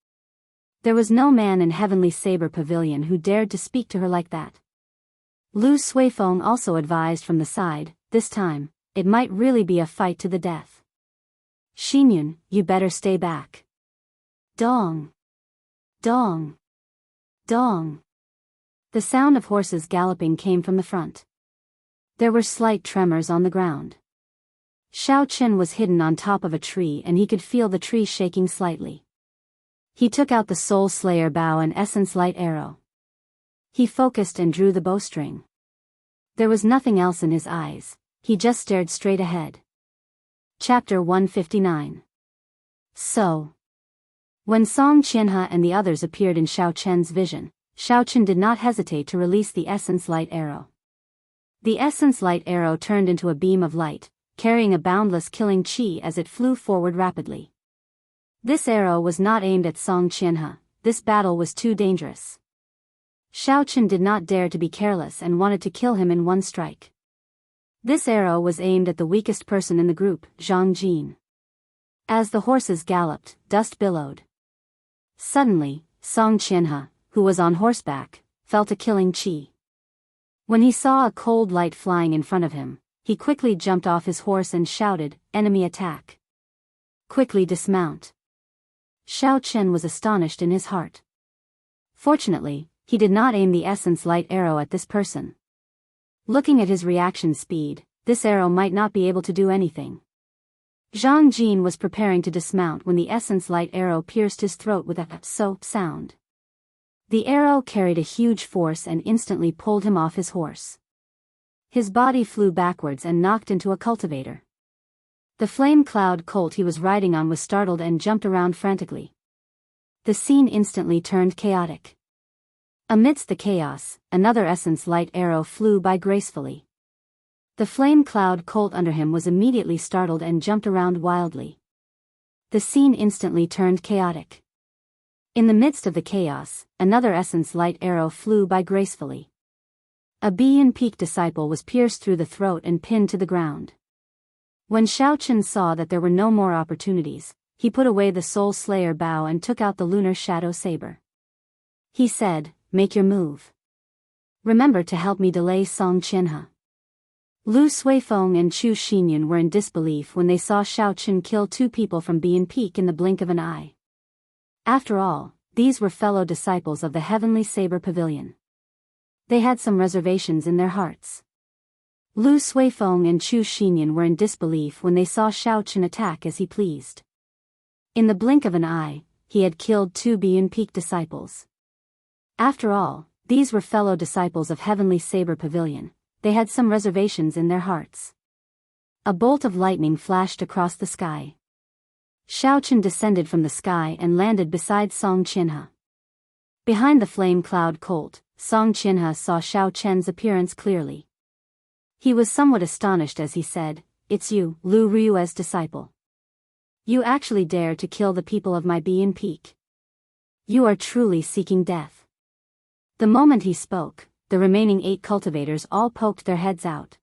There was no man in Heavenly Saber Pavilion who dared to speak to her like that. Lu Suifeng also advised from the side, "This time, it might really be a fight to the death. Xinyun, you better stay back." Dong! Dong! Dong! The sound of horses galloping came from the front. There were slight tremors on the ground. Xiao Chen was hidden on top of a tree and he could feel the tree shaking slightly. He took out the Soul Slayer bow and Essence Light arrow. He focused and drew the bowstring. There was nothing else in his eyes, he just stared straight ahead. Chapter 159. So. When Song Qianhe and the others appeared in Xiao Chen's vision, Xiao Chen did not hesitate to release the Essence Light arrow. The Essence Light arrow turned into a beam of light, carrying a boundless killing chi as it flew forward rapidly. This arrow was not aimed at Song Qianhe, this battle was too dangerous. Xiao Chen did not dare to be careless and wanted to kill him in one strike. This arrow was aimed at the weakest person in the group, Zhang Jin. As the horses galloped, dust billowed. Suddenly, Song Qianhe, who was on horseback, felt a killing chi. When he saw a cold light flying in front of him, he quickly jumped off his horse and shouted, "Enemy attack! Quickly dismount!" Xiao Chen was astonished in his heart. Fortunately, he did not aim the Essence Light arrow at this person. Looking at his reaction speed, this arrow might not be able to do anything. Zhang Jin was preparing to dismount when the Essence Light arrow pierced his throat with a "so" sound. The arrow carried a huge force and instantly pulled him off his horse. His body flew backwards and knocked into a cultivator. The flame cloud colt he was riding on was startled and jumped around frantically. The scene instantly turned chaotic. Amidst the chaos, another essence light arrow flew by gracefully. The flame cloud colt under him was immediately startled and jumped around wildly. The scene instantly turned chaotic. In the midst of the chaos, another essence light arrow flew by gracefully. A Biyan Peak disciple was pierced through the throat and pinned to the ground. When Xiaochen saw that there were no more opportunities, he put away the Soul Slayer bow and took out the Lunar Shadow Saber. He said, "Make your move. Remember to help me delay Song Qianhe." Lu Suifeng and Chu Xinyan were in disbelief when they saw Xiaochen kill 2 people from Biyan Peak in the blink of an eye. After all, these were fellow disciples of the Heavenly Saber Pavilion. They had some reservations in their hearts. Lu Suifeng and Chu Xinyan were in disbelief when they saw Xiaochen attack as he pleased. In the blink of an eye, he had killed 2 Biyan Peak disciples. After all, these were fellow disciples of Heavenly Saber Pavilion. They had some reservations in their hearts. A bolt of lightning flashed across the sky. Xiaochen descended from the sky and landed beside Song Qianhe. Behind the flame cloud colt, Song Qianhe saw Xiaochen's appearance clearly. He was somewhat astonished as he said, "It's you, Lu Rui's disciple. You actually dare to kill the people of my Biyan Peak. You are truly seeking death." The moment he spoke, the remaining 8 cultivators all poked their heads out.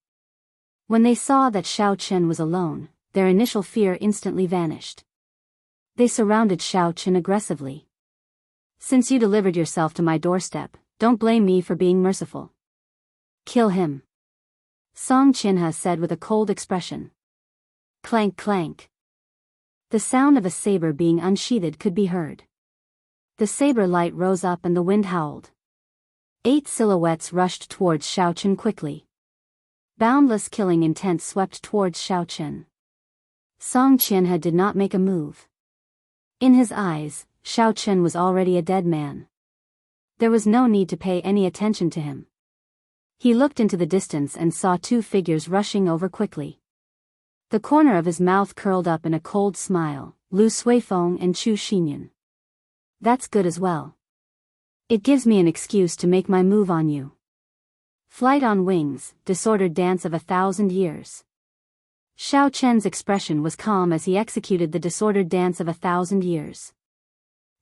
When they saw that Xiaochen was alone, their initial fear instantly vanished. They surrounded Xiaochen aggressively. "Since you delivered yourself to my doorstep, don't blame me for being merciful. Kill him," Song Qianhe said with a cold expression. Clank clank. The sound of a saber being unsheathed could be heard. The saber light rose up and the wind howled. 8 silhouettes rushed towards Xiaochen quickly. Boundless killing intent swept towards Xiaochen. Song Qianhe did not make a move. In his eyes, Xiaochen was already a dead man. There was no need to pay any attention to him. He looked into the distance and saw 2 figures rushing over quickly. The corner of his mouth curled up in a cold smile, Lu Suifeng and Chu Xinyan. "That's good as well. It gives me an excuse to make my move on you." Flight on wings, disordered dance of 1,000 years. Xiaochen's expression was calm as he executed the disordered dance of 1,000 years.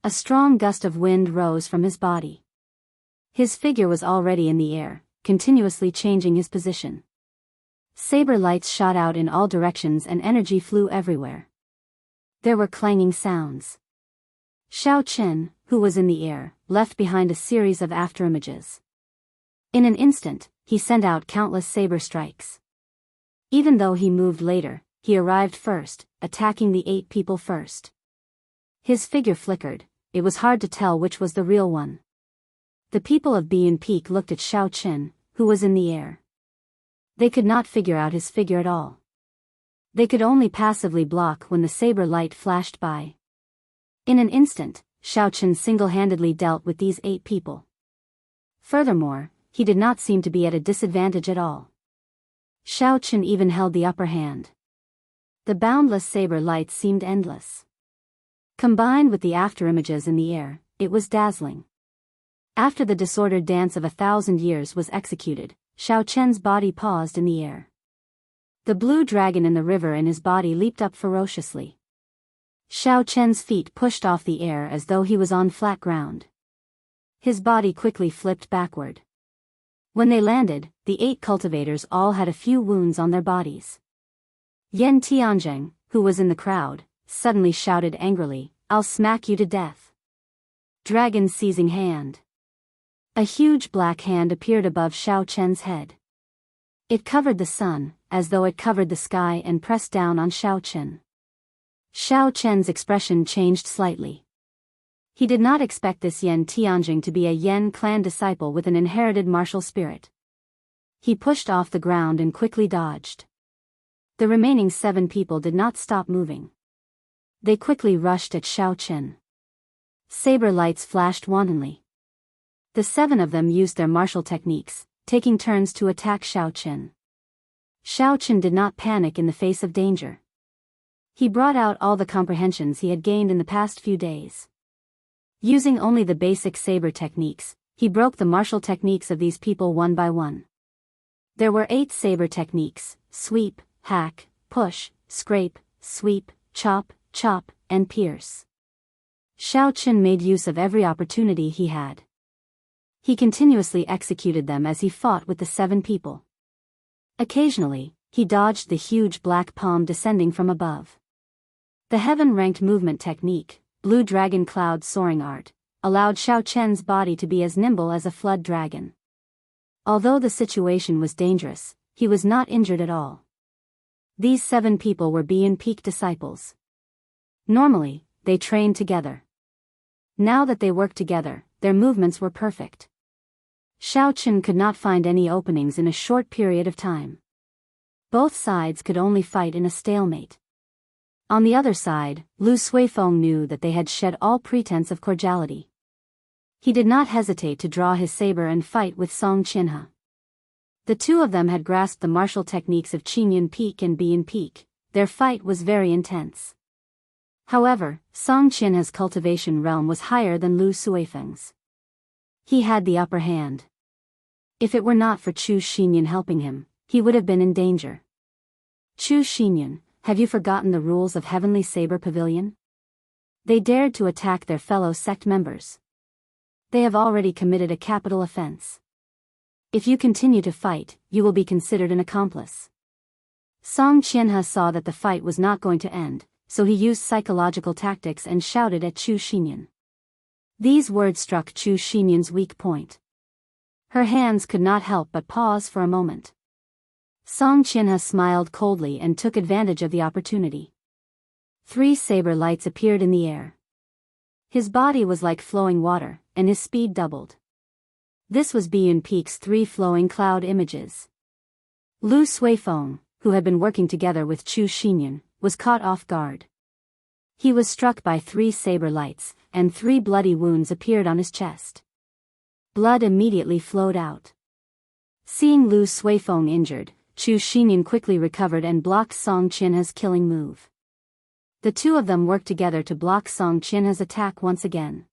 A strong gust of wind rose from his body. His figure was already in the air, continuously changing his position. Saber lights shot out in all directions and energy flew everywhere. There were clanging sounds. Xiaochen, who was in the air, left behind a series of afterimages. In an instant, he sent out countless saber strikes. Even though he moved later, he arrived first, attacking the 8 people first. His figure flickered, it was hard to tell which was the real one. The people of Biyan Peak looked at Xiaochen, who was in the air. They could not figure out his figure at all. They could only passively block when the saber light flashed by. In an instant, Xiaochen single-handedly dealt with these 8 people. Furthermore, he did not seem to be at a disadvantage at all. Xiaochen even held the upper hand. The boundless saber light seemed endless. Combined with the afterimages in the air, it was dazzling. After the disordered dance of 1,000 years was executed, Xiaochen's body paused in the air. The blue dragon in the river in his body leaped up ferociously. Xiaochen's feet pushed off the air as though he was on flat ground. His body quickly flipped backward. When they landed, the 8 cultivators all had a few wounds on their bodies. Yan Tianzheng, who was in the crowd, suddenly shouted angrily, "I'll smack you to death." Dragon seizing hand. A huge black hand appeared above Xiaochen's head. It covered the sun, as though it covered the sky and pressed down on Xiaochen. Xiaochen's expression changed slightly. He did not expect this Yan Tianjing to be a Yan clan disciple with an inherited martial spirit. He pushed off the ground and quickly dodged. The remaining 7 people did not stop moving. They quickly rushed at Xiaochen. Saber lights flashed wantonly. The 7 of them used their martial techniques, taking turns to attack Xiaochen. Xiaochen did not panic in the face of danger. He brought out all the comprehensions he had gained in the past few days. Using only the basic saber techniques, he broke the martial techniques of these people one by one. There were 8 saber techniques: sweep, hack, push, scrape, sweep, chop, chop, and pierce. Xiao Qin made use of every opportunity he had. He continuously executed them as he fought with the 7 people. Occasionally, he dodged the huge black palm descending from above. The heaven-ranked movement technique, Blue Dragon Cloud Soaring Art, allowed Xiao Qian's body to be as nimble as a flood dragon. Although the situation was dangerous, he was not injured at all. These 7 people were Bian Peak disciples. Normally, they trained together. Now that they worked together, their movements were perfect. Xiao Qin could not find any openings in a short period of time. Both sides could only fight in a stalemate. On the other side, Lu Suifeng knew that they had shed all pretense of cordiality. He did not hesitate to draw his saber and fight with Song Qianhe. The two of them had grasped the martial techniques of Qinyan Peak and Bian Peak. Their fight was very intense. However, Song Qianhe's cultivation realm was higher than Lu Suifeng's. He had the upper hand. If it were not for Chu Xinyan helping him, he would have been in danger. Chu Xinyan, have you forgotten the rules of Heavenly Saber Pavilion? They dared to attack their fellow sect members. They have already committed a capital offense. If you continue to fight, you will be considered an accomplice. Song Qianhe saw that the fight was not going to end, so he used psychological tactics and shouted at Chu Xinyan. These words struck Chu Xinyan's weak point. Her hands could not help but pause for a moment. Song Qianhe smiled coldly and took advantage of the opportunity. 3 saber lights appeared in the air. His body was like flowing water, and his speed doubled. This was Bian Peak's 3 flowing cloud images. Lu Suifeng, who had been working together with Chu Xinyan, was caught off guard. He was struck by 3 saber lights, and 3 bloody wounds appeared on his chest. Blood immediately flowed out. Seeing Lu Suifeng injured, Chu Xinyan quickly recovered and blocked Song Qianhe's killing move. The two of them worked together to block Song Qianhe's attack once again.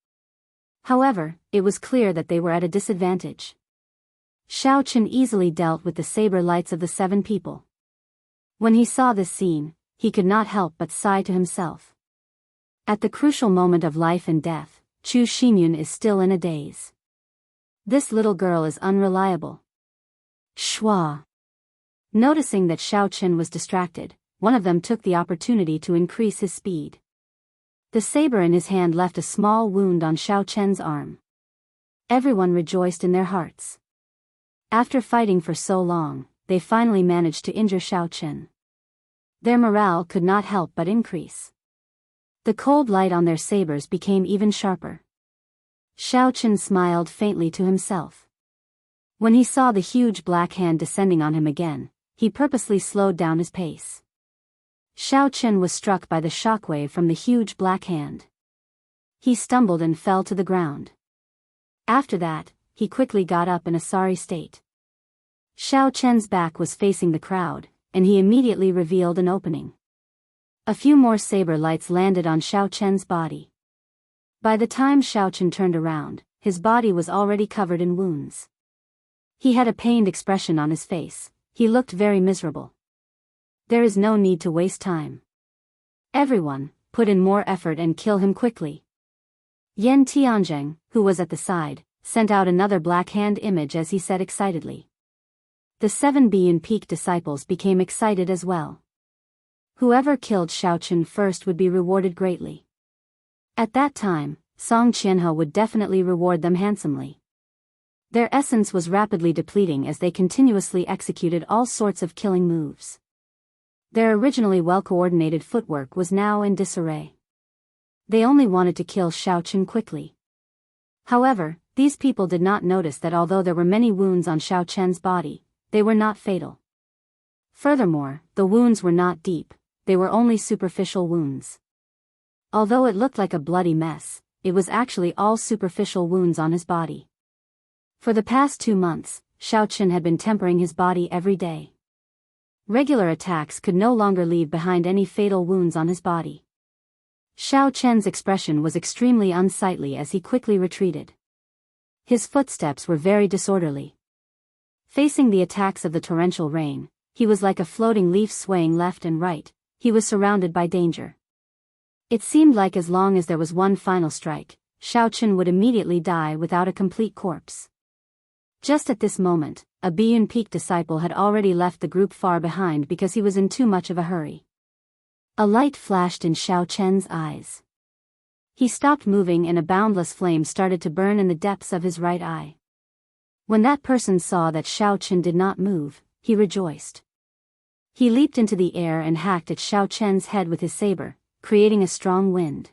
However, it was clear that they were at a disadvantage. Xiao Qin easily dealt with the saber lights of the 7 people. When he saw this scene, he could not help but sigh to himself. At the crucial moment of life and death, Chu Xinyan is still in a daze. This little girl is unreliable. Shua. Noticing that Xiao Qin was distracted, one of them took the opportunity to increase his speed. The saber in his hand left a small wound on Xiao Qin's arm. Everyone rejoiced in their hearts. After fighting for so long, they finally managed to injure Xiao Qin. Their morale could not help but increase. The cold light on their sabers became even sharper. Xiao Qin smiled faintly to himself. When he saw the huge black hand descending on him again, he purposely slowed down his pace. Xiao Qin was struck by the shockwave from the huge black hand. He stumbled and fell to the ground. After that, he quickly got up in a sorry state. Xiao Qin's back was facing the crowd, and he immediately revealed an opening. A few more saber lights landed on Xiao Qin's body. By the time Xiao Qin turned around, his body was already covered in wounds. He had a pained expression on his face. He looked very miserable. There is no need to waste time. Everyone, put in more effort and kill him quickly. Yan Tianzheng, who was at the side, sent out another black hand image as he said excitedly. The 7 Bian Peak disciples became excited as well. Whoever killed Xiao Qin first would be rewarded greatly. At that time, Song Qianhe would definitely reward them handsomely. Their essence was rapidly depleting as they continuously executed all sorts of killing moves. Their originally well-coordinated footwork was now in disarray. They only wanted to kill Xiao Qin quickly. However, these people did not notice that although there were many wounds on Xiao Qin's body, they were not fatal. Furthermore, the wounds were not deep, they were only superficial wounds. Although it looked like a bloody mess, it was actually all superficial wounds on his body. For the past 2 months, Xiao Qin had been tempering his body every day. Regular attacks could no longer leave behind any fatal wounds on his body. Xiao Qin's expression was extremely unsightly as he quickly retreated. His footsteps were very disorderly. Facing the attacks of the torrential rain, he was like a floating leaf swaying left and right. He was surrounded by danger. It seemed like as long as there was one final strike, Xiaochen would immediately die without a complete corpse. Just at this moment, a Biyun Peak disciple had already left the group far behind because he was in too much of a hurry. A light flashed in Xiaochen's eyes. He stopped moving and a boundless flame started to burn in the depths of his right eye. When that person saw that Xiaochen did not move, he rejoiced. He leaped into the air and hacked at Xiaochen's head with his saber, creating a strong wind.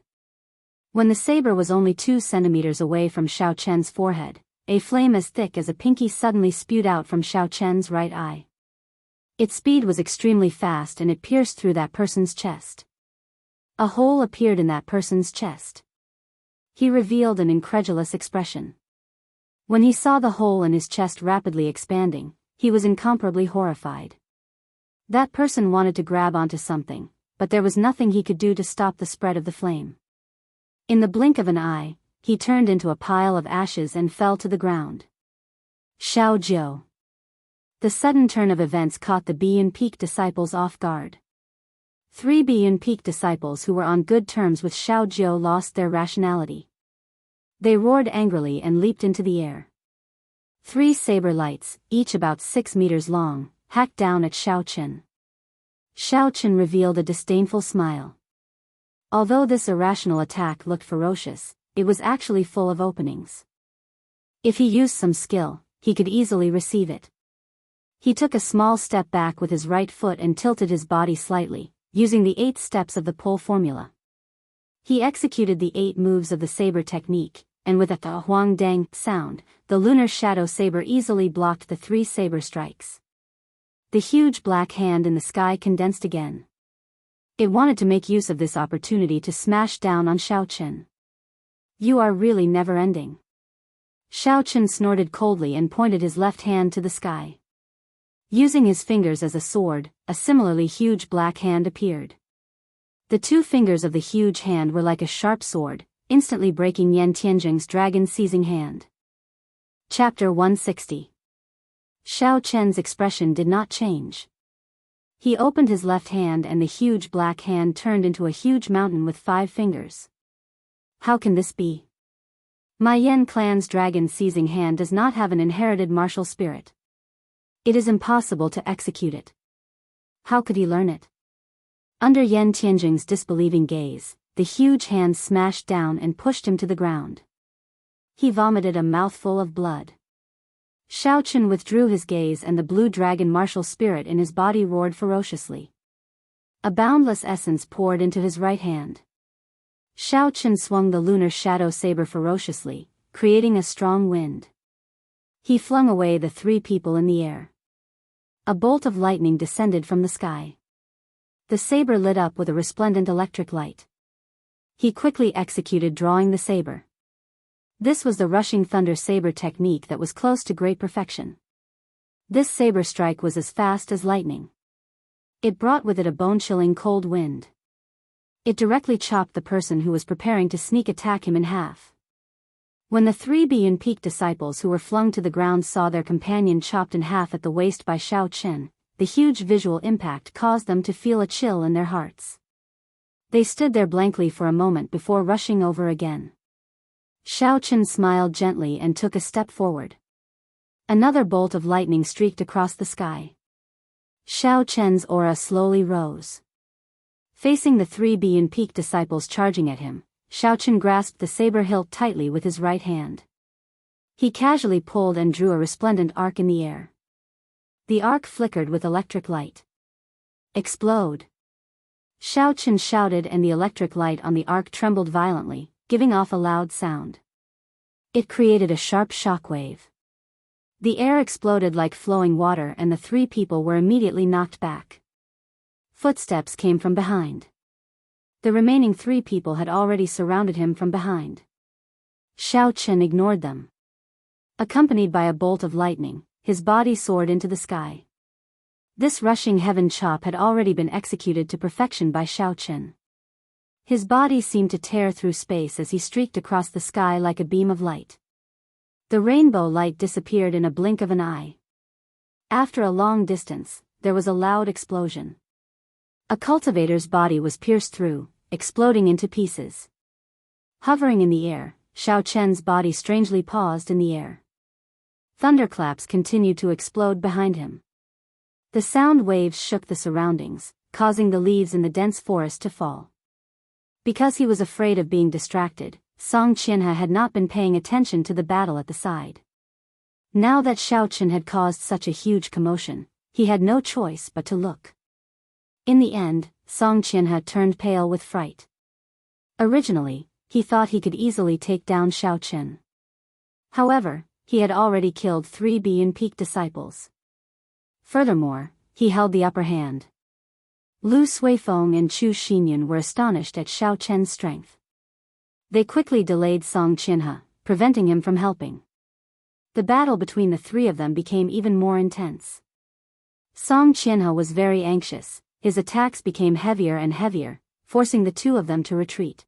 When the saber was only 2 centimeters away from Xiaochen's forehead, a flame as thick as a pinky suddenly spewed out from Xiaochen's right eye. Its speed was extremely fast and it pierced through that person's chest. A hole appeared in that person's chest. He revealed an incredulous expression. When he saw the hole in his chest rapidly expanding, he was incomparably horrified. That person wanted to grab onto something, but there was nothing he could do to stop the spread of the flame. In the blink of an eye, he turned into a pile of ashes and fell to the ground. Xiao Jiao. The sudden turn of events caught the Biyun Peak disciples off guard. 3 Biyun Peak disciples who were on good terms with Xiao Jiao lost their rationality. They roared angrily and leaped into the air. 3 saber lights, each about 6 meters long, hacked down at Xiaochen. Xiaochen revealed a disdainful smile. Although this irrational attack looked ferocious, it was actually full of openings. If he used some skill, he could easily receive it. He took a small step back with his right foot and tilted his body slightly, using the 8 steps of the pole formula. He executed the 8 moves of the saber technique, and with a huang dang sound, the lunar shadow saber easily blocked the 3 saber strikes. The huge black hand in the sky condensed again. It wanted to make use of this opportunity to smash down on Xiaochen. You are really never-ending. Xiaochen snorted coldly and pointed his left hand to the sky. Using his fingers as a sword, a similarly huge black hand appeared. The 2 fingers of the huge hand were like a sharp sword, instantly breaking Yan Tianjing's dragon-seizing hand. Chapter 160. Xiaochen's expression did not change. He opened his left hand and the huge black hand turned into a huge mountain with 5 fingers. How can this be? My Yan clan's dragon-seizing hand does not have an inherited martial spirit. It is impossible to execute it. How could he learn it? Under Yan Tianjing's disbelieving gaze, the huge hand smashed down and pushed him to the ground. He vomited a mouthful of blood. Xiaochen withdrew his gaze and the blue dragon martial spirit in his body roared ferociously. A boundless essence poured into his right hand. Xiaochen swung the lunar shadow saber ferociously, creating a strong wind. He flung away the 3 people in the air. A bolt of lightning descended from the sky. The saber lit up with a resplendent electric light. He quickly executed drawing the saber. This was the rushing thunder saber technique that was close to great perfection. This saber strike was as fast as lightning. It brought with it a bone-chilling cold wind. It directly chopped the person who was preparing to sneak attack him in half. When the 3 Biyun Peak disciples who were flung to the ground saw their companion chopped in half at the waist by Xiaochen, the huge visual impact caused them to feel a chill in their hearts. They stood there blankly for a moment before rushing over again. Xiaochen smiled gently and took a step forward. Another bolt of lightning streaked across the sky. Xiaochen's aura slowly rose. Facing the 3 Biyun Peak disciples charging at him, Xiaochen grasped the saber hilt tightly with his right hand. He casually pulled and drew a resplendent arc in the air. The arc flickered with electric light. Explode! Xiaochen shouted and the electric light on the arc trembled violently, giving off a loud sound. It created a sharp shockwave. The air exploded like flowing water and the 3 people were immediately knocked back. Footsteps came from behind. The remaining 3 people had already surrounded him from behind. Xiaochen ignored them. Accompanied by a bolt of lightning, his body soared into the sky. This rushing heaven chop had already been executed to perfection by Xiaochen. His body seemed to tear through space as he streaked across the sky like a beam of light. The rainbow light disappeared in a blink of an eye. After a long distance, there was a loud explosion. A cultivator's body was pierced through, exploding into pieces. Hovering in the air, Xiao Chen's body strangely paused in the air. Thunderclaps continued to explode behind him. The sound waves shook the surroundings, causing the leaves in the dense forest to fall. Because he was afraid of being distracted, Song Qianhe had not been paying attention to the battle at the side. Now that Xiao Chen had caused such a huge commotion, he had no choice but to look. In the end, Song Qianhe turned pale with fright. Originally, he thought he could easily take down Xiao Chen. However, he had already killed 3 Biyan Peak disciples. Furthermore, he held the upper hand. Lu Suifeng and Chu Xinyan were astonished at Xiao Chen's strength. They quickly delayed Song Qianhe, preventing him from helping. The battle between the 3 of them became even more intense. Song Qianhe was very anxious. His attacks became heavier and heavier, forcing the 2 of them to retreat.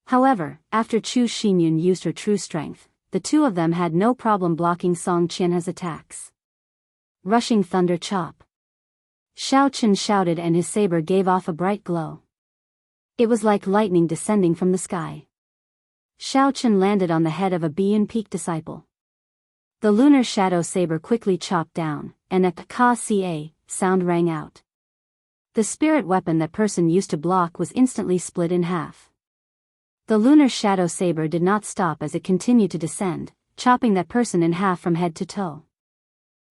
However, after Chu Xinyan used her true strength, the 2 of them had no problem blocking Song Qianhe's attacks. Rushing thunder chop. Xiao Chen shouted and his saber gave off a bright glow. It was like lightning descending from the sky. Xiao Chen landed on the head of a Biyan Peak disciple. The lunar shadow saber quickly chopped down, and a ka-ca sound rang out. The spirit weapon that person used to block was instantly split in half. The lunar shadow saber did not stop as it continued to descend, chopping that person in half from head to toe.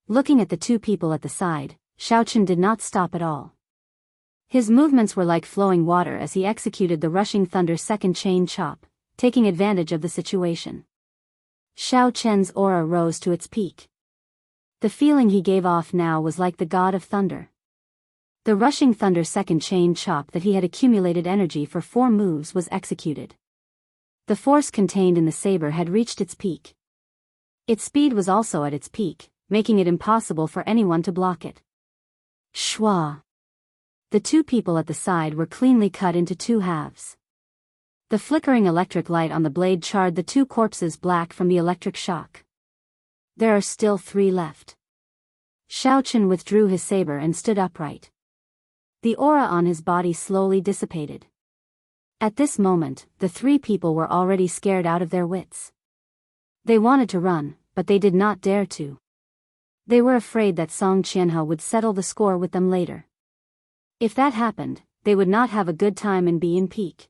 Looking at the 2 people at the side, Xiao Chen did not stop at all. His movements were like flowing water as he executed the rushing thunder second chain chop, taking advantage of the situation. Xiao Chen's aura rose to its peak. The feeling he gave off now was like the god of thunder. The rushing thunder second chain chop that he had accumulated energy for 4 moves was executed. The force contained in the saber had reached its peak. Its speed was also at its peak, making it impossible for anyone to block it. Shwa! The 2 people at the side were cleanly cut into 2 halves. The flickering electric light on the blade charred the 2 corpses black from the electric shock. There are still 3 left. Xiao Chen withdrew his saber and stood upright. The aura on his body slowly dissipated. At this moment, the 3 people were already scared out of their wits. They wanted to run, but they did not dare to. They were afraid that Song Qianhe would settle the score with them later. If that happened, they would not have a good time in Biyan Peak.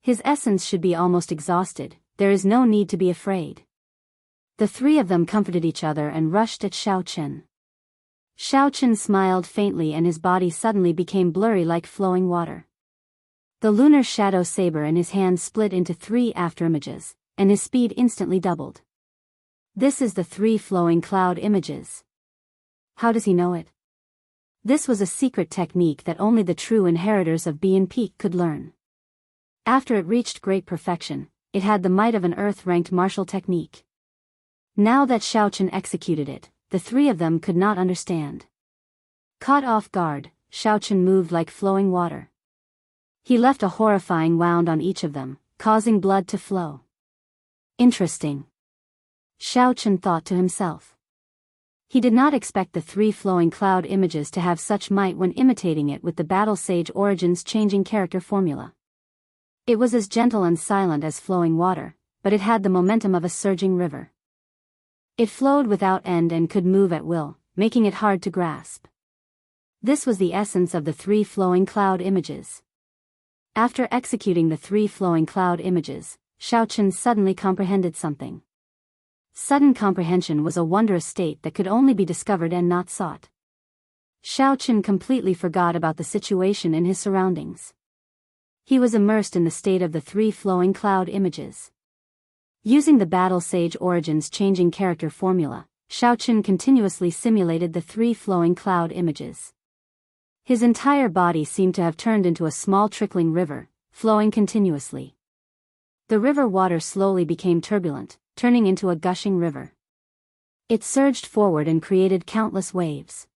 His essence should be almost exhausted, there is no need to be afraid. The 3 of them comforted each other and rushed at Xiao Chen. Xiao Chen smiled faintly and his body suddenly became blurry like flowing water. The lunar shadow saber in his hand split into 3 afterimages, and his speed instantly doubled. This is the 3 flowing cloud images. How does he know it? This was a secret technique that only the true inheritors of Biyan Peak could learn. After it reached great perfection, it had the might of an earth-ranked martial technique. Now that Xiao Chen executed it, the 3 of them could not understand. Caught off guard, Xiao Chen moved like flowing water. He left a horrifying wound on each of them, causing blood to flow. Interesting. Xiao Chen thought to himself. He did not expect the 3 flowing cloud images to have such might when imitating it with the Battle Sage Origins changing character formula. It was as gentle and silent as flowing water, but it had the momentum of a surging river. It flowed without end and could move at will, making it hard to grasp. This was the essence of the 3 flowing cloud images. After executing the 3 flowing cloud images, Xiao Chen suddenly comprehended something. Sudden comprehension was a wondrous state that could only be discovered and not sought. Xiao Chen completely forgot about the situation in his surroundings. He was immersed in the state of the 3 flowing cloud images. Using the Battle Sage Origins changing character formula, Xiao Chen continuously simulated the 3 flowing cloud images. His entire body seemed to have turned into a small trickling river, flowing continuously. The river water slowly became turbulent, turning into a gushing river. It surged forward and created countless waves.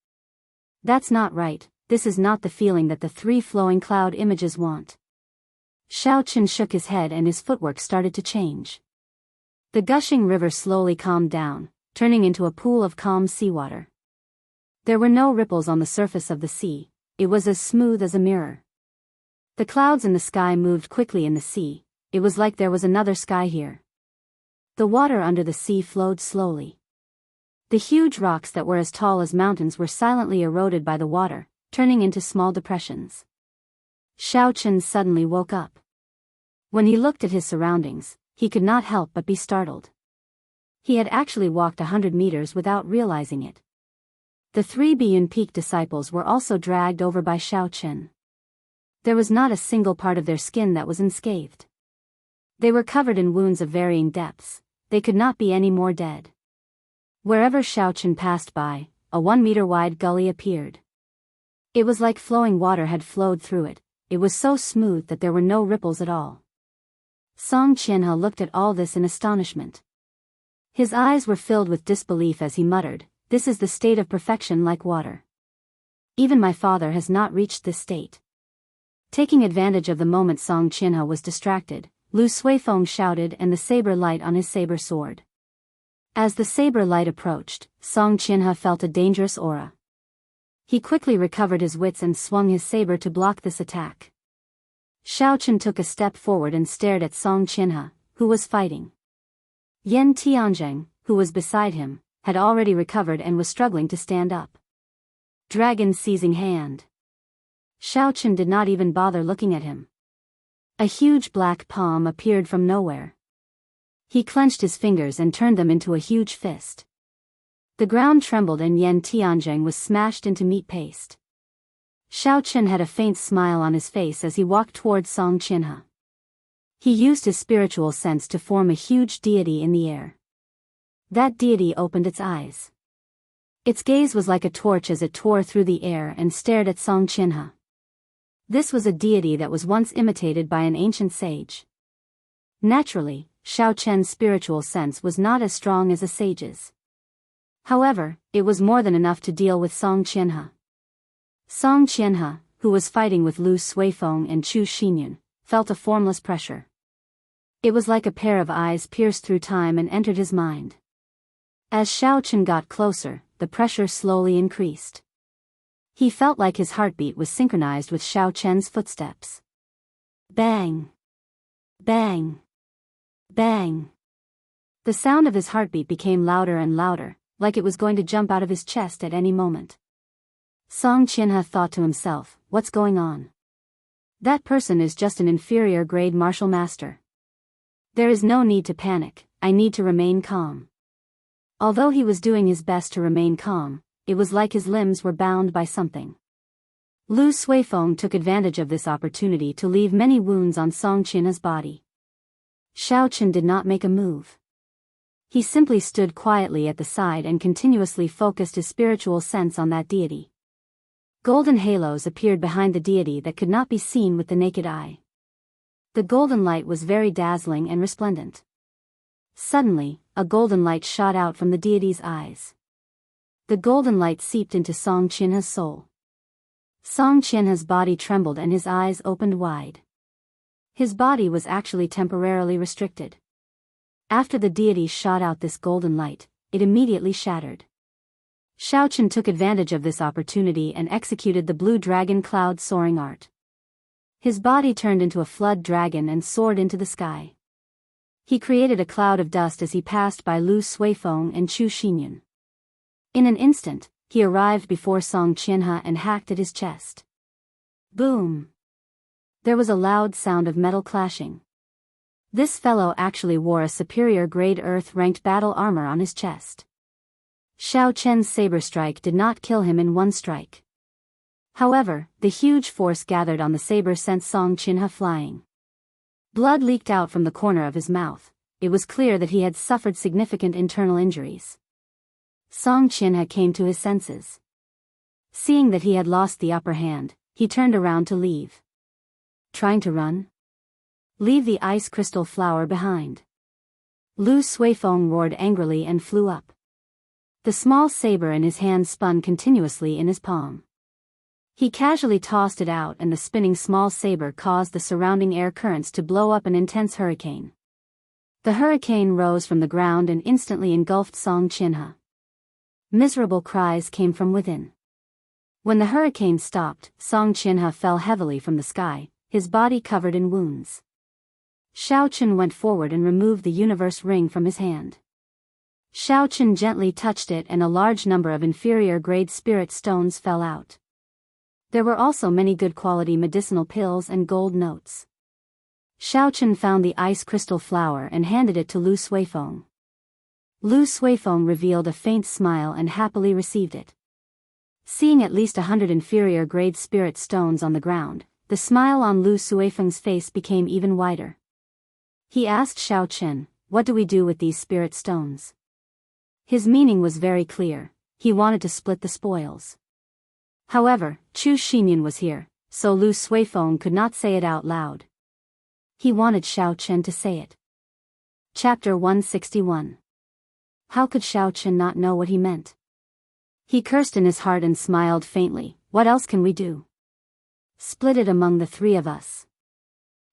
That's not right, this is not the feeling that the 3 flowing cloud images want. Xiao Chen shook his head and his footwork started to change. The gushing river slowly calmed down, turning into a pool of calm seawater. There were no ripples on the surface of the sea, it was as smooth as a mirror. The clouds in the sky moved quickly in the sea, it was like there was another sky here. The water under the sea flowed slowly. The huge rocks that were as tall as mountains were silently eroded by the water, turning into small depressions. Xiao Chen suddenly woke up. When he looked at his surroundings, he could not help but be startled. He had actually walked 100 meters without realizing it. The 3 Biyun Peak disciples were also dragged over by Xiao Chen. There was not a single part of their skin that was unscathed. They were covered in wounds of varying depths, they could not be any more dead. Wherever Xiao Chen passed by, a 1-meter wide gully appeared. It was like flowing water had flowed through it, it was so smooth that there were no ripples at all. Song Qianhe looked at all this in astonishment. His eyes were filled with disbelief as he muttered, "This is the state of perfection like water. Even my father has not reached this state." Taking advantage of the moment Song Qianhe was distracted, Lu Suifeng shouted and the saber light on his saber sword. As the saber light approached, Song Qianhe felt a dangerous aura. He quickly recovered his wits and swung his saber to block this attack. Xiao Chen took a step forward and stared at Song Qianhe, who was fighting. Yan Tianzheng, who was beside him, had already recovered and was struggling to stand up. Dragon seizing hand. Xiao Chen did not even bother looking at him. A huge black palm appeared from nowhere. He clenched his fingers and turned them into a huge fist. The ground trembled and Yan Tianzheng was smashed into meat paste. Xiao Chen had a faint smile on his face as he walked towards Song Qianhe. He used his spiritual sense to form a huge deity in the air. That deity opened its eyes. Its gaze was like a torch as it tore through the air and stared at Song Qianhe. This was a deity that was once imitated by an ancient sage. Naturally, Xiao Chen's spiritual sense was not as strong as a sage's. However, it was more than enough to deal with Song Qianhe. Song Qianhe, who was fighting with Lu Suifeng and Chu Xinyun, felt a formless pressure. It was like a pair of eyes pierced through time and entered his mind. As Xiao Chen got closer, the pressure slowly increased. He felt like his heartbeat was synchronized with Xiao Chen's footsteps. Bang! Bang! Bang! The sound of his heartbeat became louder and louder, like it was going to jump out of his chest at any moment. Song Qianhe thought to himself, "What's going on? That person is just an inferior grade martial master. There is no need to panic, I need to remain calm." Although he was doing his best to remain calm, it was like his limbs were bound by something. Lu Suifeng took advantage of this opportunity to leave many wounds on Song Qianhe's body. Xiao Chen did not make a move. He simply stood quietly at the side and continuously focused his spiritual sense on that deity. Golden halos appeared behind the deity that could not be seen with the naked eye. The golden light was very dazzling and resplendent. Suddenly, a golden light shot out from the deity's eyes. The golden light seeped into Song Qianhe's soul. Song Qianhe's body trembled and his eyes opened wide. His body was actually temporarily restricted. After the deity shot out this golden light, it immediately shattered. Xiao Chen took advantage of this opportunity and executed the blue dragon cloud soaring art. His body turned into a flood dragon and soared into the sky. He created a cloud of dust as he passed by Lu Suifeng and Chu Xinyun. In an instant, he arrived before Song Qianhe and hacked at his chest. Boom! There was a loud sound of metal clashing. This fellow actually wore a superior grade earth-ranked battle armor on his chest. Xiao Chen's saber strike did not kill him in one strike. However, the huge force gathered on the saber sent Song Qianhe flying. Blood leaked out from the corner of his mouth. It was clear that he had suffered significant internal injuries. Song Qianhe came to his senses. Seeing that he had lost the upper hand, he turned around to leave. Trying to run? Leave the ice crystal flower behind. Lu Suifeng roared angrily and flew up. The small saber in his hand spun continuously in his palm. He casually tossed it out and the spinning small saber caused the surrounding air currents to blow up an intense hurricane. The hurricane rose from the ground and instantly engulfed Song Qianhe. Miserable cries came from within. When the hurricane stopped, Song Qianhe fell heavily from the sky, his body covered in wounds. Xiaochen went forward and removed the universe ring from his hand. Xiaochen gently touched it and a large number of inferior-grade spirit stones fell out. There were also many good-quality medicinal pills and gold notes. Xiaochen found the ice crystal flower and handed it to Lu Suifeng. Lu Suifeng revealed a faint smile and happily received it. Seeing at least 100 inferior-grade spirit stones on the ground, the smile on Lu Suifeng's face became even wider. He asked Xiaochen, "What do we do with these spirit stones?" His meaning was very clear. He wanted to split the spoils. However, Chu Xinyan was here, so Lu Suifeng could not say it out loud. He wanted Xiaochen to say it. Chapter 161. How could Xiaochen not know what he meant? He cursed in his heart and smiled faintly. "What else can we do?" "Split it among the three of us."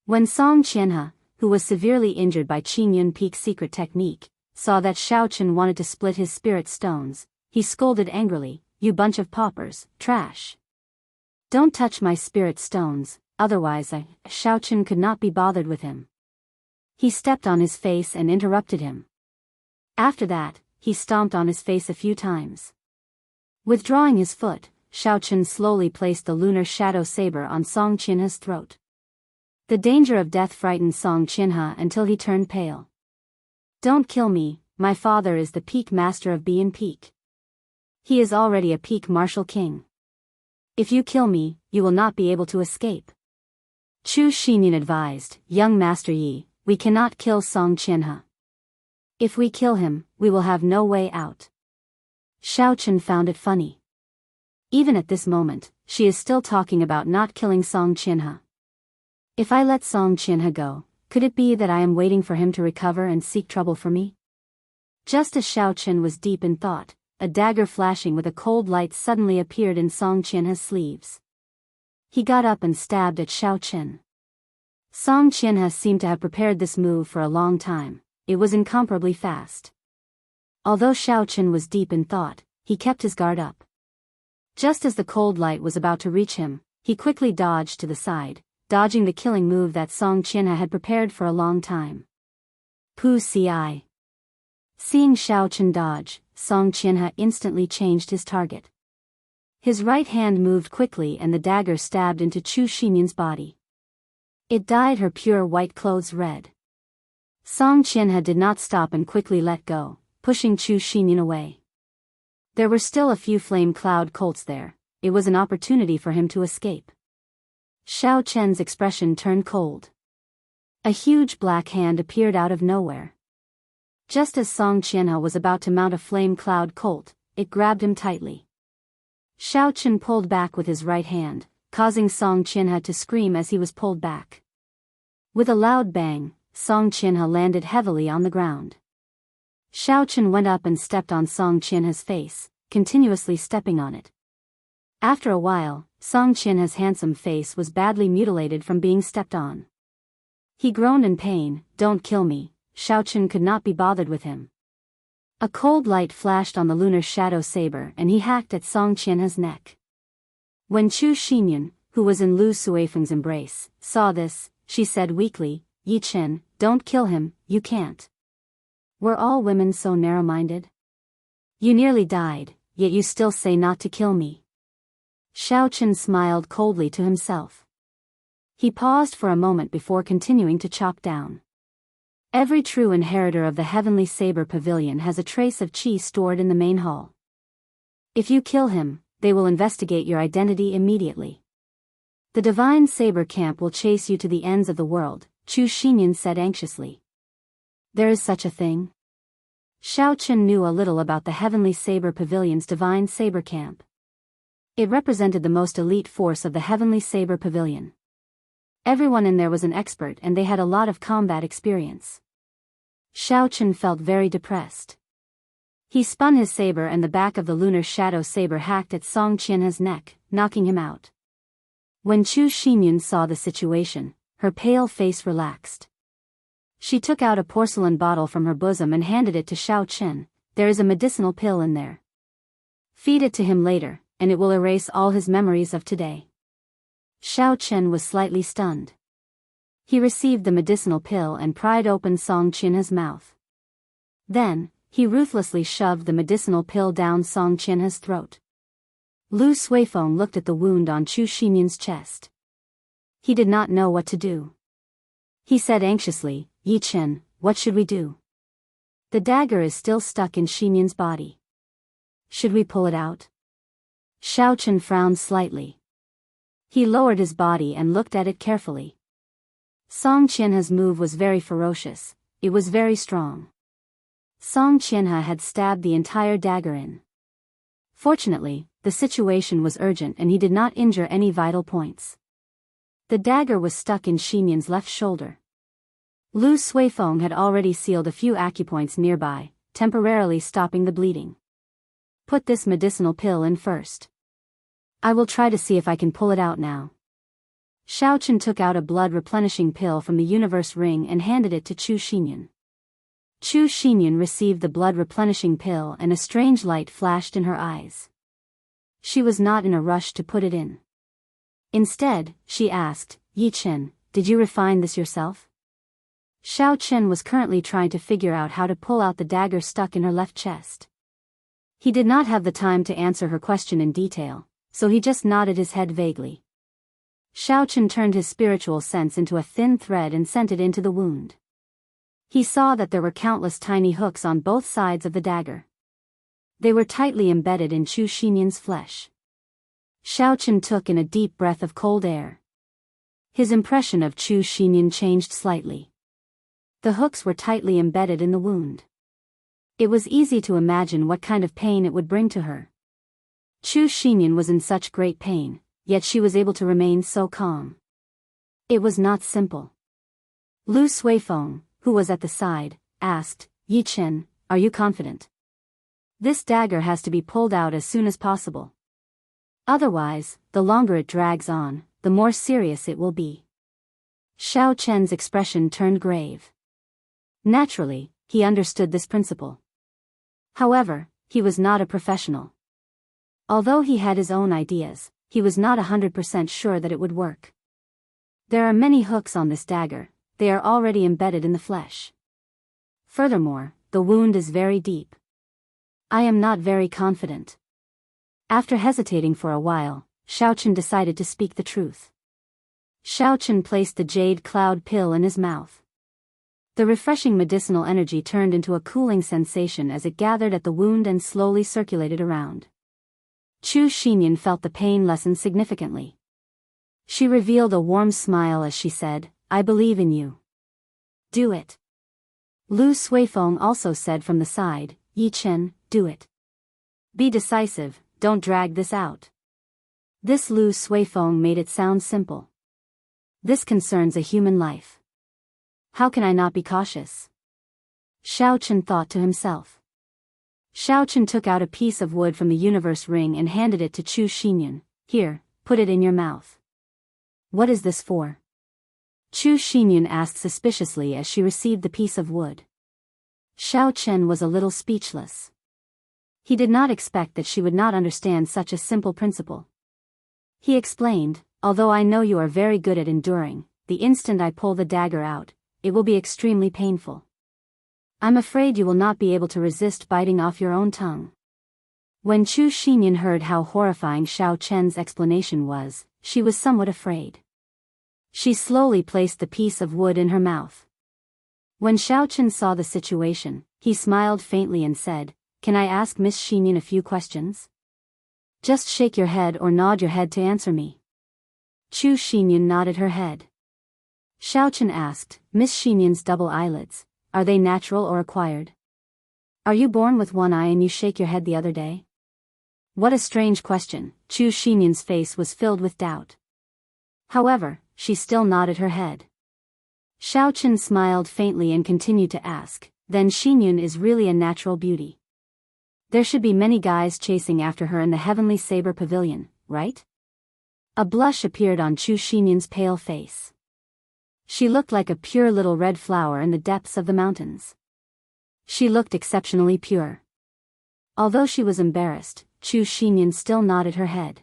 When Song Qianhe, who was severely injured by Qin Yun Peak's secret technique, saw that Xiaochen wanted to split his spirit stones, he scolded angrily, "You bunch of paupers, trash. Don't touch my spirit stones, otherwise Xiaochen could not be bothered with him." He stepped on his face and interrupted him. After that, he stomped on his face a few times. Withdrawing his foot, Xiaochen slowly placed the lunar shadow saber on Song Qianhe's throat. The danger of death frightened Song Qianhe until he turned pale. "Don't kill me, my father is the peak master of Biyan Peak. He is already a peak martial king. If you kill me, you will not be able to escape." Chu Xinyan advised, "Young Master Yi, we cannot kill Song Qianhe. If we kill him, we will have no way out." Xiaochen found it funny. Even at this moment, she is still talking about not killing Song Qianhe. If I let Song Qianhe go, could it be that I am waiting for him to recover and seek trouble for me? Just as Xiaochen was deep in thought, a dagger flashing with a cold light suddenly appeared in Song Qianhe's sleeves. He got up and stabbed at Xiaochen. Song Qianhe seemed to have prepared this move for a long time. It was incomparably fast. Although Xiaochen was deep in thought, he kept his guard up. Just as the cold light was about to reach him, he quickly dodged to the side, dodging the killing move that Song Qianhe had prepared for a long time. Pu Ci. Seeing Xiaochen dodge, Song Qianhe instantly changed his target. His right hand moved quickly and the dagger stabbed into Chu Xinyan's body. It dyed her pure white clothes red. Song Qianhe did not stop and quickly let go, pushing Chu Xinyan away. There were still a few flame cloud colts there. It was an opportunity for him to escape. Xiaochen's expression turned cold. A huge black hand appeared out of nowhere. Just as Song Qianhe was about to mount a flame cloud colt, it grabbed him tightly. Xiaochen pulled back with his right hand, causing Song Qianhe to scream as he was pulled back. With a loud bang, Song Qianhe landed heavily on the ground. Xiaochen went up and stepped on Song Qianhe's face, continuously stepping on it. After a while, Song Qianhe's handsome face was badly mutilated from being stepped on. He groaned in pain. "Don't kill me." Xiaochen could not be bothered with him. A cold light flashed on the lunar shadow saber and he hacked at Song Qianhe's neck. When Chu Xinyan, who was in Lu Suifeng's embrace, saw this, she said weakly, "Yi Chen, don't kill him, you can't. Were all women so narrow-minded? You nearly died, yet you still say not to kill me." Xiaochen smiled coldly to himself. He paused for a moment before continuing to chop down. Every true inheritor of the Heavenly Saber Pavilion has a trace of qi stored in the main hall. If you kill him, they will investigate your identity immediately. The Divine Saber Camp will chase you to the ends of the world, Chu Xinyan said anxiously. There is such a thing? Xiaochen knew a little about the Heavenly Saber Pavilion's Divine Saber Camp. It represented the most elite force of the Heavenly Saber Pavilion. Everyone in there was an expert and they had a lot of combat experience. Xiaochen felt very depressed. He spun his saber and the back of the lunar shadow saber hacked at Song Qianhe's neck, knocking him out. When Chu Xinyan saw the situation, her pale face relaxed. She took out a porcelain bottle from her bosom and handed it to Xiao Chen. There is a medicinal pill in there. Feed it to him later, and it will erase all his memories of today. Xiao Chen was slightly stunned. He received the medicinal pill and pried open Song Qianhe's mouth. Then, he ruthlessly shoved the medicinal pill down Song Qianhe's throat. Lu Suifeng looked at the wound on Chu Xinyan's chest. He did not know what to do. He said anxiously, "Yi Chen, what should we do? The dagger is still stuck in Xinyan's body. Should we pull it out?" Xiao Chen frowned slightly. He lowered his body and looked at it carefully. Song Qianhe's move was very ferocious. It was very strong. Song Qianhe had stabbed the entire dagger in. Fortunately, the situation was urgent and he did not injure any vital points. The dagger was stuck in Xinyan's left shoulder. Lu Suifeng had already sealed a few acupoints nearby, temporarily stopping the bleeding. "Put this medicinal pill in first. I will try to see if I can pull it out now." Xiao Chen took out a blood-replenishing pill from the universe ring and handed it to Chu Xinyan. Chu Xinyan received the blood-replenishing pill and a strange light flashed in her eyes. She was not in a rush to put it in. Instead, she asked, "Yi Chen, did you refine this yourself?" Xiao Chen was currently trying to figure out how to pull out the dagger stuck in her left chest. He did not have the time to answer her question in detail, so he just nodded his head vaguely. Xiao Chen turned his spiritual sense into a thin thread and sent it into the wound. He saw that there were countless tiny hooks on both sides of the dagger. They were tightly embedded in Chu Xinyan's flesh. Xiao Chen took in a deep breath of cold air. His impression of Chu Xinyan changed slightly. The hooks were tightly embedded in the wound. It was easy to imagine what kind of pain it would bring to her. Chu Xinyan was in such great pain, yet she was able to remain so calm. It was not simple. Lu Suifeng, who was at the side, asked, "Yi Chen, are you confident? This dagger has to be pulled out as soon as possible. Otherwise, the longer it drags on, the more serious it will be." Xiao Chen's expression turned grave. Naturally, he understood this principle. However, he was not a professional. Although he had his own ideas, he was not 100% sure that it would work. There are many hooks on this dagger, they are already embedded in the flesh. Furthermore, the wound is very deep. I am not very confident. After hesitating for a while, Xiao Chen decided to speak the truth. Xiao Chen placed the jade cloud pill in his mouth. The refreshing medicinal energy turned into a cooling sensation as it gathered at the wound and slowly circulated around. Chu Xinyan felt the pain lessen significantly. She revealed a warm smile as she said, "I believe in you. Do it." Lu Suifeng also said from the side, "Yi Chen, do it. Be decisive, don't drag this out." This Lu Suifeng made it sound simple. This concerns a human life. How can I not be cautious? Xiao Chen thought to himself. Xiao Chen took out a piece of wood from the universe ring and handed it to Chu Xinyan. "Here, put it in your mouth." "What is this for?" Chu Xinyan asked suspiciously as she received the piece of wood. Xiao Chen was a little speechless. He did not expect that she would not understand such a simple principle. He explained, "Although I know you are very good at enduring, the instant I pull the dagger out, it will be extremely painful. I'm afraid you will not be able to resist biting off your own tongue." When Chu Xinyan heard how horrifying Xiao Chen's explanation was, she was somewhat afraid. She slowly placed the piece of wood in her mouth. When Xiao Chen saw the situation, he smiled faintly and said, "Can I ask Miss Xinyan a few questions?" "Just shake your head or nod your head to answer me." Chu Xinyan nodded her head. Xiao Chen asked, "Miss Xinyan's double eyelids, are they natural or acquired? Are you born with one eye and you shake your head the other day?" What a strange question. Chu Xinyan's face was filled with doubt. However, she still nodded her head. Xiao Chen smiled faintly and continued to ask, "Then Xinyan is really a natural beauty. There should be many guys chasing after her in the heavenly saber pavilion, right?" A blush appeared on Chu Xinyan's pale face. She looked like a pure little red flower in the depths of the mountains. She looked exceptionally pure. Although she was embarrassed, Chu Xinyan still nodded her head.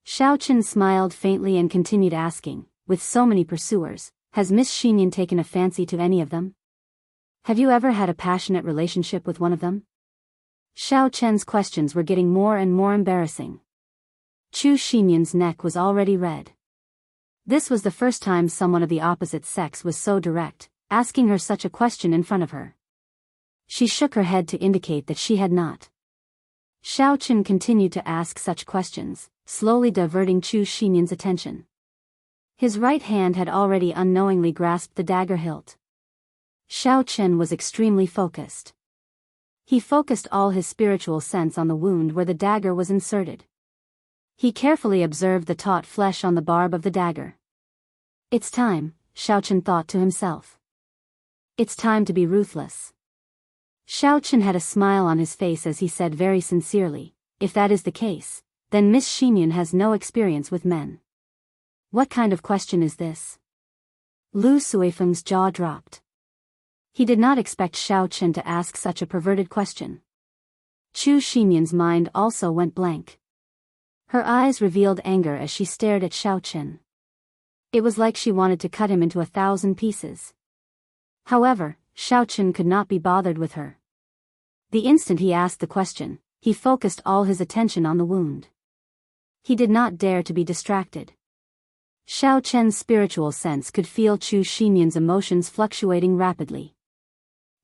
Xiaochen smiled faintly and continued asking, with so many pursuers, has Miss Xinyan taken a fancy to any of them? Have you ever had a passionate relationship with one of them? Xiao Chen's questions were getting more and more embarrassing. Chu Xinyan's neck was already red. This was the first time someone of the opposite sex was so direct, asking her such a question in front of her. She shook her head to indicate that she had not. Xiao Chen continued to ask such questions, slowly diverting Chu Xinyan's attention. His right hand had already unknowingly grasped the dagger hilt. Xiao Chen was extremely focused. He focused all his spiritual sense on the wound where the dagger was inserted. He carefully observed the taut flesh on the barb of the dagger. It's time, Xiao Chen thought to himself. It's time to be ruthless. Xiao Chen had a smile on his face as he said very sincerely, if that is the case, then Miss Xinyan has no experience with men. What kind of question is this? Lu Suifeng's jaw dropped. He did not expect Xiao Chen to ask such a perverted question. Chu Xinyan's mind also went blank. Her eyes revealed anger as she stared at Xiao Chen. It was like she wanted to cut him into 1,000 pieces. However, Xiao Chen could not be bothered with her. The instant he asked the question, he focused all his attention on the wound. He did not dare to be distracted. Xiao Chen's spiritual sense could feel Chu Xinyan's emotions fluctuating rapidly.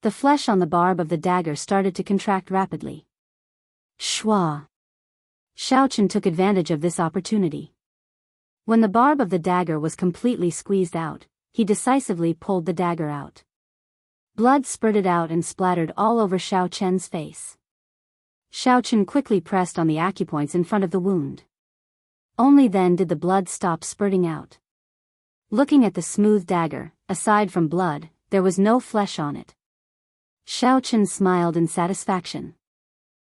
The flesh on the barb of the dagger started to contract rapidly. Shwa! Xiao Chen took advantage of this opportunity. When the barb of the dagger was completely squeezed out, he decisively pulled the dagger out. Blood spurted out and splattered all over Xiao Chen's face. Xiao Chen quickly pressed on the acupoints in front of the wound. Only then did the blood stop spurting out. Looking at the smooth dagger, aside from blood, there was no flesh on it. Xiao Chen smiled in satisfaction.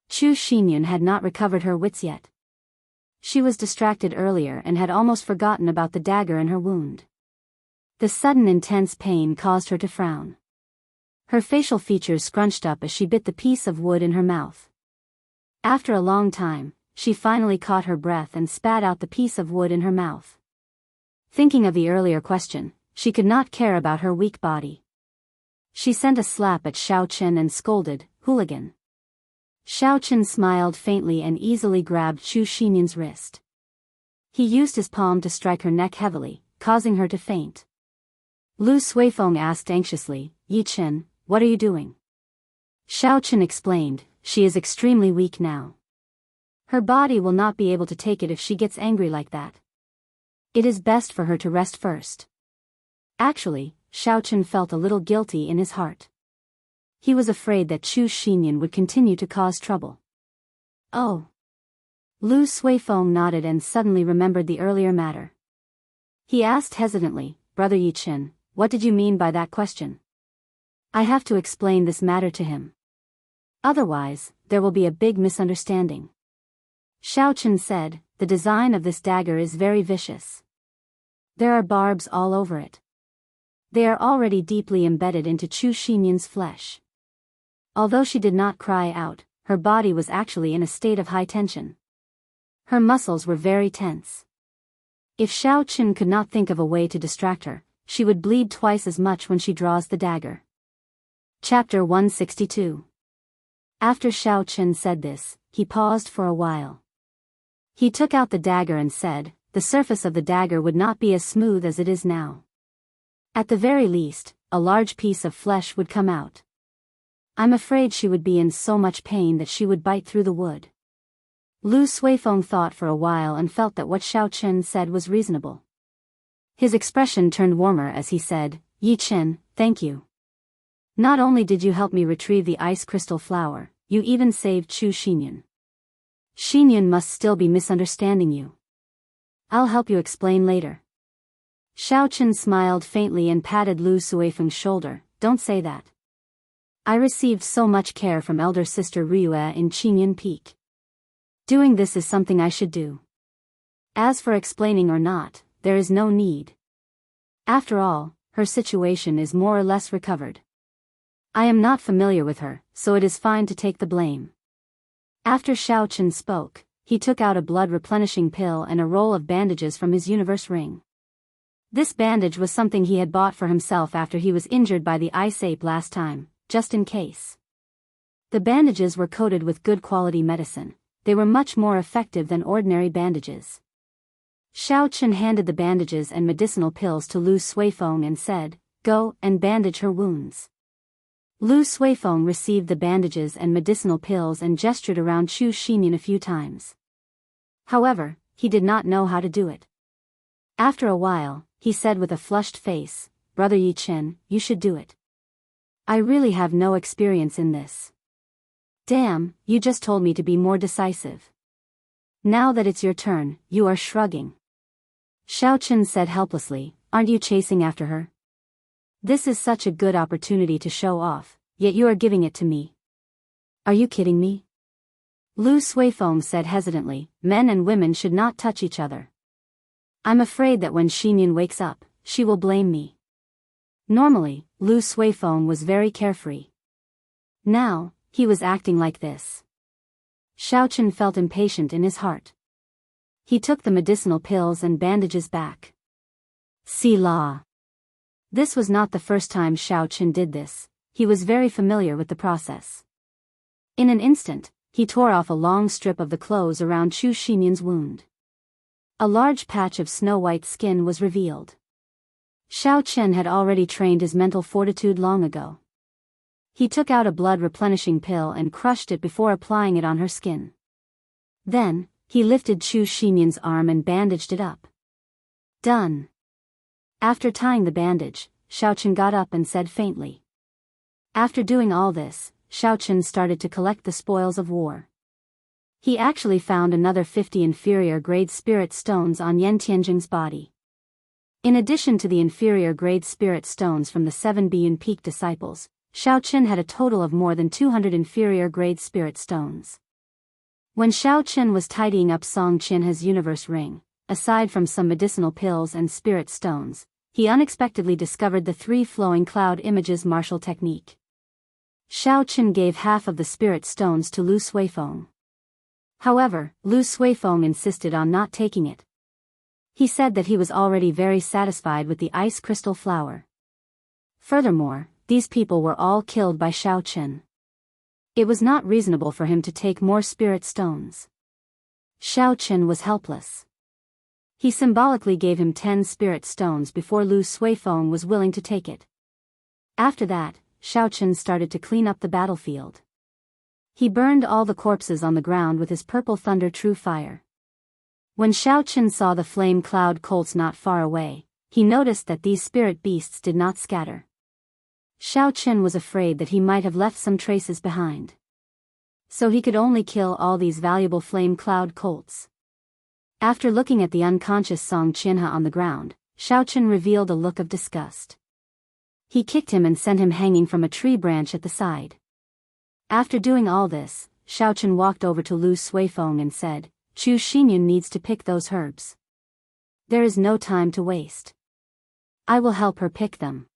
Chu Xinyan had not recovered her wits yet. She was distracted earlier and had almost forgotten about the dagger in her wound. The sudden intense pain caused her to frown. Her facial features scrunched up as she bit the piece of wood in her mouth. After a long time, she finally caught her breath and spat out the piece of wood in her mouth. Thinking of the earlier question, she could not care about her weak body. She sent a slap at Xiao Chen and scolded, "Hooligan." Xiao Chen smiled faintly and easily grabbed Chu Xinyan's wrist. He used his palm to strike her neck heavily, causing her to faint. Lu Suifeng asked anxiously, "Yi Chen, what are you doing?" Xiao Chen explained, "She is extremely weak now. Her body will not be able to take it if she gets angry like that. It is best for her to rest first." Actually, Xiao Chen felt a little guilty in his heart. He was afraid that Chu Xinyan would continue to cause trouble. Oh. Lu Suifeng nodded and suddenly remembered the earlier matter. He asked hesitantly, "Brother Yi Chen, what did you mean by that question? I have to explain this matter to him. Otherwise, there will be a big misunderstanding." Xiao Chen said, "The design of this dagger is very vicious. There are barbs all over it. They are already deeply embedded into Chu Xinyan's flesh." Although she did not cry out, her body was actually in a state of high tension. Her muscles were very tense. If Xiao Chen could not think of a way to distract her, she would bleed twice as much when she draws the dagger. Chapter 162. After Xiao Chen said this, he paused for a while. He took out the dagger and said, "The surface of the dagger would not be as smooth as it is now. At the very least, a large piece of flesh would come out. I'm afraid she would be in so much pain that she would bite through the wood." Lu Suifeng thought for a while and felt that what Xiao Chen said was reasonable. His expression turned warmer as he said, "Yi Chen, thank you. Not only did you help me retrieve the ice crystal flower, you even saved Chu Xinyan. Xinyan must still be misunderstanding you. I'll help you explain later." Xiao Chen smiled faintly and patted Lu Suifeng's shoulder, "Don't say that. I received so much care from elder sister Ryue in Qingyan Peak. Doing this is something I should do. As for explaining or not, there is no need." After all, her situation is more or less recovered. I am not familiar with her, so it is fine to take the blame. After Xiao Chen spoke, he took out a blood-replenishing pill and a roll of bandages from his universe ring. This bandage was something he had bought for himself after he was injured by the ice ape last time, just in case. The bandages were coated with good quality medicine. They were much more effective than ordinary bandages. Xiao Chen handed the bandages and medicinal pills to Lu Suifeng and said, "Go and bandage her wounds." Lu Suifeng received the bandages and medicinal pills and gestured around Chu Xinyan a few times. However, he did not know how to do it. After a while, he said with a flushed face, "Brother Yi Chen, you should do it. I really have no experience in this." "Damn, you just told me to be more decisive. Now that it's your turn, you are shrugging." Xiao Chen said helplessly, "Aren't you chasing after her? This is such a good opportunity to show off, yet you are giving it to me. Are you kidding me?" Lu Suifeng said hesitantly, "Men and women should not touch each other. I'm afraid that when Xinyan wakes up, she will blame me." Normally, Lu Suifeng was very carefree. Now, he was acting like this. Xiao Chen felt impatient in his heart. He took the medicinal pills and bandages back. See la. This was not the first time Xiao Chen did this. He was very familiar with the process. In an instant, he tore off a long strip of the clothes around Chu Xinyan's wound. A large patch of snow-white skin was revealed. Xiao Chen had already trained his mental fortitude long ago. He took out a blood-replenishing pill and crushed it before applying it on her skin. Then, he lifted Chu Xinyan's arm and bandaged it up. Done. After tying the bandage, Xiao Chen got up and said faintly. After doing all this, Xiao Chen started to collect the spoils of war. He actually found another 50 inferior-grade spirit stones on Yan Tianjing's body. In addition to the inferior-grade spirit stones from the 7 Biyun Peak disciples, Xiao Chen had a total of more than 200 inferior-grade spirit stones. When Xiao Chen was tidying up Song Qinhe's universe ring, aside from some medicinal pills and spirit stones, he unexpectedly discovered the 3 flowing cloud images martial technique. Xiao Chen gave half of the spirit stones to Lu Suifeng. However, Lu Suifeng insisted on not taking it. He said that he was already very satisfied with the ice crystal flower. Furthermore, these people were all killed by Xiao Chen. It was not reasonable for him to take more spirit stones. Xiao Chen was helpless. He symbolically gave him 10 spirit stones before Lu Suifeng was willing to take it. After that, Xiao Chen started to clean up the battlefield. He burned all the corpses on the ground with his purple thunder true fire. When Xiao Chen saw the flame cloud colts not far away, he noticed that these spirit beasts did not scatter. Xiao Chen was afraid that he might have left some traces behind. So he could only kill all these valuable flame cloud colts. After looking at the unconscious Song Qinhe on the ground, Xiao Chen revealed a look of disgust. He kicked him and sent him hanging from a tree branch at the side. After doing all this, Xiao Chen walked over to Lu Suifeng and said, "Chu Xinyan needs to pick those herbs. There is no time to waste. I will help her pick them.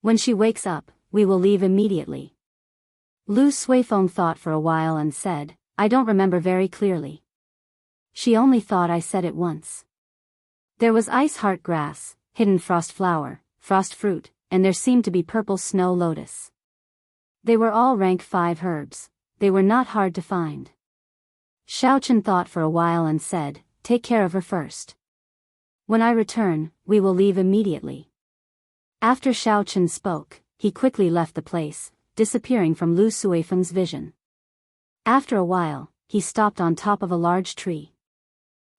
When she wakes up, we will leave immediately." Lu Suifeng thought for a while and said, "I don't remember very clearly. She only thought I said it once." There was ice heart grass, hidden frost flower, frost fruit, and there seemed to be purple snow lotus. They were all rank 5 herbs. They were not hard to find. Xiao Chen thought for a while and said, "Take care of her first. When I return, we will leave immediately." After Xiao Chen spoke, he quickly left the place, disappearing from Lu Suifeng's vision. After a while, he stopped on top of a large tree.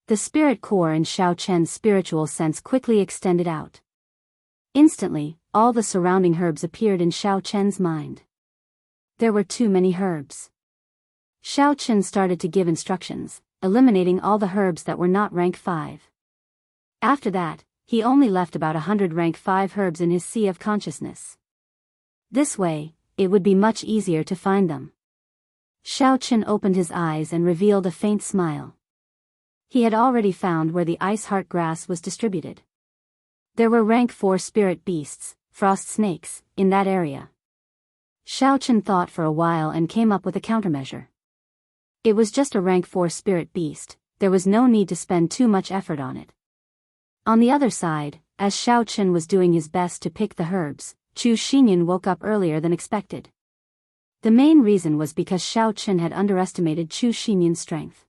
The spirit core in Xiao Chen's spiritual sense quickly extended out. Instantly, all the surrounding herbs appeared in Xiao Chen's mind. There were too many herbs. Xiao Chen started to give instructions, eliminating all the herbs that were not rank 5. After that, he only left about 100 rank 5 herbs in his sea of consciousness. This way, it would be much easier to find them. Xiao Chen opened his eyes and revealed a faint smile. He had already found where the ice heart grass was distributed. There were rank 4 spirit beasts, frost snakes, in that area. Xiao Chen thought for a while and came up with a countermeasure. It was just a rank 4 spirit beast, there was no need to spend too much effort on it. On the other side, as Xiao Chen was doing his best to pick the herbs, Chu Xinyan woke up earlier than expected. The main reason was because Xiao Chen had underestimated Chu Xinyan's strength.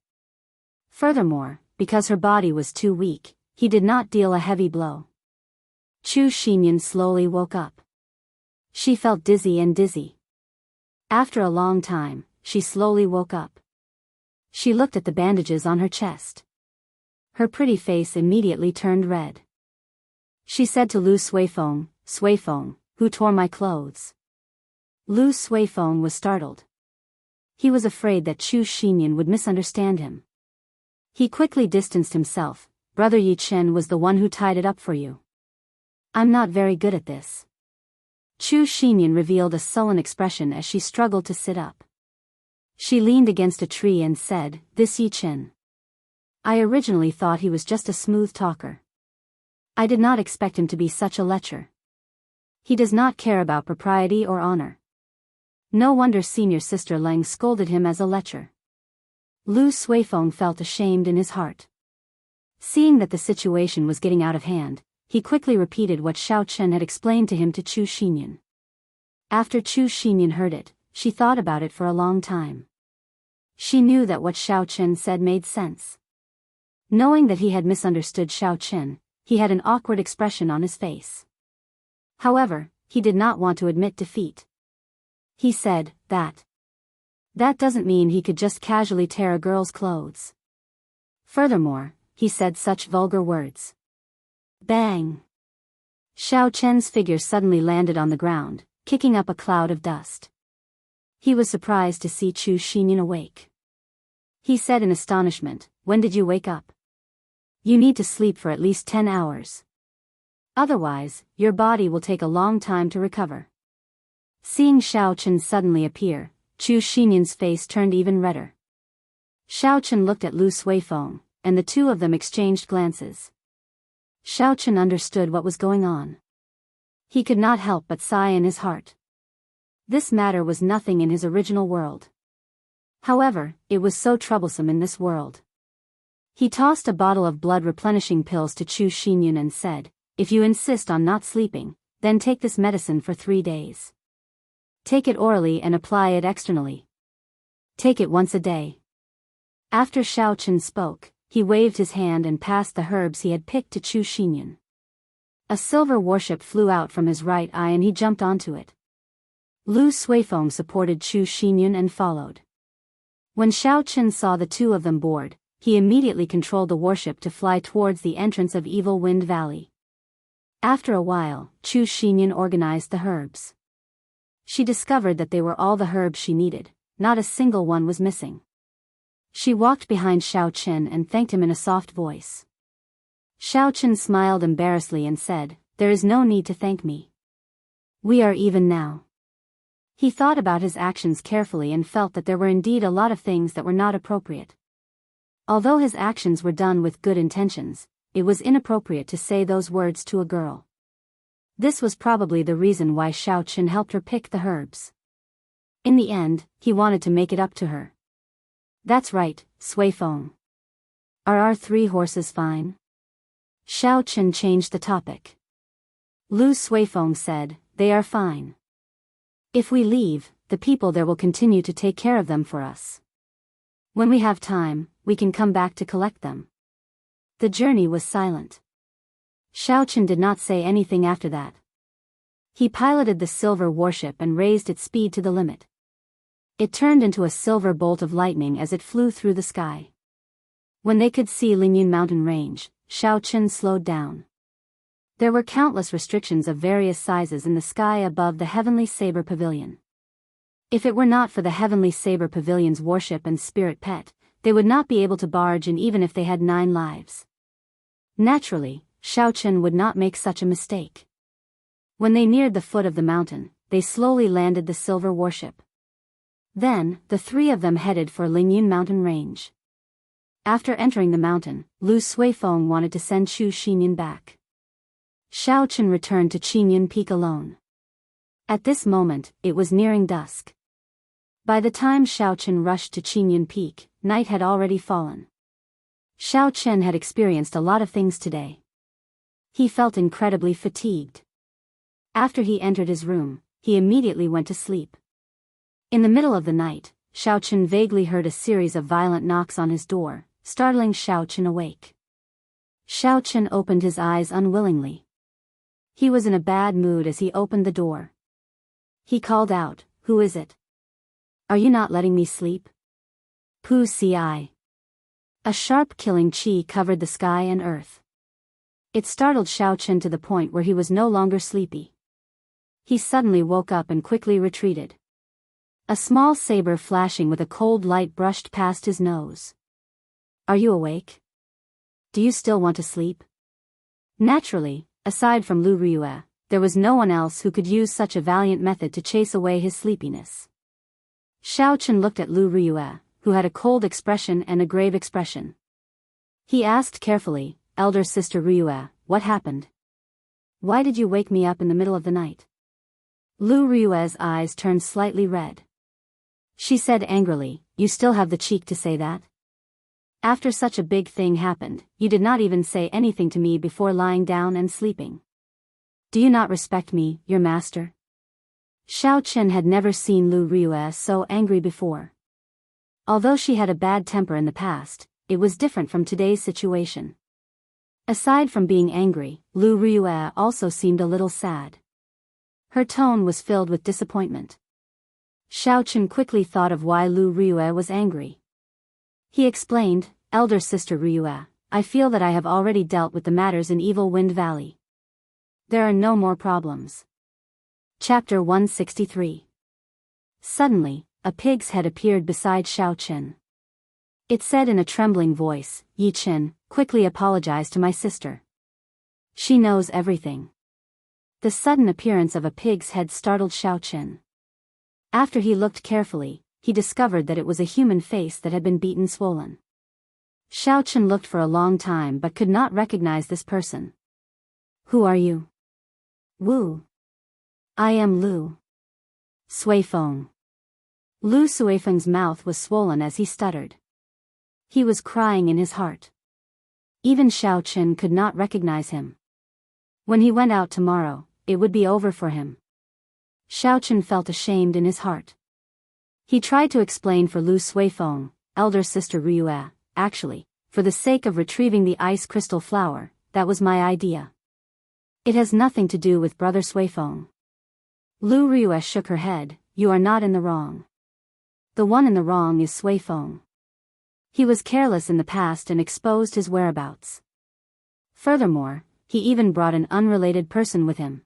Furthermore, because her body was too weak, he did not deal a heavy blow. Chu Xinyan slowly woke up. She felt dizzy. After a long time, she slowly woke up. She looked at the bandages on her chest. Her pretty face immediately turned red. She said to Lu Suifeng, "Suifeng, who tore my clothes?" Lu Suifeng was startled. He was afraid that Chu Xinyan would misunderstand him. He quickly distanced himself. "Brother Yi Chen was the one who tied it up for you. I'm not very good at this." Chu Xinyan revealed a sullen expression as she struggled to sit up. She leaned against a tree and said, "This Yi Chen. I originally thought he was just a smooth talker. I did not expect him to be such a lecher. He does not care about propriety or honor. No wonder senior sister Leng scolded him as a lecher." Lu Suifeng felt ashamed in his heart. Seeing that the situation was getting out of hand, he quickly repeated what Xiao Chen had explained to him to Chu Xinyan. After Chu Xinyan heard it, she thought about it for a long time. She knew that what Xiao Chen said made sense. Knowing that he had misunderstood Xiao Chen, he had an awkward expression on his face. However, he did not want to admit defeat. He said, That doesn't mean he could just casually tear a girl's clothes. Furthermore, he said such vulgar words." Bang! Xiao Chen's figure suddenly landed on the ground, kicking up a cloud of dust. He was surprised to see Chu Xinyan awake. He said in astonishment, "When did you wake up? You need to sleep for at least 10 hours. Otherwise, your body will take a long time to recover." Seeing Xiao Chen suddenly appear, Chu Xinyan's face turned even redder. Xiao Chen looked at Lu Suifeng, and the two of them exchanged glances. Xiao Chen understood what was going on. He could not help but sigh in his heart. This matter was nothing in his original world. However, it was so troublesome in this world. He tossed a bottle of blood-replenishing pills to Chu Xinyan and said, "If you insist on not sleeping, then take this medicine for 3 days. Take it orally and apply it externally. Take it once a day." After Xiao Chen spoke, he waved his hand and passed the herbs he had picked to Chu Xinyan. A silver warship flew out from his right eye and he jumped onto it. Lu Suifeng supported Chu Xinyan and followed. When Xiao Chen saw the two of them board, he immediately controlled the warship to fly towards the entrance of Evil Wind Valley. After a while, Chu Xinyan organized the herbs. She discovered that they were all the herbs she needed, not a single one was missing. She walked behind Xiao Chen and thanked him in a soft voice. Xiao Chen smiled embarrassedly and said, "There is no need to thank me. We are even now." He thought about his actions carefully and felt that there were indeed a lot of things that were not appropriate. Although his actions were done with good intentions, it was inappropriate to say those words to a girl. This was probably the reason why Xiao Chen helped her pick the herbs. In the end, he wanted to make it up to her. "That's right, Suifeng. Are our 3 horses fine?" Xiao Chen changed the topic. Lu Suifeng said, "They are fine. If we leave, the people there will continue to take care of them for us. When we have time, we can come back to collect them." The journey was silent. Xiao Chen did not say anything after that. He piloted the silver warship and raised its speed to the limit. It turned into a silver bolt of lightning as it flew through the sky. When they could see Lingyun mountain range, Xiao Chen slowed down. There were countless restrictions of various sizes in the sky above the Heavenly Saber Pavilion. If it were not for the Heavenly Saber Pavilion's warship and spirit pet, they would not be able to barge in even if they had 9 lives. Naturally, Xiao Chen would not make such a mistake. When they neared the foot of the mountain, they slowly landed the silver warship. Then, the 3 of them headed for Lingyun mountain range. After entering the mountain, Lu Suifeng wanted to send Chu Xinyan back. Xiao Chen returned to Qingyun Peak alone. At this moment, it was nearing dusk. By the time Xiao Chen rushed to Qingyun Peak, night had already fallen. Xiao Chen had experienced a lot of things today. He felt incredibly fatigued. After he entered his room, he immediately went to sleep. In the middle of the night, Xiao Chen vaguely heard a series of violent knocks on his door, startling Xiao Chen awake. Xiao Chen opened his eyes unwillingly. He was in a bad mood as he opened the door. He called out, "Who is it? Are you not letting me sleep?" Pu Si. A sharp killing chi covered the sky and earth. It startled Xiao Chen to the point where he was no longer sleepy. He suddenly woke up and quickly retreated. A small saber flashing with a cold light brushed past his nose. "Are you awake? Do you still want to sleep?" Naturally, aside from Lu Riyue, there was no one else who could use such a valiant method to chase away his sleepiness. Xiao Chen looked at Lu Riyue, who had a cold expression and a grave expression. He asked carefully, "Elder sister Riyue, what happened? Why did you wake me up in the middle of the night?" Lu Riyue's eyes turned slightly red. She said angrily, "You still have the cheek to say that? After such a big thing happened, you did not even say anything to me before lying down and sleeping. Do you not respect me, your master?" Xiao Chen had never seen Lu Riyue so angry before. Although she had a bad temper in the past, it was different from today's situation. Aside from being angry, Lu Riyue also seemed a little sad. Her tone was filled with disappointment. Xiao Chen quickly thought of why Lu Riyue was angry. He explained, "Elder sister Riyue, I feel that I have already dealt with the matters in Evil Wind Valley. There are no more problems." Chapter 163. Suddenly, a pig's head appeared beside Xiao Chen. It said in a trembling voice, "Yi Chen, quickly apologize to my sister. She knows everything." The sudden appearance of a pig's head startled Xiao Chen. After he looked carefully, he discovered that it was a human face that had been beaten swollen. Xiao Chen looked for a long time but could not recognize this person. "Who are you?" "Wu. I am Lu Suifeng." Lu Suifeng's mouth was swollen as he stuttered. He was crying in his heart. Even Xiao Chen could not recognize him. When he went out tomorrow, it would be over for him. Xiao Chen felt ashamed in his heart. He tried to explain for Lu Suifeng, "Elder sister Riyue, actually, for the sake of retrieving the ice crystal flower, that was my idea. It has nothing to do with brother Suifeng." Lu Riyue shook her head, "You are not in the wrong. The one in the wrong is Suifeng. He was careless in the past and exposed his whereabouts. Furthermore, he even brought an unrelated person with him.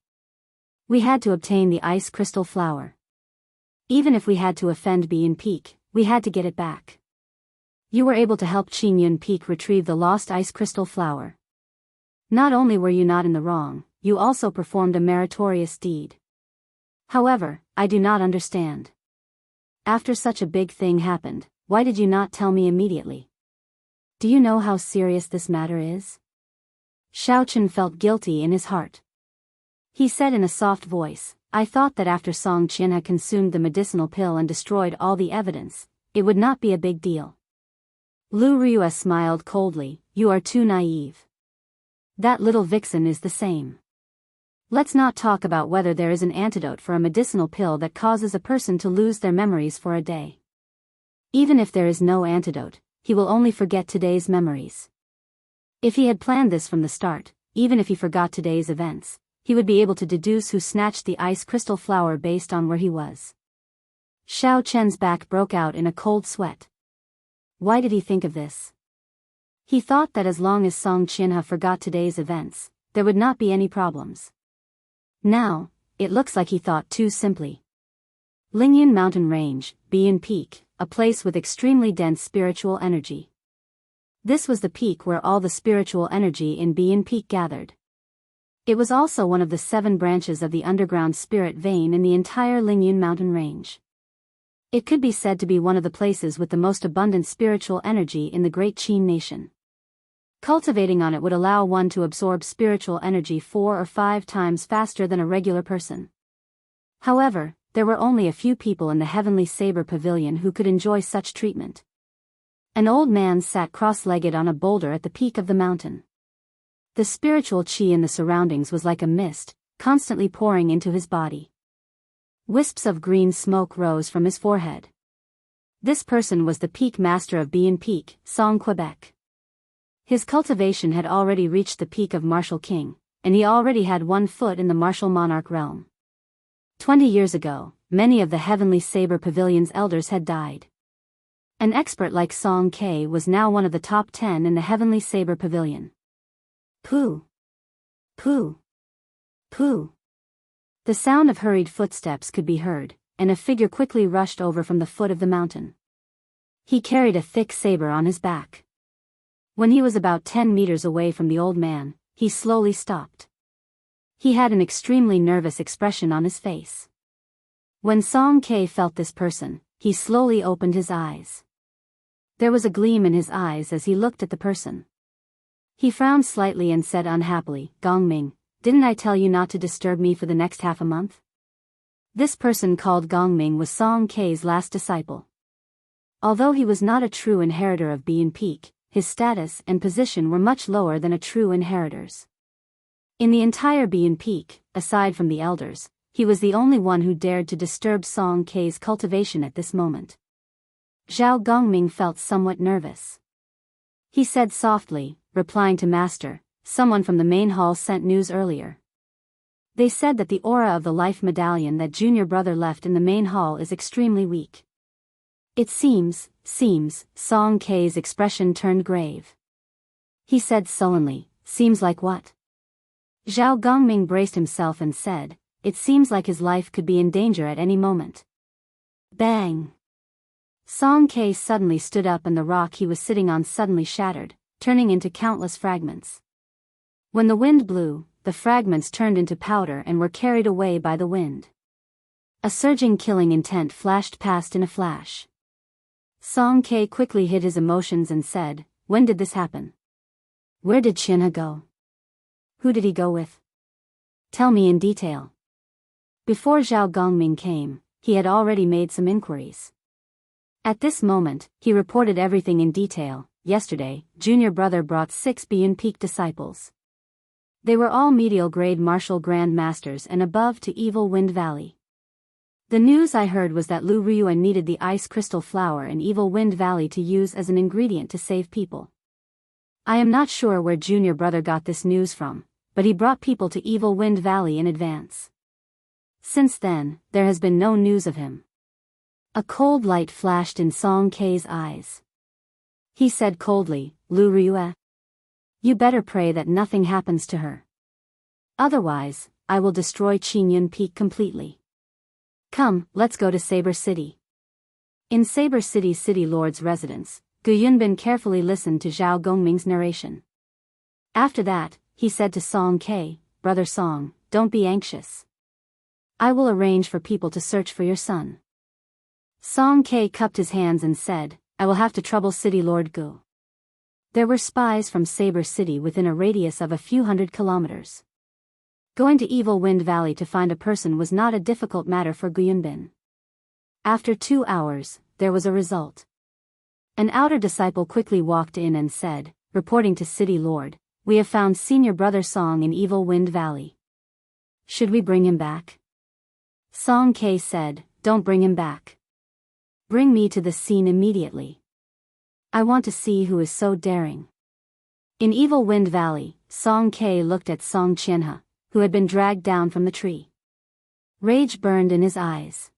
We had to obtain the ice crystal flower. Even if we had to offend Biyao Peak, we had to get it back. You were able to help Qingyun Peak retrieve the lost ice crystal flower. Not only were you not in the wrong, you also performed a meritorious deed. However, I do not understand. After such a big thing happened, why did you not tell me immediately? Do you know how serious this matter is?" Xiao Chen felt guilty in his heart. He said in a soft voice, "I thought that after Song Qian had consumed the medicinal pill and destroyed all the evidence, it would not be a big deal." Lu Riyue smiled coldly, "You are too naive. That little vixen is the same. Let's not talk about whether there is an antidote for a medicinal pill that causes a person to lose their memories for a day. Even if there is no antidote, he will only forget today's memories. If he had planned this from the start, even if he forgot today's events, he would be able to deduce who snatched the ice crystal flower based on where he was." Xiao Chen's back broke out in a cold sweat. Why did he think of this? He thought that as long as Song Qianhe forgot today's events, there would not be any problems. Now, it looks like he thought too simply. Lingyun Mountain Range, Biyao Peak, a place with extremely dense spiritual energy. This was the peak where all the spiritual energy in Biyao Peak gathered. It was also one of the 7 branches of the underground spirit vein in the entire Lingyun Mountain Range. It could be said to be one of the places with the most abundant spiritual energy in the Great Qin Nation. Cultivating on it would allow one to absorb spiritual energy 4 or 5 times faster than a regular person. However, there were only a few people in the Heavenly Saber Pavilion who could enjoy such treatment. An old man sat cross-legged on a boulder at the peak of the mountain. The spiritual qi in the surroundings was like a mist, constantly pouring into his body. Wisps of green smoke rose from his forehead. This person was the peak master of Bien Peak, Song Quebec. His cultivation had already reached the peak of Martial King, and he already had 1 foot in the Martial Monarch realm. 20 years ago, many of the Heavenly Saber Pavilion's elders had died. An expert like Song K was now one of the top 10 in the Heavenly Saber Pavilion. Pooh! Pooh! Pooh! The sound of hurried footsteps could be heard, and a figure quickly rushed over from the foot of the mountain. He carried a thick saber on his back. When he was about 10 meters away from the old man, he slowly stopped. He had an extremely nervous expression on his face. When Song K felt this person, he slowly opened his eyes. There was a gleam in his eyes as he looked at the person. He frowned slightly and said unhappily, "Gongming, didn't I tell you not to disturb me for the next half a month?" This person called Gongming was Song K's last disciple. Although he was not a true inheritor of Bien Peak, his status and position were much lower than a true inheritor's. In the entire Bien Peak, aside from the elders, he was the only one who dared to disturb Song K's cultivation at this moment. Zhao Gongming felt somewhat nervous. He said softly, replying to Master, "Someone from the main hall sent news earlier. They said that the aura of the life medallion that junior brother left in the main hall is extremely weak." It seems, Song K's expression turned grave. He said sullenly, "Seems like what?" Zhao Gongming braced himself and said, "It seems like his life could be in danger at any moment." Bang! Song K suddenly stood up and the rock he was sitting on suddenly shattered, turning into countless fragments. When the wind blew, the fragments turned into powder and were carried away by the wind. A surging killing intent flashed past in a flash. Song K quickly hid his emotions and said, "When did this happen? Where did Qianhe go? Who did he go with? Tell me in detail." Before Zhao Gongming came, he had already made some inquiries. At this moment, he reported everything in detail. Yesterday, junior brother brought 6 Bien Peak disciples. They were all medial grade martial grand masters and above to Evil Wind Valley. The news I heard was that Lu Ryuan needed the ice crystal flower in Evil Wind Valley to use as an ingredient to save people. I am not sure where junior brother got this news from, but he brought people to Evil Wind Valley in advance. Since then, there has been no news of him. A cold light flashed in Song K's eyes. He said coldly, "Lu Ryue, you better pray that nothing happens to her. Otherwise, I will destroy Qingyun Peak completely. Come, let's go to Saber City." In Saber City's city lord's residence, Gu Yunbin carefully listened to Zhao Gongming's narration. After that, he said to Song K, "Brother Song, don't be anxious. I will arrange for people to search for your son." Song K cupped his hands and said, "I will have to trouble City Lord Gu." There were spies from Saber City within a radius of a few hundred kilometers. Going to Evil Wind Valley to find a person was not a difficult matter for Gu Yunbin. After 2 hours, there was a result. An outer disciple quickly walked in and said, reporting to City Lord, "We have found senior brother Song in Evil Wind Valley. Should we bring him back?" Song K said, "Don't bring him back. Bring me to the scene immediately. I want to see who is so daring." In Evil Wind Valley, Song K looked at Song Qianhe, who had been dragged down from the tree. Rage burned in his eyes.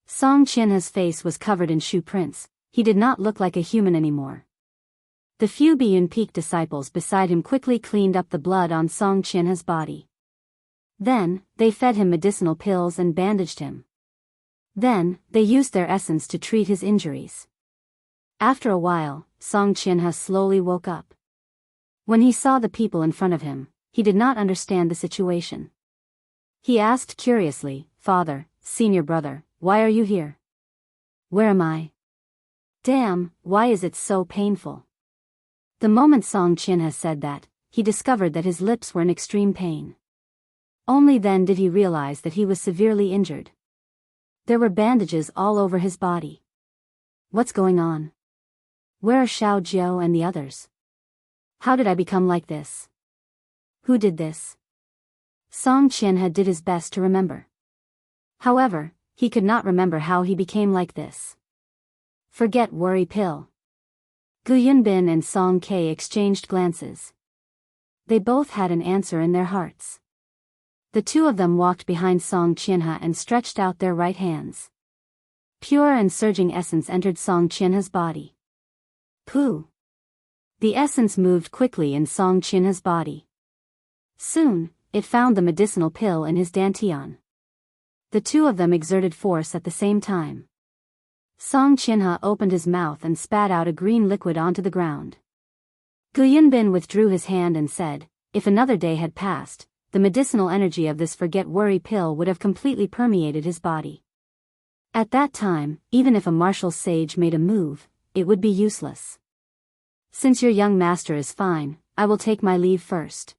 Song Qianhe's face was covered in shoe prints. He did not look like a human anymore. The few Bien Peak disciples beside him quickly cleaned up the blood on Song Qianhe's body. Then, they fed him medicinal pills and bandaged him. Then, they used their essence to treat his injuries. After a while, Song Qianhe slowly woke up. When he saw the people in front of him, he did not understand the situation. He asked curiously, "Father, senior brother, why are you here? Where am I? Damn, why is it so painful? The moment Song Qianhe said that, he discovered that his lips were in extreme pain. Only then did he realize that he was severely injured. There were bandages all over his body. What's going on? Where are Xiao Jiao and the others? How did I become like this? Who did this? Song Qianhe did his best to remember. However, he could not remember how he became like this. Forget worry pill. Gu Yunbin and Song Ke exchanged glances. They both had an answer in their hearts. The two of them walked behind Song Qianhe and stretched out their right hands. Pure and surging essence entered Song Qianhe's body. Pooh! The essence moved quickly in Song Qianhe's body. Soon, it found the medicinal pill in his dantian. The two of them exerted force at the same time. Song Qianhe opened his mouth and spat out a green liquid onto the ground. Gu Yunbin withdrew his hand and said, if another day had passed, the medicinal energy of this forget-worry pill would have completely permeated his body. At that time, even if a martial sage made a move, it would be useless. Since your young master is fine, I will take my leave first.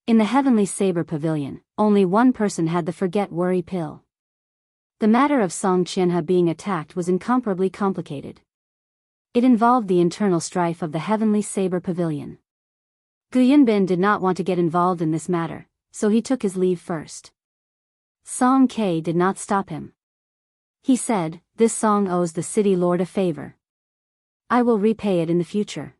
In the Heavenly Saber Pavilion, only one person had the forget-worry pill. The matter of Song Qianhe being attacked was incomparably complicated. It involved the internal strife of the Heavenly Saber Pavilion. Gu Yunbin did not want to get involved in this matter, so he took his leave first. Song Ke did not stop him. He said, this song owes the city lord a favor. I will repay it in the future.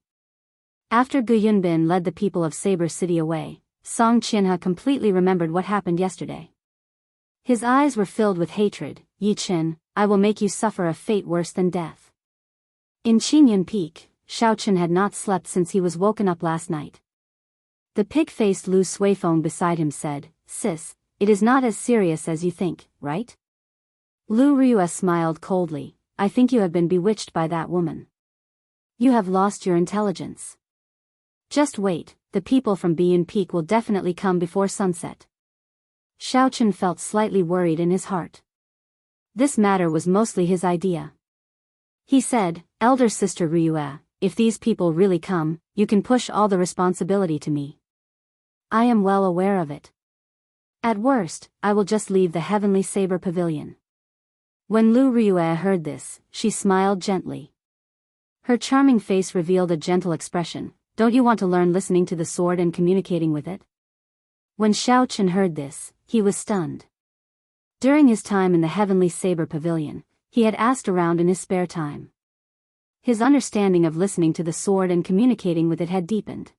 After Gu Yunbin led the people of Saber City away, Song Qianhe completely remembered what happened yesterday. His eyes were filled with hatred. Yi Chen, I will make you suffer a fate worse than death. In Qingyun Peak, Xiao Chen had not slept since he was woken up last night. The pig-faced Lu Suifeng beside him said, Sis, it is not as serious as you think, right? Lu Riyue smiled coldly, I think you have been bewitched by that woman. You have lost your intelligence. Just wait, the people from Biyao Peak will definitely come before sunset. Xiao Chen felt slightly worried in his heart. This matter was mostly his idea. He said, Elder Sister Riyue, if these people really come, you can push all the responsibility to me. I am well aware of it. At worst, I will just leave the Heavenly Saber Pavilion. When Lu Riyue heard this, she smiled gently. Her charming face revealed a gentle expression. Don't you want to learn listening to the sword and communicating with it? When Xiao Chen heard this, he was stunned. During his time in the Heavenly Saber Pavilion, he had asked around in his spare time. His understanding of listening to the sword and communicating with it had deepened.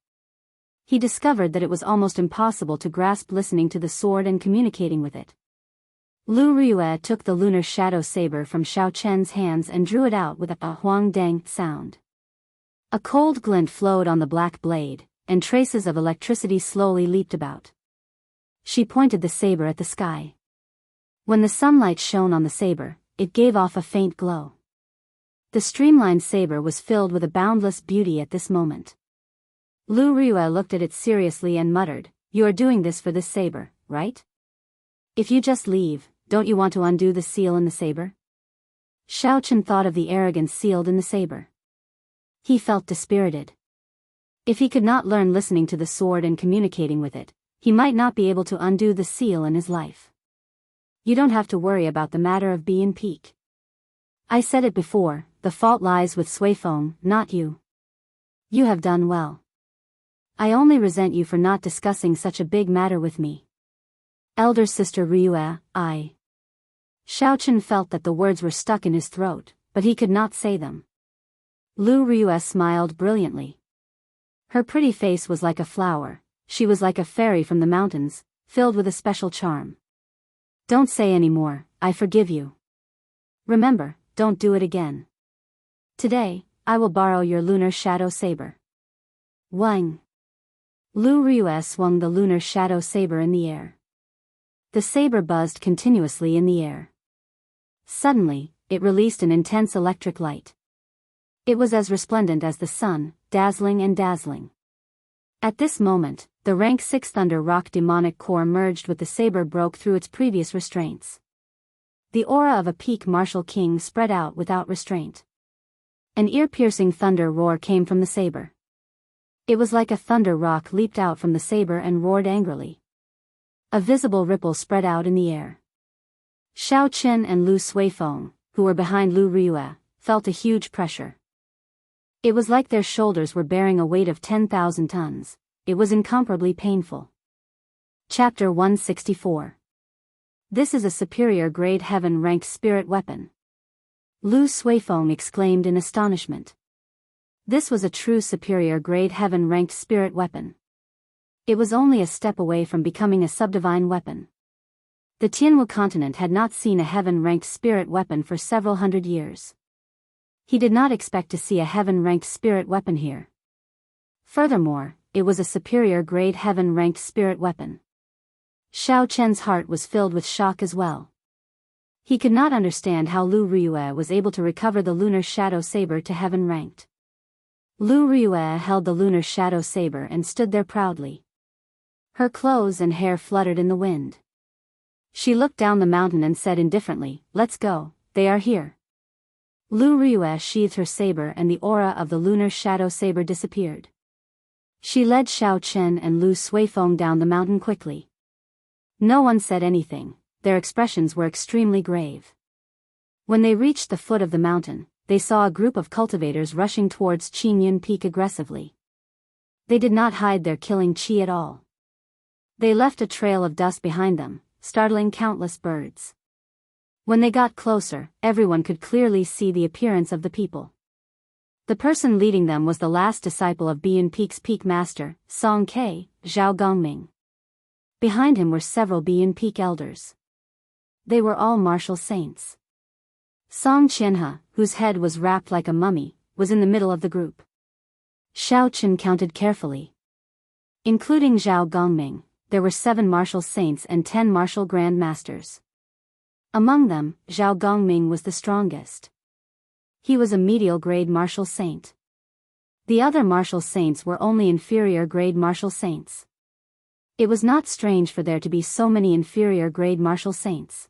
He discovered that it was almost impossible to grasp listening to the sword and communicating with it. Lu Riyue took the lunar shadow saber from Xiao Chen's hands and drew it out with a huang dang sound. A cold glint flowed on the black blade, and traces of electricity slowly leaped about. She pointed the saber at the sky. When the sunlight shone on the saber, it gave off a faint glow. The streamlined saber was filled with a boundless beauty at this moment. Lu Riyue looked at it seriously and muttered, You are doing this for this saber, right? If you just leave, don't you want to undo the seal in the saber? Xiao Chen thought of the arrogance sealed in the saber. He felt dispirited. If he could not learn listening to the sword and communicating with it, he might not be able to undo the seal in his life. You don't have to worry about the matter of Biyao Peak. I said it before, the fault lies with Suifeng, not you. You have done well. I only resent you for not discussing such a big matter with me. Elder Sister Riyue, I. Xiao Chen felt that the words were stuck in his throat, but he could not say them. Lu Riyue smiled brilliantly. Her pretty face was like a flower, she was like a fairy from the mountains, filled with a special charm. Don't say any more, I forgive you. Remember, don't do it again. Today, I will borrow your lunar shadow saber. Wang. Lu Riyue swung the lunar shadow saber in the air. The saber buzzed continuously in the air. Suddenly, it released an intense electric light. It was as resplendent as the sun, dazzling and dazzling. At this moment, the rank 6 Thunder Rock demonic core merged with the saber broke through its previous restraints. The aura of a peak martial king spread out without restraint. An ear-piercing thunder roar came from the saber. It was like a thunder rock leaped out from the saber and roared angrily. A visible ripple spread out in the air. Xiao Chen and Lu Suifeng, who were behind Lu Riyue, felt a huge pressure. It was like their shoulders were bearing a weight of 10,000 tons. It was incomparably painful. Chapter 164. This is a superior grade heaven-ranked spirit weapon. Lu Suifeng exclaimed in astonishment. This was a true superior grade heaven-ranked spirit weapon. It was only a step away from becoming a subdivine weapon. The Tianwu continent had not seen a heaven-ranked spirit weapon for several hundred years. He did not expect to see a heaven-ranked spirit weapon here. Furthermore, it was a superior grade heaven-ranked spirit weapon. Xiao Chen's heart was filled with shock as well. He could not understand how Lu Riyue was able to recover the lunar shadow saber to heaven-ranked. Lu Riyue held the lunar shadow saber and stood there proudly. Her clothes and hair fluttered in the wind. She looked down the mountain and said indifferently, "Let's go, they are here." Lu Riyue sheathed her saber and the aura of the lunar shadow saber disappeared. She led Xiao Chen and Lu Suifeng down the mountain quickly. No one said anything, their expressions were extremely grave. When they reached the foot of the mountain, they saw a group of cultivators rushing towards Qingyun Peak aggressively. They did not hide their killing qi at all. They left a trail of dust behind them, startling countless birds. When they got closer, everyone could clearly see the appearance of the people. The person leading them was the last disciple of Biyao Peak's peak master, Song Ke, Zhao Gongming. Behind him were several Biyao Peak elders. They were all martial saints. Song Qianhe, whose head was wrapped like a mummy, was in the middle of the group. Xiao Chen counted carefully. Including Zhao Gongming, there were 7 martial saints and 10 martial grand masters. Among them, Zhao Gongming was the strongest. He was a medial grade martial saint. The other martial saints were only inferior grade martial saints. It was not strange for there to be so many inferior grade martial saints.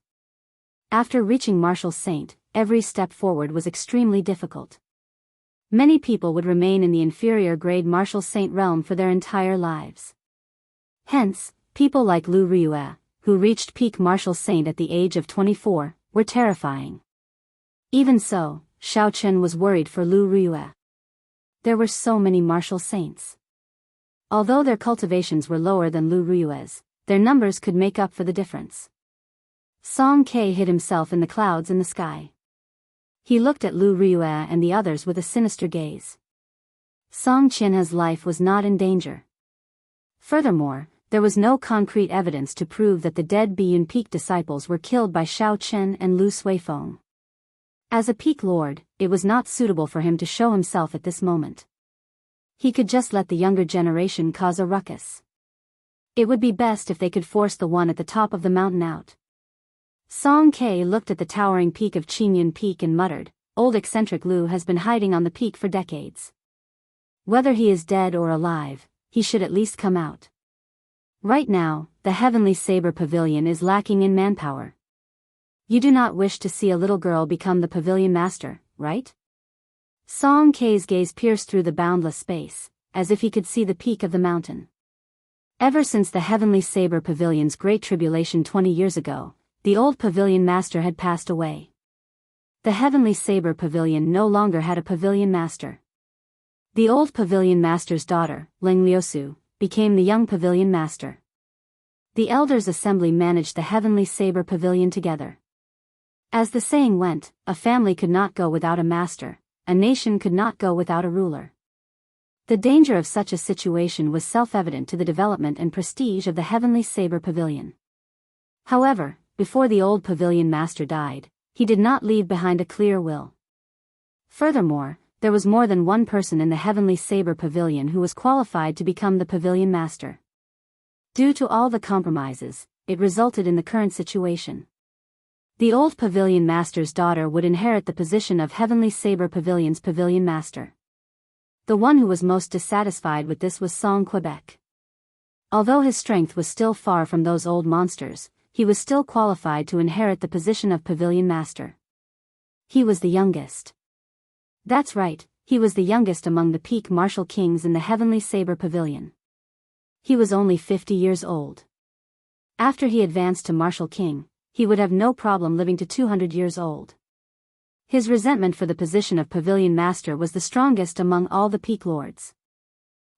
After reaching martial saint, every step forward was extremely difficult. Many people would remain in the inferior grade martial saint realm for their entire lives. Hence, people like Lu Riyue, who reached peak martial saint at the age of 24, were terrifying. Even so, Xiao Chen was worried for Lu Riyue. There were so many martial saints. Although their cultivations were lower than Lu Riyue's, their numbers could make up for the difference. Song Ke hid himself in the clouds in the sky. He looked at Lu Riyue and the others with a sinister gaze. Song Qianhe's life was not in danger. Furthermore, there was no concrete evidence to prove that the dead Biyao Peak disciples were killed by Xiao Chen and Lu Suifeng. As a peak lord, it was not suitable for him to show himself at this moment. He could just let the younger generation cause a ruckus. It would be best if they could force the one at the top of the mountain out. Song Ke looked at the towering peak of Qingyun Peak and muttered, "Old eccentric Lu has been hiding on the peak for decades. Whether he is dead or alive, he should at least come out. Right now, the Heavenly Saber Pavilion is lacking in manpower. You do not wish to see a little girl become the pavilion master, right?" Song Ke's gaze pierced through the boundless space, as if he could see the peak of the mountain. Ever since the Heavenly Saber Pavilion's great tribulation 20 years ago, the old pavilion master had passed away. The Heavenly Saber Pavilion no longer had a pavilion master. The old pavilion master's daughter, Ling Liusu, became the young pavilion master. The elders' assembly managed the Heavenly Saber Pavilion together. As the saying went, a family could not go without a master, a nation could not go without a ruler. The danger of such a situation was self-evident to the development and prestige of the Heavenly Saber Pavilion. However, before the old pavilion master died, he did not leave behind a clear will. Furthermore, there was more than one person in the Heavenly Saber Pavilion who was qualified to become the pavilion master. Due to all the compromises, it resulted in the current situation. The old pavilion master's daughter would inherit the position of Heavenly Saber Pavilion's pavilion master. The one who was most dissatisfied with this was Song Quebec. Although his strength was still far from those old monsters, he was still qualified to inherit the position of pavilion master. He was the youngest. That's right, he was the youngest among the peak martial kings in the Heavenly Saber Pavilion. He was only 50 years old. After he advanced to martial king, he would have no problem living to 200 years old. His resentment for the position of pavilion master was the strongest among all the peak lords.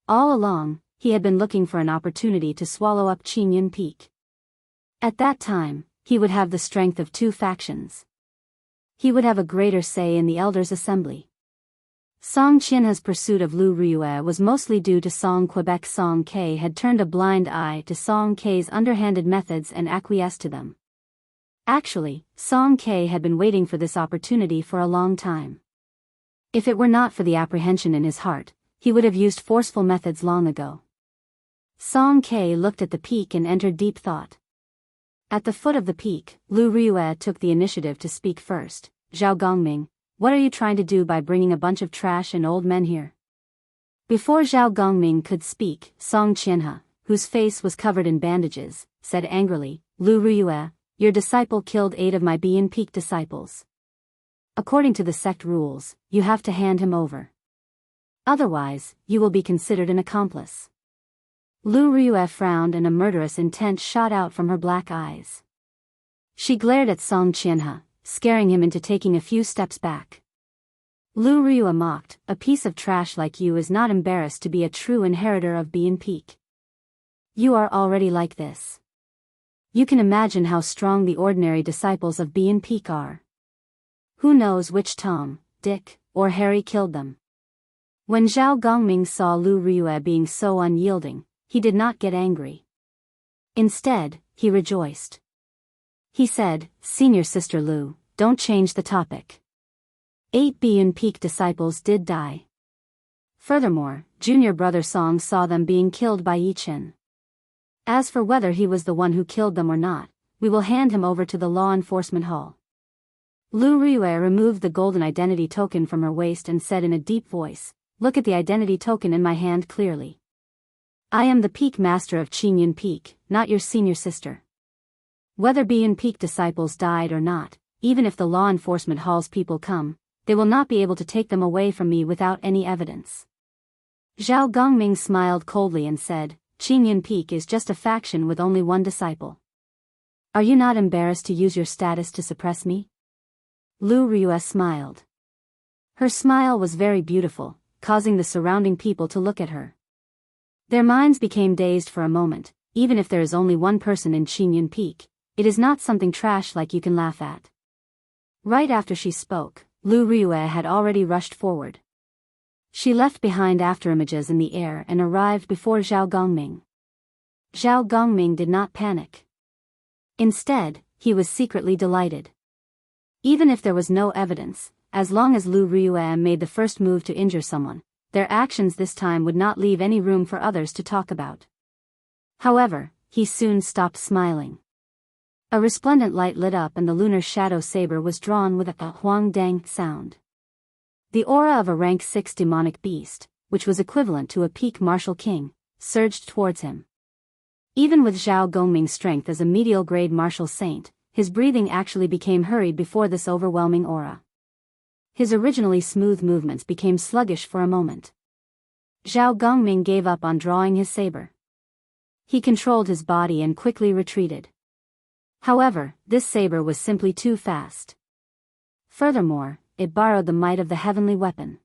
All along, he had been looking for an opportunity to swallow up Qingyun Peak. At that time, he would have the strength of two factions. He would have a greater say in the elders' assembly. Song Qianhe's pursuit of Lu Riyue was mostly due to Song Quebec. Song Ke had turned a blind eye to Song Ke's underhanded methods and acquiesced to them. Actually, Song Ke had been waiting for this opportunity for a long time. If it were not for the apprehension in his heart, he would have used forceful methods long ago. Song Ke looked at the peak and entered deep thought. At the foot of the peak, Lu Riyue took the initiative to speak first. Zhao Gongming, what are you trying to do by bringing a bunch of trash and old men here? Before Zhao Gongming could speak, Song Qianhe, whose face was covered in bandages, said angrily, Lu Riyue, your disciple killed 8 of my Bian Peak disciples. According to the sect rules, you have to hand him over. Otherwise, you will be considered an accomplice. Lu Riyue frowned and a murderous intent shot out from her black eyes. She glared at Song Qianhe, scaring him into taking a few steps back. Lu Riyue mocked, a piece of trash like you is not embarrassed to be a true inheritor of Bian Peak. You are already like this. You can imagine how strong the ordinary disciples of Bian Peak are. Who knows which Tom, Dick, or Harry killed them? When Zhao Gongming saw Lu Riyue being so unyielding, he did not get angry. Instead, he rejoiced. He said, Senior Sister Lu, don't change the topic. 8 Bian Peak disciples did die. Furthermore, junior brother Song saw them being killed by Yi Chen. As for whether he was the one who killed them or not, we will hand him over to the law enforcement hall. Lu Riyue removed the golden identity token from her waist and said in a deep voice, look at the identity token in my hand clearly. I am the Peak Master of Qingyun Peak, not your senior sister. Whether Bian Peak disciples died or not, even if the law enforcement hall's people come, they will not be able to take them away from me without any evidence. Zhao Gongming smiled coldly and said, Qingyun Peak is just a faction with only one disciple. Are you not embarrassed to use your status to suppress me? Lu Riyue smiled. Her smile was very beautiful, causing the surrounding people to look at her. Their minds became dazed for a moment. Even if there is only one person in Qingyun Peak, it is not something trash like you can laugh at. Right after she spoke, Lu Riyue had already rushed forward. She left behind afterimages in the air and arrived before Zhao Gongming. Zhao Gongming did not panic. Instead, he was secretly delighted. Even if there was no evidence, as long as Lu Riyue made the first move to injure someone, their actions this time would not leave any room for others to talk about. However, he soon stopped smiling. A resplendent light lit up and the lunar shadow saber was drawn with a huang dang sound. The aura of a rank 6 demonic beast, which was equivalent to a peak martial king, surged towards him. Even with Zhao Gongming's strength as a medial grade martial saint, his breathing actually became hurried before this overwhelming aura. His originally smooth movements became sluggish for a moment. Zhao Gongming gave up on drawing his saber. He controlled his body and quickly retreated. However, this saber was simply too fast. Furthermore, it borrowed the might of the heavenly weapon.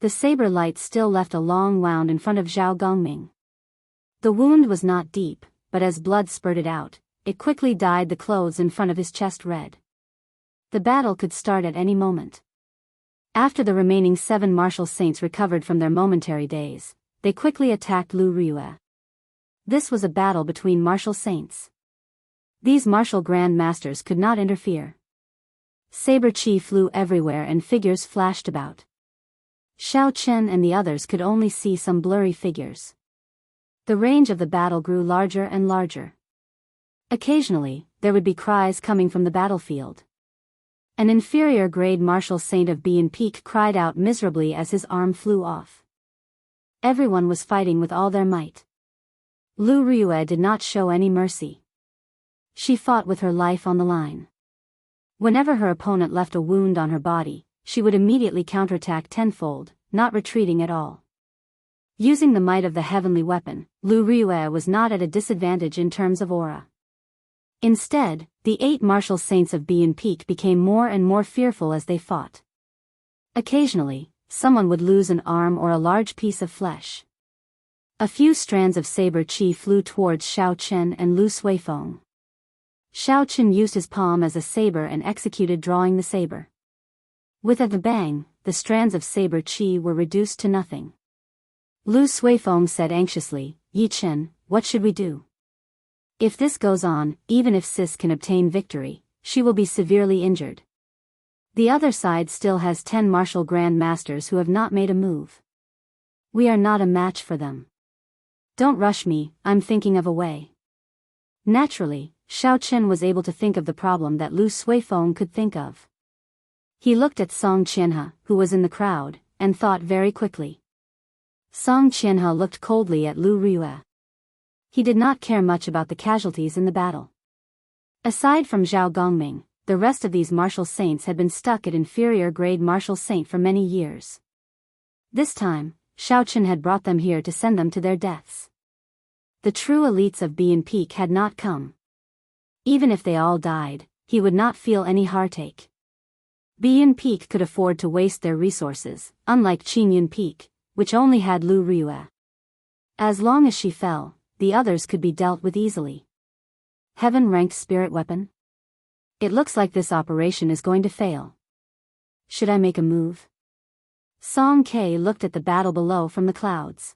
The saber light still left a long wound in front of Zhao Gongming. The wound was not deep, but as blood spurted out, it quickly dyed the clothes in front of his chest red. The battle could start at any moment. After the remaining 7 martial saints recovered from their momentary daze, they quickly attacked Lu Riyue. This was a battle between martial saints. These martial grand masters could not interfere. Saber chi flew everywhere and figures flashed about. Xiao Chen and the others could only see some blurry figures. The range of the battle grew larger and larger. Occasionally, there would be cries coming from the battlefield. An inferior grade martial saint of Bian Peak cried out miserably as his arm flew off. Everyone was fighting with all their might. Lu Riyue did not show any mercy. She fought with her life on the line. Whenever her opponent left a wound on her body, she would immediately counterattack tenfold, not retreating at all. Using the might of the heavenly weapon, Lu Ryue was not at a disadvantage in terms of aura. Instead, the 8 martial saints of Bian Peak became more and more fearful as they fought. Occasionally, someone would lose an arm or a large piece of flesh. A few strands of saber chi flew towards Xiao Chen and Lu Suifeng. Xiao Chen used his palm as a saber and executed drawing the saber. With a bang, the strands of saber chi were reduced to nothing. Lu Suifeng said anxiously, "Yi Chen, what should we do? If this goes on, even if Sis can obtain victory, she will be severely injured. The other side still has 10 martial grand masters who have not made a move. We are not a match for them. Don't rush me, I'm thinking of a way." Naturally, Xiao Chen was able to think of the problem that Lu Suifeng could think of. He looked at Song Qianhe, who was in the crowd, and thought very quickly. Song Qianhe looked coldly at Lu Ryue. He did not care much about the casualties in the battle. Aside from Zhao Gongming, the rest of these martial saints had been stuck at inferior grade martial saint for many years. This time, Xiao Chen had brought them here to send them to their deaths. The true elites of Bian Peak had not come. Even if they all died, he would not feel any heartache. Bian Peak could afford to waste their resources, unlike Qingyun Peak, which only had Lu Ryue. As long as she fell, the others could be dealt with easily. Heaven-ranked spirit weapon? It looks like this operation is going to fail. Should I make a move? Song Ke looked at the battle below from the clouds.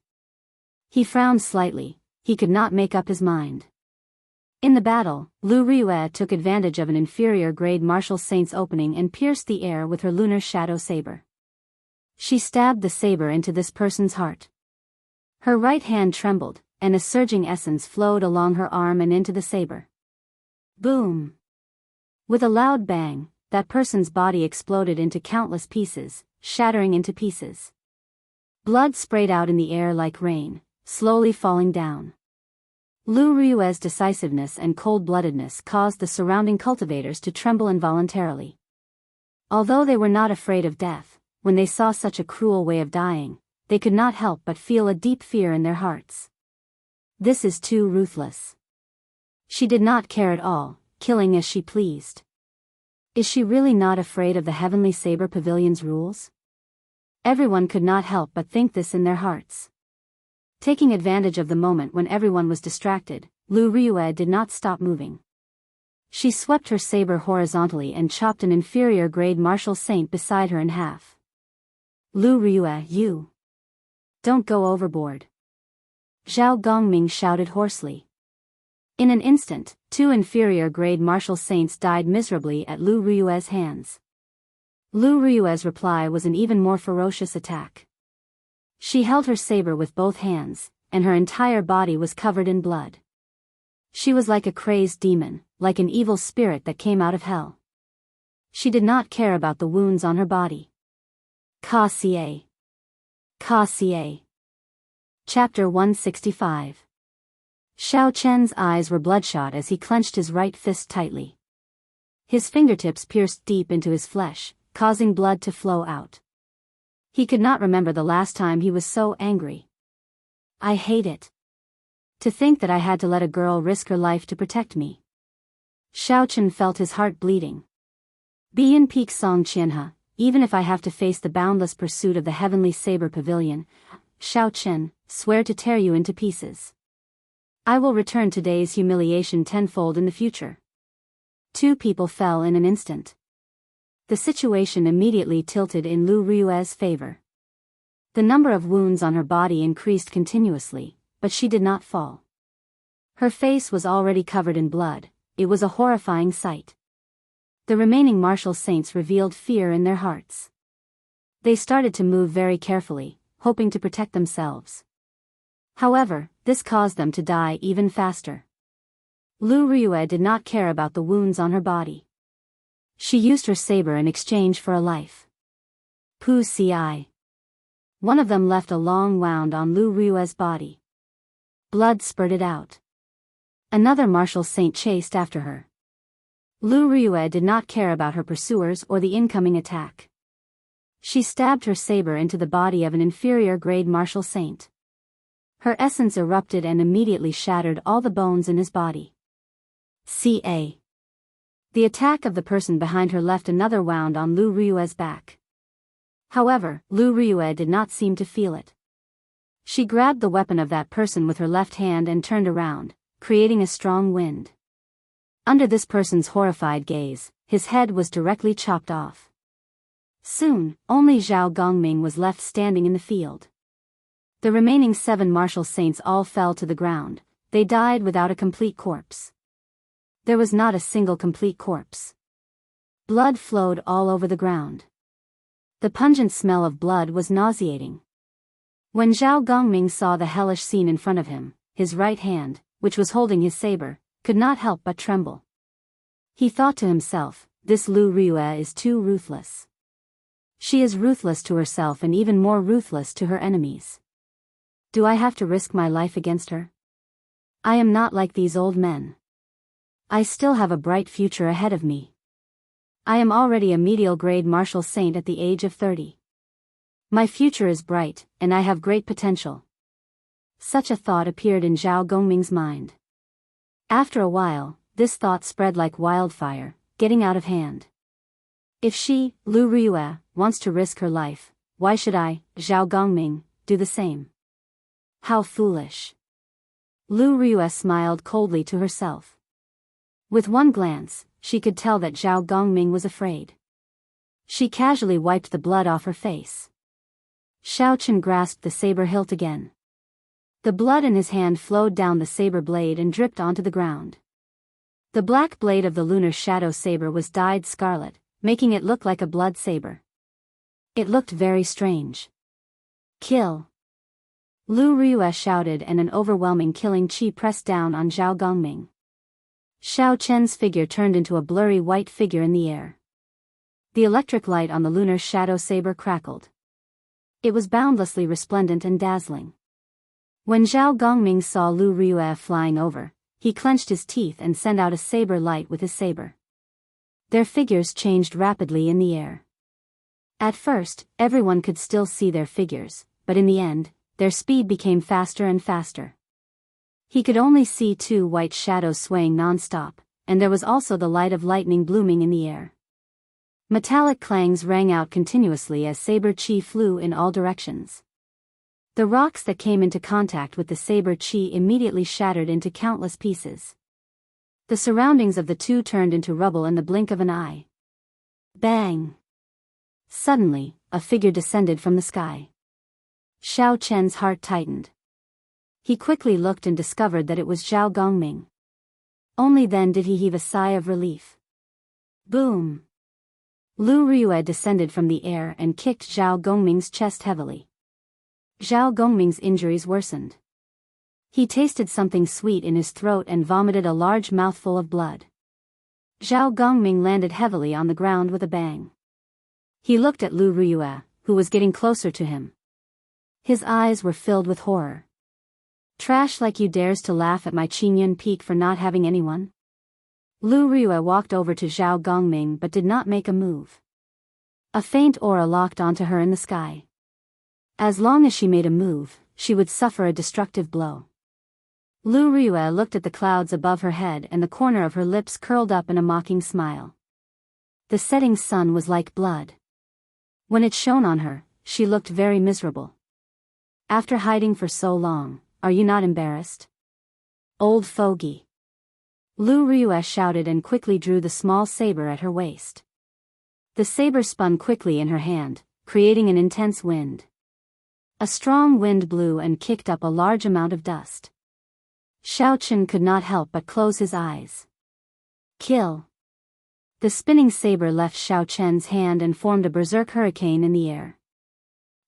He frowned slightly, he could not make up his mind. In the battle, Lu Ryue took advantage of an inferior grade martial saint's opening and pierced the air with her lunar shadow saber. She stabbed the saber into this person's heart. Her right hand trembled, and a surging essence flowed along her arm and into the saber. Boom! With a loud bang, that person's body exploded into countless pieces, shattering into pieces. Blood sprayed out in the air like rain, slowly falling down. Lu Ryue's decisiveness and cold-bloodedness caused the surrounding cultivators to tremble involuntarily. Although they were not afraid of death, when they saw such a cruel way of dying, they could not help but feel a deep fear in their hearts. This is too ruthless. She did not care at all, killing as she pleased. Is she really not afraid of the Heavenly Saber Pavilion's rules? Everyone could not help but think this in their hearts. Taking advantage of the moment when everyone was distracted, Lu Ryue did not stop moving. She swept her saber horizontally and chopped an inferior grade martial saint beside her in half. Lu Ryue, you! Don't go overboard! Zhao Gongming shouted hoarsely. In an instant, 2 inferior grade martial saints died miserably at Lu Ryue's hands. Lu Ryue's reply was an even more ferocious attack. She held her saber with both hands, and her entire body was covered in blood. She was like a crazed demon, like an evil spirit that came out of hell. She did not care about the wounds on her body. Ka Xie. Ka Xie. Chapter 165. Xiao Chen's eyes were bloodshot as he clenched his right fist tightly. His fingertips pierced deep into his flesh, causing blood to flow out. He could not remember the last time he was so angry. I hate it. To think that I had to let a girl risk her life to protect me. Xiao Chen felt his heart bleeding. Bian Peak Song Qianhe, even if I have to face the boundless pursuit of the Heavenly Saber Pavilion, Xiao Chen, swear to tear you into pieces. I will return today's humiliation tenfold in the future. 2 people fell in an instant. The situation immediately tilted in Lu Ryue's favor. The number of wounds on her body increased continuously, but she did not fall. Her face was already covered in blood. It was a horrifying sight. The remaining martial saints revealed fear in their hearts. They started to move very carefully, hoping to protect themselves. However, this caused them to die even faster. Lu Ryue did not care about the wounds on her body. She used her saber in exchange for a life. Pu Ci. One of them left a long wound on Lu Ryue's body. Blood spurted out. Another martial saint chased after her. Lu Ryue did not care about her pursuers or the incoming attack. She stabbed her saber into the body of an inferior-grade martial saint. Her essence erupted and immediately shattered all the bones in his body. Ca. The attack of the person behind her left another wound on Lu Ryue's back. However, Lu Ryue did not seem to feel it. She grabbed the weapon of that person with her left hand and turned around, creating a strong wind. Under this person's horrified gaze, his head was directly chopped off. Soon, only Zhao Gongming was left standing in the field. The remaining 7 martial saints all fell to the ground. They died without a complete corpse. There was not a single complete corpse. Blood flowed all over the ground. The pungent smell of blood was nauseating. When Zhao Gongming saw the hellish scene in front of him, his right hand, which was holding his saber, could not help but tremble. He thought to himself, this Lu Ryue is too ruthless. She is ruthless to herself and even more ruthless to her enemies. Do I have to risk my life against her? I am not like these old men. I still have a bright future ahead of me. I am already a medial-grade martial saint at the age of 30. My future is bright, and I have great potential. Such a thought appeared in Zhao Gongming's mind. After a while, this thought spread like wildfire, getting out of hand. If she, Lu Ryue, wants to risk her life, why should I, Zhao Gongming, do the same? How foolish. Lu Ryue smiled coldly to herself. With one glance, she could tell that Zhao Gongming was afraid. She casually wiped the blood off her face. Xiao Chen grasped the saber hilt again. The blood in his hand flowed down the saber blade and dripped onto the ground. The black blade of the lunar shadow saber was dyed scarlet, making it look like a blood saber. It looked very strange. Kill! Lu Ryue shouted, and an overwhelming killing chi pressed down on Zhao Gongming. Xiao Chen's figure turned into a blurry white figure in the air. The electric light on the lunar shadow saber crackled. It was boundlessly resplendent and dazzling. When Zhao Gongming saw Lu Ryue flying over, he clenched his teeth and sent out a saber light with his saber. Their figures changed rapidly in the air. At first, everyone could still see their figures, but in the end, their speed became faster and faster. He could only see 2 white shadows swaying non-stop, and there was also the light of lightning blooming in the air. Metallic clangs rang out continuously as saber chi flew in all directions. The rocks that came into contact with the saber chi immediately shattered into countless pieces. The surroundings of the two turned into rubble in the blink of an eye. Bang! Suddenly, a figure descended from the sky. Xiao Chen's heart tightened. He quickly looked and discovered that it was Zhao Gongming. Only then did he heave a sigh of relief. Boom! Lu Ryue descended from the air and kicked Zhao Gongming's chest heavily. Zhao Gongming's injuries worsened. He tasted something sweet in his throat and vomited a large mouthful of blood. Zhao Gongming landed heavily on the ground with a bang. He looked at Lu Ryue, who was getting closer to him. His eyes were filled with horror. Trash like you dares to laugh at my Qingyun Peak for not having anyone? Lu Ryue walked over to Zhao Gongming but did not make a move. A faint aura locked onto her in the sky. As long as she made a move, she would suffer a destructive blow. Lu Ryue looked at the clouds above her head and the corner of her lips curled up in a mocking smile. The setting sun was like blood. When it shone on her, she looked very miserable. After hiding for so long, are you not embarrassed? Old fogey. Lu Ryue shouted and quickly drew the small saber at her waist. The saber spun quickly in her hand, creating an intense wind. A strong wind blew and kicked up a large amount of dust. Xiao Chen could not help but close his eyes. Kill! The spinning saber left Xiao Chen's hand and formed a berserk hurricane in the air.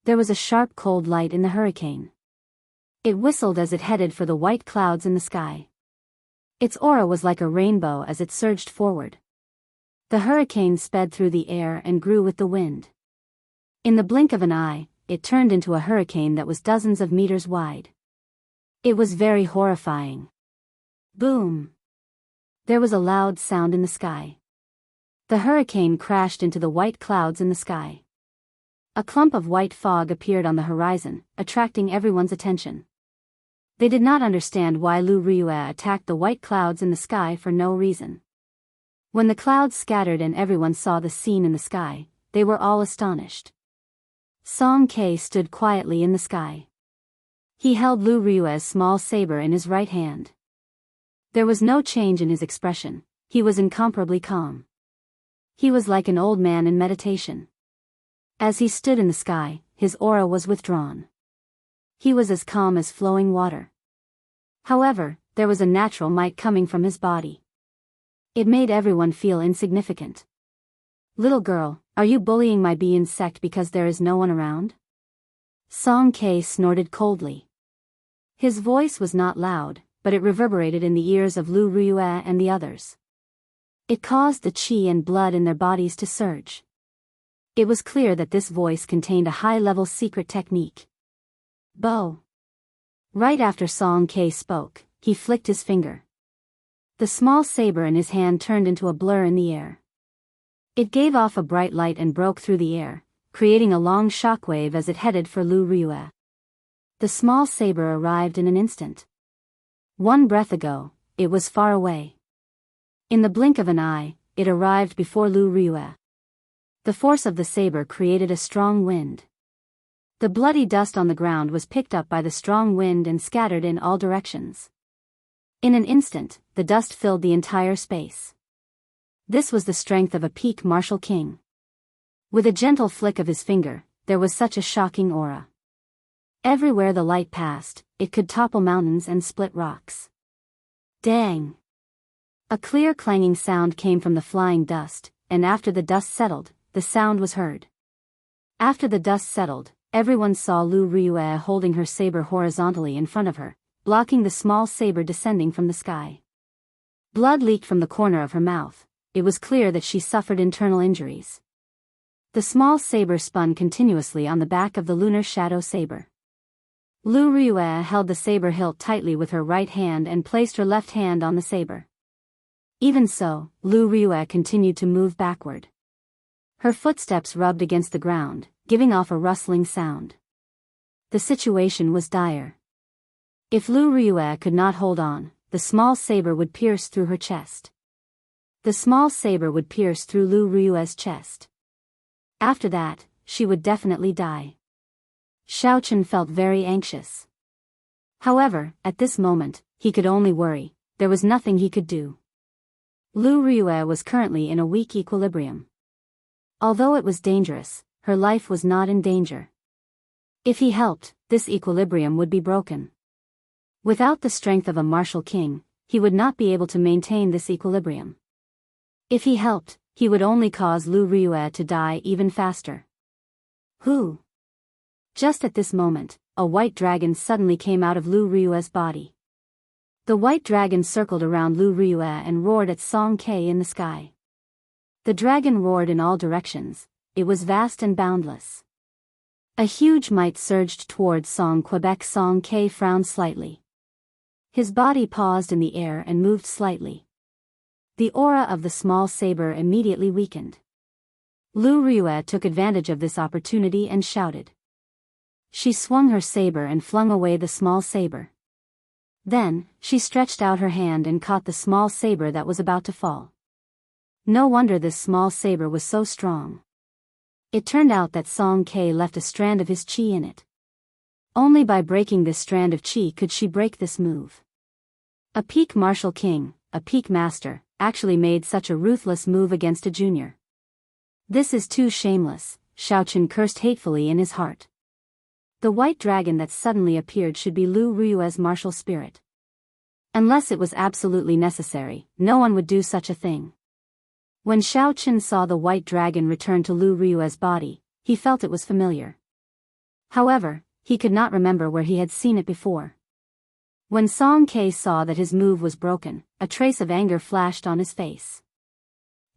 There was a sharp cold light in the hurricane. It whistled as it headed for the white clouds in the sky. Its aura was like a rainbow as it surged forward. The hurricane sped through the air and grew with the wind. In the blink of an eye, it turned into a hurricane that was dozens of meters wide. It was very horrifying. Boom! There was a loud sound in the sky. The hurricane crashed into the white clouds in the sky. A clump of white fog appeared on the horizon, attracting everyone's attention. They did not understand why Lu Riyue attacked the white clouds in the sky for no reason. When the clouds scattered and everyone saw the scene in the sky, they were all astonished. Song Ke stood quietly in the sky. He held Lu Riyue's small saber in his right hand. There was no change in his expression, he was incomparably calm. He was like an old man in meditation. As he stood in the sky, his aura was withdrawn. He was as calm as flowing water. However, there was a natural might coming from his body. It made everyone feel insignificant. "Little girl, are you bullying my bee insect because there is no one around?" Song Ke snorted coldly. His voice was not loud, but it reverberated in the ears of Lu Riyue and the others. It caused the qi and blood in their bodies to surge. It was clear that this voice contained a high-level secret technique. Bo. Right after Song Ke spoke, he flicked his finger. The small saber in his hand turned into a blur in the air. It gave off a bright light and broke through the air, creating a long shockwave as it headed for Lu Riyue. The small saber arrived in an instant. One breath ago, it was far away. In the blink of an eye, it arrived before Lu Riyue. The force of the saber created a strong wind. The bloody dust on the ground was picked up by the strong wind and scattered in all directions. In an instant, the dust filled the entire space. This was the strength of a peak martial king. With a gentle flick of his finger, there was such a shocking aura. Everywhere the light passed, it could topple mountains and split rocks. Dang! A clear clanging sound came from the flying dust, and after the dust settled, the sound was heard. After the dust settled, everyone saw Lu Riyue holding her saber horizontally in front of her, blocking the small saber descending from the sky. Blood leaked from the corner of her mouth. It was clear that she suffered internal injuries. The small saber spun continuously on the back of the lunar shadow saber. Lu Riyue held the saber hilt tightly with her right hand and placed her left hand on the saber. Even so, Lu Riyue continued to move backward. Her footsteps rubbed against the ground, giving off a rustling sound. The situation was dire. If Lu Riyue could not hold on, the small saber would pierce through her chest. The small saber would pierce through Lu Riyue's chest. After that, she would definitely die. Xiaochen felt very anxious. However, at this moment, he could only worry. There was nothing he could do. Lu Riyue was currently in a weak equilibrium. Although it was dangerous, her life was not in danger. If he helped, this equilibrium would be broken. Without the strength of a martial king, he would not be able to maintain this equilibrium. If he helped, he would only cause Lu Riyue to die even faster. Who? Just at this moment, a white dragon suddenly came out of Lu Riyue's body. The white dragon circled around Lu Riyue and roared at Song Ke in the sky. The dragon roared in all directions. It was vast and boundless. A huge might surged towards Song Quebec. Song Ke frowned slightly. His body paused in the air and moved slightly. The aura of the small saber immediately weakened. Lu Riyue took advantage of this opportunity and shouted. She swung her saber and flung away the small saber. Then, she stretched out her hand and caught the small saber that was about to fall. No wonder this small saber was so strong. It turned out that Song Ke left a strand of his qi in it. Only by breaking this strand of qi could she break this move. A peak martial king, a peak master, actually made such a ruthless move against a junior. This is too shameless, Xiaochen cursed hatefully in his heart. The white dragon that suddenly appeared should be Lu Riyue's martial spirit. Unless it was absolutely necessary, no one would do such a thing. When Xiaochen saw the white dragon return to Lu Riyue's body, he felt it was familiar. However, he could not remember where he had seen it before. When Song Ke saw that his move was broken, a trace of anger flashed on his face.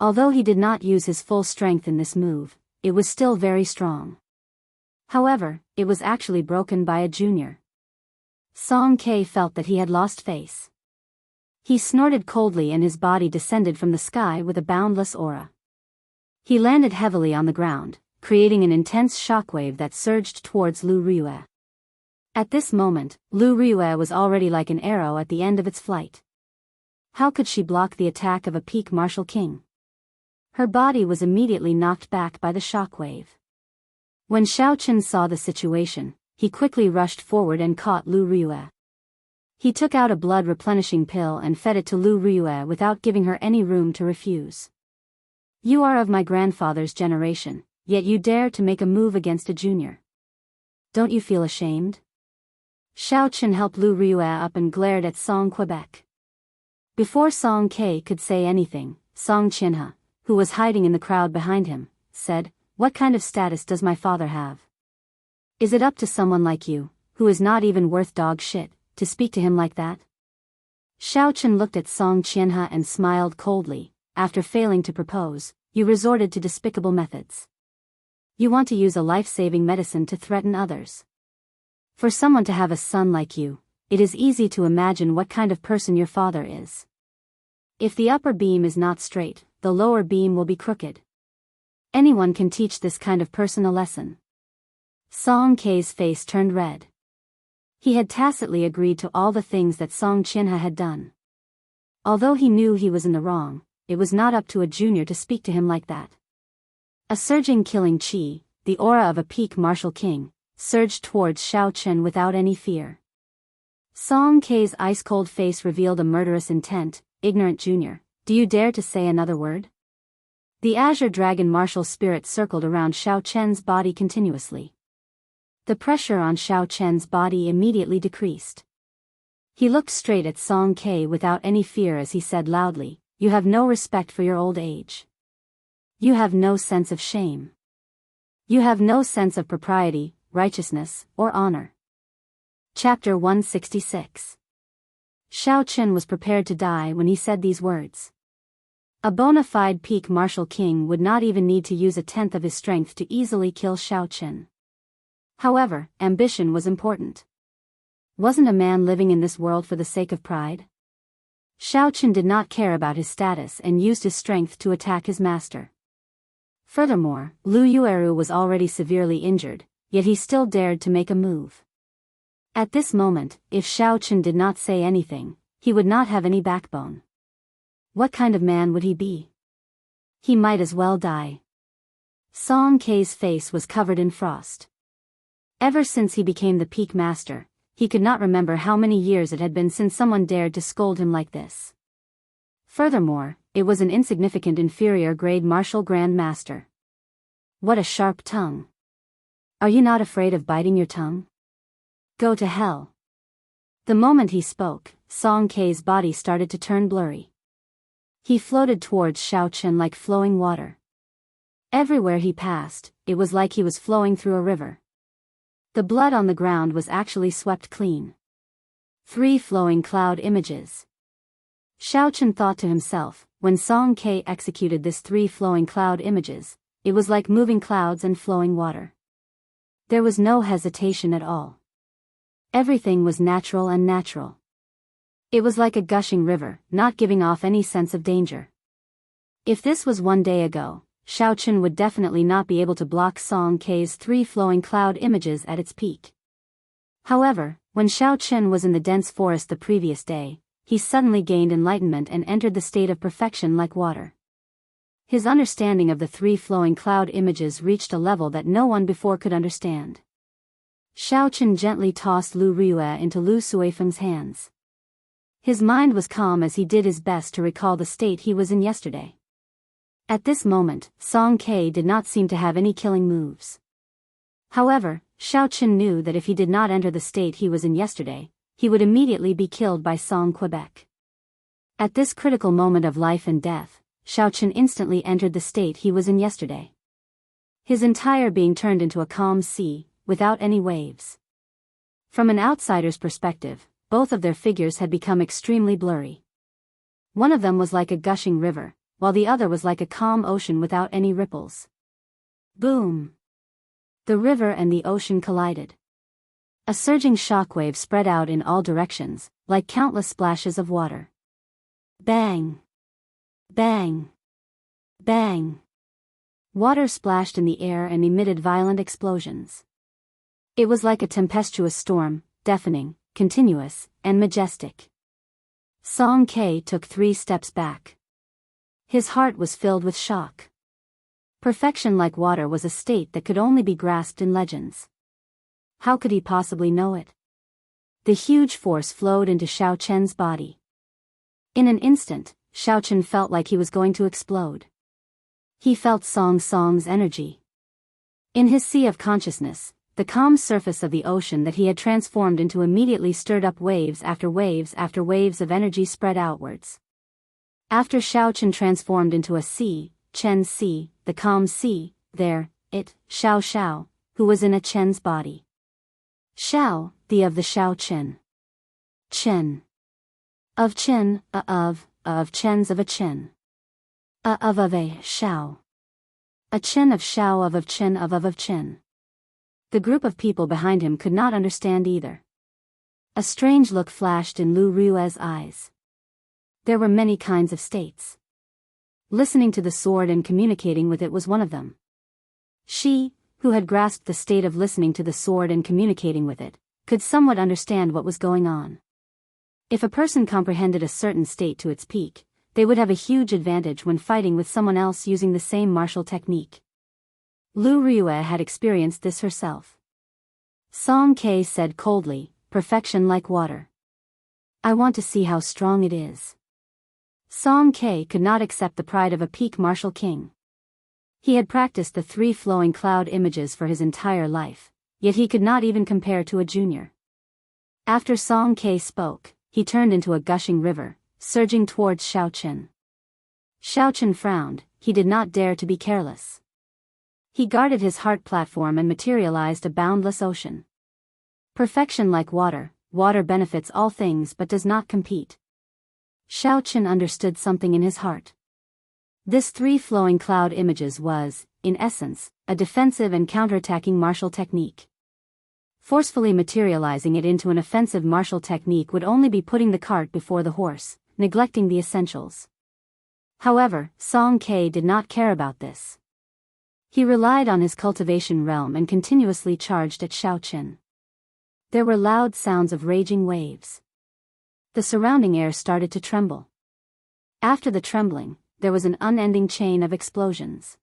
Although he did not use his full strength in this move, it was still very strong. However, it was actually broken by a junior. Song Ke felt that he had lost face. He snorted coldly and his body descended from the sky with a boundless aura. He landed heavily on the ground, creating an intense shockwave that surged towards Lu Riyue. At this moment, Lu Riyue was already like an arrow at the end of its flight. How could she block the attack of a peak martial king? Her body was immediately knocked back by the shockwave. When Xiaochen saw the situation, he quickly rushed forward and caught Lu Riyue. He took out a blood-replenishing pill and fed it to Lu Riyue without giving her any room to refuse. You are of my grandfather's generation, yet you dare to make a move against a junior. Don't you feel ashamed? Xiaochen helped Lu Riyue up and glared at Song Quebec. Before Song Ke could say anything, Song Qianhe, who was hiding in the crowd behind him, said, "What kind of status does my father have? Is it up to someone like you, who is not even worth dog shit, to speak to him like that?" Xiaochen looked at Song Qianhe and smiled coldly. After failing to propose, you resorted to despicable methods. You want to use a life-saving medicine to threaten others. For someone to have a son like you, it is easy to imagine what kind of person your father is. If the upper beam is not straight, the lower beam will be crooked. Anyone can teach this kind of person a lesson. Song Ke's face turned red. He had tacitly agreed to all the things that Song Qianhe had done. Although he knew he was in the wrong, it was not up to a junior to speak to him like that. A surging killing chi, the aura of a peak martial king, surged towards Xiaochen without any fear. Song Ke's ice-cold face revealed a murderous intent. Ignorant junior, do you dare to say another word? The azure dragon martial spirit circled around Xiaochen's body continuously. The pressure on Xiaochen's body immediately decreased. He looked straight at Song Ke without any fear as he said loudly, "You have no respect for your old age. You have no sense of shame. You have no sense of propriety, righteousness, or honor." Chapter 166. Xiaochen was prepared to die when he said these words. A bona fide peak martial king would not even need to use a tenth of his strength to easily kill Xiaochen. However, ambition was important. Wasn't a man living in this world for the sake of pride? Xiaochen did not care about his status and used his strength to attack his master. Furthermore, Lu Yueru was already severely injured, yet he still dared to make a move. At this moment, if Xiaochen did not say anything, he would not have any backbone. What kind of man would he be? He might as well die. Song Ke's face was covered in frost. Ever since he became the peak master, he could not remember how many years it had been since someone dared to scold him like this. Furthermore, it was an insignificant inferior grade martial grand master. What a sharp tongue. Are you not afraid of biting your tongue? Go to hell. The moment he spoke, Song Ke's body started to turn blurry. He floated towards Xiaochen like flowing water. Everywhere he passed, it was like he was flowing through a river. The blood on the ground was actually swept clean. 3 flowing cloud images. Xiaochen thought to himself, when Song Ke executed this 3 flowing cloud images, it was like moving clouds and flowing water. There was no hesitation at all. Everything was natural and natural. It was like a gushing river, not giving off any sense of danger. If this was 1 day ago, Xiaochen would definitely not be able to block Song Ke's 3 flowing cloud images at its peak. However, when Xiaochen was in the dense forest the previous day, he suddenly gained enlightenment and entered the state of perfection like water. His understanding of the 3 flowing cloud images reached a level that no one before could understand. Xiaochen gently tossed Lu Riyue into Lu Suifeng's hands. His mind was calm as he did his best to recall the state he was in yesterday. At this moment, Song Ke did not seem to have any killing moves. However, Xiaochen knew that if he did not enter the state he was in yesterday, he would immediately be killed by Song Quebec. At this critical moment of life and death, Xiaochen instantly entered the state he was in yesterday. His entire being turned into a calm sea, without any waves. From an outsider's perspective, both of their figures had become extremely blurry. One of them was like a gushing river, while the other was like a calm ocean without any ripples. Boom! The river and the ocean collided. A surging shockwave spread out in all directions, like countless splashes of water. Bang! Bang! Bang! Water splashed in the air and emitted violent explosions. It was like a tempestuous storm, deafening, continuous, and majestic. Song Ke took 3 steps back. His heart was filled with shock. Perfection like water was a state that could only be grasped in legends. How could he possibly know it? The huge force flowed into Xiao Chen's body. In an instant, Xiao Chen felt like he was going to explode. He felt Song's energy. In his sea of consciousness, the calm surface of the ocean that he had transformed into immediately stirred up waves after waves after waves of energy spread outwards. After Xiao Chen transformed into a sea, Chen's sea, the calm sea, there, Xiao, who was in a Chen's body. Xiao, the of the Xiao Chen. Chen. Of Chen, of Chen's of a Chen. Of a Xiao. A Chen of Xiao of Chen of Chen. The group of people behind him could not understand either. A strange look flashed in Lu Rue's eyes. There were many kinds of states. Listening to the sword and communicating with it was one of them. She, who had grasped the state of listening to the sword and communicating with it, could somewhat understand what was going on. If a person comprehended a certain state to its peak, they would have a huge advantage when fighting with someone else using the same martial technique. Lu Rue had experienced this herself. Song Ke said coldly, "Perfection like water. I want to see how strong it is." Song Ke could not accept the pride of a peak martial king. He had practiced the 3 flowing cloud images for his entire life, yet he could not even compare to a junior. After Song Ke spoke, he turned into a gushing river, surging towards Xiao Chen. Xiao Chen frowned. He did not dare to be careless. He guarded his heart platform and materialized a boundless ocean. Perfection like water, water benefits all things but does not compete. Xiao Chen understood something in his heart. This 3 flowing cloud images was, in essence, a defensive and counterattacking martial technique. Forcefully materializing it into an offensive martial technique would only be putting the cart before the horse, neglecting the essentials. However, Song Ke did not care about this. He relied on his cultivation realm and continuously charged at Xiao Chen. There were loud sounds of raging waves. The surrounding air started to tremble. After the trembling, there was an unending chain of explosions.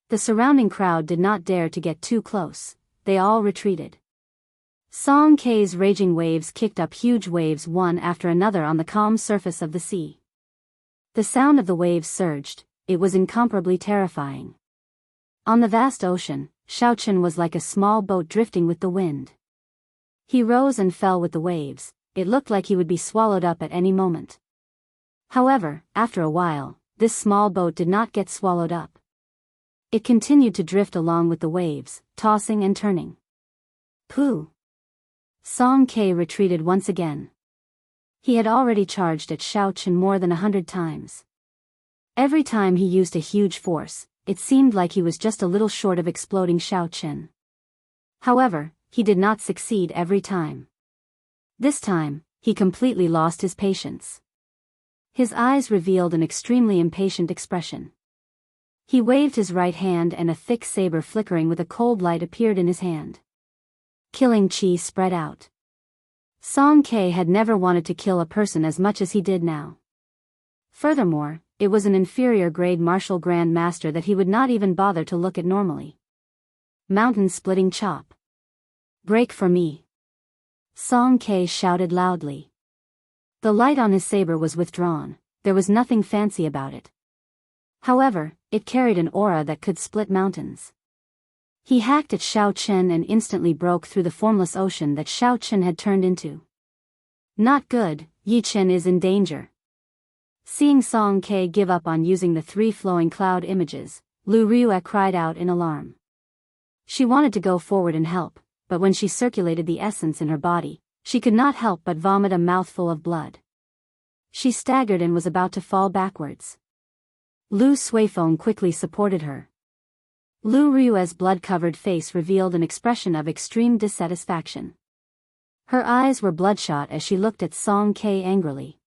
The surrounding crowd did not dare to get too close, they all retreated. Song Ke's raging waves kicked up huge waves one after another on the calm surface of the sea. The sound of the waves surged, it was incomparably terrifying. On the vast ocean, Xiao Chen was like a small boat drifting with the wind. He rose and fell with the waves, it looked like he would be swallowed up at any moment. However, after a while, this small boat did not get swallowed up. It continued to drift along with the waves, tossing and turning. Pooh! Song Ke retreated once again. He had already charged at Xiao Chen more than 100 times. Every time he used a huge force, it seemed like he was just a little short of exploding Xiao Chen. However, he did not succeed every time. This time, he completely lost his patience. His eyes revealed an extremely impatient expression. He waved his right hand and a thick saber flickering with a cold light appeared in his hand. Killing chi spread out. Song Ke had never wanted to kill a person as much as he did now. Furthermore, it was an inferior grade martial grand master that he would not even bother to look at normally. Mountain-splitting chop. Break for me. Song Ke shouted loudly. The light on his saber was withdrawn, there was nothing fancy about it. However, it carried an aura that could split mountains. He hacked at Xiao Chen and instantly broke through the formless ocean that Xiao Chen had turned into. Not good, Yi Chen is in danger. Seeing Song Ke give up on using the 3 flowing cloud images, Lu Rue cried out in alarm. She wanted to go forward and help, but when she circulated the essence in her body, she could not help but vomit a mouthful of blood. She staggered and was about to fall backwards. Lu Suifeng quickly supported her. Lu Rue's blood-covered face revealed an expression of extreme dissatisfaction. Her eyes were bloodshot as she looked at Song Ke angrily.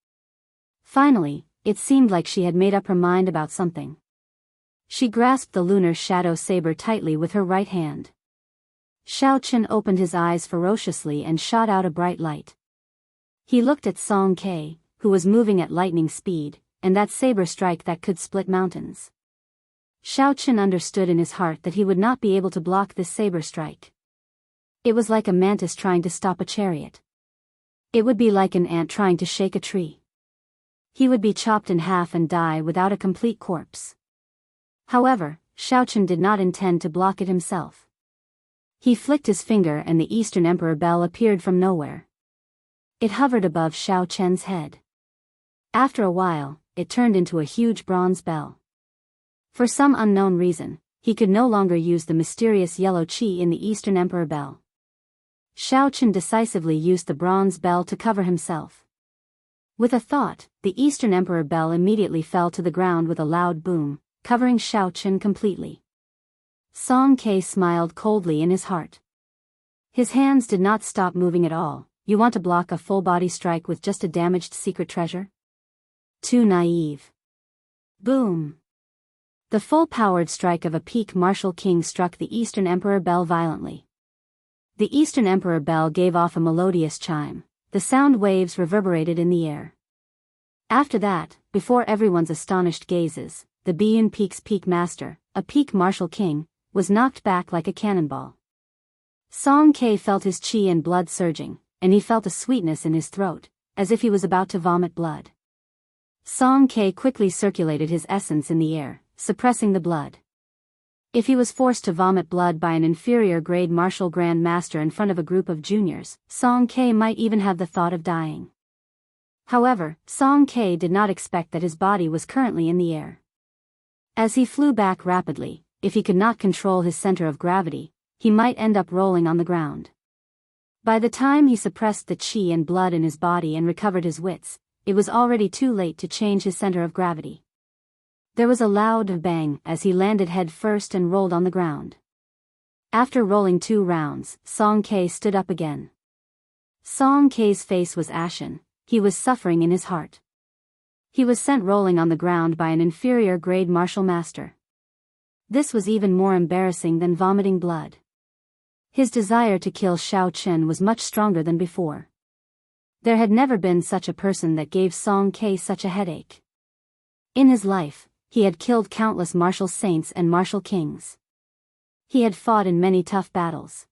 Finally, it seemed like she had made up her mind about something. She grasped the lunar shadow saber tightly with her right hand. Xiaochen opened his eyes ferociously and shot out a bright light. He looked at Song Ke, who was moving at lightning speed, and that saber strike that could split mountains. Xiaochen understood in his heart that he would not be able to block this saber strike. It was like a mantis trying to stop a chariot. It would be like an ant trying to shake a tree. He would be chopped in half and die without a complete corpse. However, Xiaochen did not intend to block it himself. He flicked his finger and the Eastern Emperor bell appeared from nowhere. It hovered above Xiaochen's head. After a while, it turned into a huge bronze bell. For some unknown reason, he could no longer use the mysterious yellow qi in the Eastern Emperor bell. Xiaochen decisively used the bronze bell to cover himself. With a thought, the Eastern Emperor bell immediately fell to the ground with a loud boom, covering Xiaochen completely. Song Ke smiled coldly in his heart. His hands did not stop moving at all. You want to block a full-body strike with just a damaged secret treasure? Too naive. Boom. The full-powered strike of a peak martial king struck the Eastern Emperor bell violently. The Eastern Emperor bell gave off a melodious chime. The sound waves reverberated in the air. After that, before everyone's astonished gazes, the Biyun Peak's peak master, a peak martial king, was knocked back like a cannonball. Song Ke felt his qi and blood surging, and he felt a sweetness in his throat, as if he was about to vomit blood. Song Ke quickly circulated his essence in the air, suppressing the blood. If he was forced to vomit blood by an inferior-grade martial grand master in front of a group of juniors, Song Ke might even have the thought of dying. However, Song Ke did not expect that his body was currently in the air. As he flew back rapidly, if he could not control his center of gravity, he might end up rolling on the ground. By the time he suppressed the qi and blood in his body and recovered his wits, it was already too late to change his center of gravity. There was a loud bang as he landed head first and rolled on the ground. After rolling 2 rounds, Song Ke stood up again. Song Ke's face was ashen. He was suffering in his heart. He was sent rolling on the ground by an inferior-grade martial master. This was even more embarrassing than vomiting blood. His desire to kill Xiaochen was much stronger than before. There had never been such a person that gave Song Ke such a headache. In his life, he had killed countless martial saints and martial kings. He had fought in many tough battles.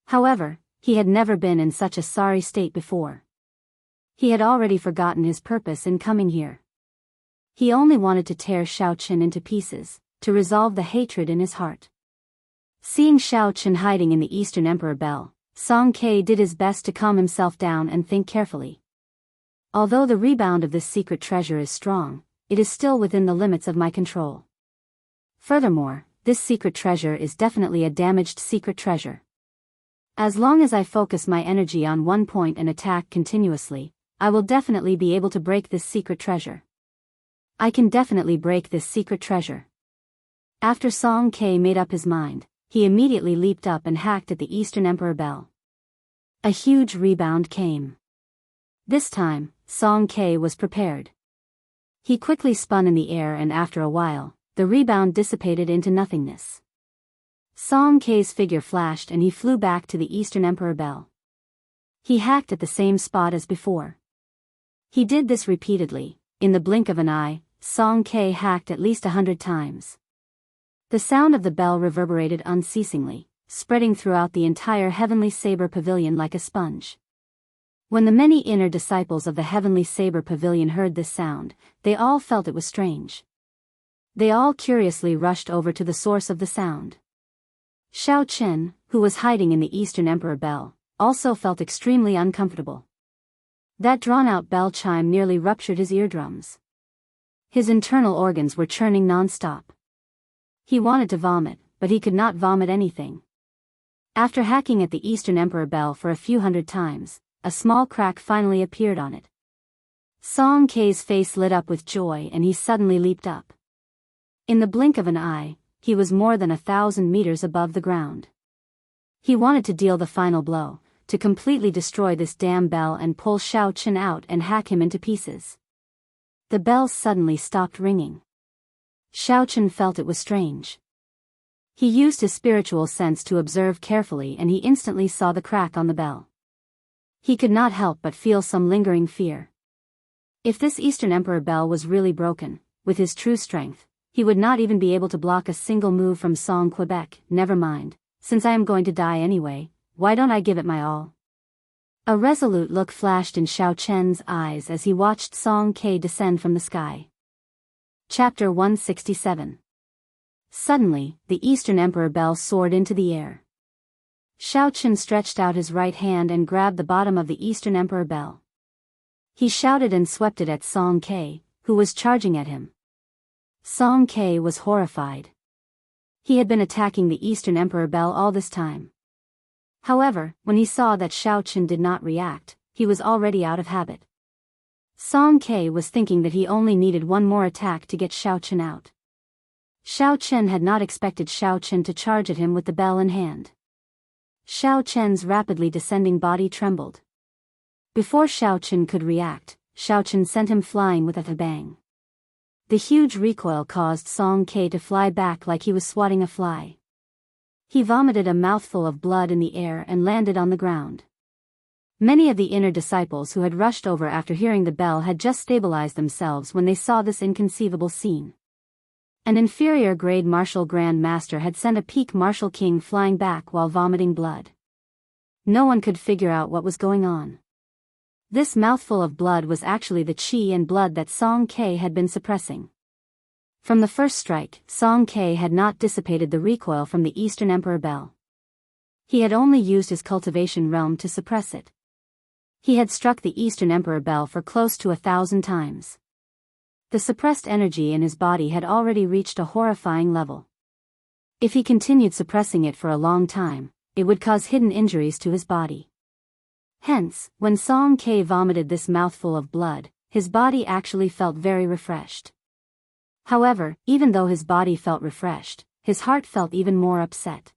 However, he had never been in such a sorry state before. He had already forgotten his purpose in coming here. He only wanted to tear Xiaochen into pieces, to resolve the hatred in his heart. Seeing Xiaochen hiding in the Eastern Emperor bell, Song Ke did his best to calm himself down and think carefully. Although the rebound of this secret treasure is strong, it is still within the limits of my control. Furthermore, this secret treasure is definitely a damaged secret treasure. As long as I focus my energy on one point and attack continuously, I will definitely be able to break this secret treasure. I can definitely break this secret treasure. After Song Ke made up his mind, he immediately leaped up and hacked at the Eastern Emperor bell. A huge rebound came. This time, Song Ke was prepared. He quickly spun in the air and after a while, the rebound dissipated into nothingness. Song Ke's figure flashed and he flew back to the Eastern Emperor bell. He hacked at the same spot as before. He did this repeatedly. In the blink of an eye, Song Ke hacked at least 100 times. The sound of the bell reverberated unceasingly, spreading throughout the entire Heavenly Saber Pavilion like a sponge. When the many inner disciples of the Heavenly Saber Pavilion heard this sound, they all felt it was strange. They all curiously rushed over to the source of the sound. Xiaochen, who was hiding in the Eastern Emperor bell, also felt extremely uncomfortable. That drawn-out bell chime nearly ruptured his eardrums. His internal organs were churning non-stop. He wanted to vomit, but he could not vomit anything. After hacking at the Eastern Emperor bell for a few hundred times, a small crack finally appeared on it. Song Ke's face lit up with joy and he suddenly leaped up. In the blink of an eye, he was more than 1,000 meters above the ground. He wanted to deal the final blow, to completely destroy this damn bell and pull Xiaochen out and hack him into pieces. The bell suddenly stopped ringing. Xiao Chen felt it was strange. He used his spiritual sense to observe carefully and he instantly saw the crack on the bell. He could not help but feel some lingering fear. If this Eastern Emperor bell was really broken, with his true strength, he would not even be able to block a single move from Song Quebec. Never mind, since I am going to die anyway, why don't I give it my all? A resolute look flashed in Xiao Chen's eyes as he watched Song Ke descend from the sky. Chapter 167. Suddenly, the Eastern Emperor bell soared into the air. Xiao Chen stretched out his right hand and grabbed the bottom of the Eastern Emperor bell. He shouted and swept it at Song Ke, who was charging at him. Song Ke was horrified. He had been attacking the Eastern Emperor bell all this time. However, when he saw that Xiao Chen did not react, he was already out of habit. Song Ke was thinking that he only needed one more attack to get Xiao Chen out. Xiao Chen had not expected Xiao Chen to charge at him with the bell in hand. Xiao Chen's rapidly descending body trembled. Before Xiao Chen could react, Xiao Chen sent him flying with a bang. The huge recoil caused Song Ke to fly back like he was swatting a fly. He vomited a mouthful of blood in the air and landed on the ground. Many of the inner disciples who had rushed over after hearing the bell had just stabilized themselves when they saw this inconceivable scene. An inferior grade martial grand master had sent a peak martial king flying back while vomiting blood. No one could figure out what was going on. This mouthful of blood was actually the qi and blood that Song Ke had been suppressing. From the first strike, Song Ke had not dissipated the recoil from the Eastern Emperor bell. He had only used his cultivation realm to suppress it. He had struck the Eastern Emperor bell for close to 1,000 times. The suppressed energy in his body had already reached a horrifying level. If he continued suppressing it for a long time, it would cause hidden injuries to his body. Hence, when Song Ke vomited this mouthful of blood, his body actually felt very refreshed. However, even though his body felt refreshed, his heart felt even more upset.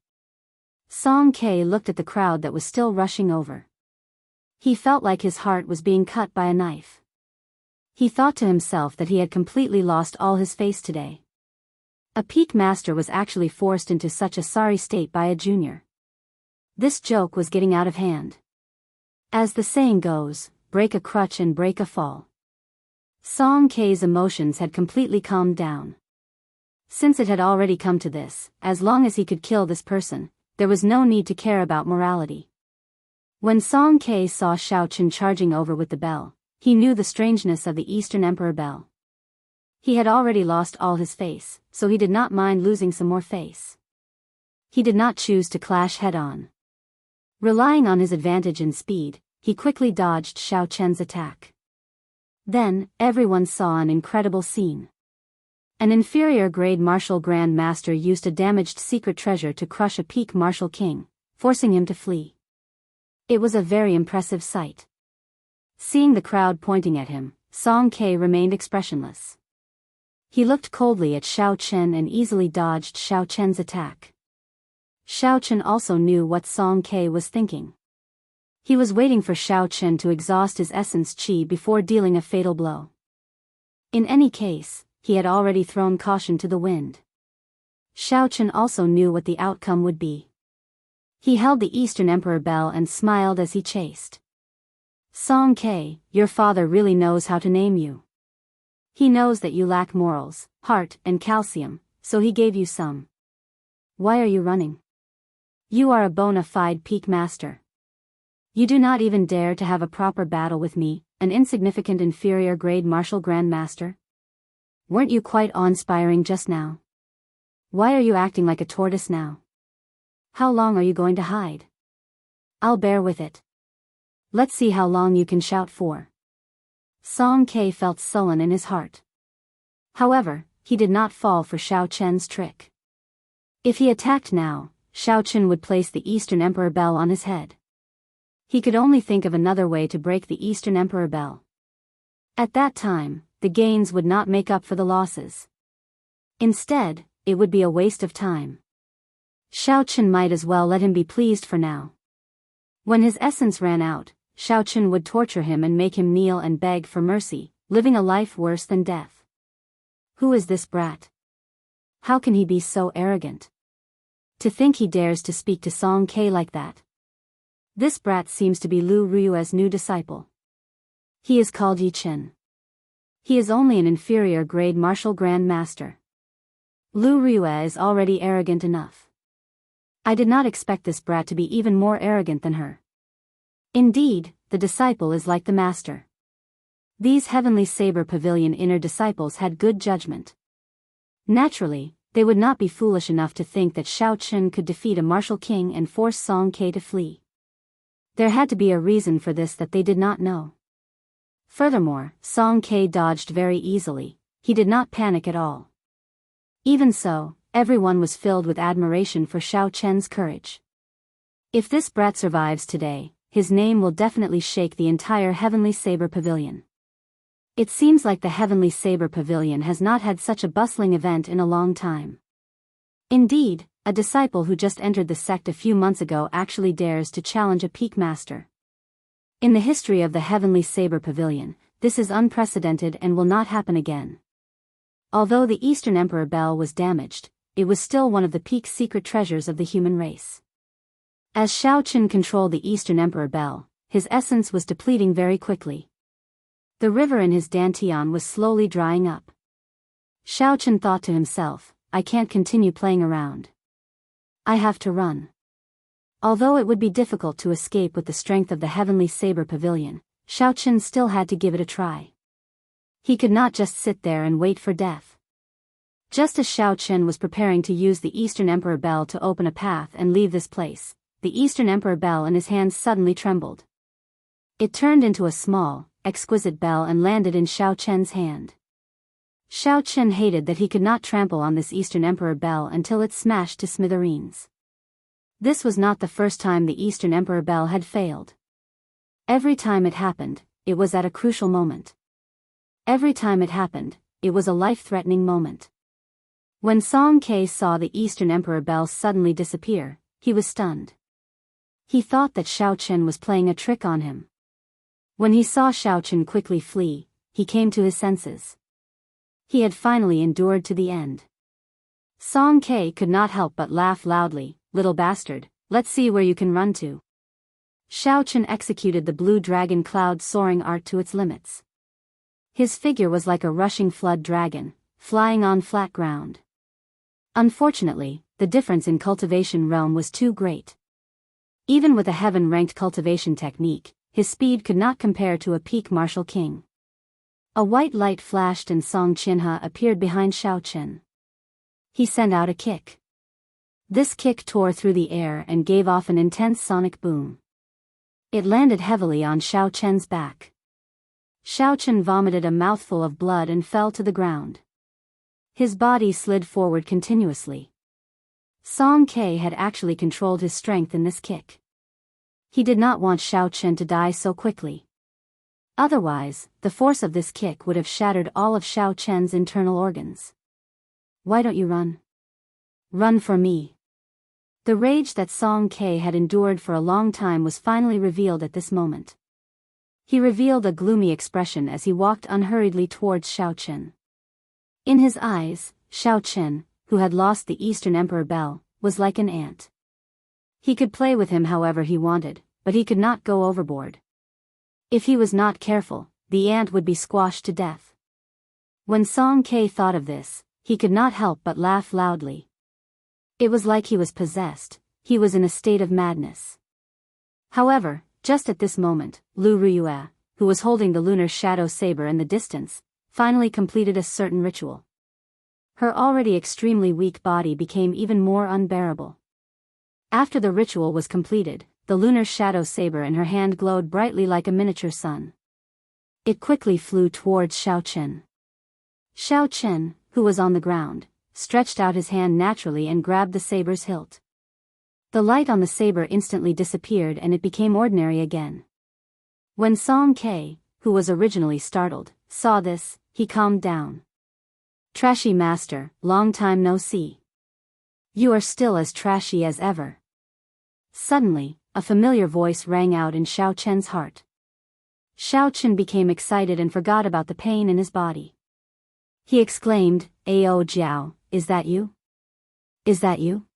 Song Ke looked at the crowd that was still rushing over. He felt like his heart was being cut by a knife. He thought to himself that he had completely lost all his face today. A peak master was actually forced into such a sorry state by a junior. This joke was getting out of hand. As the saying goes, break a crutch and break a fall. Song Ke's emotions had completely calmed down. Since it had already come to this, as long as he could kill this person, there was no need to care about morality. When Song Ke saw Xiao Chen charging over with the bell, he knew the strangeness of the Eastern Emperor bell. He had already lost all his face, so he did not mind losing some more face. He did not choose to clash head-on. Relying on his advantage in speed, he quickly dodged Xiao Chen's attack. Then, everyone saw an incredible scene. An inferior grade martial grand master used a damaged secret treasure to crush a peak martial king, forcing him to flee. It was a very impressive sight. Seeing the crowd pointing at him, Song Ke remained expressionless. He looked coldly at Xiao Chen and easily dodged Xiao Chen's attack. Xiao Chen also knew what Song Ke was thinking. He was waiting for Xiao Chen to exhaust his essence qi before dealing a fatal blow. In any case, he had already thrown caution to the wind. Xiao Chen also knew what the outcome would be. He held the Eastern Emperor bell and smiled as he chased. Song Ke, your father really knows how to name you. He knows that you lack morals, heart, and calcium, so he gave you some. Why are you running? You are a bona fide peak master. You do not even dare to have a proper battle with me, an insignificant inferior grade martial grand master? Weren't you quite awe-inspiring just now? Why are you acting like a tortoise now? How long are you going to hide? I'll bear with it. Let's see how long you can shout for. Song Ke felt sullen in his heart. However, he did not fall for Xiao Chen's trick. If he attacked now, Xiao Chen would place the Eastern Emperor bell on his head. He could only think of another way to break the Eastern Emperor bell. At that time, the gains would not make up for the losses. Instead, it would be a waste of time. Xiao Chen might as well let him be pleased for now. When his essence ran out, Xiao Chen would torture him and make him kneel and beg for mercy, living a life worse than death. Who is this brat? how can he be so arrogant? To think he dares to speak to Song Ke like that. This brat seems to be Lu Rui's new disciple. He is called Yi Chen. He is only an inferior grade martial grand master. Lu Rui is already arrogant enough. I did not expect this brat to be even more arrogant than her. Indeed, the disciple is like the master. These Heavenly Saber Pavilion inner disciples had good judgment. Naturally, they would not be foolish enough to think that Xiao Chen could defeat a martial king and force Song Ke to flee. There had to be a reason for this that they did not know. Furthermore, Song Ke dodged very easily, he did not panic at all. Even so, everyone was filled with admiration for Xiao Chen's courage. If this brat survives today, his name will definitely shake the entire Heavenly Saber Pavilion. It seems like the Heavenly Saber Pavilion has not had such a bustling event in a long time. Indeed, a disciple who just entered the sect a few months ago actually dares to challenge a peak master. In the history of the Heavenly Saber Pavilion, this is unprecedented and will not happen again. Although the Eastern Emperor Bell was damaged, it was still one of the peak secret treasures of the human race. As Xiao Chen controlled the Eastern Emperor Bell, his essence was depleting very quickly. The river in his dantian was slowly drying up. Xiao Chen thought to himself, I can't continue playing around. I have to run. Although it would be difficult to escape with the strength of the Heavenly Saber Pavilion, Xiao Chen still had to give it a try. He could not just sit there and wait for death. Just as Xiao Chen was preparing to use the Eastern Emperor Bell to open a path and leave this place, the Eastern Emperor Bell in his hands suddenly trembled. It turned into a small, exquisite bell and landed in Xiao Chen's hand. Xiao Chen hated that he could not trample on this Eastern Emperor Bell until it smashed to smithereens. This was not the first time the Eastern Emperor Bell had failed. Every time it happened, it was at a crucial moment. Every time it happened, it was a life-threatening moment. When Song Ke saw the Eastern Emperor Bell suddenly disappear, he was stunned. He thought that Xiao Chen was playing a trick on him. When he saw Xiao Chen quickly flee, he came to his senses. He had finally endured to the end. Song Ke could not help but laugh loudly, little bastard, let's see where you can run to. Xiao Chen executed the blue dragon cloud soaring art to its limits. His figure was like a rushing flood dragon, flying on flat ground. Unfortunately, the difference in cultivation realm was too great. Even with a heaven-ranked cultivation technique, his speed could not compare to a peak martial king. A white light flashed and Song Qinhe appeared behind Xiao Chen. He sent out a kick. This kick tore through the air and gave off an intense sonic boom. It landed heavily on Xiao Chen's back. Xiao Chen vomited a mouthful of blood and fell to the ground. His body slid forward continuously. Song Ke had actually controlled his strength in this kick. He did not want Xiao Chen to die so quickly. Otherwise, the force of this kick would have shattered all of Xiao Chen's internal organs. Why don't you run? Run for me. The rage that Song Ke had endured for a long time was finally revealed at this moment. He revealed a gloomy expression as he walked unhurriedly towards Xiao Chen. In his eyes, Xiao Chen, who had lost the Eastern Emperor Bell, was like an ant. He could play with him however he wanted, but he could not go overboard. If he was not careful, the ant would be squashed to death. When Song Ke thought of this, he could not help but laugh loudly. It was like he was possessed, he was in a state of madness. However, just at this moment, Lu Rui, who was holding the lunar shadow saber in the distance, finally completed a certain ritual. Her already extremely weak body became even more unbearable. After the ritual was completed, the lunar shadow saber in her hand glowed brightly like a miniature sun. It quickly flew towards Xiao Chen. Xiao Chen, who was on the ground, stretched out his hand naturally and grabbed the saber's hilt. The light on the saber instantly disappeared and it became ordinary again. When Song Ke, who was originally startled, saw this, he calmed down. Trashy master, long time no see. You are still as trashy as ever. Suddenly, a familiar voice rang out in Xiao Chen's heart. Xiao Chen became excited and forgot about the pain in his body. He exclaimed, Ao Jiao, is that you? Is that you?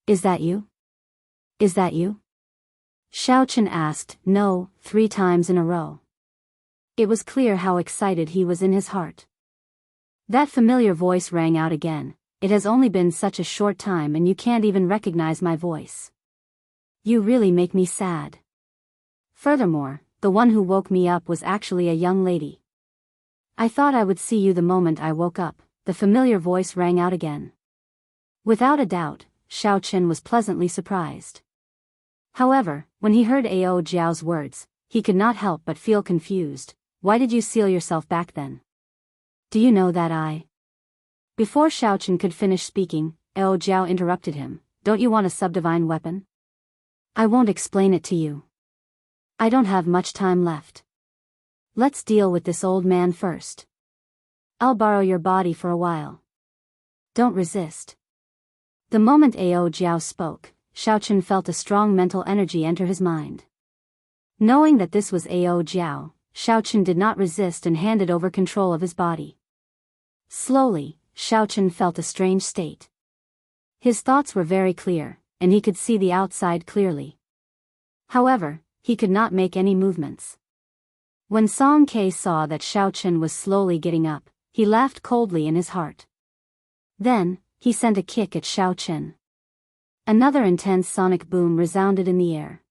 Is that you? Is that you? Xiao Chen asked, no, 3 times in a row. It was clear how excited he was in his heart. That familiar voice rang out again. It has only been such a short time and you can't even recognize my voice. You really make me sad. Furthermore, the one who woke me up was actually a young lady. I thought I would see you the moment I woke up, the familiar voice rang out again. Without a doubt, Xiao Chen was pleasantly surprised. However, when he heard Ao Jiao's words, he could not help but feel confused. Why did you seal yourself back then? Do you know that I... Before Xiao Chen could finish speaking, Ao Jiao interrupted him. Don't you want a subdivine weapon? I won't explain it to you. I don't have much time left. Let's deal with this old man first. I'll borrow your body for a while. Don't resist. The moment Ao Jiao spoke, Xiao Chen felt a strong mental energy enter his mind. Knowing that this was Ao Jiao, Xiao Chen did not resist and handed over control of his body. Slowly, Xiao Chen felt a strange state. His thoughts were very clear, and he could see the outside clearly. However, he could not make any movements. When Song Ke saw that Xiao Chen was slowly getting up, he laughed coldly in his heart. Then, he sent a kick at Xiao Chen. Another intense sonic boom resounded in the air.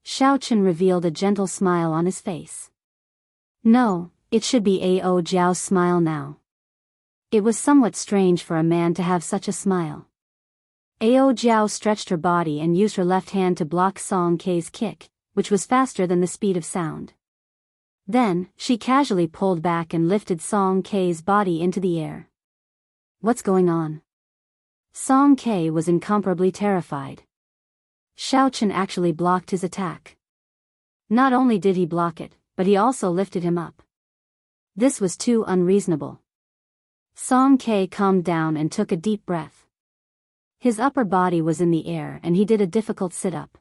Xiao Chen revealed a gentle smile on his face. No, it should be Ao Jiao's smile now. It was somewhat strange for a man to have such a smile. Ao Jiao stretched her body and used her left hand to block Song Ke's kick, which was faster than the speed of sound. Then, she casually pulled back and lifted Song Ke's body into the air. What's going on? Song Ke was incomparably terrified. Xiao Chen actually blocked his attack. Not only did he block it, but he also lifted him up. This was too unreasonable. Song Ke calmed down and took a deep breath. His upper body was in the air and he did a difficult sit-up.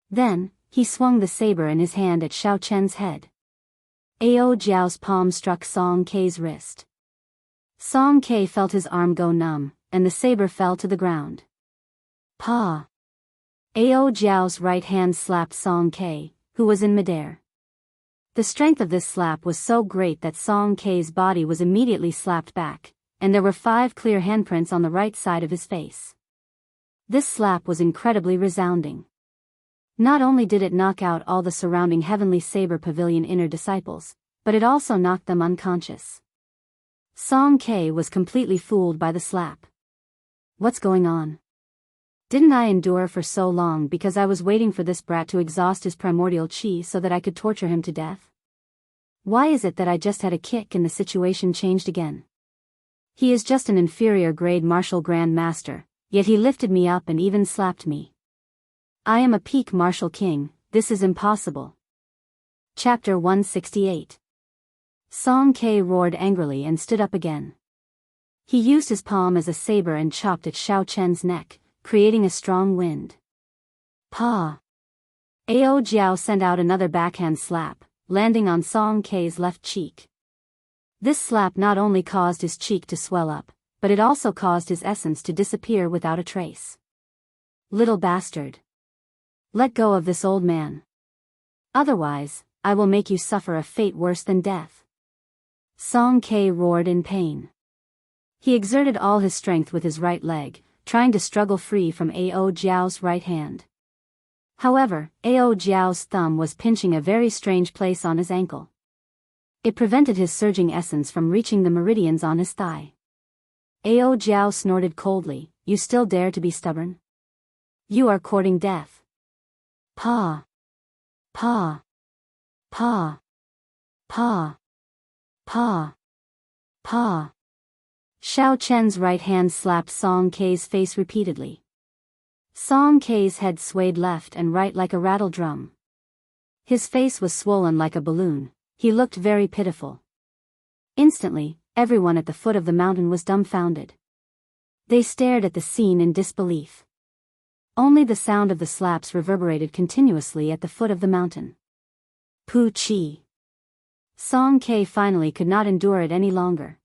Then, he swung the saber in his hand at Xiao Chen's head. Ao Jiao's palm struck Song Ke's wrist. Song Ke felt his arm go numb, and the saber fell to the ground. Pa! Ao Jiao's right hand slapped Song Ke, who was in midair. The strength of this slap was so great that Song Ke's body was immediately slapped back, and there were 5 clear handprints on the right side of his face. This slap was incredibly resounding. Not only did it knock out all the surrounding Heavenly Saber Pavilion inner disciples, but it also knocked them unconscious. Song Ke was completely fooled by the slap. What's going on? Didn't I endure for so long because I was waiting for this brat to exhaust his primordial chi so that I could torture him to death? Why is it that I just had a kick and the situation changed again? He is just an inferior grade martial grand master, yet he lifted me up and even slapped me. I am a peak martial king, this is impossible. Chapter 168. Song Ke roared angrily and stood up again. He used his palm as a saber and chopped at Xiao Chen's neck, creating a strong wind. Pa! Ao Jiao sent out another backhand slap, landing on Song Ke's left cheek. This slap not only caused his cheek to swell up, but it also caused his essence to disappear without a trace. Little bastard! Let go of this old man. Otherwise, I will make you suffer a fate worse than death. Song Ke roared in pain. He exerted all his strength with his right leg, trying to struggle free from Ao Jiao's right hand. However, Ao Jiao's thumb was pinching a very strange place on his ankle. It prevented his surging essence from reaching the meridians on his thigh. Ao Jiao snorted coldly, you still dare to be stubborn? You are courting death. Pa! Pa! Pa! Pa! Pa! Pa! Xiao Chen's right hand slapped Song Ke's face repeatedly. Song Ke's head swayed left and right like a rattle drum. His face was swollen like a balloon, he looked very pitiful. Instantly, everyone at the foot of the mountain was dumbfounded. They stared at the scene in disbelief. Only the sound of the slaps reverberated continuously at the foot of the mountain. Pu Chi! Song Ke finally could not endure it any longer.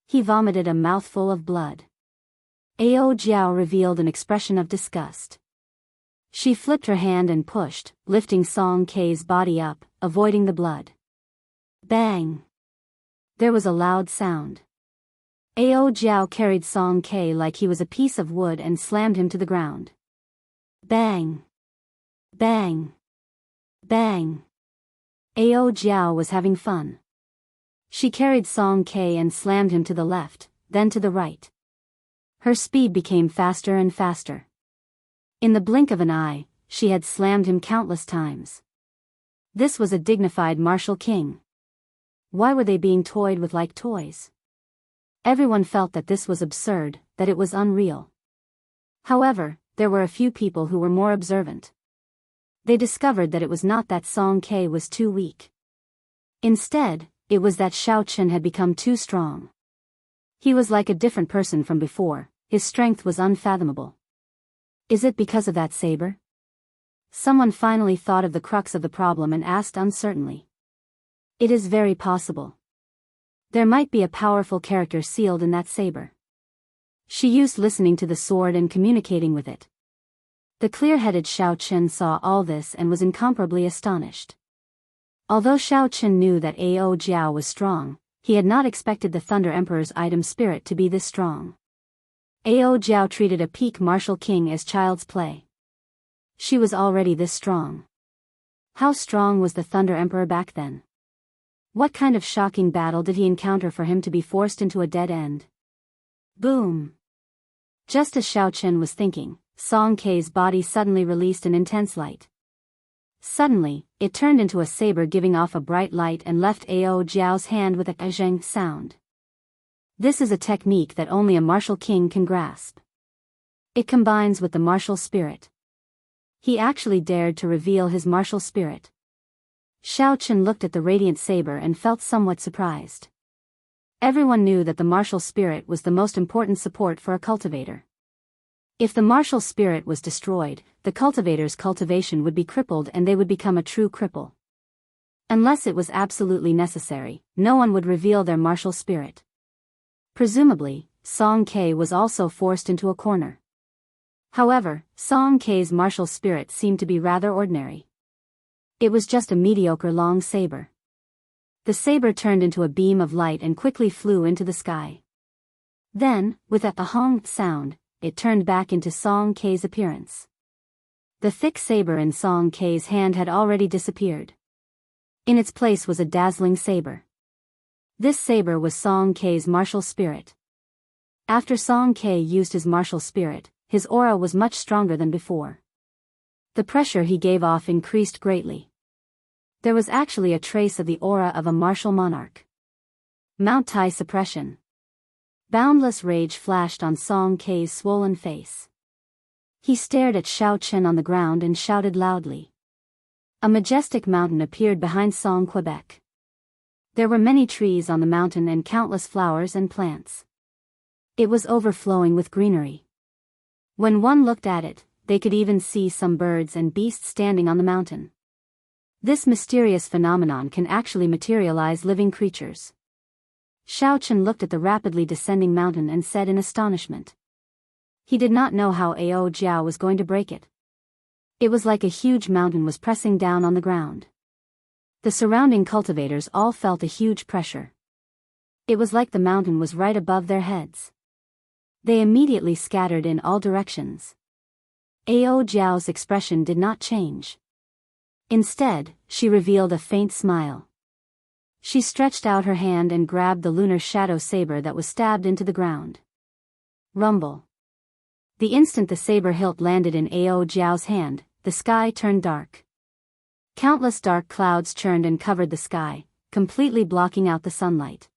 He vomited a mouthful of blood. Ao Jiao revealed an expression of disgust. She flipped her hand and pushed, lifting Song Kei's body up, avoiding the blood. Bang! There was a loud sound. Ao Jiao carried Song Kei like he was a piece of wood and slammed him to the ground. Bang! Bang! Bang! Ao Jiao was having fun. She carried Song Kei and slammed him to the left, then to the right. Her speed became faster and faster. In the blink of an eye, she had slammed him countless times. This was a dignified martial king. Why were they being toyed with like toys? Everyone felt that this was absurd, that it was unreal. However, there were a few people who were more observant. They discovered that it was not that Song Kei was too weak. Instead, it was that Xiao Chen had become too strong. He was like a different person from before, his strength was unfathomable. Is it because of that saber? Someone finally thought of the crux of the problem and asked uncertainly. It is very possible. There might be a powerful character sealed in that saber. She used listening to the sword and communicating with it. The clear-headed Xiao Chen saw all this and was incomparably astonished. Although Xiao Chen knew that Ao Jiao was strong, he had not expected the Thunder Emperor's item spirit to be this strong. Ao Jiao treated a peak martial king as child's play. She was already this strong. How strong was the Thunder Emperor back then? What kind of shocking battle did he encounter for him to be forced into a dead end? Boom! Just as Xiao Chen was thinking, Song Kei's body suddenly released an intense light. Suddenly, it turned into a saber giving off a bright light and left Ao Jiao's hand with a zheng sound. This is a technique that only a martial king can grasp. It combines with the martial spirit. He actually dared to reveal his martial spirit. Xiao Chen looked at the radiant saber and felt somewhat surprised. Everyone knew that the martial spirit was the most important support for a cultivator. If the martial spirit was destroyed, the cultivator's cultivation would be crippled and they would become a true cripple. Unless it was absolutely necessary, no one would reveal their martial spirit. Presumably, Song Kei was also forced into a corner. However, Song Kei's martial spirit seemed to be rather ordinary. It was just a mediocre long saber. The saber turned into a beam of light and quickly flew into the sky. Then, with a hong sound, it turned back into Song Kei's appearance. The thick saber in Song Kei's hand had already disappeared. In its place was a dazzling saber. This saber was Song Kei's martial spirit. After Song Kei used his martial spirit, his aura was much stronger than before. The pressure he gave off increased greatly. There was actually a trace of the aura of a martial monarch. Mount Tai suppression. Boundless rage flashed on Song Kei's swollen face. He stared at Xiao Chen on the ground and shouted loudly. A majestic mountain appeared behind Song Quebec. There were many trees on the mountain and countless flowers and plants. It was overflowing with greenery. When one looked at it, they could even see some birds and beasts standing on the mountain. This mysterious phenomenon can actually materialize living creatures. Xiao Chen looked at the rapidly descending mountain and said in astonishment. He did not know how Ao Jiao was going to break it. It was like a huge mountain was pressing down on the ground. The surrounding cultivators all felt a huge pressure. It was like the mountain was right above their heads. They immediately scattered in all directions. Ao Jiao's expression did not change. Instead, she revealed a faint smile. She stretched out her hand and grabbed the lunar shadow saber that was stabbed into the ground. Rumble. The instant the saber hilt landed in Ao Jiao's hand, the sky turned dark. Countless dark clouds churned and covered the sky, completely blocking out the sunlight.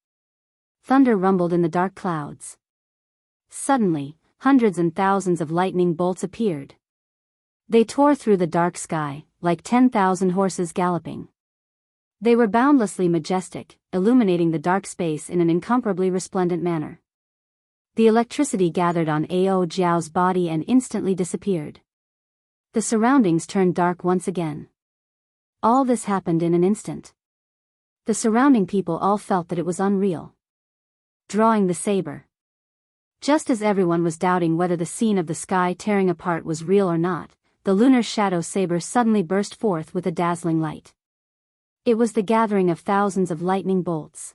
Thunder rumbled in the dark clouds. Suddenly, hundreds and thousands of lightning bolts appeared. They tore through the dark sky, like 10,000 horses galloping. They were boundlessly majestic, illuminating the dark space in an incomparably resplendent manner. The electricity gathered on Ao Jiao's body and instantly disappeared. The surroundings turned dark once again. All this happened in an instant. The surrounding people all felt that it was unreal. drawing the saber. Just as everyone was doubting whether the scene of the sky tearing apart was real or not, the lunar shadow saber suddenly burst forth with a dazzling light. It was the gathering of thousands of lightning bolts.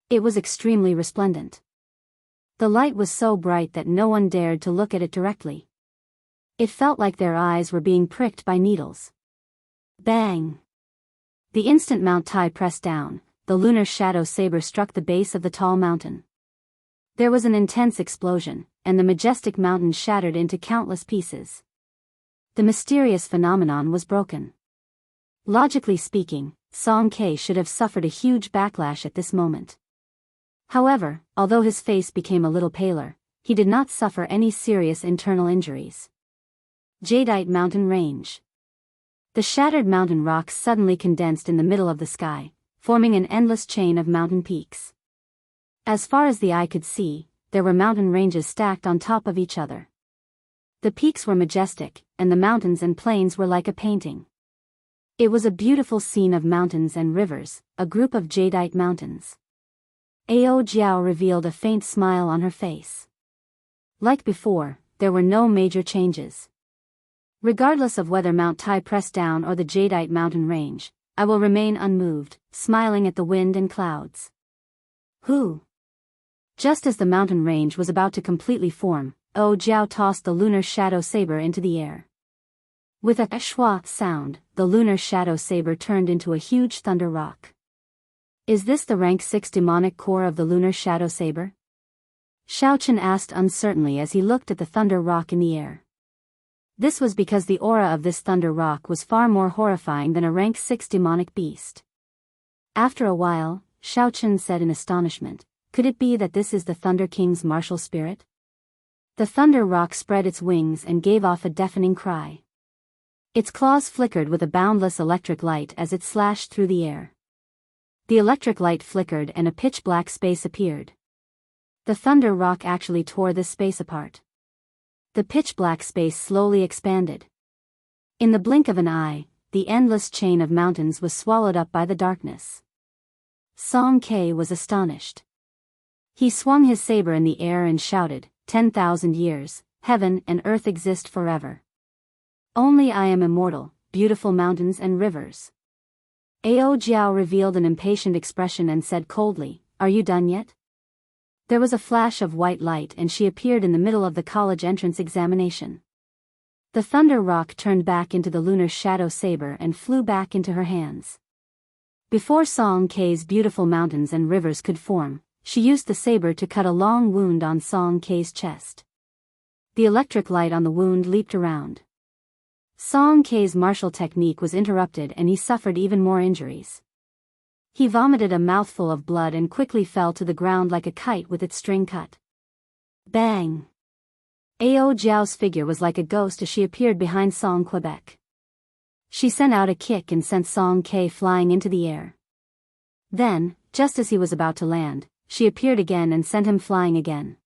It was extremely resplendent. The light was so bright that no one dared to look at it directly. It felt like their eyes were being pricked by needles. Bang! The instant Mount Tai pressed down, the lunar shadow saber struck the base of the tall mountain. There was an intense explosion, and the majestic mountain shattered into countless pieces. The mysterious phenomenon was broken. Logically speaking, Song Ke should have suffered a huge backlash at this moment. However, although his face became a little paler, he did not suffer any serious internal injuries. Jadeite Mountain Range. The shattered mountain rocks suddenly condensed in the middle of the sky, forming an endless chain of mountain peaks. As far as the eye could see, there were mountain ranges stacked on top of each other. The peaks were majestic, and the mountains and plains were like a painting. It was a beautiful scene of mountains and rivers, a group of jadeite mountains. Ao Jiao revealed a faint smile on her face. Like before, there were no major changes. Regardless of whether Mount Tai pressed down or the jadeite mountain range, I will remain unmoved, smiling at the wind and clouds. Who? Just as the mountain range was about to completely form, Ao Jiao tossed the lunar shadow saber into the air. With a schwa sound, the lunar shadow saber turned into a huge thunder rock. Is this the rank 6 demonic core of the lunar shadow saber? Xiaochen asked uncertainly as he looked at the thunder rock in the air. This was because the aura of this thunder rock was far more horrifying than a rank 6 demonic beast. After a while, Xiaochen said in astonishment, could it be that this is the Thunder King's martial spirit? The thunder rock spread its wings and gave off a deafening cry. Its claws flickered with a boundless electric light as it slashed through the air. The electric light flickered and a pitch-black space appeared. The thunder rock actually tore this space apart. The pitch-black space slowly expanded. In the blink of an eye, the endless chain of mountains was swallowed up by the darkness. Song Ke was astonished. He swung his saber in the air and shouted, 10,000 years, heaven and earth exist forever. Only I am immortal, beautiful mountains and rivers. Ao Jiao revealed an impatient expression and said coldly, are you done yet? There was a flash of white light and she appeared in the middle of the college entrance examination. The thunder rock turned back into the lunar shadow saber and flew back into her hands. Before Song Ke's beautiful mountains and rivers could form, she used the saber to cut a long wound on Song Ke's chest. The electric light on the wound leaped around. Song Ke's martial technique was interrupted and he suffered even more injuries. He vomited a mouthful of blood and quickly fell to the ground like a kite with its string cut. Bang! Ao Jiao's figure was like a ghost as she appeared behind Song Quebec. She sent out a kick and sent Song Ke flying into the air. Then, just as he was about to land, she appeared again and sent him flying again.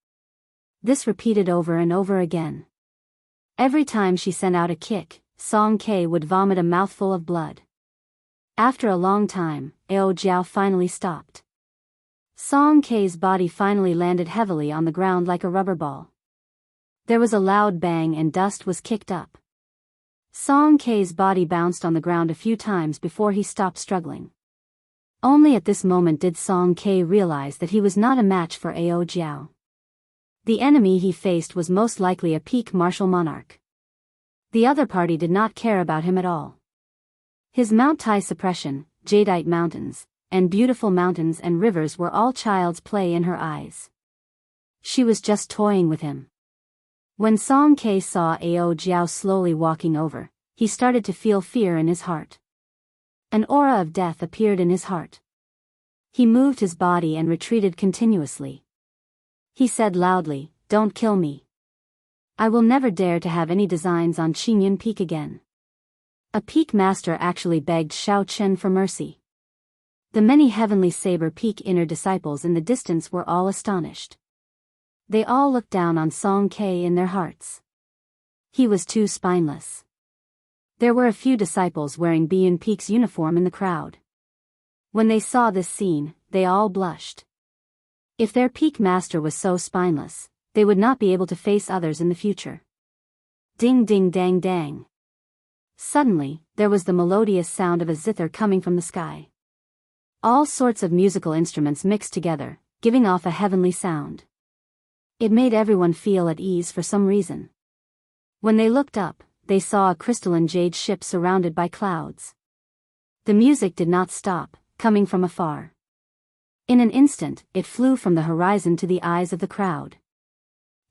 This repeated over and over again. Every time she sent out a kick, Song Ke would vomit a mouthful of blood. After a long time, Ao Jiao finally stopped. Song Ke's body finally landed heavily on the ground like a rubber ball. There was a loud bang and dust was kicked up. Song Ke's body bounced on the ground a few times before he stopped struggling. Only at this moment did Song Ke realize that he was not a match for Ao Jiao. The enemy he faced was most likely a peak martial monarch. The other party did not care about him at all. His Mount Tai suppression, jadeite mountains, and beautiful mountains and rivers were all child's play in her eyes. She was just toying with him. When Song Ke saw Ao Jiao slowly walking over, he started to feel fear in his heart. An aura of death appeared in his heart. He moved his body and retreated continuously. He said loudly, don't kill me. I will never dare to have any designs on Qingyun Peak again. A peak master actually begged Xiao Chen for mercy. The many heavenly saber peak inner disciples in the distance were all astonished. They all looked down on Song Ke in their hearts. He was too spineless. There were a few disciples wearing Biyun Peak's uniform in the crowd. When they saw this scene, they all blushed. If their peak master was so spineless, they would not be able to face others in the future. Ding ding dang dang. Suddenly, there was the melodious sound of a zither coming from the sky. All sorts of musical instruments mixed together, giving off a heavenly sound. It made everyone feel at ease for some reason. When they looked up, they saw a crystalline jade ship surrounded by clouds. The music did not stop, coming from afar. In an instant, it flew from the horizon to the eyes of the crowd.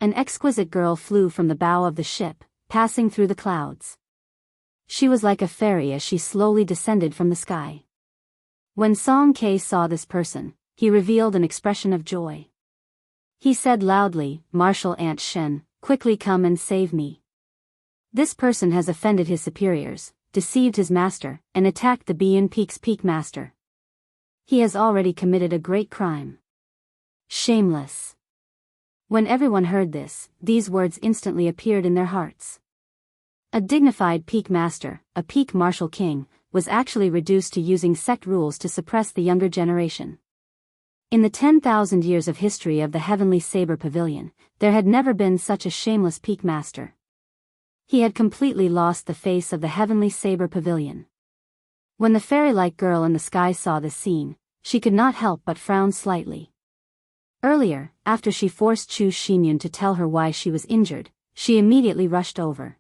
An exquisite girl flew from the bow of the ship, passing through the clouds. She was like a fairy as she slowly descended from the sky. When Song Ke saw this person, he revealed an expression of joy. He said loudly, "Martial Ant Shen, quickly come and save me. This person has offended his superiors, deceived his master, and attacked the Biyao Peak's peak master. He has already committed a great crime. Shameless." When everyone heard this, these words instantly appeared in their hearts. A dignified peak master, a peak martial king, was actually reduced to using sect rules to suppress the younger generation. In the 10,000 years of history of the Heavenly Saber Pavilion, there had never been such a shameless peak master. He had completely lost the face of the Heavenly Saber Pavilion. When the fairy-like girl in the sky saw this scene, she could not help but frown slightly. Earlier, after she forced Chu Xinyun to tell her why she was injured, she immediately rushed over.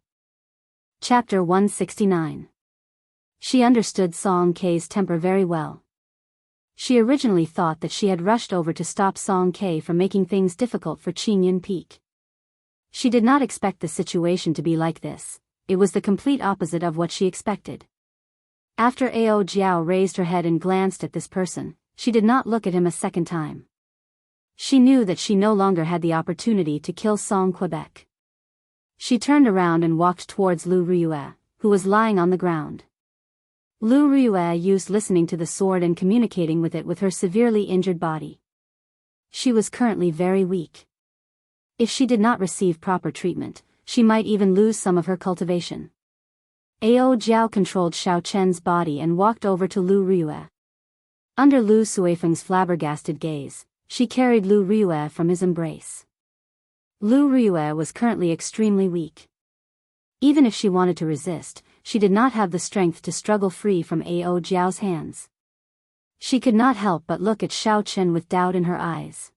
Chapter 169. She understood Song Ke's temper very well. She originally thought that she had rushed over to stop Song Ke from making things difficult for Qingyun Peak. She did not expect the situation to be like this. It was the complete opposite of what she expected. After Ao Jiao raised her head and glanced at this person, she did not look at him a second time. She knew that she no longer had the opportunity to kill Song Quebec. She turned around and walked towards Lu Riyue, who was lying on the ground. Lu Riyue used listening to the sword and communicating with it with her severely injured body. She was currently very weak. If she did not receive proper treatment, she might even lose some of her cultivation. Ao Jiao controlled Xiao Chen's body and walked over to Lu Riyue. Under Lu Suifeng's flabbergasted gaze, she carried Lu Riyue from his embrace. Lu Riyue was currently extremely weak. Even if she wanted to resist, she did not have the strength to struggle free from Ao Jiao's hands. She could not help but look at Xiao Chen with doubt in her eyes.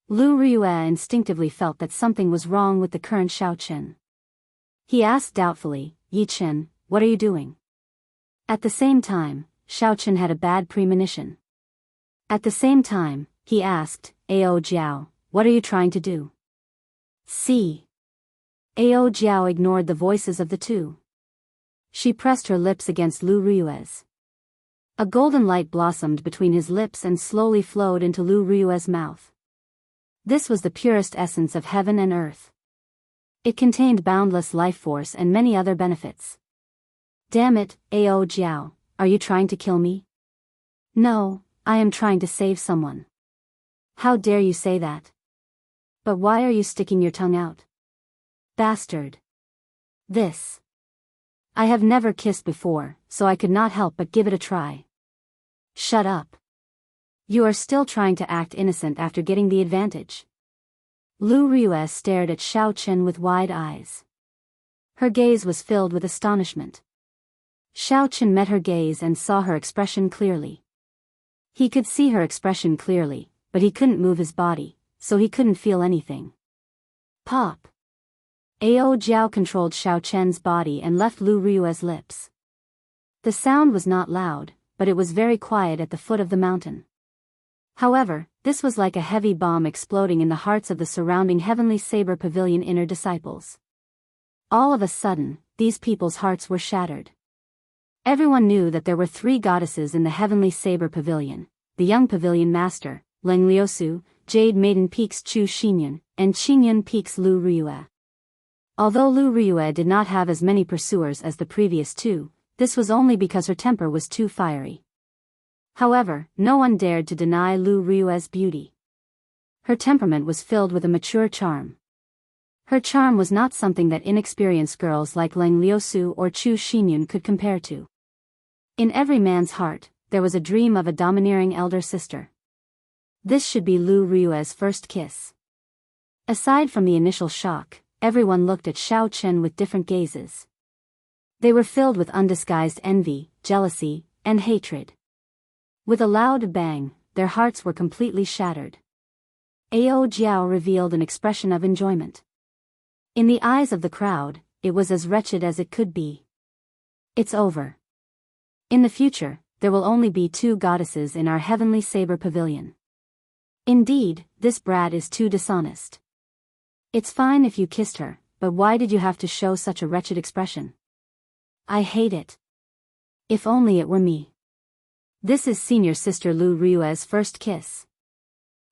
Lu Riyue instinctively felt that something was wrong with the current Xiao Chen. He asked doubtfully, "Yi Chen, what are you doing?" At the same time, Xiao Chen had a bad premonition. At the same time, he asked, "Ao Jiao, what are you trying to do?" See. Ao Jiao ignored the voices of the two. She pressed her lips against Lu Riyue's. A golden light blossomed between his lips and slowly flowed into Lu Riyue's mouth. This was the purest essence of heaven and earth. It contained boundless life force and many other benefits. Damn it, Ao Jiao, are you trying to kill me? No, I am trying to save someone. How dare you say that? But why are you sticking your tongue out? Bastard. This. I have never kissed before, so I could not help but give it a try. Shut up. You are still trying to act innocent after getting the advantage. Lu Riyue stared at Xiao Chen with wide eyes. Her gaze was filled with astonishment. Xiao Chen met her gaze and saw her expression clearly. He could see her expression clearly, but he couldn't move his body, so he couldn't feel anything. Pop. Ao Jiao controlled Xiao Chen's body and left Lu Riyue's lips. The sound was not loud, but it was very quiet at the foot of the mountain. However, this was like a heavy bomb exploding in the hearts of the surrounding Heavenly Saber Pavilion inner disciples. All of a sudden, these people's hearts were shattered. Everyone knew that there were 3 goddesses in the Heavenly Saber Pavilion: the young pavilion master, Leng Liusu, Jade Maiden Peak's Chu Xinyun, and Qingyun Peak's Lu Riyue. Although Lu Riyue did not have as many pursuers as the previous 2, this was only because her temper was too fiery. However, no one dared to deny Lu Riyue's beauty. Her temperament was filled with a mature charm. Her charm was not something that inexperienced girls like Leng Liusu or Chu Xinyun could compare to. In every man's heart, there was a dream of a domineering elder sister. This should be Lu Rue's first kiss. Aside from the initial shock, everyone looked at Xiao Chen with different gazes. They were filled with undisguised envy, jealousy, and hatred. With a loud bang, their hearts were completely shattered. Ao Jiao revealed an expression of enjoyment. In the eyes of the crowd, it was as wretched as it could be. It's over. In the future, there will only be 2 goddesses in our heavenly saber pavilion. Indeed, this brat is too dishonest. It's fine if you kissed her, but why did you have to show such a wretched expression? I hate it. If only it were me. This is senior sister Lu Rue's first kiss.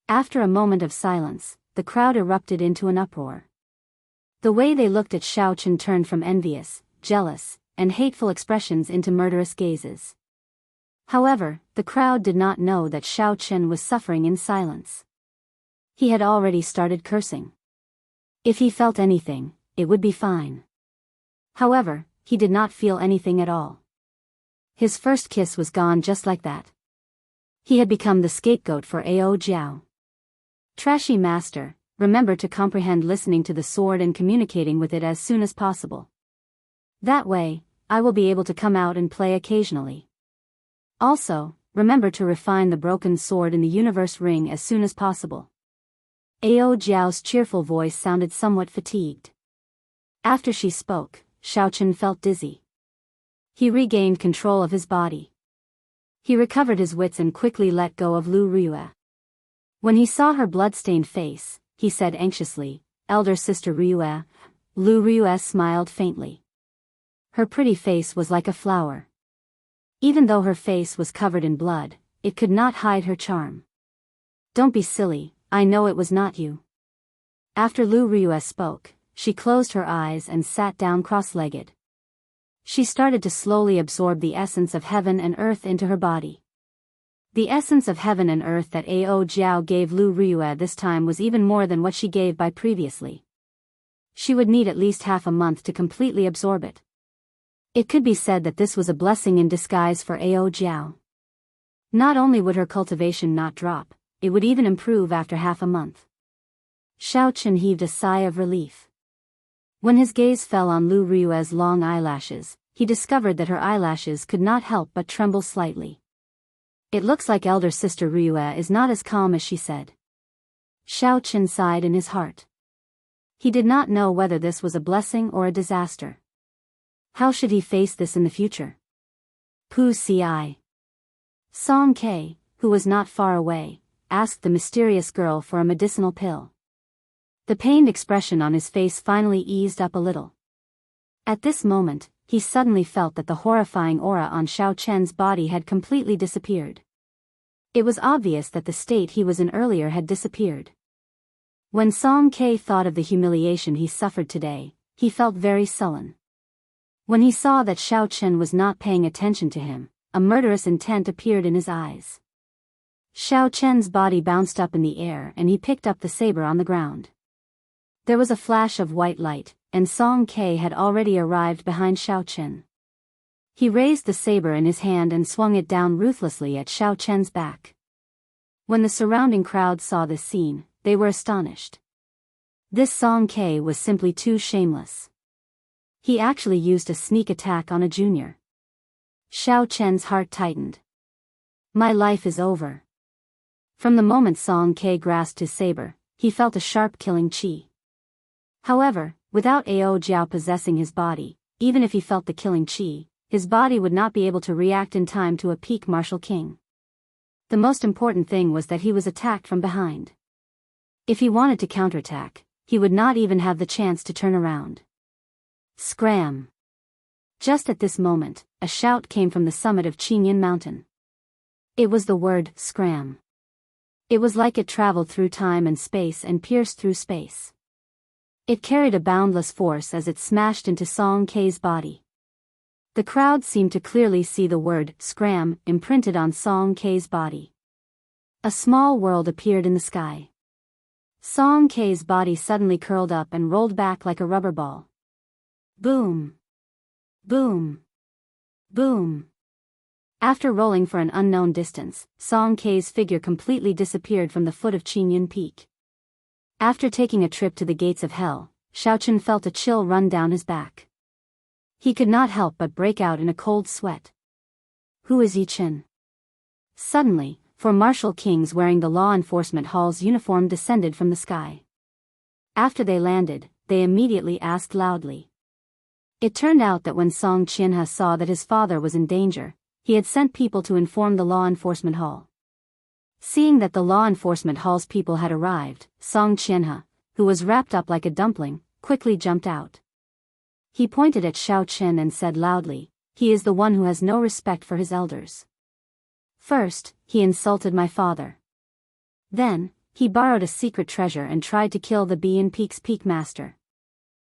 After a moment of silence, the crowd erupted into an uproar. The way they looked at Xiao Chen turned from envious, jealous, and hateful expressions into murderous gazes. However, the crowd did not know that Xiao Chen was suffering in silence. He had already started cursing. If he felt anything, it would be fine. However, he did not feel anything at all. His first kiss was gone just like that. He had become the scapegoat for Ao Jiao. Trashy master, remember to comprehend listening to the sword and communicating with it as soon as possible. That way, I will be able to come out and play occasionally. Also, remember to refine the broken sword in the universe ring as soon as possible. Ao Jiao's cheerful voice sounded somewhat fatigued. After she spoke, Xiao Chen felt dizzy. He regained control of his body. He recovered his wits and quickly let go of Lu Rue. When he saw her blood-stained face, he said anxiously, "Elder sister Rue." Lu Rue smiled faintly. Her pretty face was like a flower. Even though her face was covered in blood, it could not hide her charm. Don't be silly, I know it was not you. After Lu Rue spoke, she closed her eyes and sat down cross-legged. She started to slowly absorb the essence of heaven and earth into her body. The essence of heaven and earth that Ao Jiao gave Lu Rue this time was even more than what she gave by previously. She would need at least half a month to completely absorb it. It could be said that this was a blessing in disguise for Ao Jiao. Not only would her cultivation not drop, it would even improve after half a month. Xiao Chen heaved a sigh of relief. When his gaze fell on Lu Rue's long eyelashes, he discovered that her eyelashes could not help but tremble slightly. It looks like elder sister Rue is not as calm as she said. Xiao Chen sighed in his heart. He did not know whether this was a blessing or a disaster. How should he face this in the future? Pu Ci. Song Ke, who was not far away, asked the mysterious girl for a medicinal pill. The pained expression on his face finally eased up a little. At this moment, he suddenly felt that the horrifying aura on Xiao Chen's body had completely disappeared. It was obvious that the state he was in earlier had disappeared. When Song Ke thought of the humiliation he suffered today, he felt very sullen. When he saw that Xiao Chen was not paying attention to him, a murderous intent appeared in his eyes. Xiao Chen's body bounced up in the air and he picked up the saber on the ground. There was a flash of white light, and Song Ke had already arrived behind Xiao Chen. He raised the saber in his hand and swung it down ruthlessly at Xiao Chen's back. When the surrounding crowd saw this scene, they were astonished. This Song Ke was simply too shameless. He actually used a sneak attack on a junior. Xiao Chen's heart tightened. My life is over. From the moment Song Ke grasped his saber, he felt a sharp killing chi. However, without Ao Jiao possessing his body, even if he felt the killing chi, his body would not be able to react in time to a peak martial king. The most important thing was that he was attacked from behind. If he wanted to counterattack, he would not even have the chance to turn around. Scram! Just at this moment, a shout came from the summit of Qingyan Mountain. It was the word, scram. It was like it traveled through time and space and pierced through space. It carried a boundless force as it smashed into Song Ke's body. The crowd seemed to clearly see the word, scram, imprinted on Song Ke's body. A small world appeared in the sky. Song Ke's body suddenly curled up and rolled back like a rubber ball. Boom! Boom! Boom! After rolling for an unknown distance, Song Kei's figure completely disappeared from the foot of Qingyun Peak. After taking a trip to the gates of hell, Xiaochen felt a chill run down his back. He could not help but break out in a cold sweat. Who is Yi Chen? Suddenly, four martial kings wearing the law enforcement hall's uniform descended from the sky. After they landed, they immediately asked loudly. It turned out that when Song Qianhe saw that his father was in danger, he had sent people to inform the law enforcement hall. Seeing that the law enforcement hall's people had arrived, Song Qianhe, who was wrapped up like a dumpling, quickly jumped out. He pointed at Xiao Chen and said loudly, "He is the one who has no respect for his elders. First, he insulted my father. Then, he borrowed a secret treasure and tried to kill the Biyan Peak's peak master.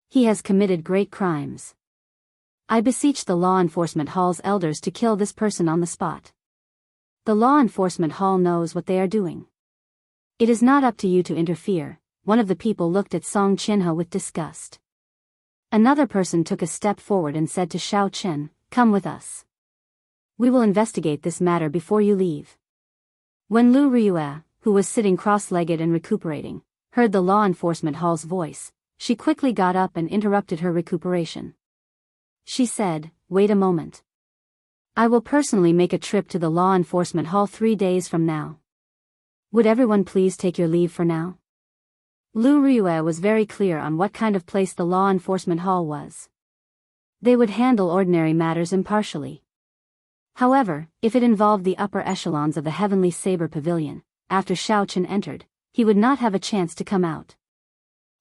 He has committed great crimes. I beseech the law enforcement hall's elders to kill this person on the spot. The law enforcement hall knows what they are doing. It is not up to you to interfere." One of the people looked at Song Qianhe with disgust. Another person took a step forward and said to Xiao Chen, "Come with us. We will investigate this matter before you leave." When Lu Riyue, who was sitting cross-legged and recuperating, heard the law enforcement hall's voice, she quickly got up and interrupted her recuperation. She said, "Wait a moment. I will personally make a trip to the law enforcement hall 3 days from now. Would everyone please take your leave for now?" Lu Riyue was very clear on what kind of place the law enforcement hall was. They would handle ordinary matters impartially. However, if it involved the upper echelons of the Heavenly Saber Pavilion, after Xiao Chen entered, he would not have a chance to come out.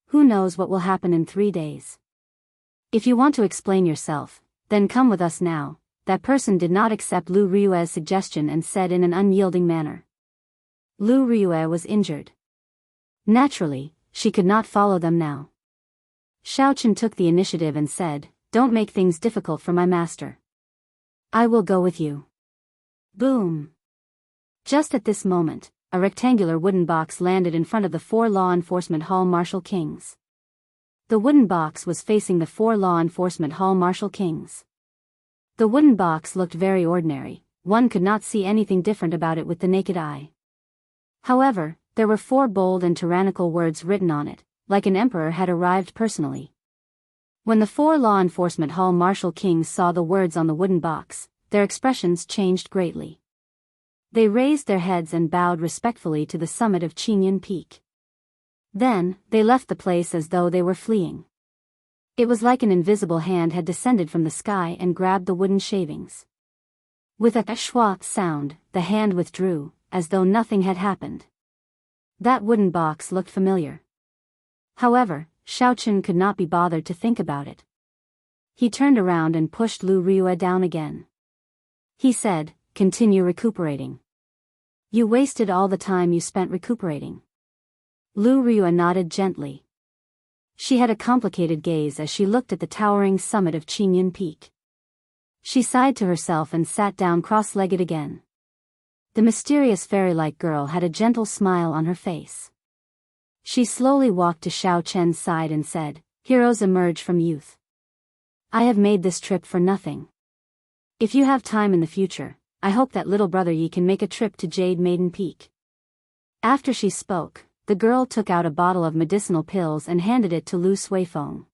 Who knows what will happen in 3 days? If you want to explain yourself, then come with us now. That person did not accept Lu Riyue's suggestion and said in an unyielding manner. Lu Riyue was injured. Naturally, she could not follow them now. Xiao Chen took the initiative and said, "Don't make things difficult for my master. I will go with you." Boom! Just at this moment, a rectangular wooden box landed in front of the 4 law enforcement hall martial kings. The wooden box was facing the 4 law enforcement hall martial kings. The wooden box looked very ordinary, one could not see anything different about it with the naked eye. However, there were 4 bold and tyrannical words written on it, like an emperor had arrived personally. When the 4 law enforcement hall martial kings saw the words on the wooden box, their expressions changed greatly. They raised their heads and bowed respectfully to the summit of Qingyun Peak. Then, they left the place as though they were fleeing. It was like an invisible hand had descended from the sky and grabbed the wooden shavings. With a schwa sound, the hand withdrew, as though nothing had happened. That wooden box looked familiar. However, Xiao Chen could not be bothered to think about it. He turned around and pushed Lu Riyue down again. He said, "Continue recuperating. You wasted all the time you spent recuperating." Lu Riyue nodded gently. She had a complicated gaze as she looked at the towering summit of Qingyun Peak. She sighed to herself and sat down cross-legged again. The mysterious fairy-like girl had a gentle smile on her face. She slowly walked to Xiao Chen's side and said, "Heroes emerge from youth. I have made this trip for nothing. If you have time in the future, I hope that little brother Yi can make a trip to Jade Maiden Peak." After she spoke, the girl took out a bottle of medicinal pills and handed it to Lu Suifeng.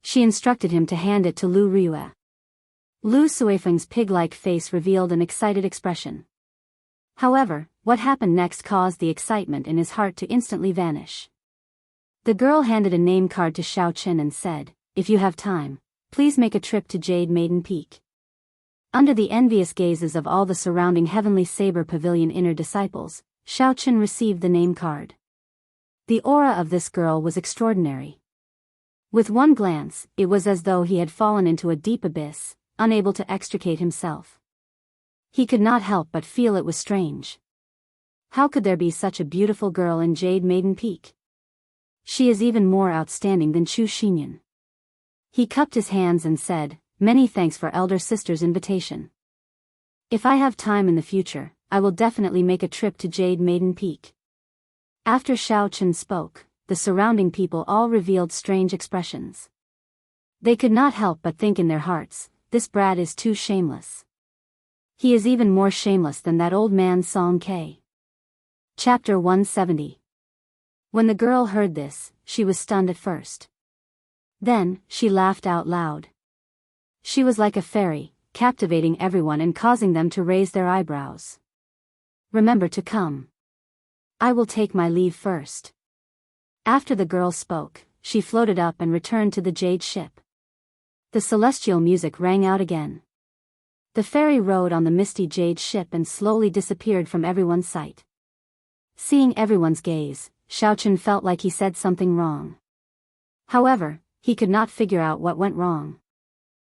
She instructed him to hand it to Lu Riyue. Lu Suifeng's pig-like face revealed an excited expression. However, what happened next caused the excitement in his heart to instantly vanish. The girl handed a name card to Xiao Chen and said, "If you have time, please make a trip to Jade Maiden Peak." Under the envious gazes of all the surrounding Heavenly Saber Pavilion inner disciples, Xiao Chen received the name card. The aura of this girl was extraordinary. With one glance, it was as though he had fallen into a deep abyss, unable to extricate himself. He could not help but feel it was strange. How could there be such a beautiful girl in Jade Maiden Peak? She is even more outstanding than Chu Xinyan. He cupped his hands and said, "Many thanks for elder sister's invitation. If I have time in the future, I will definitely make a trip to Jade Maiden Peak." After Xiao Chen spoke, the surrounding people all revealed strange expressions. They could not help but think in their hearts, "This brat is too shameless. He is even more shameless than that old man Song K. Chapter 170. When the girl heard this, she was stunned at first. Then, she laughed out loud. She was like a fairy, captivating everyone and causing them to raise their eyebrows. Remember to come. I will take my leave first. After the girl spoke, she floated up and returned to the jade ship. The celestial music rang out again. The fairy rode on the misty jade ship and slowly disappeared from everyone's sight. Seeing everyone's gaze, Xiaochen felt like he said something wrong. However, he could not figure out what went wrong.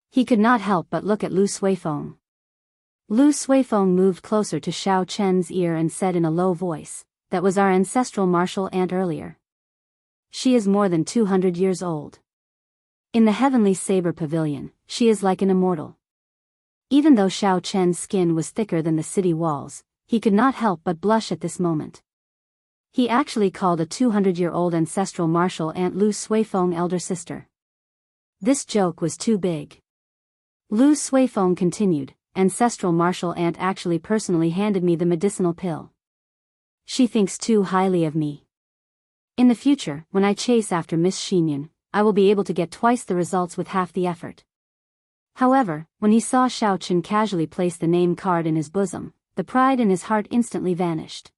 He could not help but look at Lu Suifeng. Lu Suifeng moved closer to Xiao Chen's ear and said in a low voice, "That was our ancestral martial ant earlier. She is more than 200 years old. In the heavenly saber pavilion, she is like an immortal." Even though Xiao Chen's skin was thicker than the city walls, he could not help but blush at this moment. He actually called a 200-year-old ancestral martial ant Lu Suifeng elder sister. This joke was too big. Lu Suifeng continued, "Ancestral martial ant actually personally handed me the medicinal pill. She thinks too highly of me. In the future, when I chase after Miss Xinyan, I will be able to get twice the results with half the effort." However, when he saw Xiaochen casually place the name card in his bosom, the pride in his heart instantly vanished.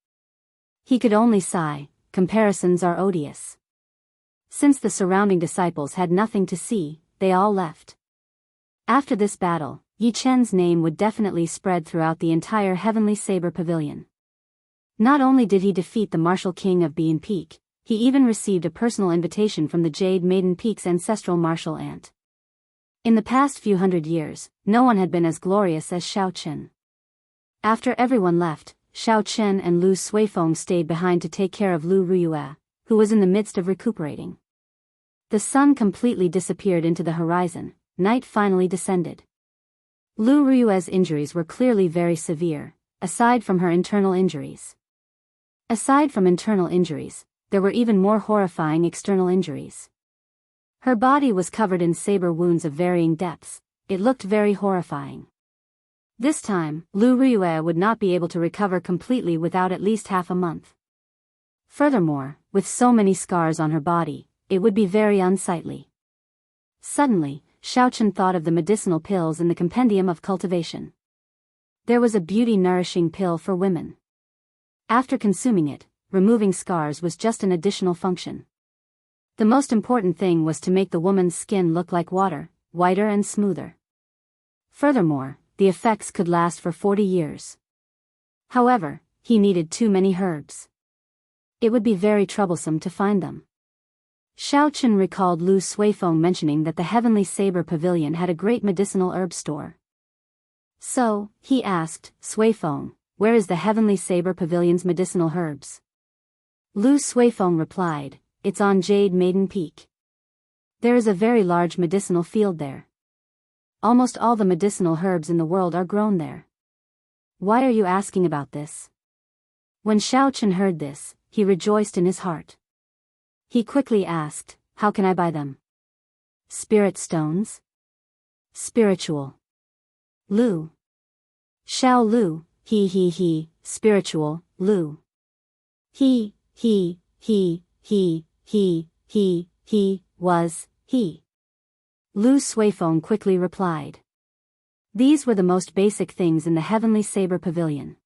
He could only sigh, comparisons are odious. Since the surrounding disciples had nothing to see, they all left. After this battle, Yi Chen's name would definitely spread throughout the entire Heavenly Saber Pavilion. Not only did he defeat the Martial King of Bean Peak, he even received a personal invitation from the Jade Maiden Peak's ancestral martial ant. In the past few hundred years, no one had been as glorious as Xiao Chen. After everyone left, Xiao Chen and Lu Suifeng stayed behind to take care of Lu Ruyue, who was in the midst of recuperating. The sun completely disappeared into the horizon. Night finally descended. Lu Ruyue's injuries were clearly very severe, aside from her internal injuries. Aside from internal injuries, there were even more horrifying external injuries. Her body was covered in saber wounds of varying depths. It looked very horrifying. This time, Lu Ruyue would not be able to recover completely without at least half a month. Furthermore, with so many scars on her body, it would be very unsightly. Suddenly, Xiaochen thought of the medicinal pills in the compendium of cultivation. There was a beauty-nourishing pill for women. After consuming it, removing scars was just an additional function. The most important thing was to make the woman's skin look like water, whiter and smoother. Furthermore, the effects could last for 40 years. However, he needed too many herbs. It would be very troublesome to find them. Xiaochen recalled Lu Suifeng mentioning that the Heavenly Saber Pavilion had a great medicinal herb store. So, he asked, "Suifeng, where is the Heavenly Saber Pavilion's medicinal herbs?" Lu Suifeng replied, "It's on Jade Maiden Peak. There is a very large medicinal field there. Almost all the medicinal herbs in the world are grown there. Why are you asking about this?" When Xiaochen heard this, he rejoiced in his heart. He quickly asked, "How can I buy them?" "Spirit stones?" "Spiritual." "Lu." "Xiao Lu, he, spiritual, Lu." He, was, he. Lu Suifeng quickly replied. These were the most basic things in the Heavenly Saber Pavilion.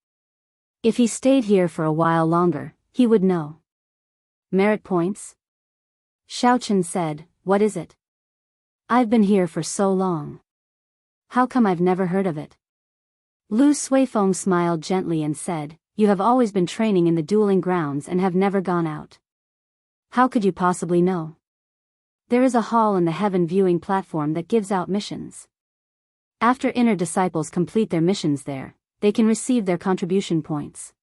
If he stayed here for a while longer, he would know. Merit points? Xiaochen said, "What is it? I've been here for so long. How come I've never heard of it?" Lu Suifeng smiled gently and said, "You have always been training in the dueling grounds and have never gone out. How could you possibly know? There is a hall in the heaven viewing platform that gives out missions. After inner disciples complete their missions there, they can receive their contribution points.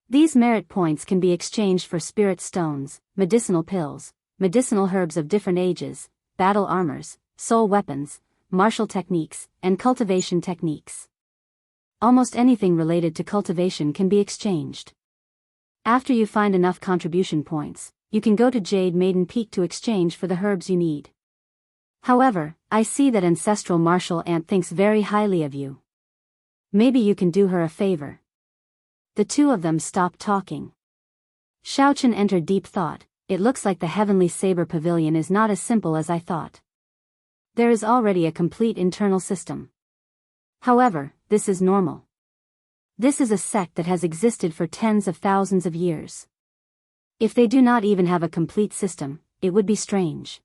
These merit points can be exchanged for spirit stones, medicinal pills, medicinal herbs of different ages, battle armors, soul weapons, martial techniques, and cultivation techniques. Almost anything related to cultivation can be exchanged. After you find enough contribution points, you can go to Jade Maiden Peak to exchange for the herbs you need. However, I see that ancestral martial ant thinks very highly of you. Maybe you can do her a favor. The two of them stopped talking. Xiaochen entered deep thought. It looks like the Heavenly Saber Pavilion is not as simple as I thought. There is already a complete internal system. However, this is normal. This is a sect that has existed for tens of thousands of years. If they do not even have a complete system, it would be strange.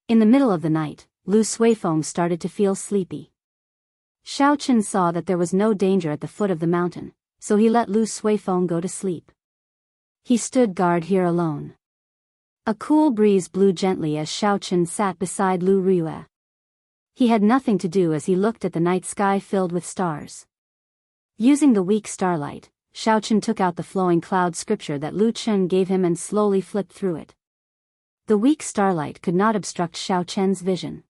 In the middle of the night, Lu Suifeng started to feel sleepy. Xiaochen saw that there was no danger at the foot of the mountain, so he let Lu Suifeng go to sleep. He stood guard here alone. A cool breeze blew gently as Xiaochen sat beside Lu Riyue. He had nothing to do as he looked at the night sky filled with stars. Using the weak starlight, Xiaochen took out the flowing cloud scripture that Lu Chen gave him and slowly flipped through it. The weak starlight could not obstruct Xiaochen's vision.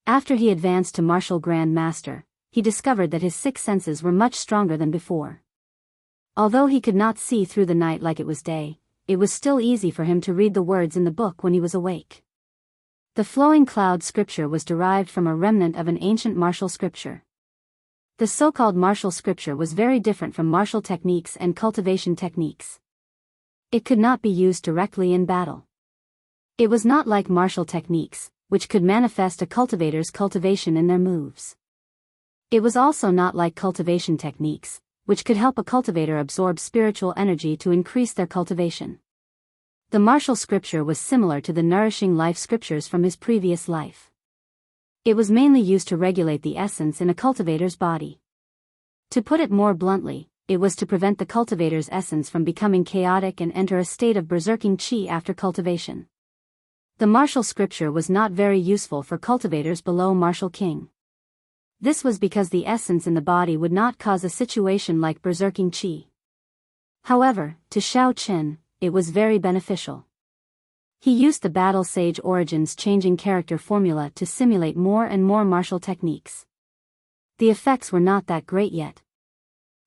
After he advanced to Martial Grand Master, he discovered that his six senses were much stronger than before. Although he could not see through the night like it was day, it was still easy for him to read the words in the book when he was awake. The flowing cloud scripture was derived from a remnant of an ancient martial scripture. The so-called martial scripture was very different from martial techniques and cultivation techniques. It could not be used directly in battle. It was not like martial techniques, which could manifest a cultivator's cultivation in their moves. It was also not like cultivation techniques, which could help a cultivator absorb spiritual energy to increase their cultivation. The martial scripture was similar to the nourishing life scriptures from his previous life. It was mainly used to regulate the essence in a cultivator's body. To put it more bluntly, it was to prevent the cultivator's essence from becoming chaotic and enter a state of berserking qi after cultivation. The martial scripture was not very useful for cultivators below martial king. This was because the essence in the body would not cause a situation like berserking qi. However, to Xiaochen, it was very beneficial. He used the Battle Sage Origins changing character formula to simulate more and more martial techniques. The effects were not that great yet.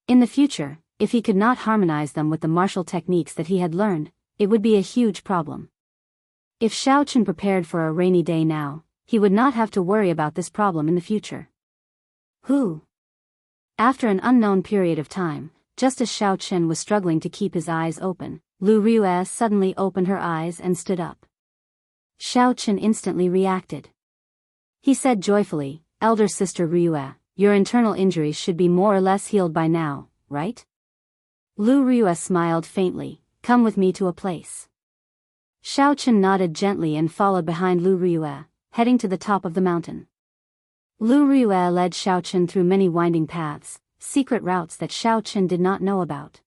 In the future, if he could not harmonize them with the martial techniques that he had learned, it would be a huge problem. If Xiaochen prepared for a rainy day now, he would not have to worry about this problem in the future. Who? After an unknown period of time, just as Xiaochen was struggling to keep his eyes open, Lu Riyue suddenly opened her eyes and stood up. Xiaochen instantly reacted. He said joyfully, "Elder sister Riyue, your internal injuries should be more or less healed by now, right?" Lu Riyue smiled faintly, "Come with me to a place." Xiaochen nodded gently and followed behind Lu Riyue, heading to the top of the mountain. Lu Riyue led Xiaochen through many winding paths, secret routes that Xiaochen did not know about.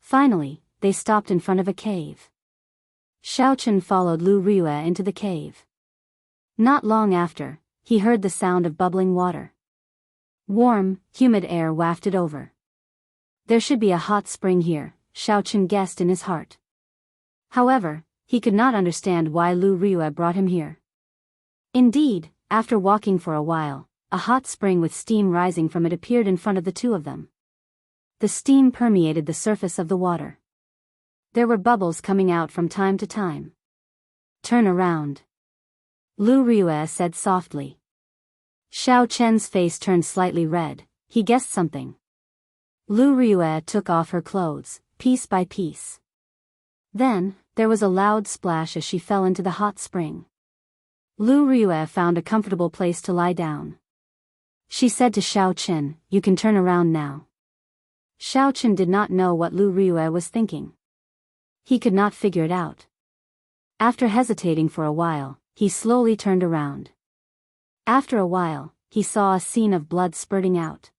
Finally, they stopped in front of a cave. Xiaochen followed Lu Riyue into the cave. Not long after, he heard the sound of bubbling water. Warm, humid air wafted over. There should be a hot spring here, Xiaochen guessed in his heart. However, he could not understand why Lu Riyue brought him here. Indeed, after walking for a while, a hot spring with steam rising from it appeared in front of the two of them. The steam permeated the surface of the water. There were bubbles coming out from time to time. "Turn around," Lu Riyue said softly. Xiaochen's face turned slightly red, he guessed something. Lu Riyue took off her clothes, piece by piece. Then, there was a loud splash as she fell into the hot spring. Lu Riyue found a comfortable place to lie down. She said to Xiaochen, "You can turn around now." Xiaochen did not know what Lu Riyue was thinking. He could not figure it out. After hesitating for a while, he slowly turned around. After a while, he saw a scene of blood spurting out.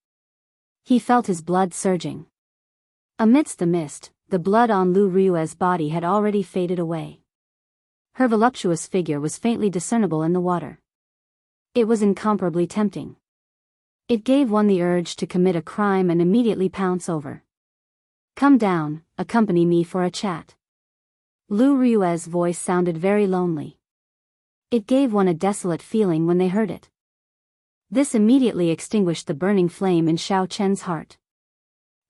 He felt his blood surging. Amidst the mist, the blood on Lu Riyue's body had already faded away. Her voluptuous figure was faintly discernible in the water. It was incomparably tempting. It gave one the urge to commit a crime and immediately pounce over. "Come down, accompany me for a chat." Lu Riyue's voice sounded very lonely. It gave one a desolate feeling when they heard it. This immediately extinguished the burning flame in Xiaochen's heart.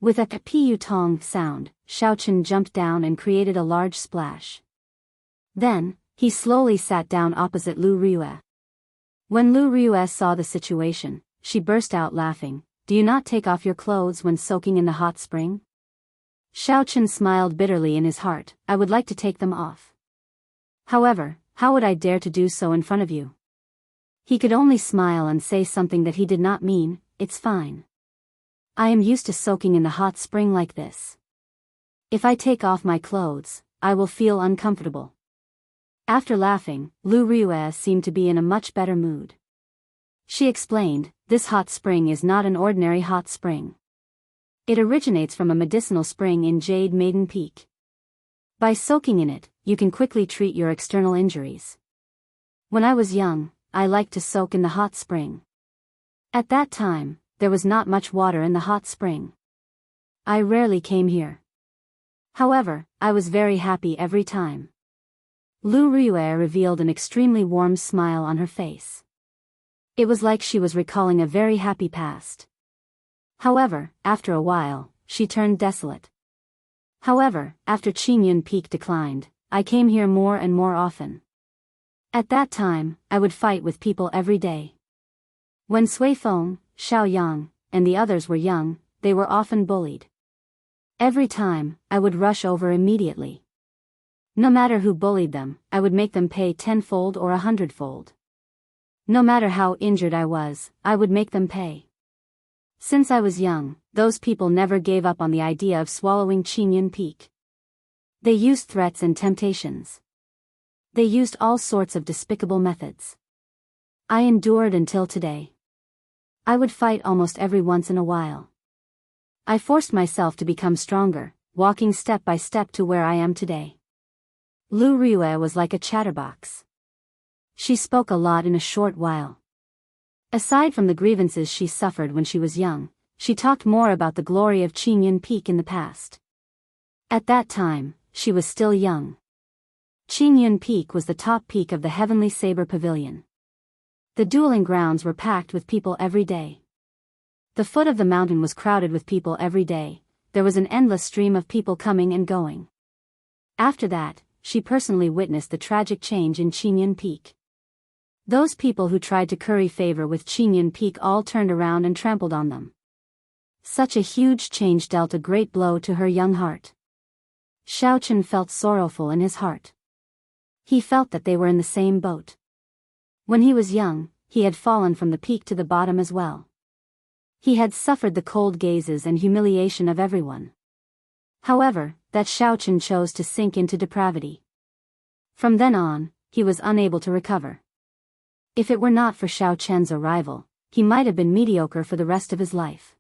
With a pu-tong sound, Xiaochen jumped down and created a large splash. Then, he slowly sat down opposite Lu Riyue. When Lu Riyue saw the situation, she burst out laughing, do you not take off your clothes when soaking in the hot spring? Xiaochen smiled bitterly in his heart. I would like to take them off. However, how would I dare to do so in front of you? He could only smile and say something that he did not mean. It's fine. I am used to soaking in the hot spring like this. If I take off my clothes, I will feel uncomfortable. After laughing, Lu Riyue seemed to be in a much better mood. She explained, this hot spring is not an ordinary hot spring. It originates from a medicinal spring in Jade Maiden Peak. By soaking in it, you can quickly treat your external injuries. When I was young, I liked to soak in the hot spring. At that time, there was not much water in the hot spring. I rarely came here. However, I was very happy every time. Lu Riyue revealed an extremely warm smile on her face. It was like she was recalling a very happy past. However, after a while, she turned desolate. However, after Qingyun Peak declined, I came here more and more often. At that time, I would fight with people every day. When Sui Feng, Xiao Yang, and the others were young, they were often bullied. Every time, I would rush over immediately. No matter who bullied them, I would make them pay 10-fold or 100-fold. No matter how injured I was, I would make them pay. Since I was young, those people never gave up on the idea of swallowing Qingyun Peak. They used threats and temptations. They used all sorts of despicable methods. I endured until today. I would fight almost every once in a while. I forced myself to become stronger, walking step by step to where I am today. Lu Riyue was like a chatterbox. She spoke a lot in a short while. Aside from the grievances she suffered when she was young, she talked more about the glory of Qingyun Peak in the past. At that time, she was still young. Qingyun Peak was the top peak of the Heavenly Saber Pavilion. The dueling grounds were packed with people every day. The foot of the mountain was crowded with people every day. There was an endless stream of people coming and going. After that, she personally witnessed the tragic change in Qingyun Peak. Those people who tried to curry favor with Qingyun Peak all turned around and trampled on them. Such a huge change dealt a great blow to her young heart. Xiaochen felt sorrowful in his heart. He felt that they were in the same boat. When he was young, he had fallen from the peak to the bottom as well. He had suffered the cold gazes and humiliation of everyone. However, that Xiaochen chose to sink into depravity. From then on, he was unable to recover. If it were not for Xiaochen's arrival, he might have been mediocre for the rest of his life.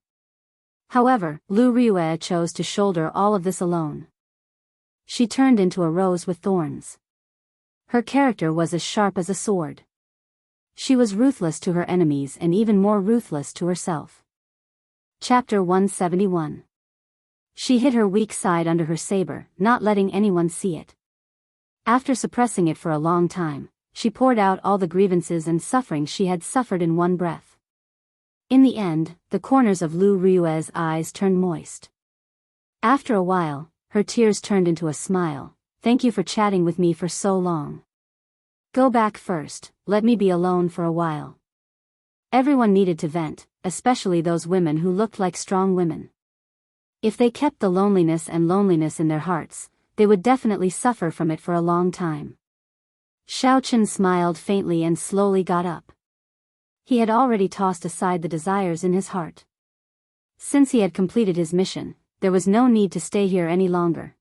However, Lu Riyue chose to shoulder all of this alone. She turned into a rose with thorns. Her character was as sharp as a sword. She was ruthless to her enemies and even more ruthless to herself. Chapter 171. She hid her weak side under her saber, not letting anyone see it. After suppressing it for a long time, she poured out all the grievances and suffering she had suffered in one breath. In the end, the corners of Lu Riyue's eyes turned moist. After a while, her tears turned into a smile. Thank you for chatting with me for so long. Go back first, let me be alone for a while. Everyone needed to vent, especially those women who looked like strong women. If they kept the loneliness in their hearts, they would definitely suffer from it for a long time. Xiaochen smiled faintly and slowly got up. He had already tossed aside the desires in his heart. Since he had completed his mission, there was no need to stay here any longer.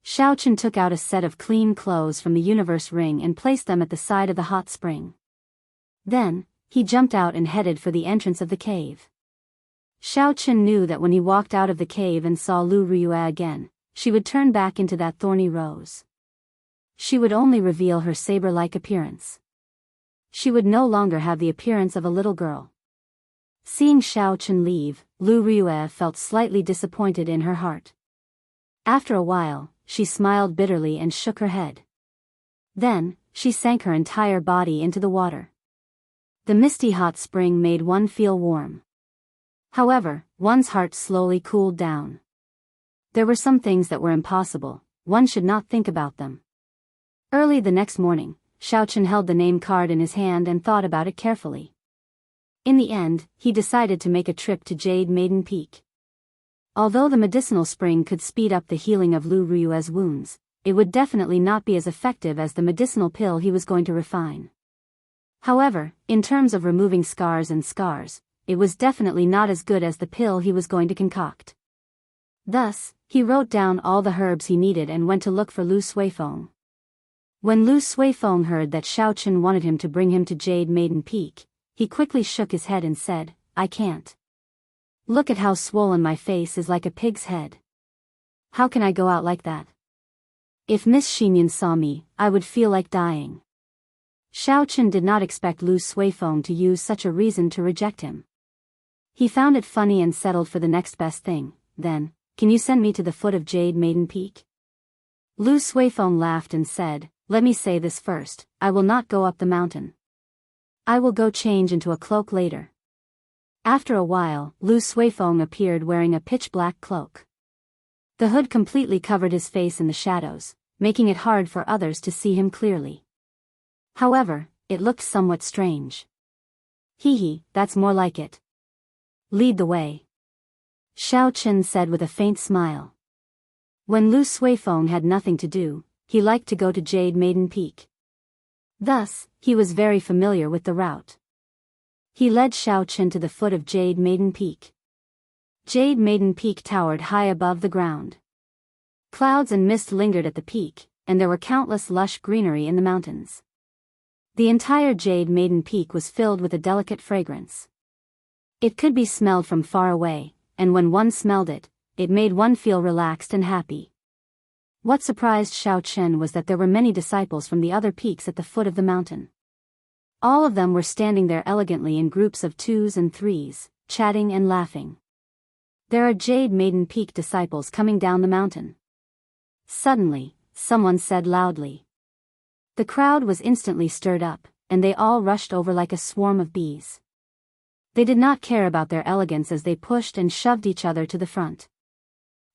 Xiaochen took out a set of clean clothes from the universe ring and placed them at the side of the hot spring. Then, he jumped out and headed for the entrance of the cave. Xiaochen knew that when he walked out of the cave and saw Lu Riyue again, she would turn back into that thorny rose. She would only reveal her saber-like appearance. She would no longer have the appearance of a little girl. Seeing Xiaochen leave, Lu Riyue felt slightly disappointed in her heart. After a while, she smiled bitterly and shook her head. Then, she sank her entire body into the water. The misty hot spring made one feel warm. However, one's heart slowly cooled down. There were some things that were impossible, one should not think about them. Early the next morning, Xiaochen held the name card in his hand and thought about it carefully. In the end, he decided to make a trip to Jade Maiden Peak. Although the medicinal spring could speed up the healing of Lu Ruyue's wounds, it would definitely not be as effective as the medicinal pill he was going to refine. However, in terms of removing scars, it was definitely not as good as the pill he was going to concoct. Thus, he wrote down all the herbs he needed and went to look for Lu Suifeng. When Lu Suifeng heard that Xiao Chen wanted him to bring him to Jade Maiden Peak, he quickly shook his head and said, "I can't. Look at how swollen my face is, like a pig's head. How can I go out like that? If Miss Xinyan saw me, I would feel like dying." Xiao Chen did not expect Lu Suifeng to use such a reason to reject him. He found it funny and settled for the next best thing. "Then, can you send me to the foot of Jade Maiden Peak?" Lu Suifeng laughed and said, "Let me say this first, I will not go up the mountain. I will go change into a cloak later." After a while, Lu Suifeng appeared wearing a pitch-black cloak. The hood completely covered his face in the shadows, making it hard for others to see him clearly. However, it looked somewhat strange. "Hee, that's more like it. Lead the way," Xiao Chen said with a faint smile. When Lu Suifeng had nothing to do, he liked to go to Jade Maiden Peak. Thus, he was very familiar with the route. He led Xiao Chen to the foot of Jade Maiden Peak. Jade Maiden Peak towered high above the ground. Clouds and mist lingered at the peak, and there were countless lush greenery in the mountains. The entire Jade Maiden Peak was filled with a delicate fragrance. It could be smelled from far away, and when one smelled it, it made one feel relaxed and happy. What surprised Xiao Chen was that there were many disciples from the other peaks at the foot of the mountain. All of them were standing there elegantly in groups of 2s and 3s, chatting and laughing. "There are Jade Maiden Peak disciples coming down the mountain." Suddenly, someone said loudly. The crowd was instantly stirred up, and they all rushed over like a swarm of bees. They did not care about their elegance as they pushed and shoved each other to the front.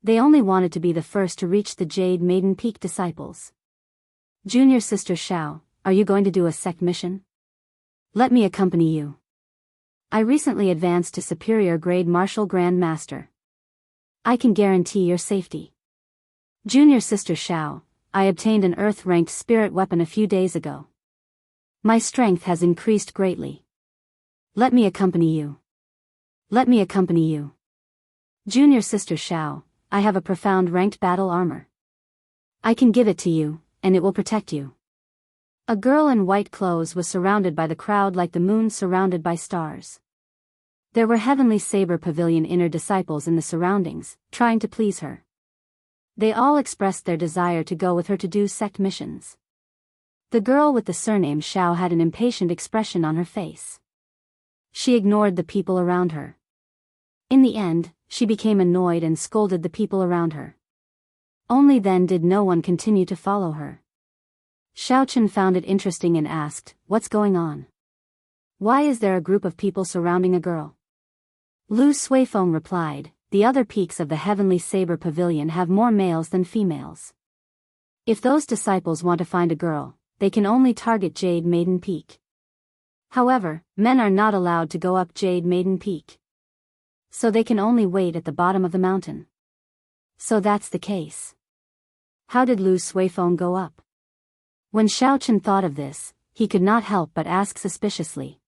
They only wanted to be the first to reach the Jade Maiden Peak disciples. "Junior Sister Xiao, are you going to do a sect mission? Let me accompany you. I recently advanced to superior grade Martial Grand Master. I can guarantee your safety." "Junior Sister Xiao, I obtained an Earth-ranked spirit weapon a few days ago. My strength has increased greatly. Let me accompany you. Let me accompany you. Junior Sister Xiao, I have a profound ranked battle armor. I can give it to you, and it will protect you." A girl in white clothes was surrounded by the crowd like the moon surrounded by stars. There were Heavenly Saber Pavilion inner disciples in the surroundings, trying to please her. They all expressed their desire to go with her to do sect missions. The girl with the surname Xiao had an impatient expression on her face. She ignored the people around her. In the end, she became annoyed and scolded the people around her. Only then did no one continue to follow her. Xiao Chen found it interesting and asked, "What's going on? Why is there a group of people surrounding a girl?" Lu Suifeng replied, "The other peaks of the Heavenly Saber Pavilion have more males than females. If those disciples want to find a girl, they can only target Jade Maiden Peak. However, men are not allowed to go up Jade Maiden Peak. So they can only wait at the bottom of the mountain. So that's the case. How did Lu Suifeng go up?" When Xiao Chen thought of this, he could not help but ask suspiciously.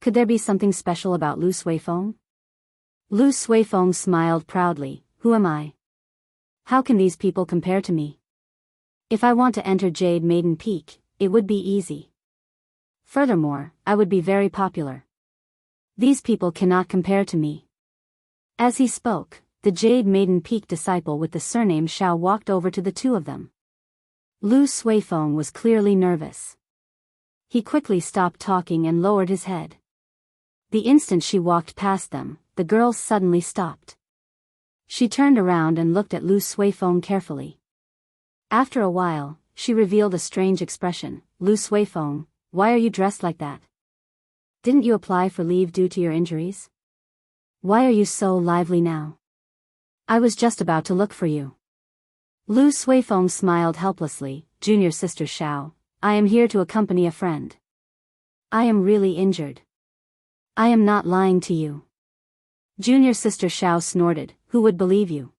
Could there be something special about Lu Suifeng? Lu Suifeng smiled proudly. "Who am I? How can these people compare to me? If I want to enter Jade Maiden Peak, it would be easy. Furthermore, I would be very popular. These people cannot compare to me." As he spoke, the Jade Maiden Peak disciple with the surname Xiao walked over to the two of them. Lu Suifeng was clearly nervous. He quickly stopped talking and lowered his head. The instant she walked past them, the girl suddenly stopped. She turned around and looked at Lu Suifeng carefully. After a while, she revealed a strange expression. "Lu Suifeng, why are you dressed like that? Didn't you apply for leave due to your injuries? Why are you so lively now? I was just about to look for you." Lu Suifeng smiled helplessly. "Junior Sister Xiao, I am here to accompany a friend. I am really injured. I am not lying to you. Junior sister Xiao snorted, who would believe you?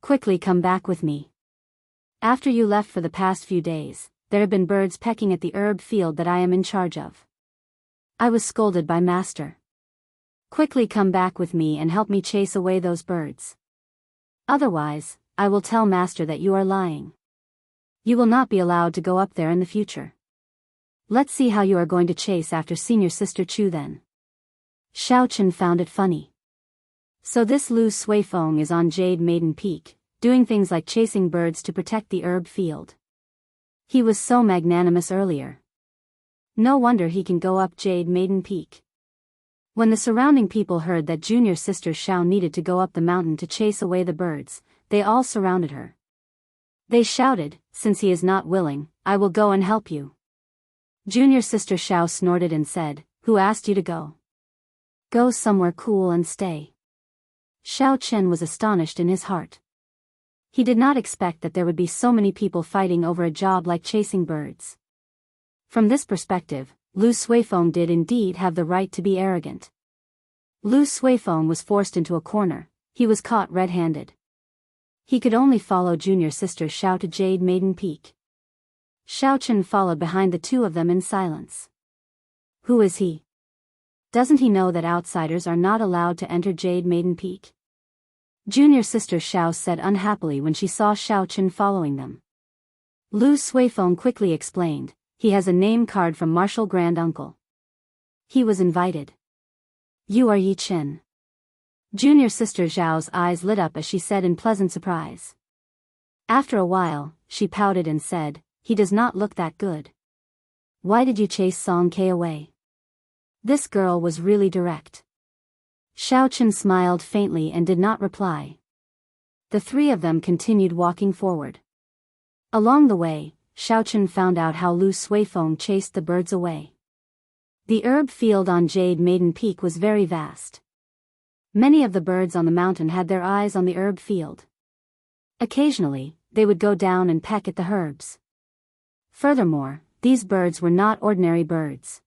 Quickly come back with me. After you left for the past few days, there have been birds pecking at the herb field that I am in charge of. I was scolded by master. Quickly come back with me and help me chase away those birds. Otherwise, I will tell master that you are lying. You will not be allowed to go up there in the future. Let's see how you are going to chase after senior sister Chu then. Xiao Chen found it funny. So this Lu Suifeng is on Jade Maiden Peak, doing things like chasing birds to protect the herb field. He was so magnanimous earlier. No wonder he can go up Jade Maiden Peak. When the surrounding people heard that junior sister Xiao needed to go up the mountain to chase away the birds, they all surrounded her. They shouted, since he is not willing, I will go and help you. Junior sister Xiao snorted and said, who asked you to go? Go somewhere cool and stay. Xiao Chen was astonished in his heart. He did not expect that there would be so many people fighting over a job like chasing birds. From this perspective, Lu Suifeng did indeed have the right to be arrogant. Lu Suifeng was forced into a corner. He was caught red-handed. He could only follow junior sister Xiao to Jade Maiden Peak. Xiao Chen followed behind the two of them in silence. Who is he? Doesn't he know that outsiders are not allowed to enter Jade Maiden Peak? Junior sister Xiao said unhappily when she saw Xiao Chen following them. Lu Suifeng quickly explained, he has a name card from Martial Grand Uncle. He was invited. You are Yi Chen. Junior sister Zhao's eyes lit up as she said in pleasant surprise. After a while, she pouted and said, he does not look that good. Why did you chase Song Ke away? This girl was really direct. Xiao Chen smiled faintly and did not reply. The three of them continued walking forward. Along the way, Xiao Chen found out how Lu Suifeng chased the birds away. The herb field on Jade Maiden Peak was very vast. Many of the birds on the mountain had their eyes on the herb field. Occasionally, they would go down and peck at the herbs. Furthermore, these birds were not ordinary birds.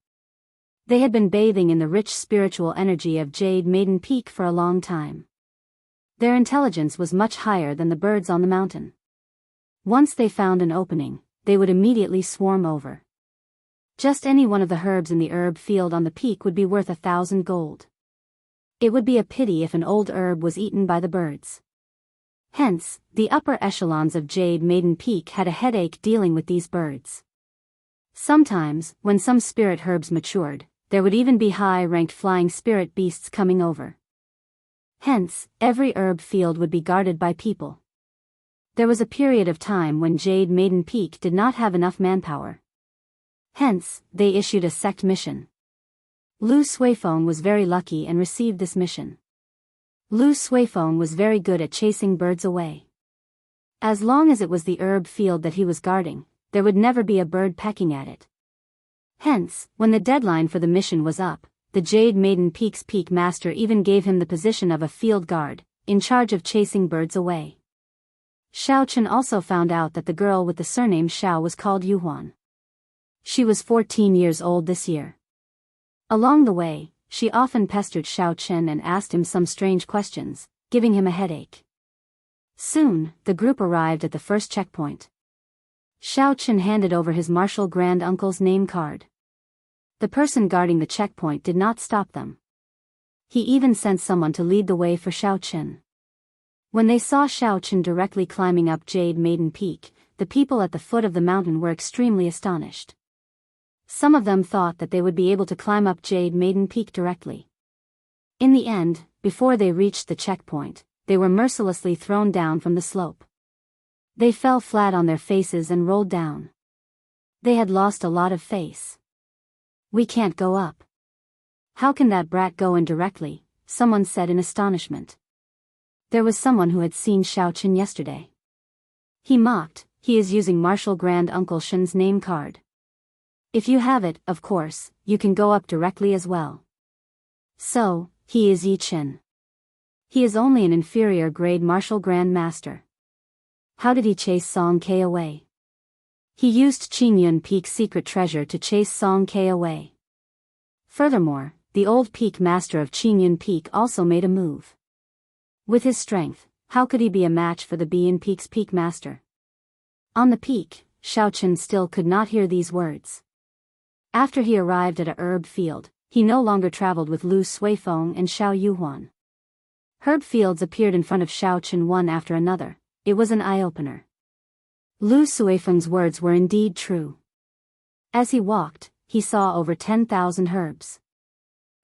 They had been bathing in the rich spiritual energy of Jade Maiden Peak for a long time. Their intelligence was much higher than the birds on the mountain. Once they found an opening, they would immediately swarm over. Just any one of the herbs in the herb field on the peak would be worth 1,000 gold. It would be a pity if an old herb was eaten by the birds. Hence, the upper echelons of Jade Maiden Peak had a headache dealing with these birds. Sometimes, when some spirit herbs matured, there would even be high-ranked flying spirit beasts coming over. Hence, every herb field would be guarded by people. There was a period of time when Jade Maiden Peak did not have enough manpower. Hence, they issued a sect mission. Lu Suifeng was very lucky and received this mission. Lu Suifeng was very good at chasing birds away. As long as it was the herb field that he was guarding, there would never be a bird pecking at it. Hence, when the deadline for the mission was up, the Jade Maiden Peak's peak master even gave him the position of a field guard, in charge of chasing birds away. Xiao Chen also found out that the girl with the surname Xiao was called Yuhuan. She was 14 years old this year. Along the way, she often pestered Xiao Chen and asked him some strange questions, giving him a headache. Soon, the group arrived at the first checkpoint. Xiao Chen handed over his martial grand uncle's name card. The person guarding the checkpoint did not stop them. He even sent someone to lead the way for Xiao Chen. When they saw Xiao Chen directly climbing up Jade Maiden Peak, the people at the foot of the mountain were extremely astonished. Some of them thought that they would be able to climb up Jade Maiden Peak directly. In the end, before they reached the checkpoint, they were mercilessly thrown down from the slope. They fell flat on their faces and rolled down. They had lost a lot of face. We can't go up. How can that brat go in directly? Someone said in astonishment. There was someone who had seen Xiao Chen yesterday. He mocked, he is using Martial Grand Uncle Shen's name card. If you have it, of course, you can go up directly as well. So, he is Yi Chen. He is only an inferior grade Martial Grand Master. How did he chase Song Ke away? He used Qingyun Peak's secret treasure to chase Song Ke away. Furthermore, the old peak master of Qingyun Peak also made a move. With his strength, how could he be a match for the Biyao Peak's peak master? On the peak, Xiaochen still could not hear these words. After he arrived at a herb field, he no longer traveled with Lu Suifeng and Xiao Yuhuan. Herb fields appeared in front of Xiaochen one after another. It was an eye-opener. Lu Suifeng's words were indeed true. As he walked, he saw over 10,000 herbs.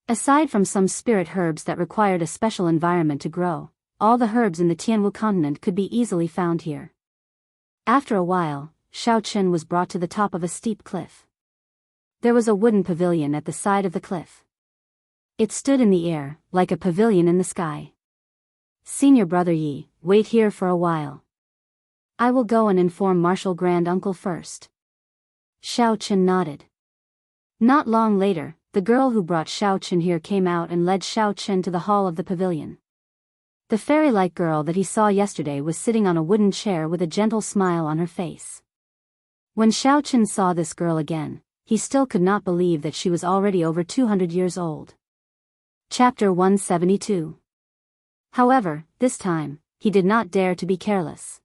Aside from some spirit herbs that required a special environment to grow, all the herbs in the Tianwu continent could be easily found here. After a while, Xiaochen was brought to the top of a steep cliff. There was a wooden pavilion at the side of the cliff. It stood in the air, like a pavilion in the sky. Senior Brother Yi, wait here for a while. I will go and inform Marshal Grand Uncle first. Xiaochen nodded. Not long later, the girl who brought Xiaochen here came out and led Xiaochen to the hall of the pavilion. The fairy-like girl that he saw yesterday was sitting on a wooden chair with a gentle smile on her face. When Xiaochen saw this girl again, he still could not believe that she was already over 200 years old. Chapter 172. However, this time, he did not dare to be careless.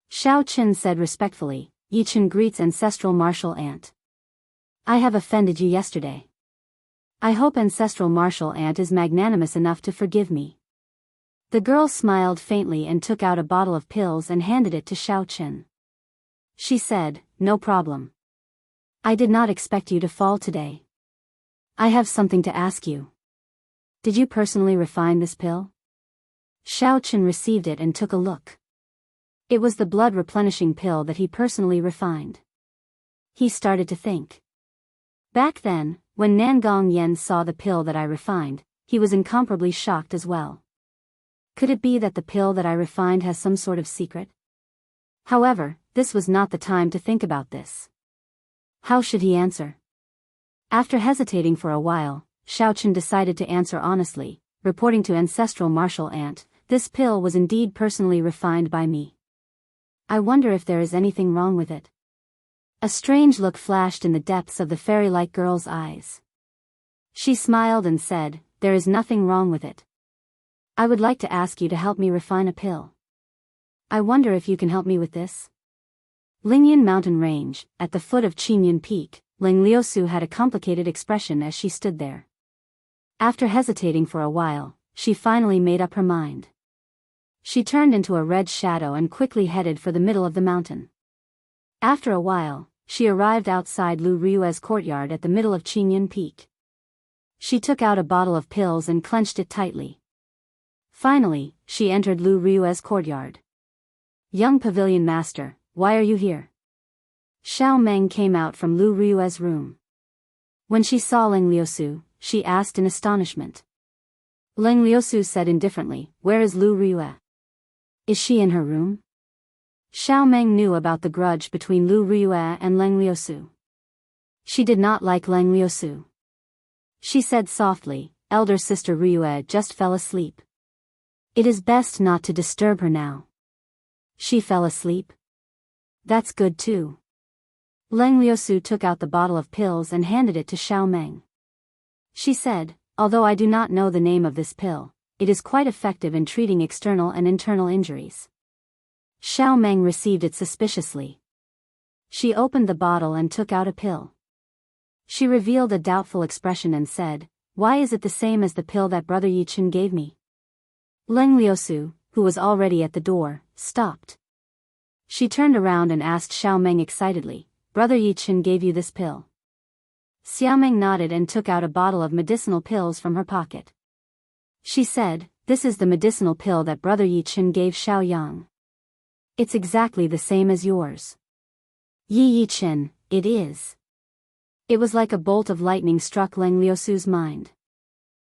Xiaochen said respectfully, Yichen greets ancestral martial aunt. I have offended you yesterday. I hope ancestral martial aunt is magnanimous enough to forgive me. The girl smiled faintly and took out a bottle of pills and handed it to Xiaochen. She said, no problem. I did not expect you to fall today. I have something to ask you. Did you personally refine this pill? Xiaochen received it and took a look. It was the blood-replenishing pill that he personally refined. He started to think. Back then, when Nangong Yen saw the pill that I refined, he was incomparably shocked as well. Could it be that the pill that I refined has some sort of secret? However, this was not the time to think about this. How should he answer? After hesitating for a while, Xiaochen decided to answer honestly, reporting to ancestral martial aunt, this pill was indeed personally refined by me. I wonder if there is anything wrong with it. A strange look flashed in the depths of the fairy-like girl's eyes. She smiled and said, there is nothing wrong with it. I would like to ask you to help me refine a pill. I wonder if you can help me with this? Lingyan Mountain Range, at the foot of Qingyun Peak, Ling Liusu had a complicated expression as she stood there. After hesitating for a while, she finally made up her mind. She turned into a red shadow and quickly headed for the middle of the mountain. After a while, she arrived outside Lu Ryue's courtyard at the middle of Qingyun Peak. She took out a bottle of pills and clenched it tightly. Finally, she entered Lu Ryue's courtyard. Young pavilion master, why are you here? Xiao Meng came out from Lu Ryue's room. When she saw Ling Liusu, she asked in astonishment. Ling Liusu said indifferently, where is Lu Ryue? Is she in her room? Xiao Meng knew about the grudge between Lu Ryue and Ling Liusu. She did not like Ling Liusu. She said softly, elder sister Ryue just fell asleep. It is best not to disturb her now. She fell asleep? That's good too. Ling Liusu took out the bottle of pills and handed it to Xiao Meng. She said, although I do not know the name of this pill, it is quite effective in treating external and internal injuries. Xiao Meng received it suspiciously. She opened the bottle and took out a pill. She revealed a doubtful expression and said, why is it the same as the pill that Brother Yichen gave me? Ling Liusu, who was already at the door, stopped. She turned around and asked Xiao Meng excitedly, Brother Yichen gave you this pill? Xiao Meng nodded and took out a bottle of medicinal pills from her pocket. She said, this is the medicinal pill that Brother Yichen gave Xiao Yang. It's exactly the same as yours. Yi Yichen, it is. It was like a bolt of lightning struck Ling Liusu's mind.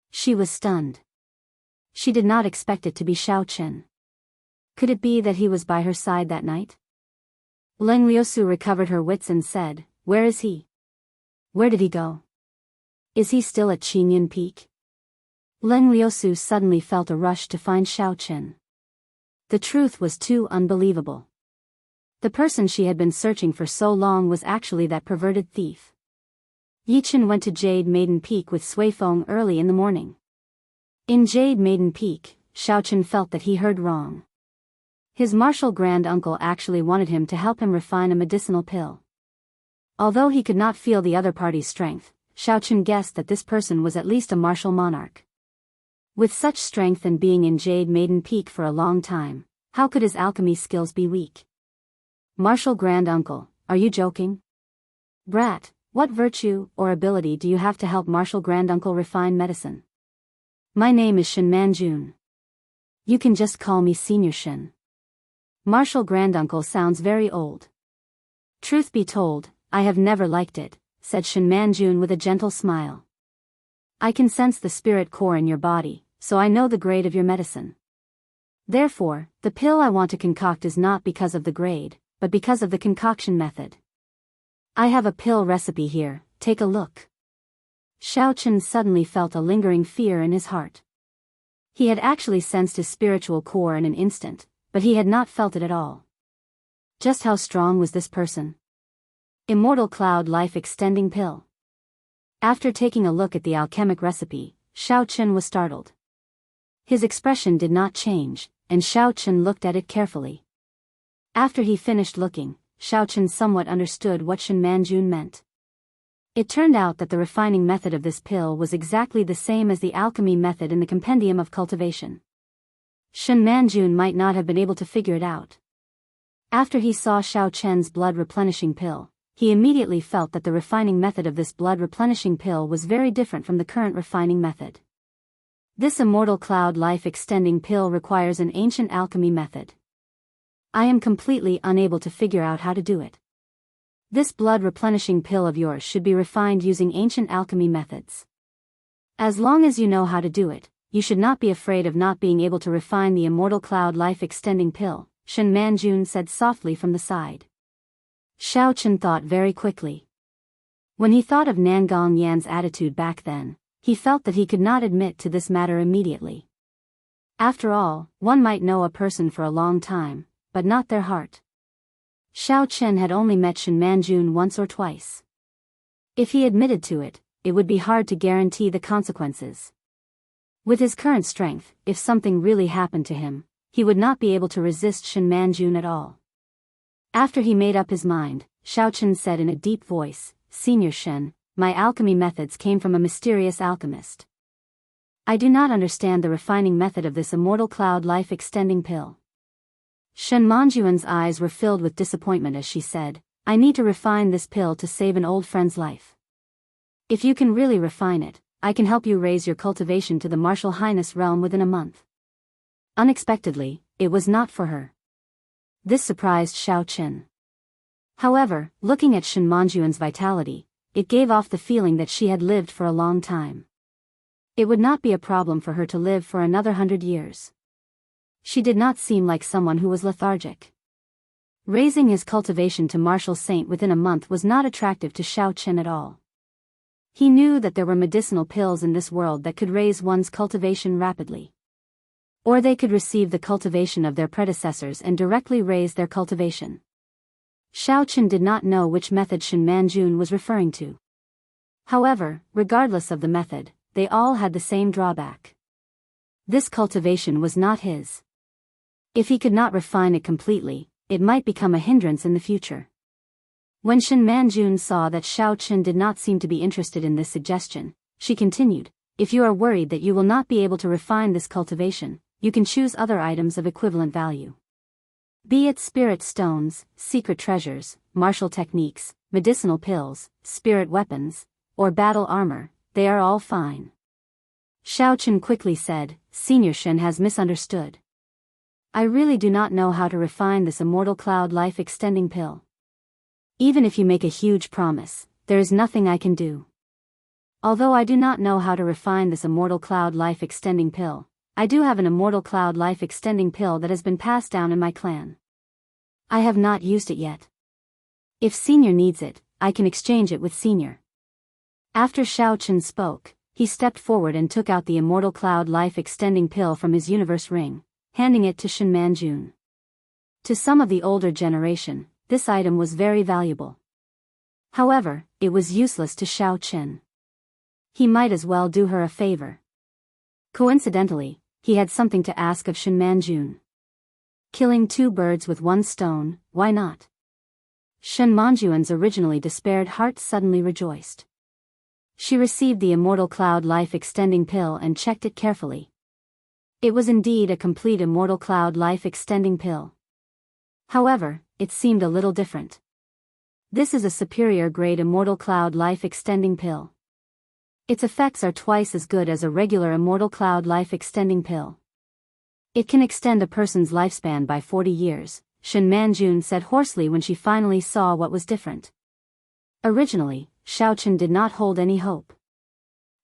She was stunned. She did not expect it to be Xiaochen. Could it be that he was by her side that night? Ling Liusu recovered her wits and said, where is he? Where did he go? Is he still at Qingyun Peak? Ling Liusu suddenly felt a rush to find Xiaochen. The truth was too unbelievable. The person she had been searching for so long was actually that perverted thief. Yichen went to Jade Maiden Peak with Suifeng early in the morning. In Jade Maiden Peak, Xiaochen felt that he heard wrong. His martial grand-uncle actually wanted him to help him refine a medicinal pill. Although he could not feel the other party's strength, Xiaochen guessed that this person was at least a martial monarch. With such strength and being in Jade Maiden Peak for a long time, how could his alchemy skills be weak? Martial grand-uncle, are you joking? Brat, what virtue or ability do you have to help martial grand-uncle refine medicine? My name is Shen Manjun. You can just call me Senior Shen. Martial grand-uncle sounds very old. Truth be told, I have never liked it, said Shen Manjun with a gentle smile. I can sense the spirit core in your body, so I know the grade of your medicine. Therefore, the pill I want to concoct is not because of the grade, but because of the concoction method. I have a pill recipe here, take a look. Xiaochen suddenly felt a lingering fear in his heart. He had actually sensed his spiritual core in an instant, but he had not felt it at all. Just how strong was this person? Immortal Cloud Life Extending Pill. After taking a look at the alchemic recipe, Xiaochen was startled. His expression did not change, and Xiaochen looked at it carefully. After he finished looking, Xiaochen somewhat understood what Shen Manjun meant. It turned out that the refining method of this pill was exactly the same as the alchemy method in the compendium of cultivation. Shen Manjun might not have been able to figure it out. After he saw Xiaochen's blood replenishing pill, he immediately felt that the refining method of this blood replenishing pill was very different from the current refining method. This Immortal Cloud Life Extending Pill requires an ancient alchemy method. I am completely unable to figure out how to do it. This blood replenishing pill of yours should be refined using ancient alchemy methods. As long as you know how to do it, you should not be afraid of not being able to refine the Immortal Cloud Life Extending Pill, Shen Manjun said softly from the side. Xiaochen thought very quickly. When he thought of Nangong Yan's attitude back then, he felt that he could not admit to this matter immediately. After all, one might know a person for a long time, but not their heart. Xiaochen had only met Shen Manjun once or twice. If he admitted to it, it would be hard to guarantee the consequences. With his current strength, if something really happened to him, he would not be able to resist Shen Manjun at all. After he made up his mind, Xiaochen said in a deep voice, Senior Shen, my alchemy methods came from a mysterious alchemist. I do not understand the refining method of this Immortal Cloud Life Extending Pill. Shen Manjuan's eyes were filled with disappointment as she said, I need to refine this pill to save an old friend's life. If you can really refine it, I can help you raise your cultivation to the Martial Highness realm within a month. Unexpectedly, it was not for her. This surprised Xiaochen. However, looking at Shen Manjuan's vitality, it gave off the feeling that she had lived for a long time. It would not be a problem for her to live for another 100 years. She did not seem like someone who was lethargic. Raising his cultivation to Martial Saint within a month was not attractive to Xiaochen at all. He knew that there were medicinal pills in this world that could raise one's cultivation rapidly. Or they could receive the cultivation of their predecessors and directly raise their cultivation. Xiaochen did not know which method Shen Manjun was referring to. However, regardless of the method, they all had the same drawback. This cultivation was not his. If he could not refine it completely, it might become a hindrance in the future. When Shen Manjun saw that Xiaochen did not seem to be interested in this suggestion, she continued, if you are worried that you will not be able to refine this cultivation, you can choose other items of equivalent value. Be it spirit stones, secret treasures, martial techniques, medicinal pills, spirit weapons, or battle armor, they are all fine. Xiaochen quickly said, Senior Shen has misunderstood. I really do not know how to refine this Immortal Cloud Life Extending Pill. Even if you make a huge promise, there is nothing I can do. Although I do not know how to refine this Immortal Cloud Life Extending Pill, I do have an Immortal Cloud Life Extending Pill that has been passed down in my clan. I have not used it yet. If Senior needs it, I can exchange it with Senior. After Xiaochen spoke, he stepped forward and took out the Immortal Cloud Life Extending Pill from his universe ring, handing it to Shen Manjun. To some of the older generation, this item was very valuable. However, it was useless to Xiao Chen. He might as well do her a favor. Coincidentally, he had something to ask of Shen Manjun. Killing two birds with one stone, why not? Shen Manjuan's originally despaired heart suddenly rejoiced. She received the immortal cloud life-extending pill and checked it carefully. It was indeed a complete immortal cloud life-extending pill. However, it seemed a little different. This is a superior grade immortal cloud life-extending pill. Its effects are twice as good as a regular immortal cloud life-extending pill. It can extend a person's lifespan by 40 years, Shen Manjun said hoarsely when she finally saw what was different. Originally, Xiao Chen did not hold any hope.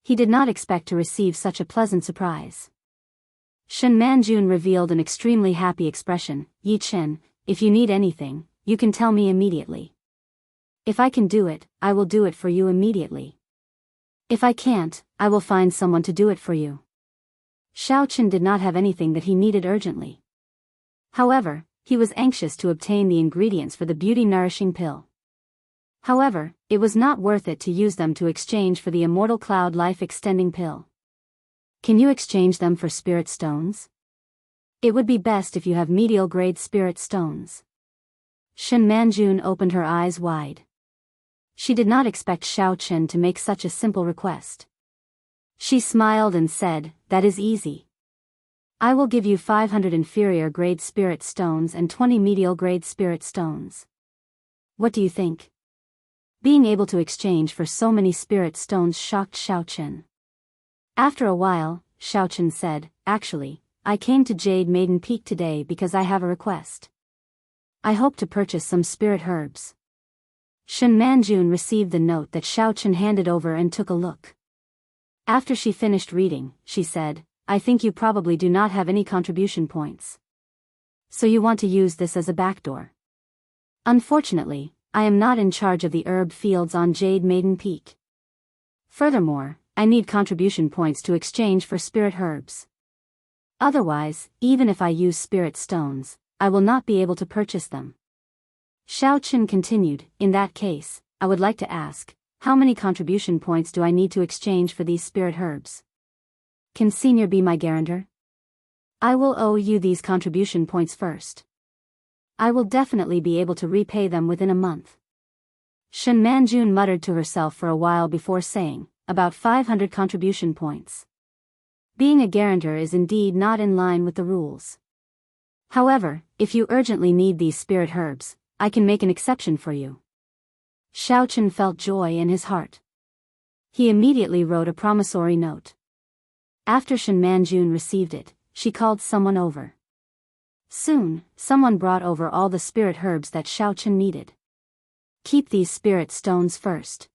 He did not expect to receive such a pleasant surprise. Shen Manjun revealed an extremely happy expression. Yi Chen, if you need anything, you can tell me immediately. If I can do it, I will do it for you immediately. If I can't, I will find someone to do it for you. Xiao Chen did not have anything that he needed urgently. However, he was anxious to obtain the ingredients for the beauty-nourishing pill. However, it was not worth it to use them to exchange for the immortal cloud life-extending pill. Can you exchange them for spirit stones? It would be best if you have medial-grade spirit stones. Shen Manjun opened her eyes wide. She did not expect Xiao Chen to make such a simple request. She smiled and said, "That is easy. I will give you 500 inferior-grade spirit stones and 20 medial-grade spirit stones. What do you think?" Being able to exchange for so many spirit stones shocked Xiao Chen. After a while, Xiao Chen said, "Actually, I came to Jade Maiden Peak today because I have a request. I hope to purchase some spirit herbs." Shen Manjun received the note that Xiao Chen handed over and took a look. After she finished reading, she said, "I think you probably do not have any contribution points. So you want to use this as a backdoor. Unfortunately, I am not in charge of the herb fields on Jade Maiden Peak. Furthermore, I need contribution points to exchange for spirit herbs. Otherwise, even if I use spirit stones, I will not be able to purchase them." Xiao Chen continued, "In that case, I would like to ask, how many contribution points do I need to exchange for these spirit herbs? Can Senior be my guarantor? I will owe you these contribution points first. I will definitely be able to repay them within a month." Shen Manjun muttered to herself for a while before saying, "About 500 contribution points. Being a guarantor is indeed not in line with the rules. However, if you urgently need these spirit herbs, I can make an exception for you." Xiao Chen felt joy in his heart. He immediately wrote a promissory note. After Shen Manjun received it, she called someone over. Soon, someone brought over all the spirit herbs that Xiao Chen needed. "Keep these spirit stones first.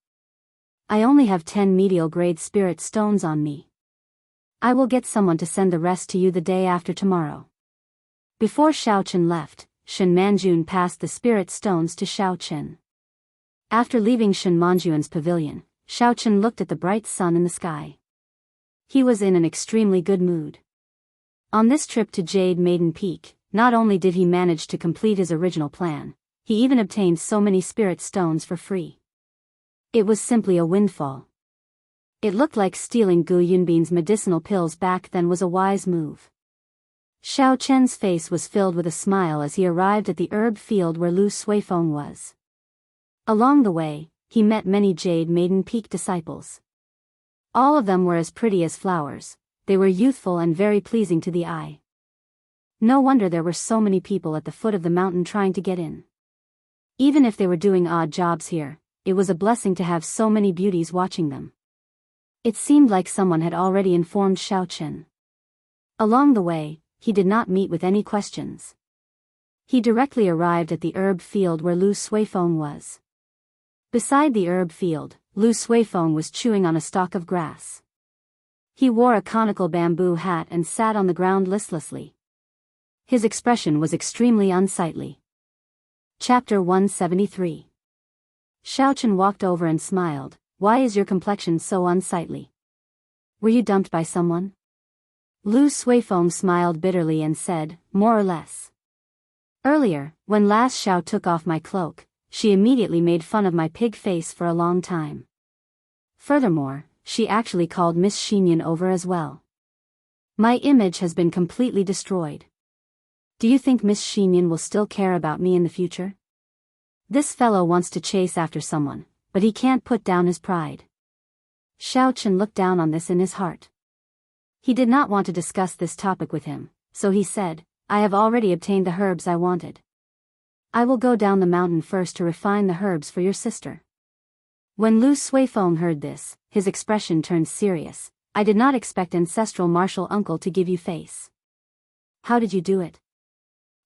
I only have 10 medial-grade spirit stones on me. I will get someone to send the rest to you the day after tomorrow." Before Xiao Chen left, Shen Manjun passed the spirit stones to Xiao Chen. After leaving Shen Manjuan's pavilion, Xiao Chen looked at the bright sun in the sky. He was in an extremely good mood. On this trip to Jade Maiden Peak, not only did he manage to complete his original plan, he even obtained so many spirit stones for free. It was simply a windfall. It looked like stealing Gu Yunbin's medicinal pills back then was a wise move. Xiao Chen's face was filled with a smile as he arrived at the herb field where Lu Suifeng was. Along the way, he met many Jade Maiden Peak disciples. All of them were as pretty as flowers. They were youthful and very pleasing to the eye. No wonder there were so many people at the foot of the mountain trying to get in. Even if they were doing odd jobs here, it was a blessing to have so many beauties watching them. It seemed like someone had already informed Xiao Chen. Along the way, he did not meet with any questions. He directly arrived at the herb field where Lu Suifeng was. Beside the herb field, Lu Suifeng was chewing on a stalk of grass. He wore a conical bamboo hat and sat on the ground listlessly. His expression was extremely unsightly. Chapter 173. Xiao Chen walked over and smiled. "Why is your complexion so unsightly? Were you dumped by someone?" Lu Suifeng smiled bitterly and said, "More or less. Earlier, when last Xiao took off my cloak, she immediately made fun of my pig face for a long time. Furthermore, she actually called Miss Xinyan over as well. My image has been completely destroyed. Do you think Miss Xinyan will still care about me in the future? This fellow wants to chase after someone, but he can't put down his pride. Xiao Chen looked down on this in his heart. He did not want to discuss this topic with him, so he said, I have already obtained the herbs I wanted. I will go down the mountain first to refine the herbs for your sister. When Lu Suifeng heard this, his expression turned serious. I did not expect ancestral martial uncle to give you face. How did you do it?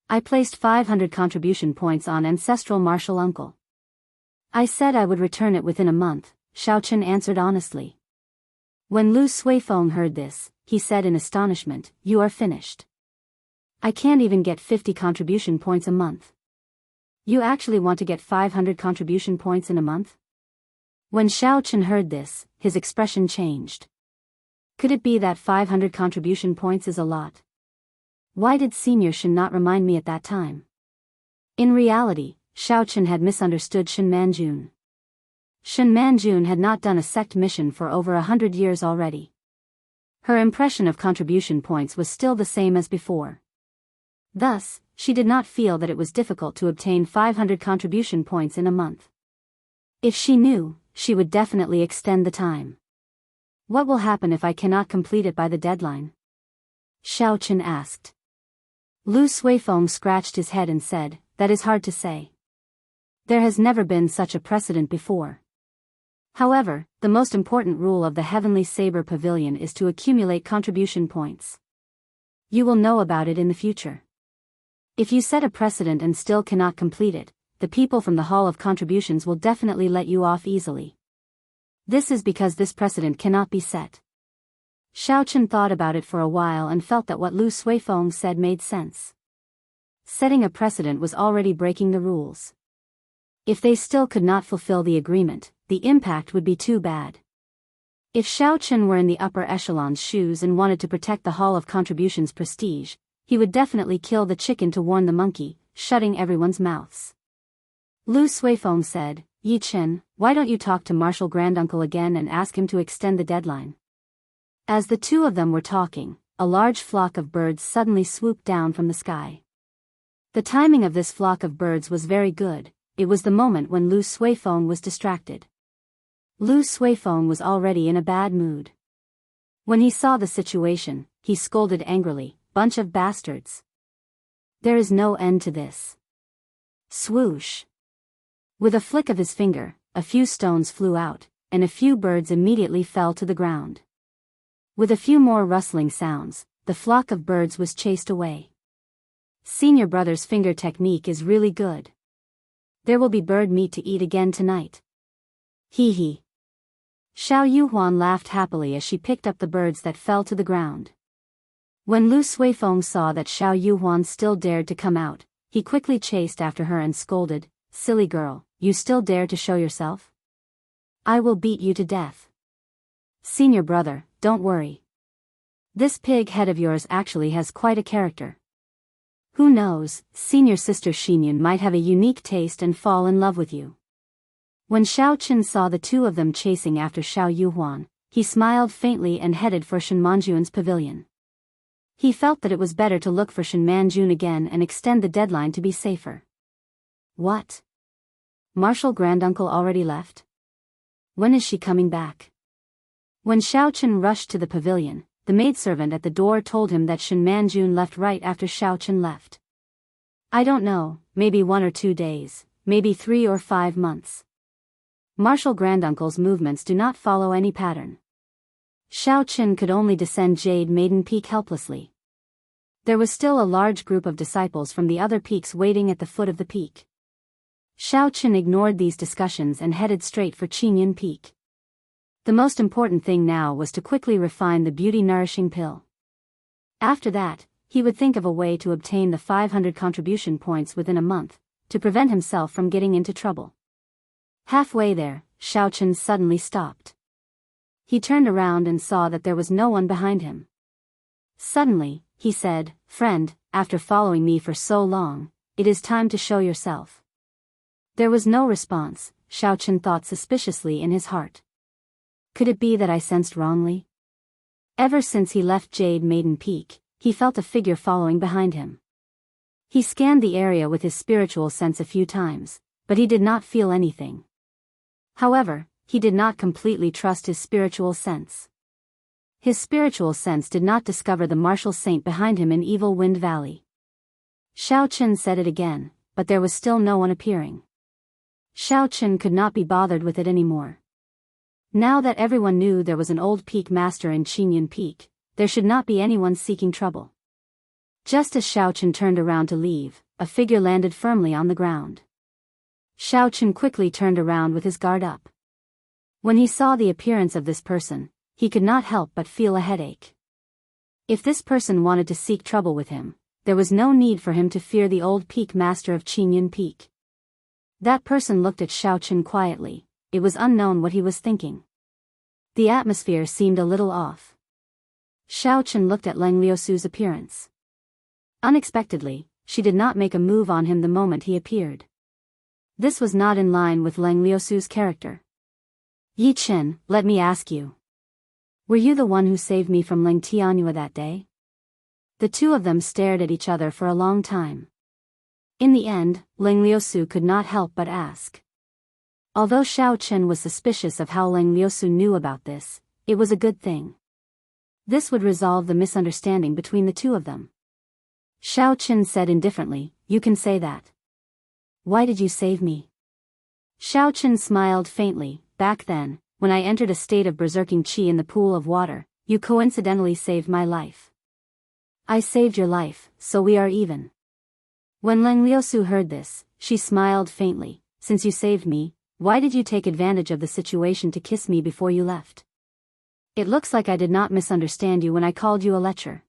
I placed 500 contribution points on ancestral martial uncle. I said I would return it within a month, Xiao Chen answered honestly. When Lu Suifeng heard this, he said in astonishment, you are finished. I can't even get 50 contribution points a month. You actually want to get 500 contribution points in a month? When Xiao Chen heard this, his expression changed. Could it be that 500 contribution points is a lot? Why did Senior Shen not remind me at that time? In reality, Xiao Chen had misunderstood Shen Manjun. Shen Manjun had not done a sect mission for over 100 years already. Her impression of contribution points was still the same as before. Thus, she did not feel that it was difficult to obtain 500 contribution points in a month. If she knew, she would definitely extend the time. What will happen if I cannot complete it by the deadline? Xiao Chen asked. Lu Suifeng scratched his head and said, that is hard to say. There has never been such a precedent before. However, the most important rule of the Heavenly Saber Pavilion is to accumulate contribution points. You will know about it in the future. If you set a precedent and still cannot complete it, the people from the Hall of Contributions will definitely let you off easily. This is because this precedent cannot be set. Xiao Chen thought about it for a while and felt that what Lu Suifeng said made sense. Setting a precedent was already breaking the rules. If they still could not fulfill the agreement, the impact would be too bad. If Xiao Chen were in the upper echelon's shoes and wanted to protect the Hall of Contributions' prestige, he would definitely kill the chicken to warn the monkey, shutting everyone's mouths. Lu Suifeng said, Yi Chen, why don't you talk to Martial Granduncle again and ask him to extend the deadline? As the two of them were talking, a large flock of birds suddenly swooped down from the sky. The timing of this flock of birds was very good. It was the moment when Lu Suifeng was distracted. Lu Suifeng was already in a bad mood. When he saw the situation, he scolded angrily, bunch of bastards. There is no end to this. Swoosh. With a flick of his finger, a few stones flew out, and a few birds immediately fell to the ground. With a few more rustling sounds, the flock of birds was chased away. Senior brother's finger technique is really good. There will be bird meat to eat again tonight. Hee hee. Xiao Yuhuan laughed happily as she picked up the birds that fell to the ground. When Lu Suifeng saw that Xiao Yuhuan still dared to come out, he quickly chased after her and scolded, silly girl, you still dare to show yourself? I will beat you to death. Senior brother, don't worry. This pig head of yours actually has quite a character. Who knows, senior sister Xinyan might have a unique taste and fall in love with you. When Xiao Chen saw the two of them chasing after Xiao Yuhuan, he smiled faintly and headed for Shen Manjun's pavilion. He felt that it was better to look for Shen Manjun again and extend the deadline to be safer. What? Martial Granduncle already left? When is she coming back? When Xiao Chen rushed to the pavilion, the maidservant at the door told him that Shen Manjun left right after Xiao Chen left. I don't know, maybe 1 or 2 days, maybe 3 or 5 months. Martial Granduncle's movements do not follow any pattern. Xiao Chen could only descend Jade Maiden Peak helplessly. There was still a large group of disciples from the other peaks waiting at the foot of the peak. Xiao Chen ignored these discussions and headed straight for Qingyun Peak. The most important thing now was to quickly refine the beauty-nourishing pill. After that, he would think of a way to obtain the 500 contribution points within a month, to prevent himself from getting into trouble. Halfway there, Xiao Chen suddenly stopped. He turned around and saw that there was no one behind him. Suddenly, he said, friend, after following me for so long, it is time to show yourself. There was no response. Xiao Chen thought suspiciously in his heart. Could it be that I sensed wrongly? Ever since he left Jade Maiden Peak, he felt a figure following behind him. He scanned the area with his spiritual sense a few times, but he did not feel anything. However, he did not completely trust his spiritual sense. His spiritual sense did not discover the martial saint behind him in Evil Wind Valley. Xiao Chen said it again, but there was still no one appearing. Xiao Chen could not be bothered with it anymore. Now that everyone knew there was an old peak master in Qingyun Peak, there should not be anyone seeking trouble. Just as Xiao Chen turned around to leave, a figure landed firmly on the ground. Xiao Chen quickly turned around with his guard up. When he saw the appearance of this person, he could not help but feel a headache. If this person wanted to seek trouble with him, there was no need for him to fear the old peak master of Qingyun Peak. That person looked at Xiao Chen quietly. It was unknown what he was thinking. The atmosphere seemed a little off. Xiao Chen looked at Leng Liusu's appearance. Unexpectedly, she did not make a move on him the moment he appeared. This was not in line with Leng Liusu's character. Yi Chen, let me ask you. Were you the one who saved me from Ling Tianyue that day? The two of them stared at each other for a long time. In the end, Leng Liusu could not help but ask. Although Xiao Chen was suspicious of how Leng Liusu knew about this, it was a good thing. This would resolve the misunderstanding between the two of them. Xiao Chen said indifferently, "You can say that. Why did you save me?" Xiao Chen smiled faintly. "Back then, when I entered a state of berserking qi in the pool of water, you coincidentally saved my life. I saved your life, so we are even." When Leng Liusu heard this, she smiled faintly. "Since you saved me, why did you take advantage of the situation to kiss me before you left? It looks like I did not misunderstand you when I called you a lecher."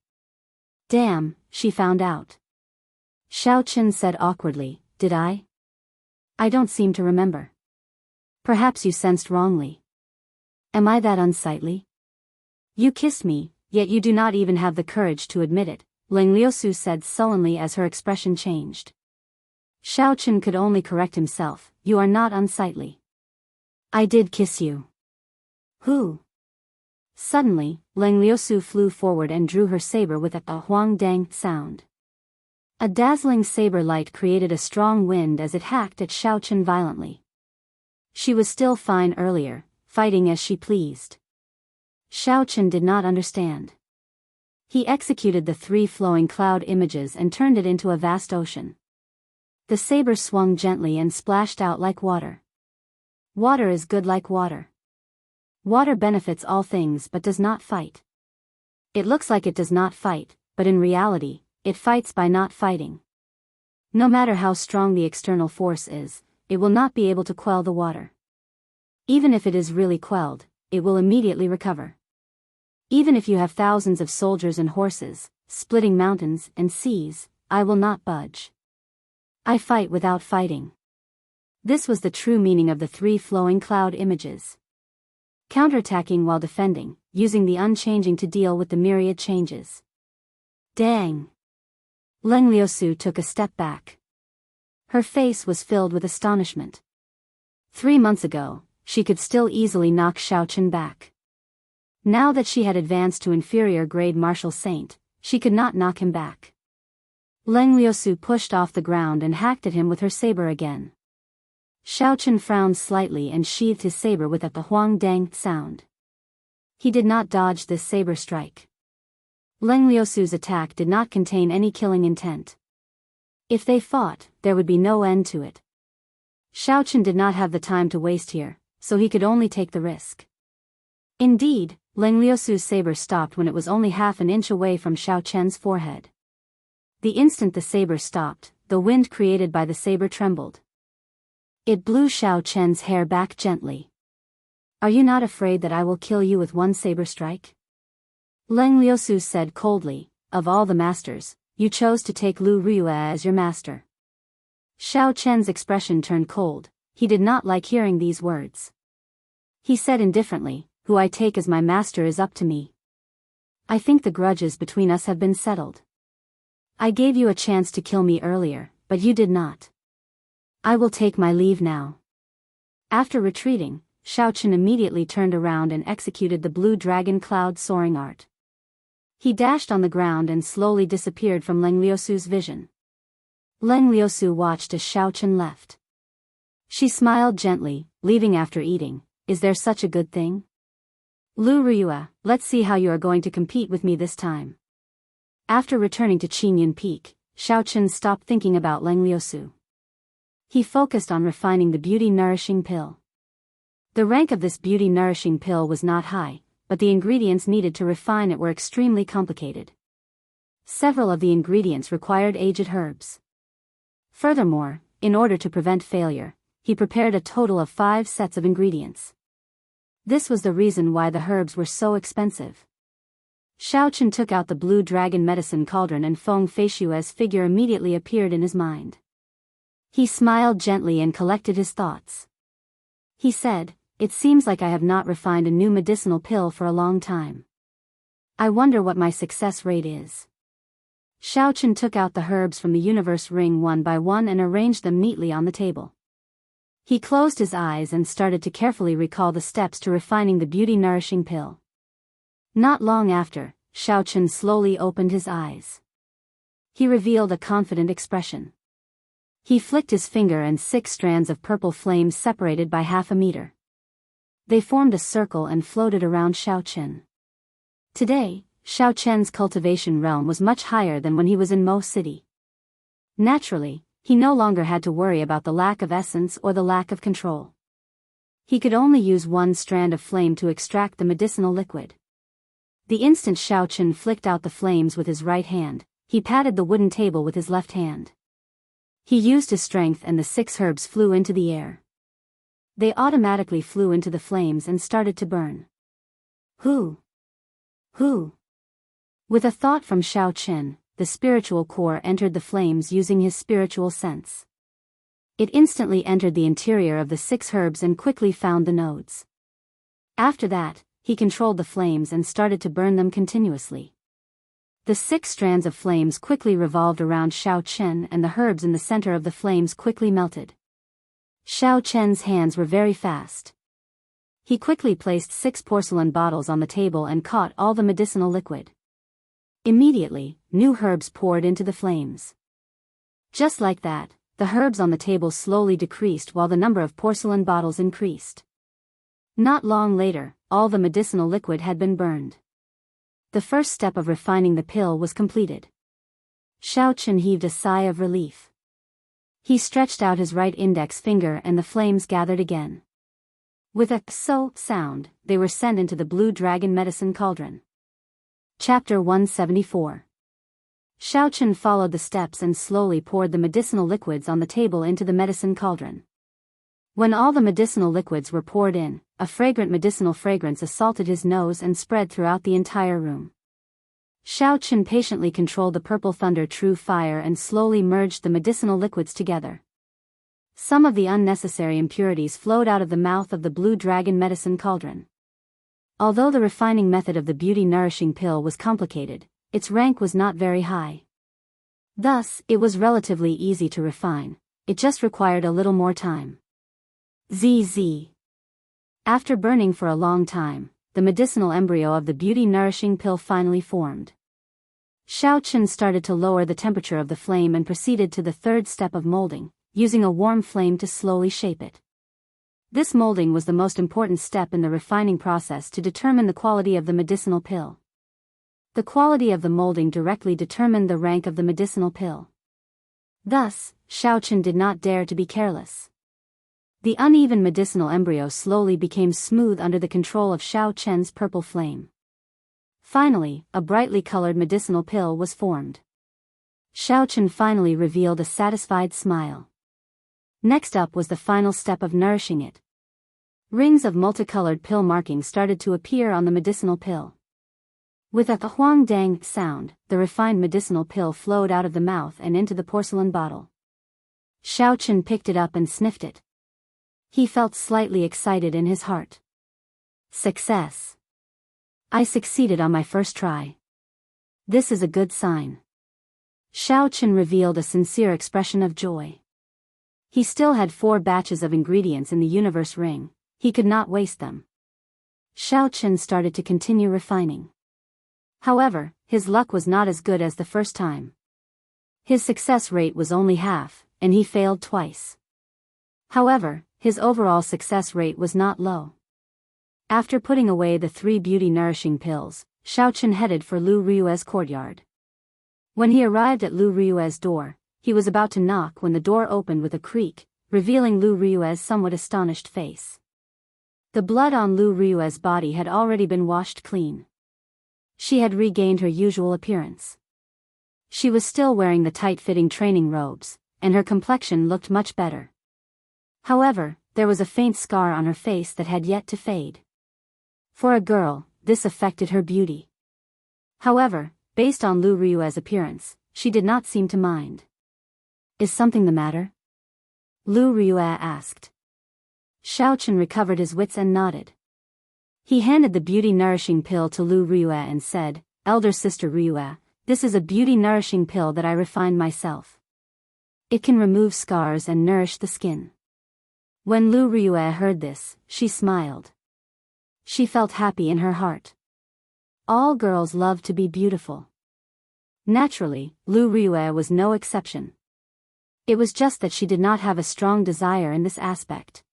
"Damn," she found out. Xiao Chen said awkwardly, "Did I? I don't seem to remember. Perhaps you sensed wrongly. Am I that unsightly? You kissed me, yet you do not even have the courage to admit it," Leng Liusu said sullenly as her expression changed. Xiao Chen could only correct himself, "You are not unsightly. I did kiss you." "Who?" Suddenly, Leng Liusu flew forward and drew her saber with a huang dang sound. A dazzling saber light created a strong wind as it hacked at Xiao Chen violently. She was still fine earlier, fighting as she pleased. Xiao Chen did not understand. He executed the 3 flowing cloud images and turned it into a vast ocean. The saber swung gently and splashed out like water. Water is good like water. Water benefits all things but does not fight. It looks like it does not fight, but in reality, it fights by not fighting. No matter how strong the external force is, it will not be able to quell the water. Even if it is really quelled, it will immediately recover. Even if you have thousands of soldiers and horses, splitting mountains and seas, I will not budge. I fight without fighting. This was the true meaning of the 3 flowing cloud images. Counterattacking while defending, using the unchanging to deal with the myriad changes. Dang! Leng Liusu took a step back. Her face was filled with astonishment. 3 months ago, she could still easily knock Xiao Chen back. Now that she had advanced to inferior grade martial saint, she could not knock him back. Leng Liusu pushed off the ground and hacked at him with her saber again. Xiao Chen frowned slightly and sheathed his saber with a huang dang sound. He did not dodge this saber strike. Leng Liusu's attack did not contain any killing intent. If they fought, there would be no end to it. Xiao Chen did not have the time to waste here, so he could only take the risk. Indeed, Leng Liusu's saber stopped when it was only half an inch away from Xiao Chen's forehead. The instant the saber stopped, the wind created by the saber trembled. It blew Xiao Chen's hair back gently. "Are you not afraid that I will kill you with one saber strike?" Leng Liusu said coldly, "Of all the masters, you chose to take Lu Riyue as your master." Xiao Chen's expression turned cold. He did not like hearing these words. He said indifferently, "Who I take as my master is up to me. I think the grudges between us have been settled. I gave you a chance to kill me earlier, but you did not. I will take my leave now. After retreating, Xiaochen immediately turned around and executed the blue dragon cloud soaring art. He dashed on the ground and slowly disappeared from Leng Liusu's vision. Leng Liusu watched as Xiaochen left. She smiled gently, leaving after eating. Is there such a good thing? Lu Ruyue, let's see how you are going to compete with me this time. After returning to Qingyun Peak, Xiaochen stopped thinking about Leng Liusu. He focused on refining the beauty-nourishing pill. The rank of this beauty-nourishing pill was not high, but the ingredients needed to refine it were extremely complicated. Several of the ingredients required aged herbs. Furthermore, in order to prevent failure, he prepared a total of 5 sets of ingredients. This was the reason why the herbs were so expensive. Xiaochen took out the blue dragon medicine cauldron and Feng Feishue's figure immediately appeared in his mind. He smiled gently and collected his thoughts. He said, "It seems like I have not refined a new medicinal pill for a long time. I wonder what my success rate is." Xiaochen took out the herbs from the universe ring one by one and arranged them neatly on the table. He closed his eyes and started to carefully recall the steps to refining the beauty-nourishing pill. Not long after, Xiaochen slowly opened his eyes. He revealed a confident expression. He flicked his finger and 6 strands of purple flames separated by half a meter. They formed a circle and floated around Xiaochen. Today, Xiaochen's cultivation realm was much higher than when he was in Mo City. Naturally, he no longer had to worry about the lack of essence or the lack of control. He could only use 1 strand of flame to extract the medicinal liquid. The instant Xiaochen flicked out the flames with his right hand, he patted the wooden table with his left hand. He used his strength and the 6 herbs flew into the air. They automatically flew into the flames and started to burn. Who? With a thought from Xiaochen, the spiritual core entered the flames using his spiritual sense. It instantly entered the interior of the 6 herbs and quickly found the nodes. After that, he controlled the flames and started to burn them continuously. The 6 strands of flames quickly revolved around Xiaochen and the herbs in the center of the flames quickly melted. Xiaochen's hands were very fast. He quickly placed 6 porcelain bottles on the table and caught all the medicinal liquid. Immediately, new herbs poured into the flames. Just like that, the herbs on the table slowly decreased while the number of porcelain bottles increased. Not long later, all the medicinal liquid had been burned. The first step of refining the pill was completed. Xiaochen heaved a sigh of relief. He stretched out his right index finger and the flames gathered again. With a "so" sound, they were sent into the blue dragon medicine cauldron. Chapter 174. Xiaochen followed the steps and slowly poured the medicinal liquids on the table into the medicine cauldron. When all the medicinal liquids were poured in, a fragrant medicinal fragrance assaulted his nose and spread throughout the entire room. Xiaochen patiently controlled the purple thunder true fire and slowly merged the medicinal liquids together. Some of the unnecessary impurities flowed out of the mouth of the blue dragon medicine cauldron. Although the refining method of the beauty-nourishing pill was complicated, its rank was not very high. Thus, it was relatively easy to refine. It just required a little more time. ZZ. After burning for a long time, the medicinal embryo of the beauty-nourishing pill finally formed. Xiaochen started to lower the temperature of the flame and proceeded to the 3rd step of molding, using a warm flame to slowly shape it. This molding was the most important step in the refining process to determine the quality of the medicinal pill. The quality of the molding directly determined the rank of the medicinal pill. Thus, Xiaochen did not dare to be careless. The uneven medicinal embryo slowly became smooth under the control of Xiaochen's purple flame. Finally, a brightly colored medicinal pill was formed. Xiaochen finally revealed a satisfied smile. Next up was the final step of nourishing it. Rings of multicolored pill markings started to appear on the medicinal pill. With a huang dang sound, the refined medicinal pill flowed out of the mouth and into the porcelain bottle. Xiaochen picked it up and sniffed it. He felt slightly excited in his heart. Success! I succeeded on my first try. This is a good sign. Xiaochen revealed a sincere expression of joy. He still had 4 batches of ingredients in the universe ring. He could not waste them. Xiao Chen started to continue refining. However, his luck was not as good as the first time. His success rate was only half, and he failed twice. However, his overall success rate was not low. After putting away the 3 beauty-nourishing pills, Xiao Chen headed for Lu Ryue's courtyard. When he arrived at Lu Ryue's door, he was about to knock when the door opened with a creak, revealing Lu Ryue's somewhat astonished face. The blood on Lu Ryue's body had already been washed clean. She had regained her usual appearance. She was still wearing the tight-fitting training robes, and her complexion looked much better. However, there was a faint scar on her face that had yet to fade. For a girl, this affected her beauty. However, based on Lu Ryue's appearance, she did not seem to mind. "Is something the matter?" Lu Ryue asked. Xiao Chen recovered his wits and nodded. He handed the beauty-nourishing pill to Lu Ryue and said, "Elder sister Ryue, this is a beauty-nourishing pill that I refined myself. It can remove scars and nourish the skin." When Lu Ryue heard this, she smiled. She felt happy in her heart. All girls love to be beautiful. Naturally, Lu Ryue was no exception. It was just that she did not have a strong desire in this aspect.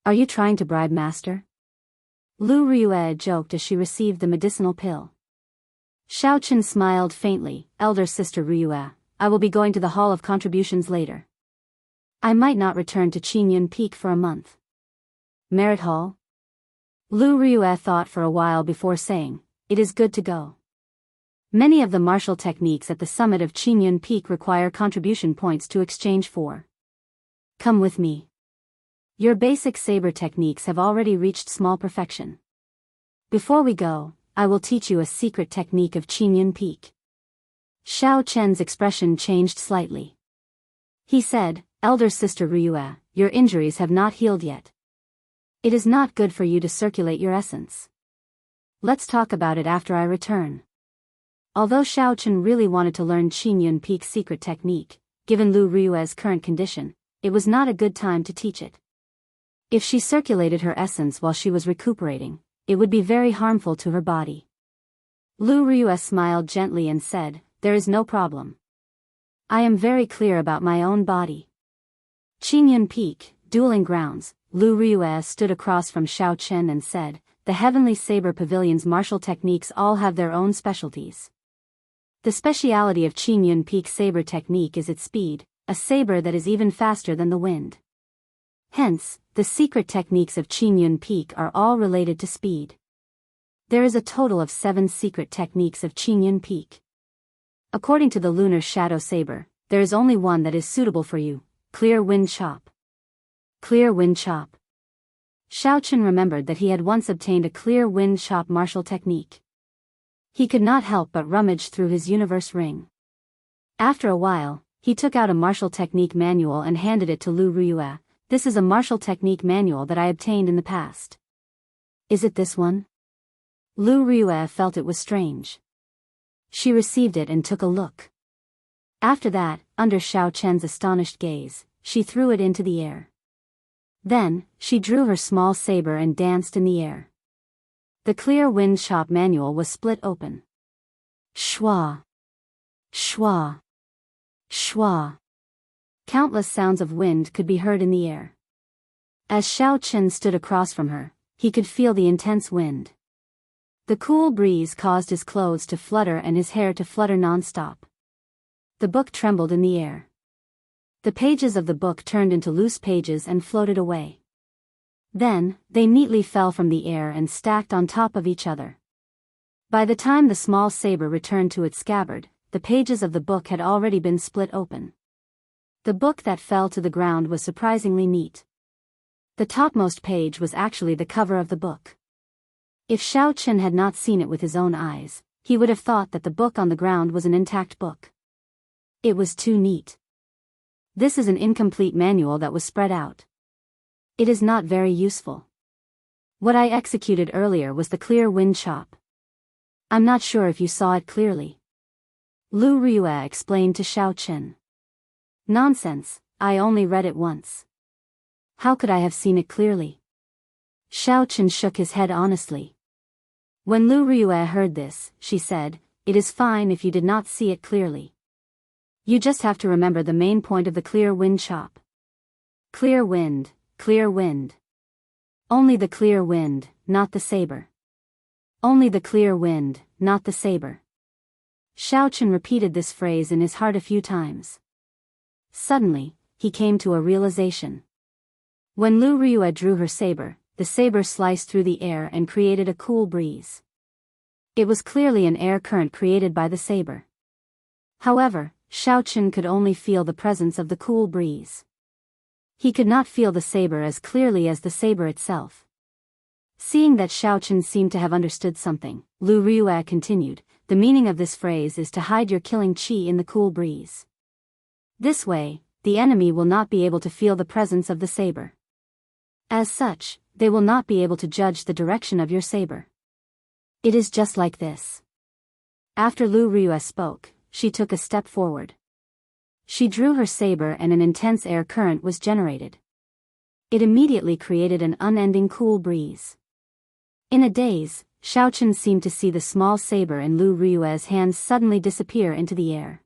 "Are you trying to bribe master?" Lu Ryue joked as she received the medicinal pill. Xiao Chen smiled faintly. "Elder sister Ryue, I will be going to the Hall of Contributions later. I might not return to Qingyun Peak for a month." "Merit Hall?" Lu Ryue thought for a while before saying, "It is good to go. Many of the martial techniques at the summit of Qingyun Peak require contribution points to exchange for. Come with me. Your basic saber techniques have already reached small perfection. Before we go, I will teach you a secret technique of Qingyun Peak." Xiao Chen's expression changed slightly. He said, "Elder sister Ryue, your injuries have not healed yet. It is not good for you to circulate your essence. Let's talk about it after I return." Although Xiao Chen really wanted to learn Qingyun Peak's secret technique, given Lu Ryue's current condition, it was not a good time to teach it. If she circulated her essence while she was recuperating, it would be very harmful to her body. Lu Ryue smiled gently and said, "There is no problem. I am very clear about my own body." Qingyun Peak, dueling grounds. Lu Ryue stood across from Xiao Chen and said, "The Heavenly Saber Pavilion's martial techniques all have their own specialties. The speciality of Qingyun Peak's saber technique is its speed, a saber that is even faster than the wind. Hence, the secret techniques of Qingyun Peak are all related to speed. There is a total of 7 secret techniques of Qingyun Peak. According to the Lunar Shadow Saber, there is only one that is suitable for you, Clear Wind Chop." Clear Wind Chop. Xiao Chen remembered that he had once obtained a Clear Wind Chop martial technique. He could not help but rummage through his universe ring. After a while, he took out a martial technique manual and handed it to Lu Ryue. "This is a martial technique manual that I obtained in the past." "Is it this one?" Lu Ryue felt it was strange. She received it and took a look. After that, under Xiao Chen's astonished gaze, she threw it into the air. Then, she drew her small saber and danced in the air. The Clear Wind Chop manual was split open. Schwa! Schwa! Schwa! Countless sounds of wind could be heard in the air. As Xiao Chen stood across from her, he could feel the intense wind. The cool breeze caused his clothes to flutter and his hair to flutter non-stop. The book trembled in the air. The pages of the book turned into loose pages and floated away. Then, they neatly fell from the air and stacked on top of each other. By the time the small saber returned to its scabbard, the pages of the book had already been split open. The book that fell to the ground was surprisingly neat. The topmost page was actually the cover of the book. If Xiao Chen had not seen it with his own eyes, he would have thought that the book on the ground was an intact book. It was too neat. This is an incomplete manual that was spread out. It is not very useful. What I executed earlier was the Clear Wind Chop. I'm not sure if you saw it clearly. Lu Ryue explained to Xiao Chen. Nonsense, I only read it once. How could I have seen it clearly? Xiao Chen shook his head honestly. When Lu Riyue heard this, she said, "It is fine if you did not see it clearly. You just have to remember the main point of the clear wind chop. Clear wind, clear wind. Only the clear wind, not the saber. Only the clear wind, not the saber." Xiao Chen repeated this phrase in his heart a few times. Suddenly, he came to a realization. When Lu Riyue drew her saber, the saber sliced through the air and created a cool breeze. It was clearly an air current created by the saber. However, Xiao Chen could only feel the presence of the cool breeze. He could not feel the saber as clearly as the saber itself. Seeing that Xiao Chen seemed to have understood something, Lu Riyue continued, "The meaning of this phrase is to hide your killing qi in the cool breeze. This way, the enemy will not be able to feel the presence of the saber. As such, they will not be able to judge the direction of your saber. It is just like this." After Lu Riyue spoke, she took a step forward. She drew her saber and an intense air current was generated. It immediately created an unending cool breeze. In a daze, Xiao Chen seemed to see the small saber in Lu Riyue's hands suddenly disappear into the air.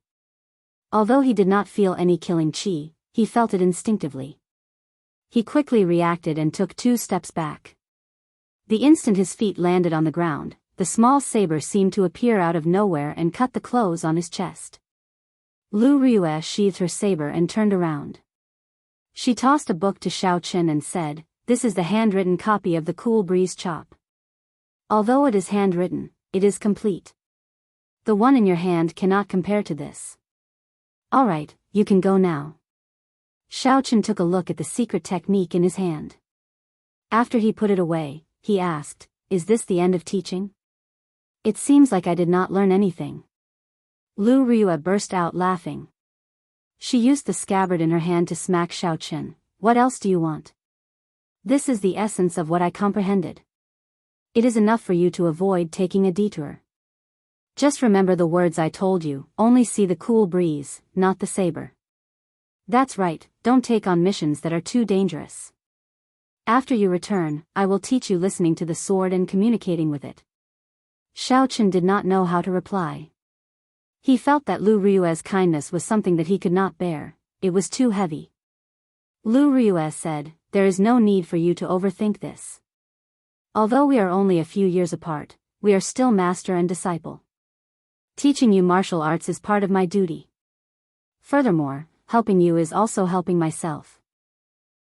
Although he did not feel any killing qi, he felt it instinctively. He quickly reacted and took 2 steps back. The instant his feet landed on the ground, the small saber seemed to appear out of nowhere and cut the clothes on his chest. Lu Riyue sheathed her saber and turned around. She tossed a book to Xiao Chen and said, "This is the handwritten copy of the cool breeze chop. Although it is handwritten, it is complete. The one in your hand cannot compare to this. Alright, you can go now." Xiao Chen took a look at the secret technique in his hand. After he put it away, he asked, "Is this the end of teaching? It seems like I did not learn anything." Lu Riyue burst out laughing. She used the scabbard in her hand to smack Xiao Chen. "What else do you want? This is the essence of what I comprehended. It is enough for you to avoid taking a detour. Just remember the words I told you, only see the cool breeze, not the saber. That's right, don't take on missions that are too dangerous. After you return, I will teach you listening to the sword and communicating with it." Xiao Chen did not know how to reply. He felt that Lu Riyue's kindness was something that he could not bear, it was too heavy. Lu Riyue said, "There is no need for you to overthink this. Although we are only a few years apart, we are still master and disciple. Teaching you martial arts is part of my duty. Furthermore, helping you is also helping myself."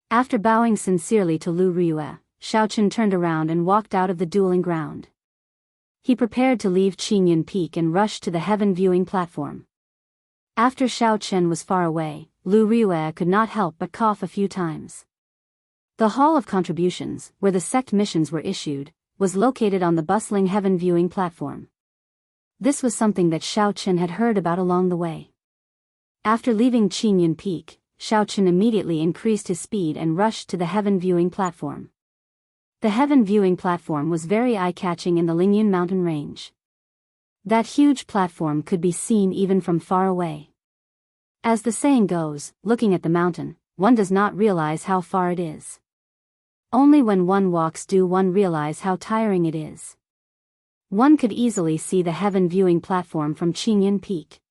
After bowing sincerely to Lu Riyue, Xiao Chen turned around and walked out of the dueling ground. He prepared to leave Qingyun Peak and rushed to the heaven viewing platform. After Xiao Chen was far away, Lu Riyue could not help but cough a few times. The Hall of Contributions, where the sect missions were issued, was located on the bustling heaven viewing platform. This was something that Xiao Chen had heard about along the way. After leaving Qingyun Peak, Xiao Chen immediately increased his speed and rushed to the heaven viewing platform. The heaven viewing platform was very eye-catching in the Lingyun mountain range. That huge platform could be seen even from far away. As the saying goes, looking at the mountain, one does not realize how far it is. Only when one walks do one realize how tiring it is. One could easily see the heaven viewing platform from Qingyun Peak.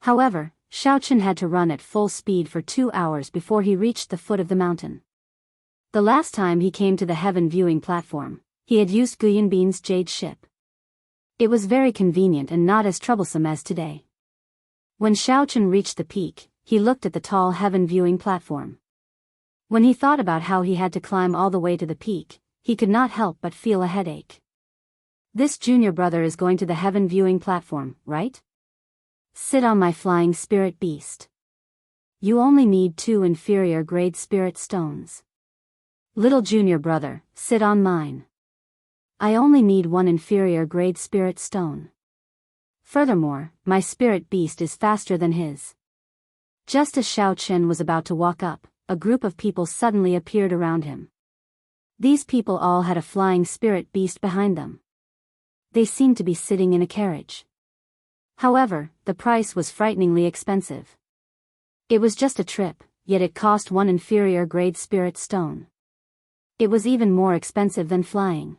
However, Xiao Chen had to run at full speed for 2 hours before he reached the foot of the mountain. The last time he came to the heaven viewing platform, he had used Guyunbin's jade ship. It was very convenient and not as troublesome as today. When Xiao Chen reached the peak, he looked at the tall heaven viewing platform. When he thought about how he had to climb all the way to the peak, he could not help but feel a headache. This junior brother is going to the heaven viewing platform, right? Sit on my flying spirit beast. You only need 2 inferior grade spirit stones. Little junior brother, sit on mine. I only need 1 inferior grade spirit stone. Furthermore, my spirit beast is faster than his. Just as Xiao Chen was about to walk up, a group of people suddenly appeared around him. These people all had a flying spirit beast behind them. They seemed to be sitting in a carriage. However, the price was frighteningly expensive. It was just a trip, yet it cost one inferior grade spirit stone. It was even more expensive than flying.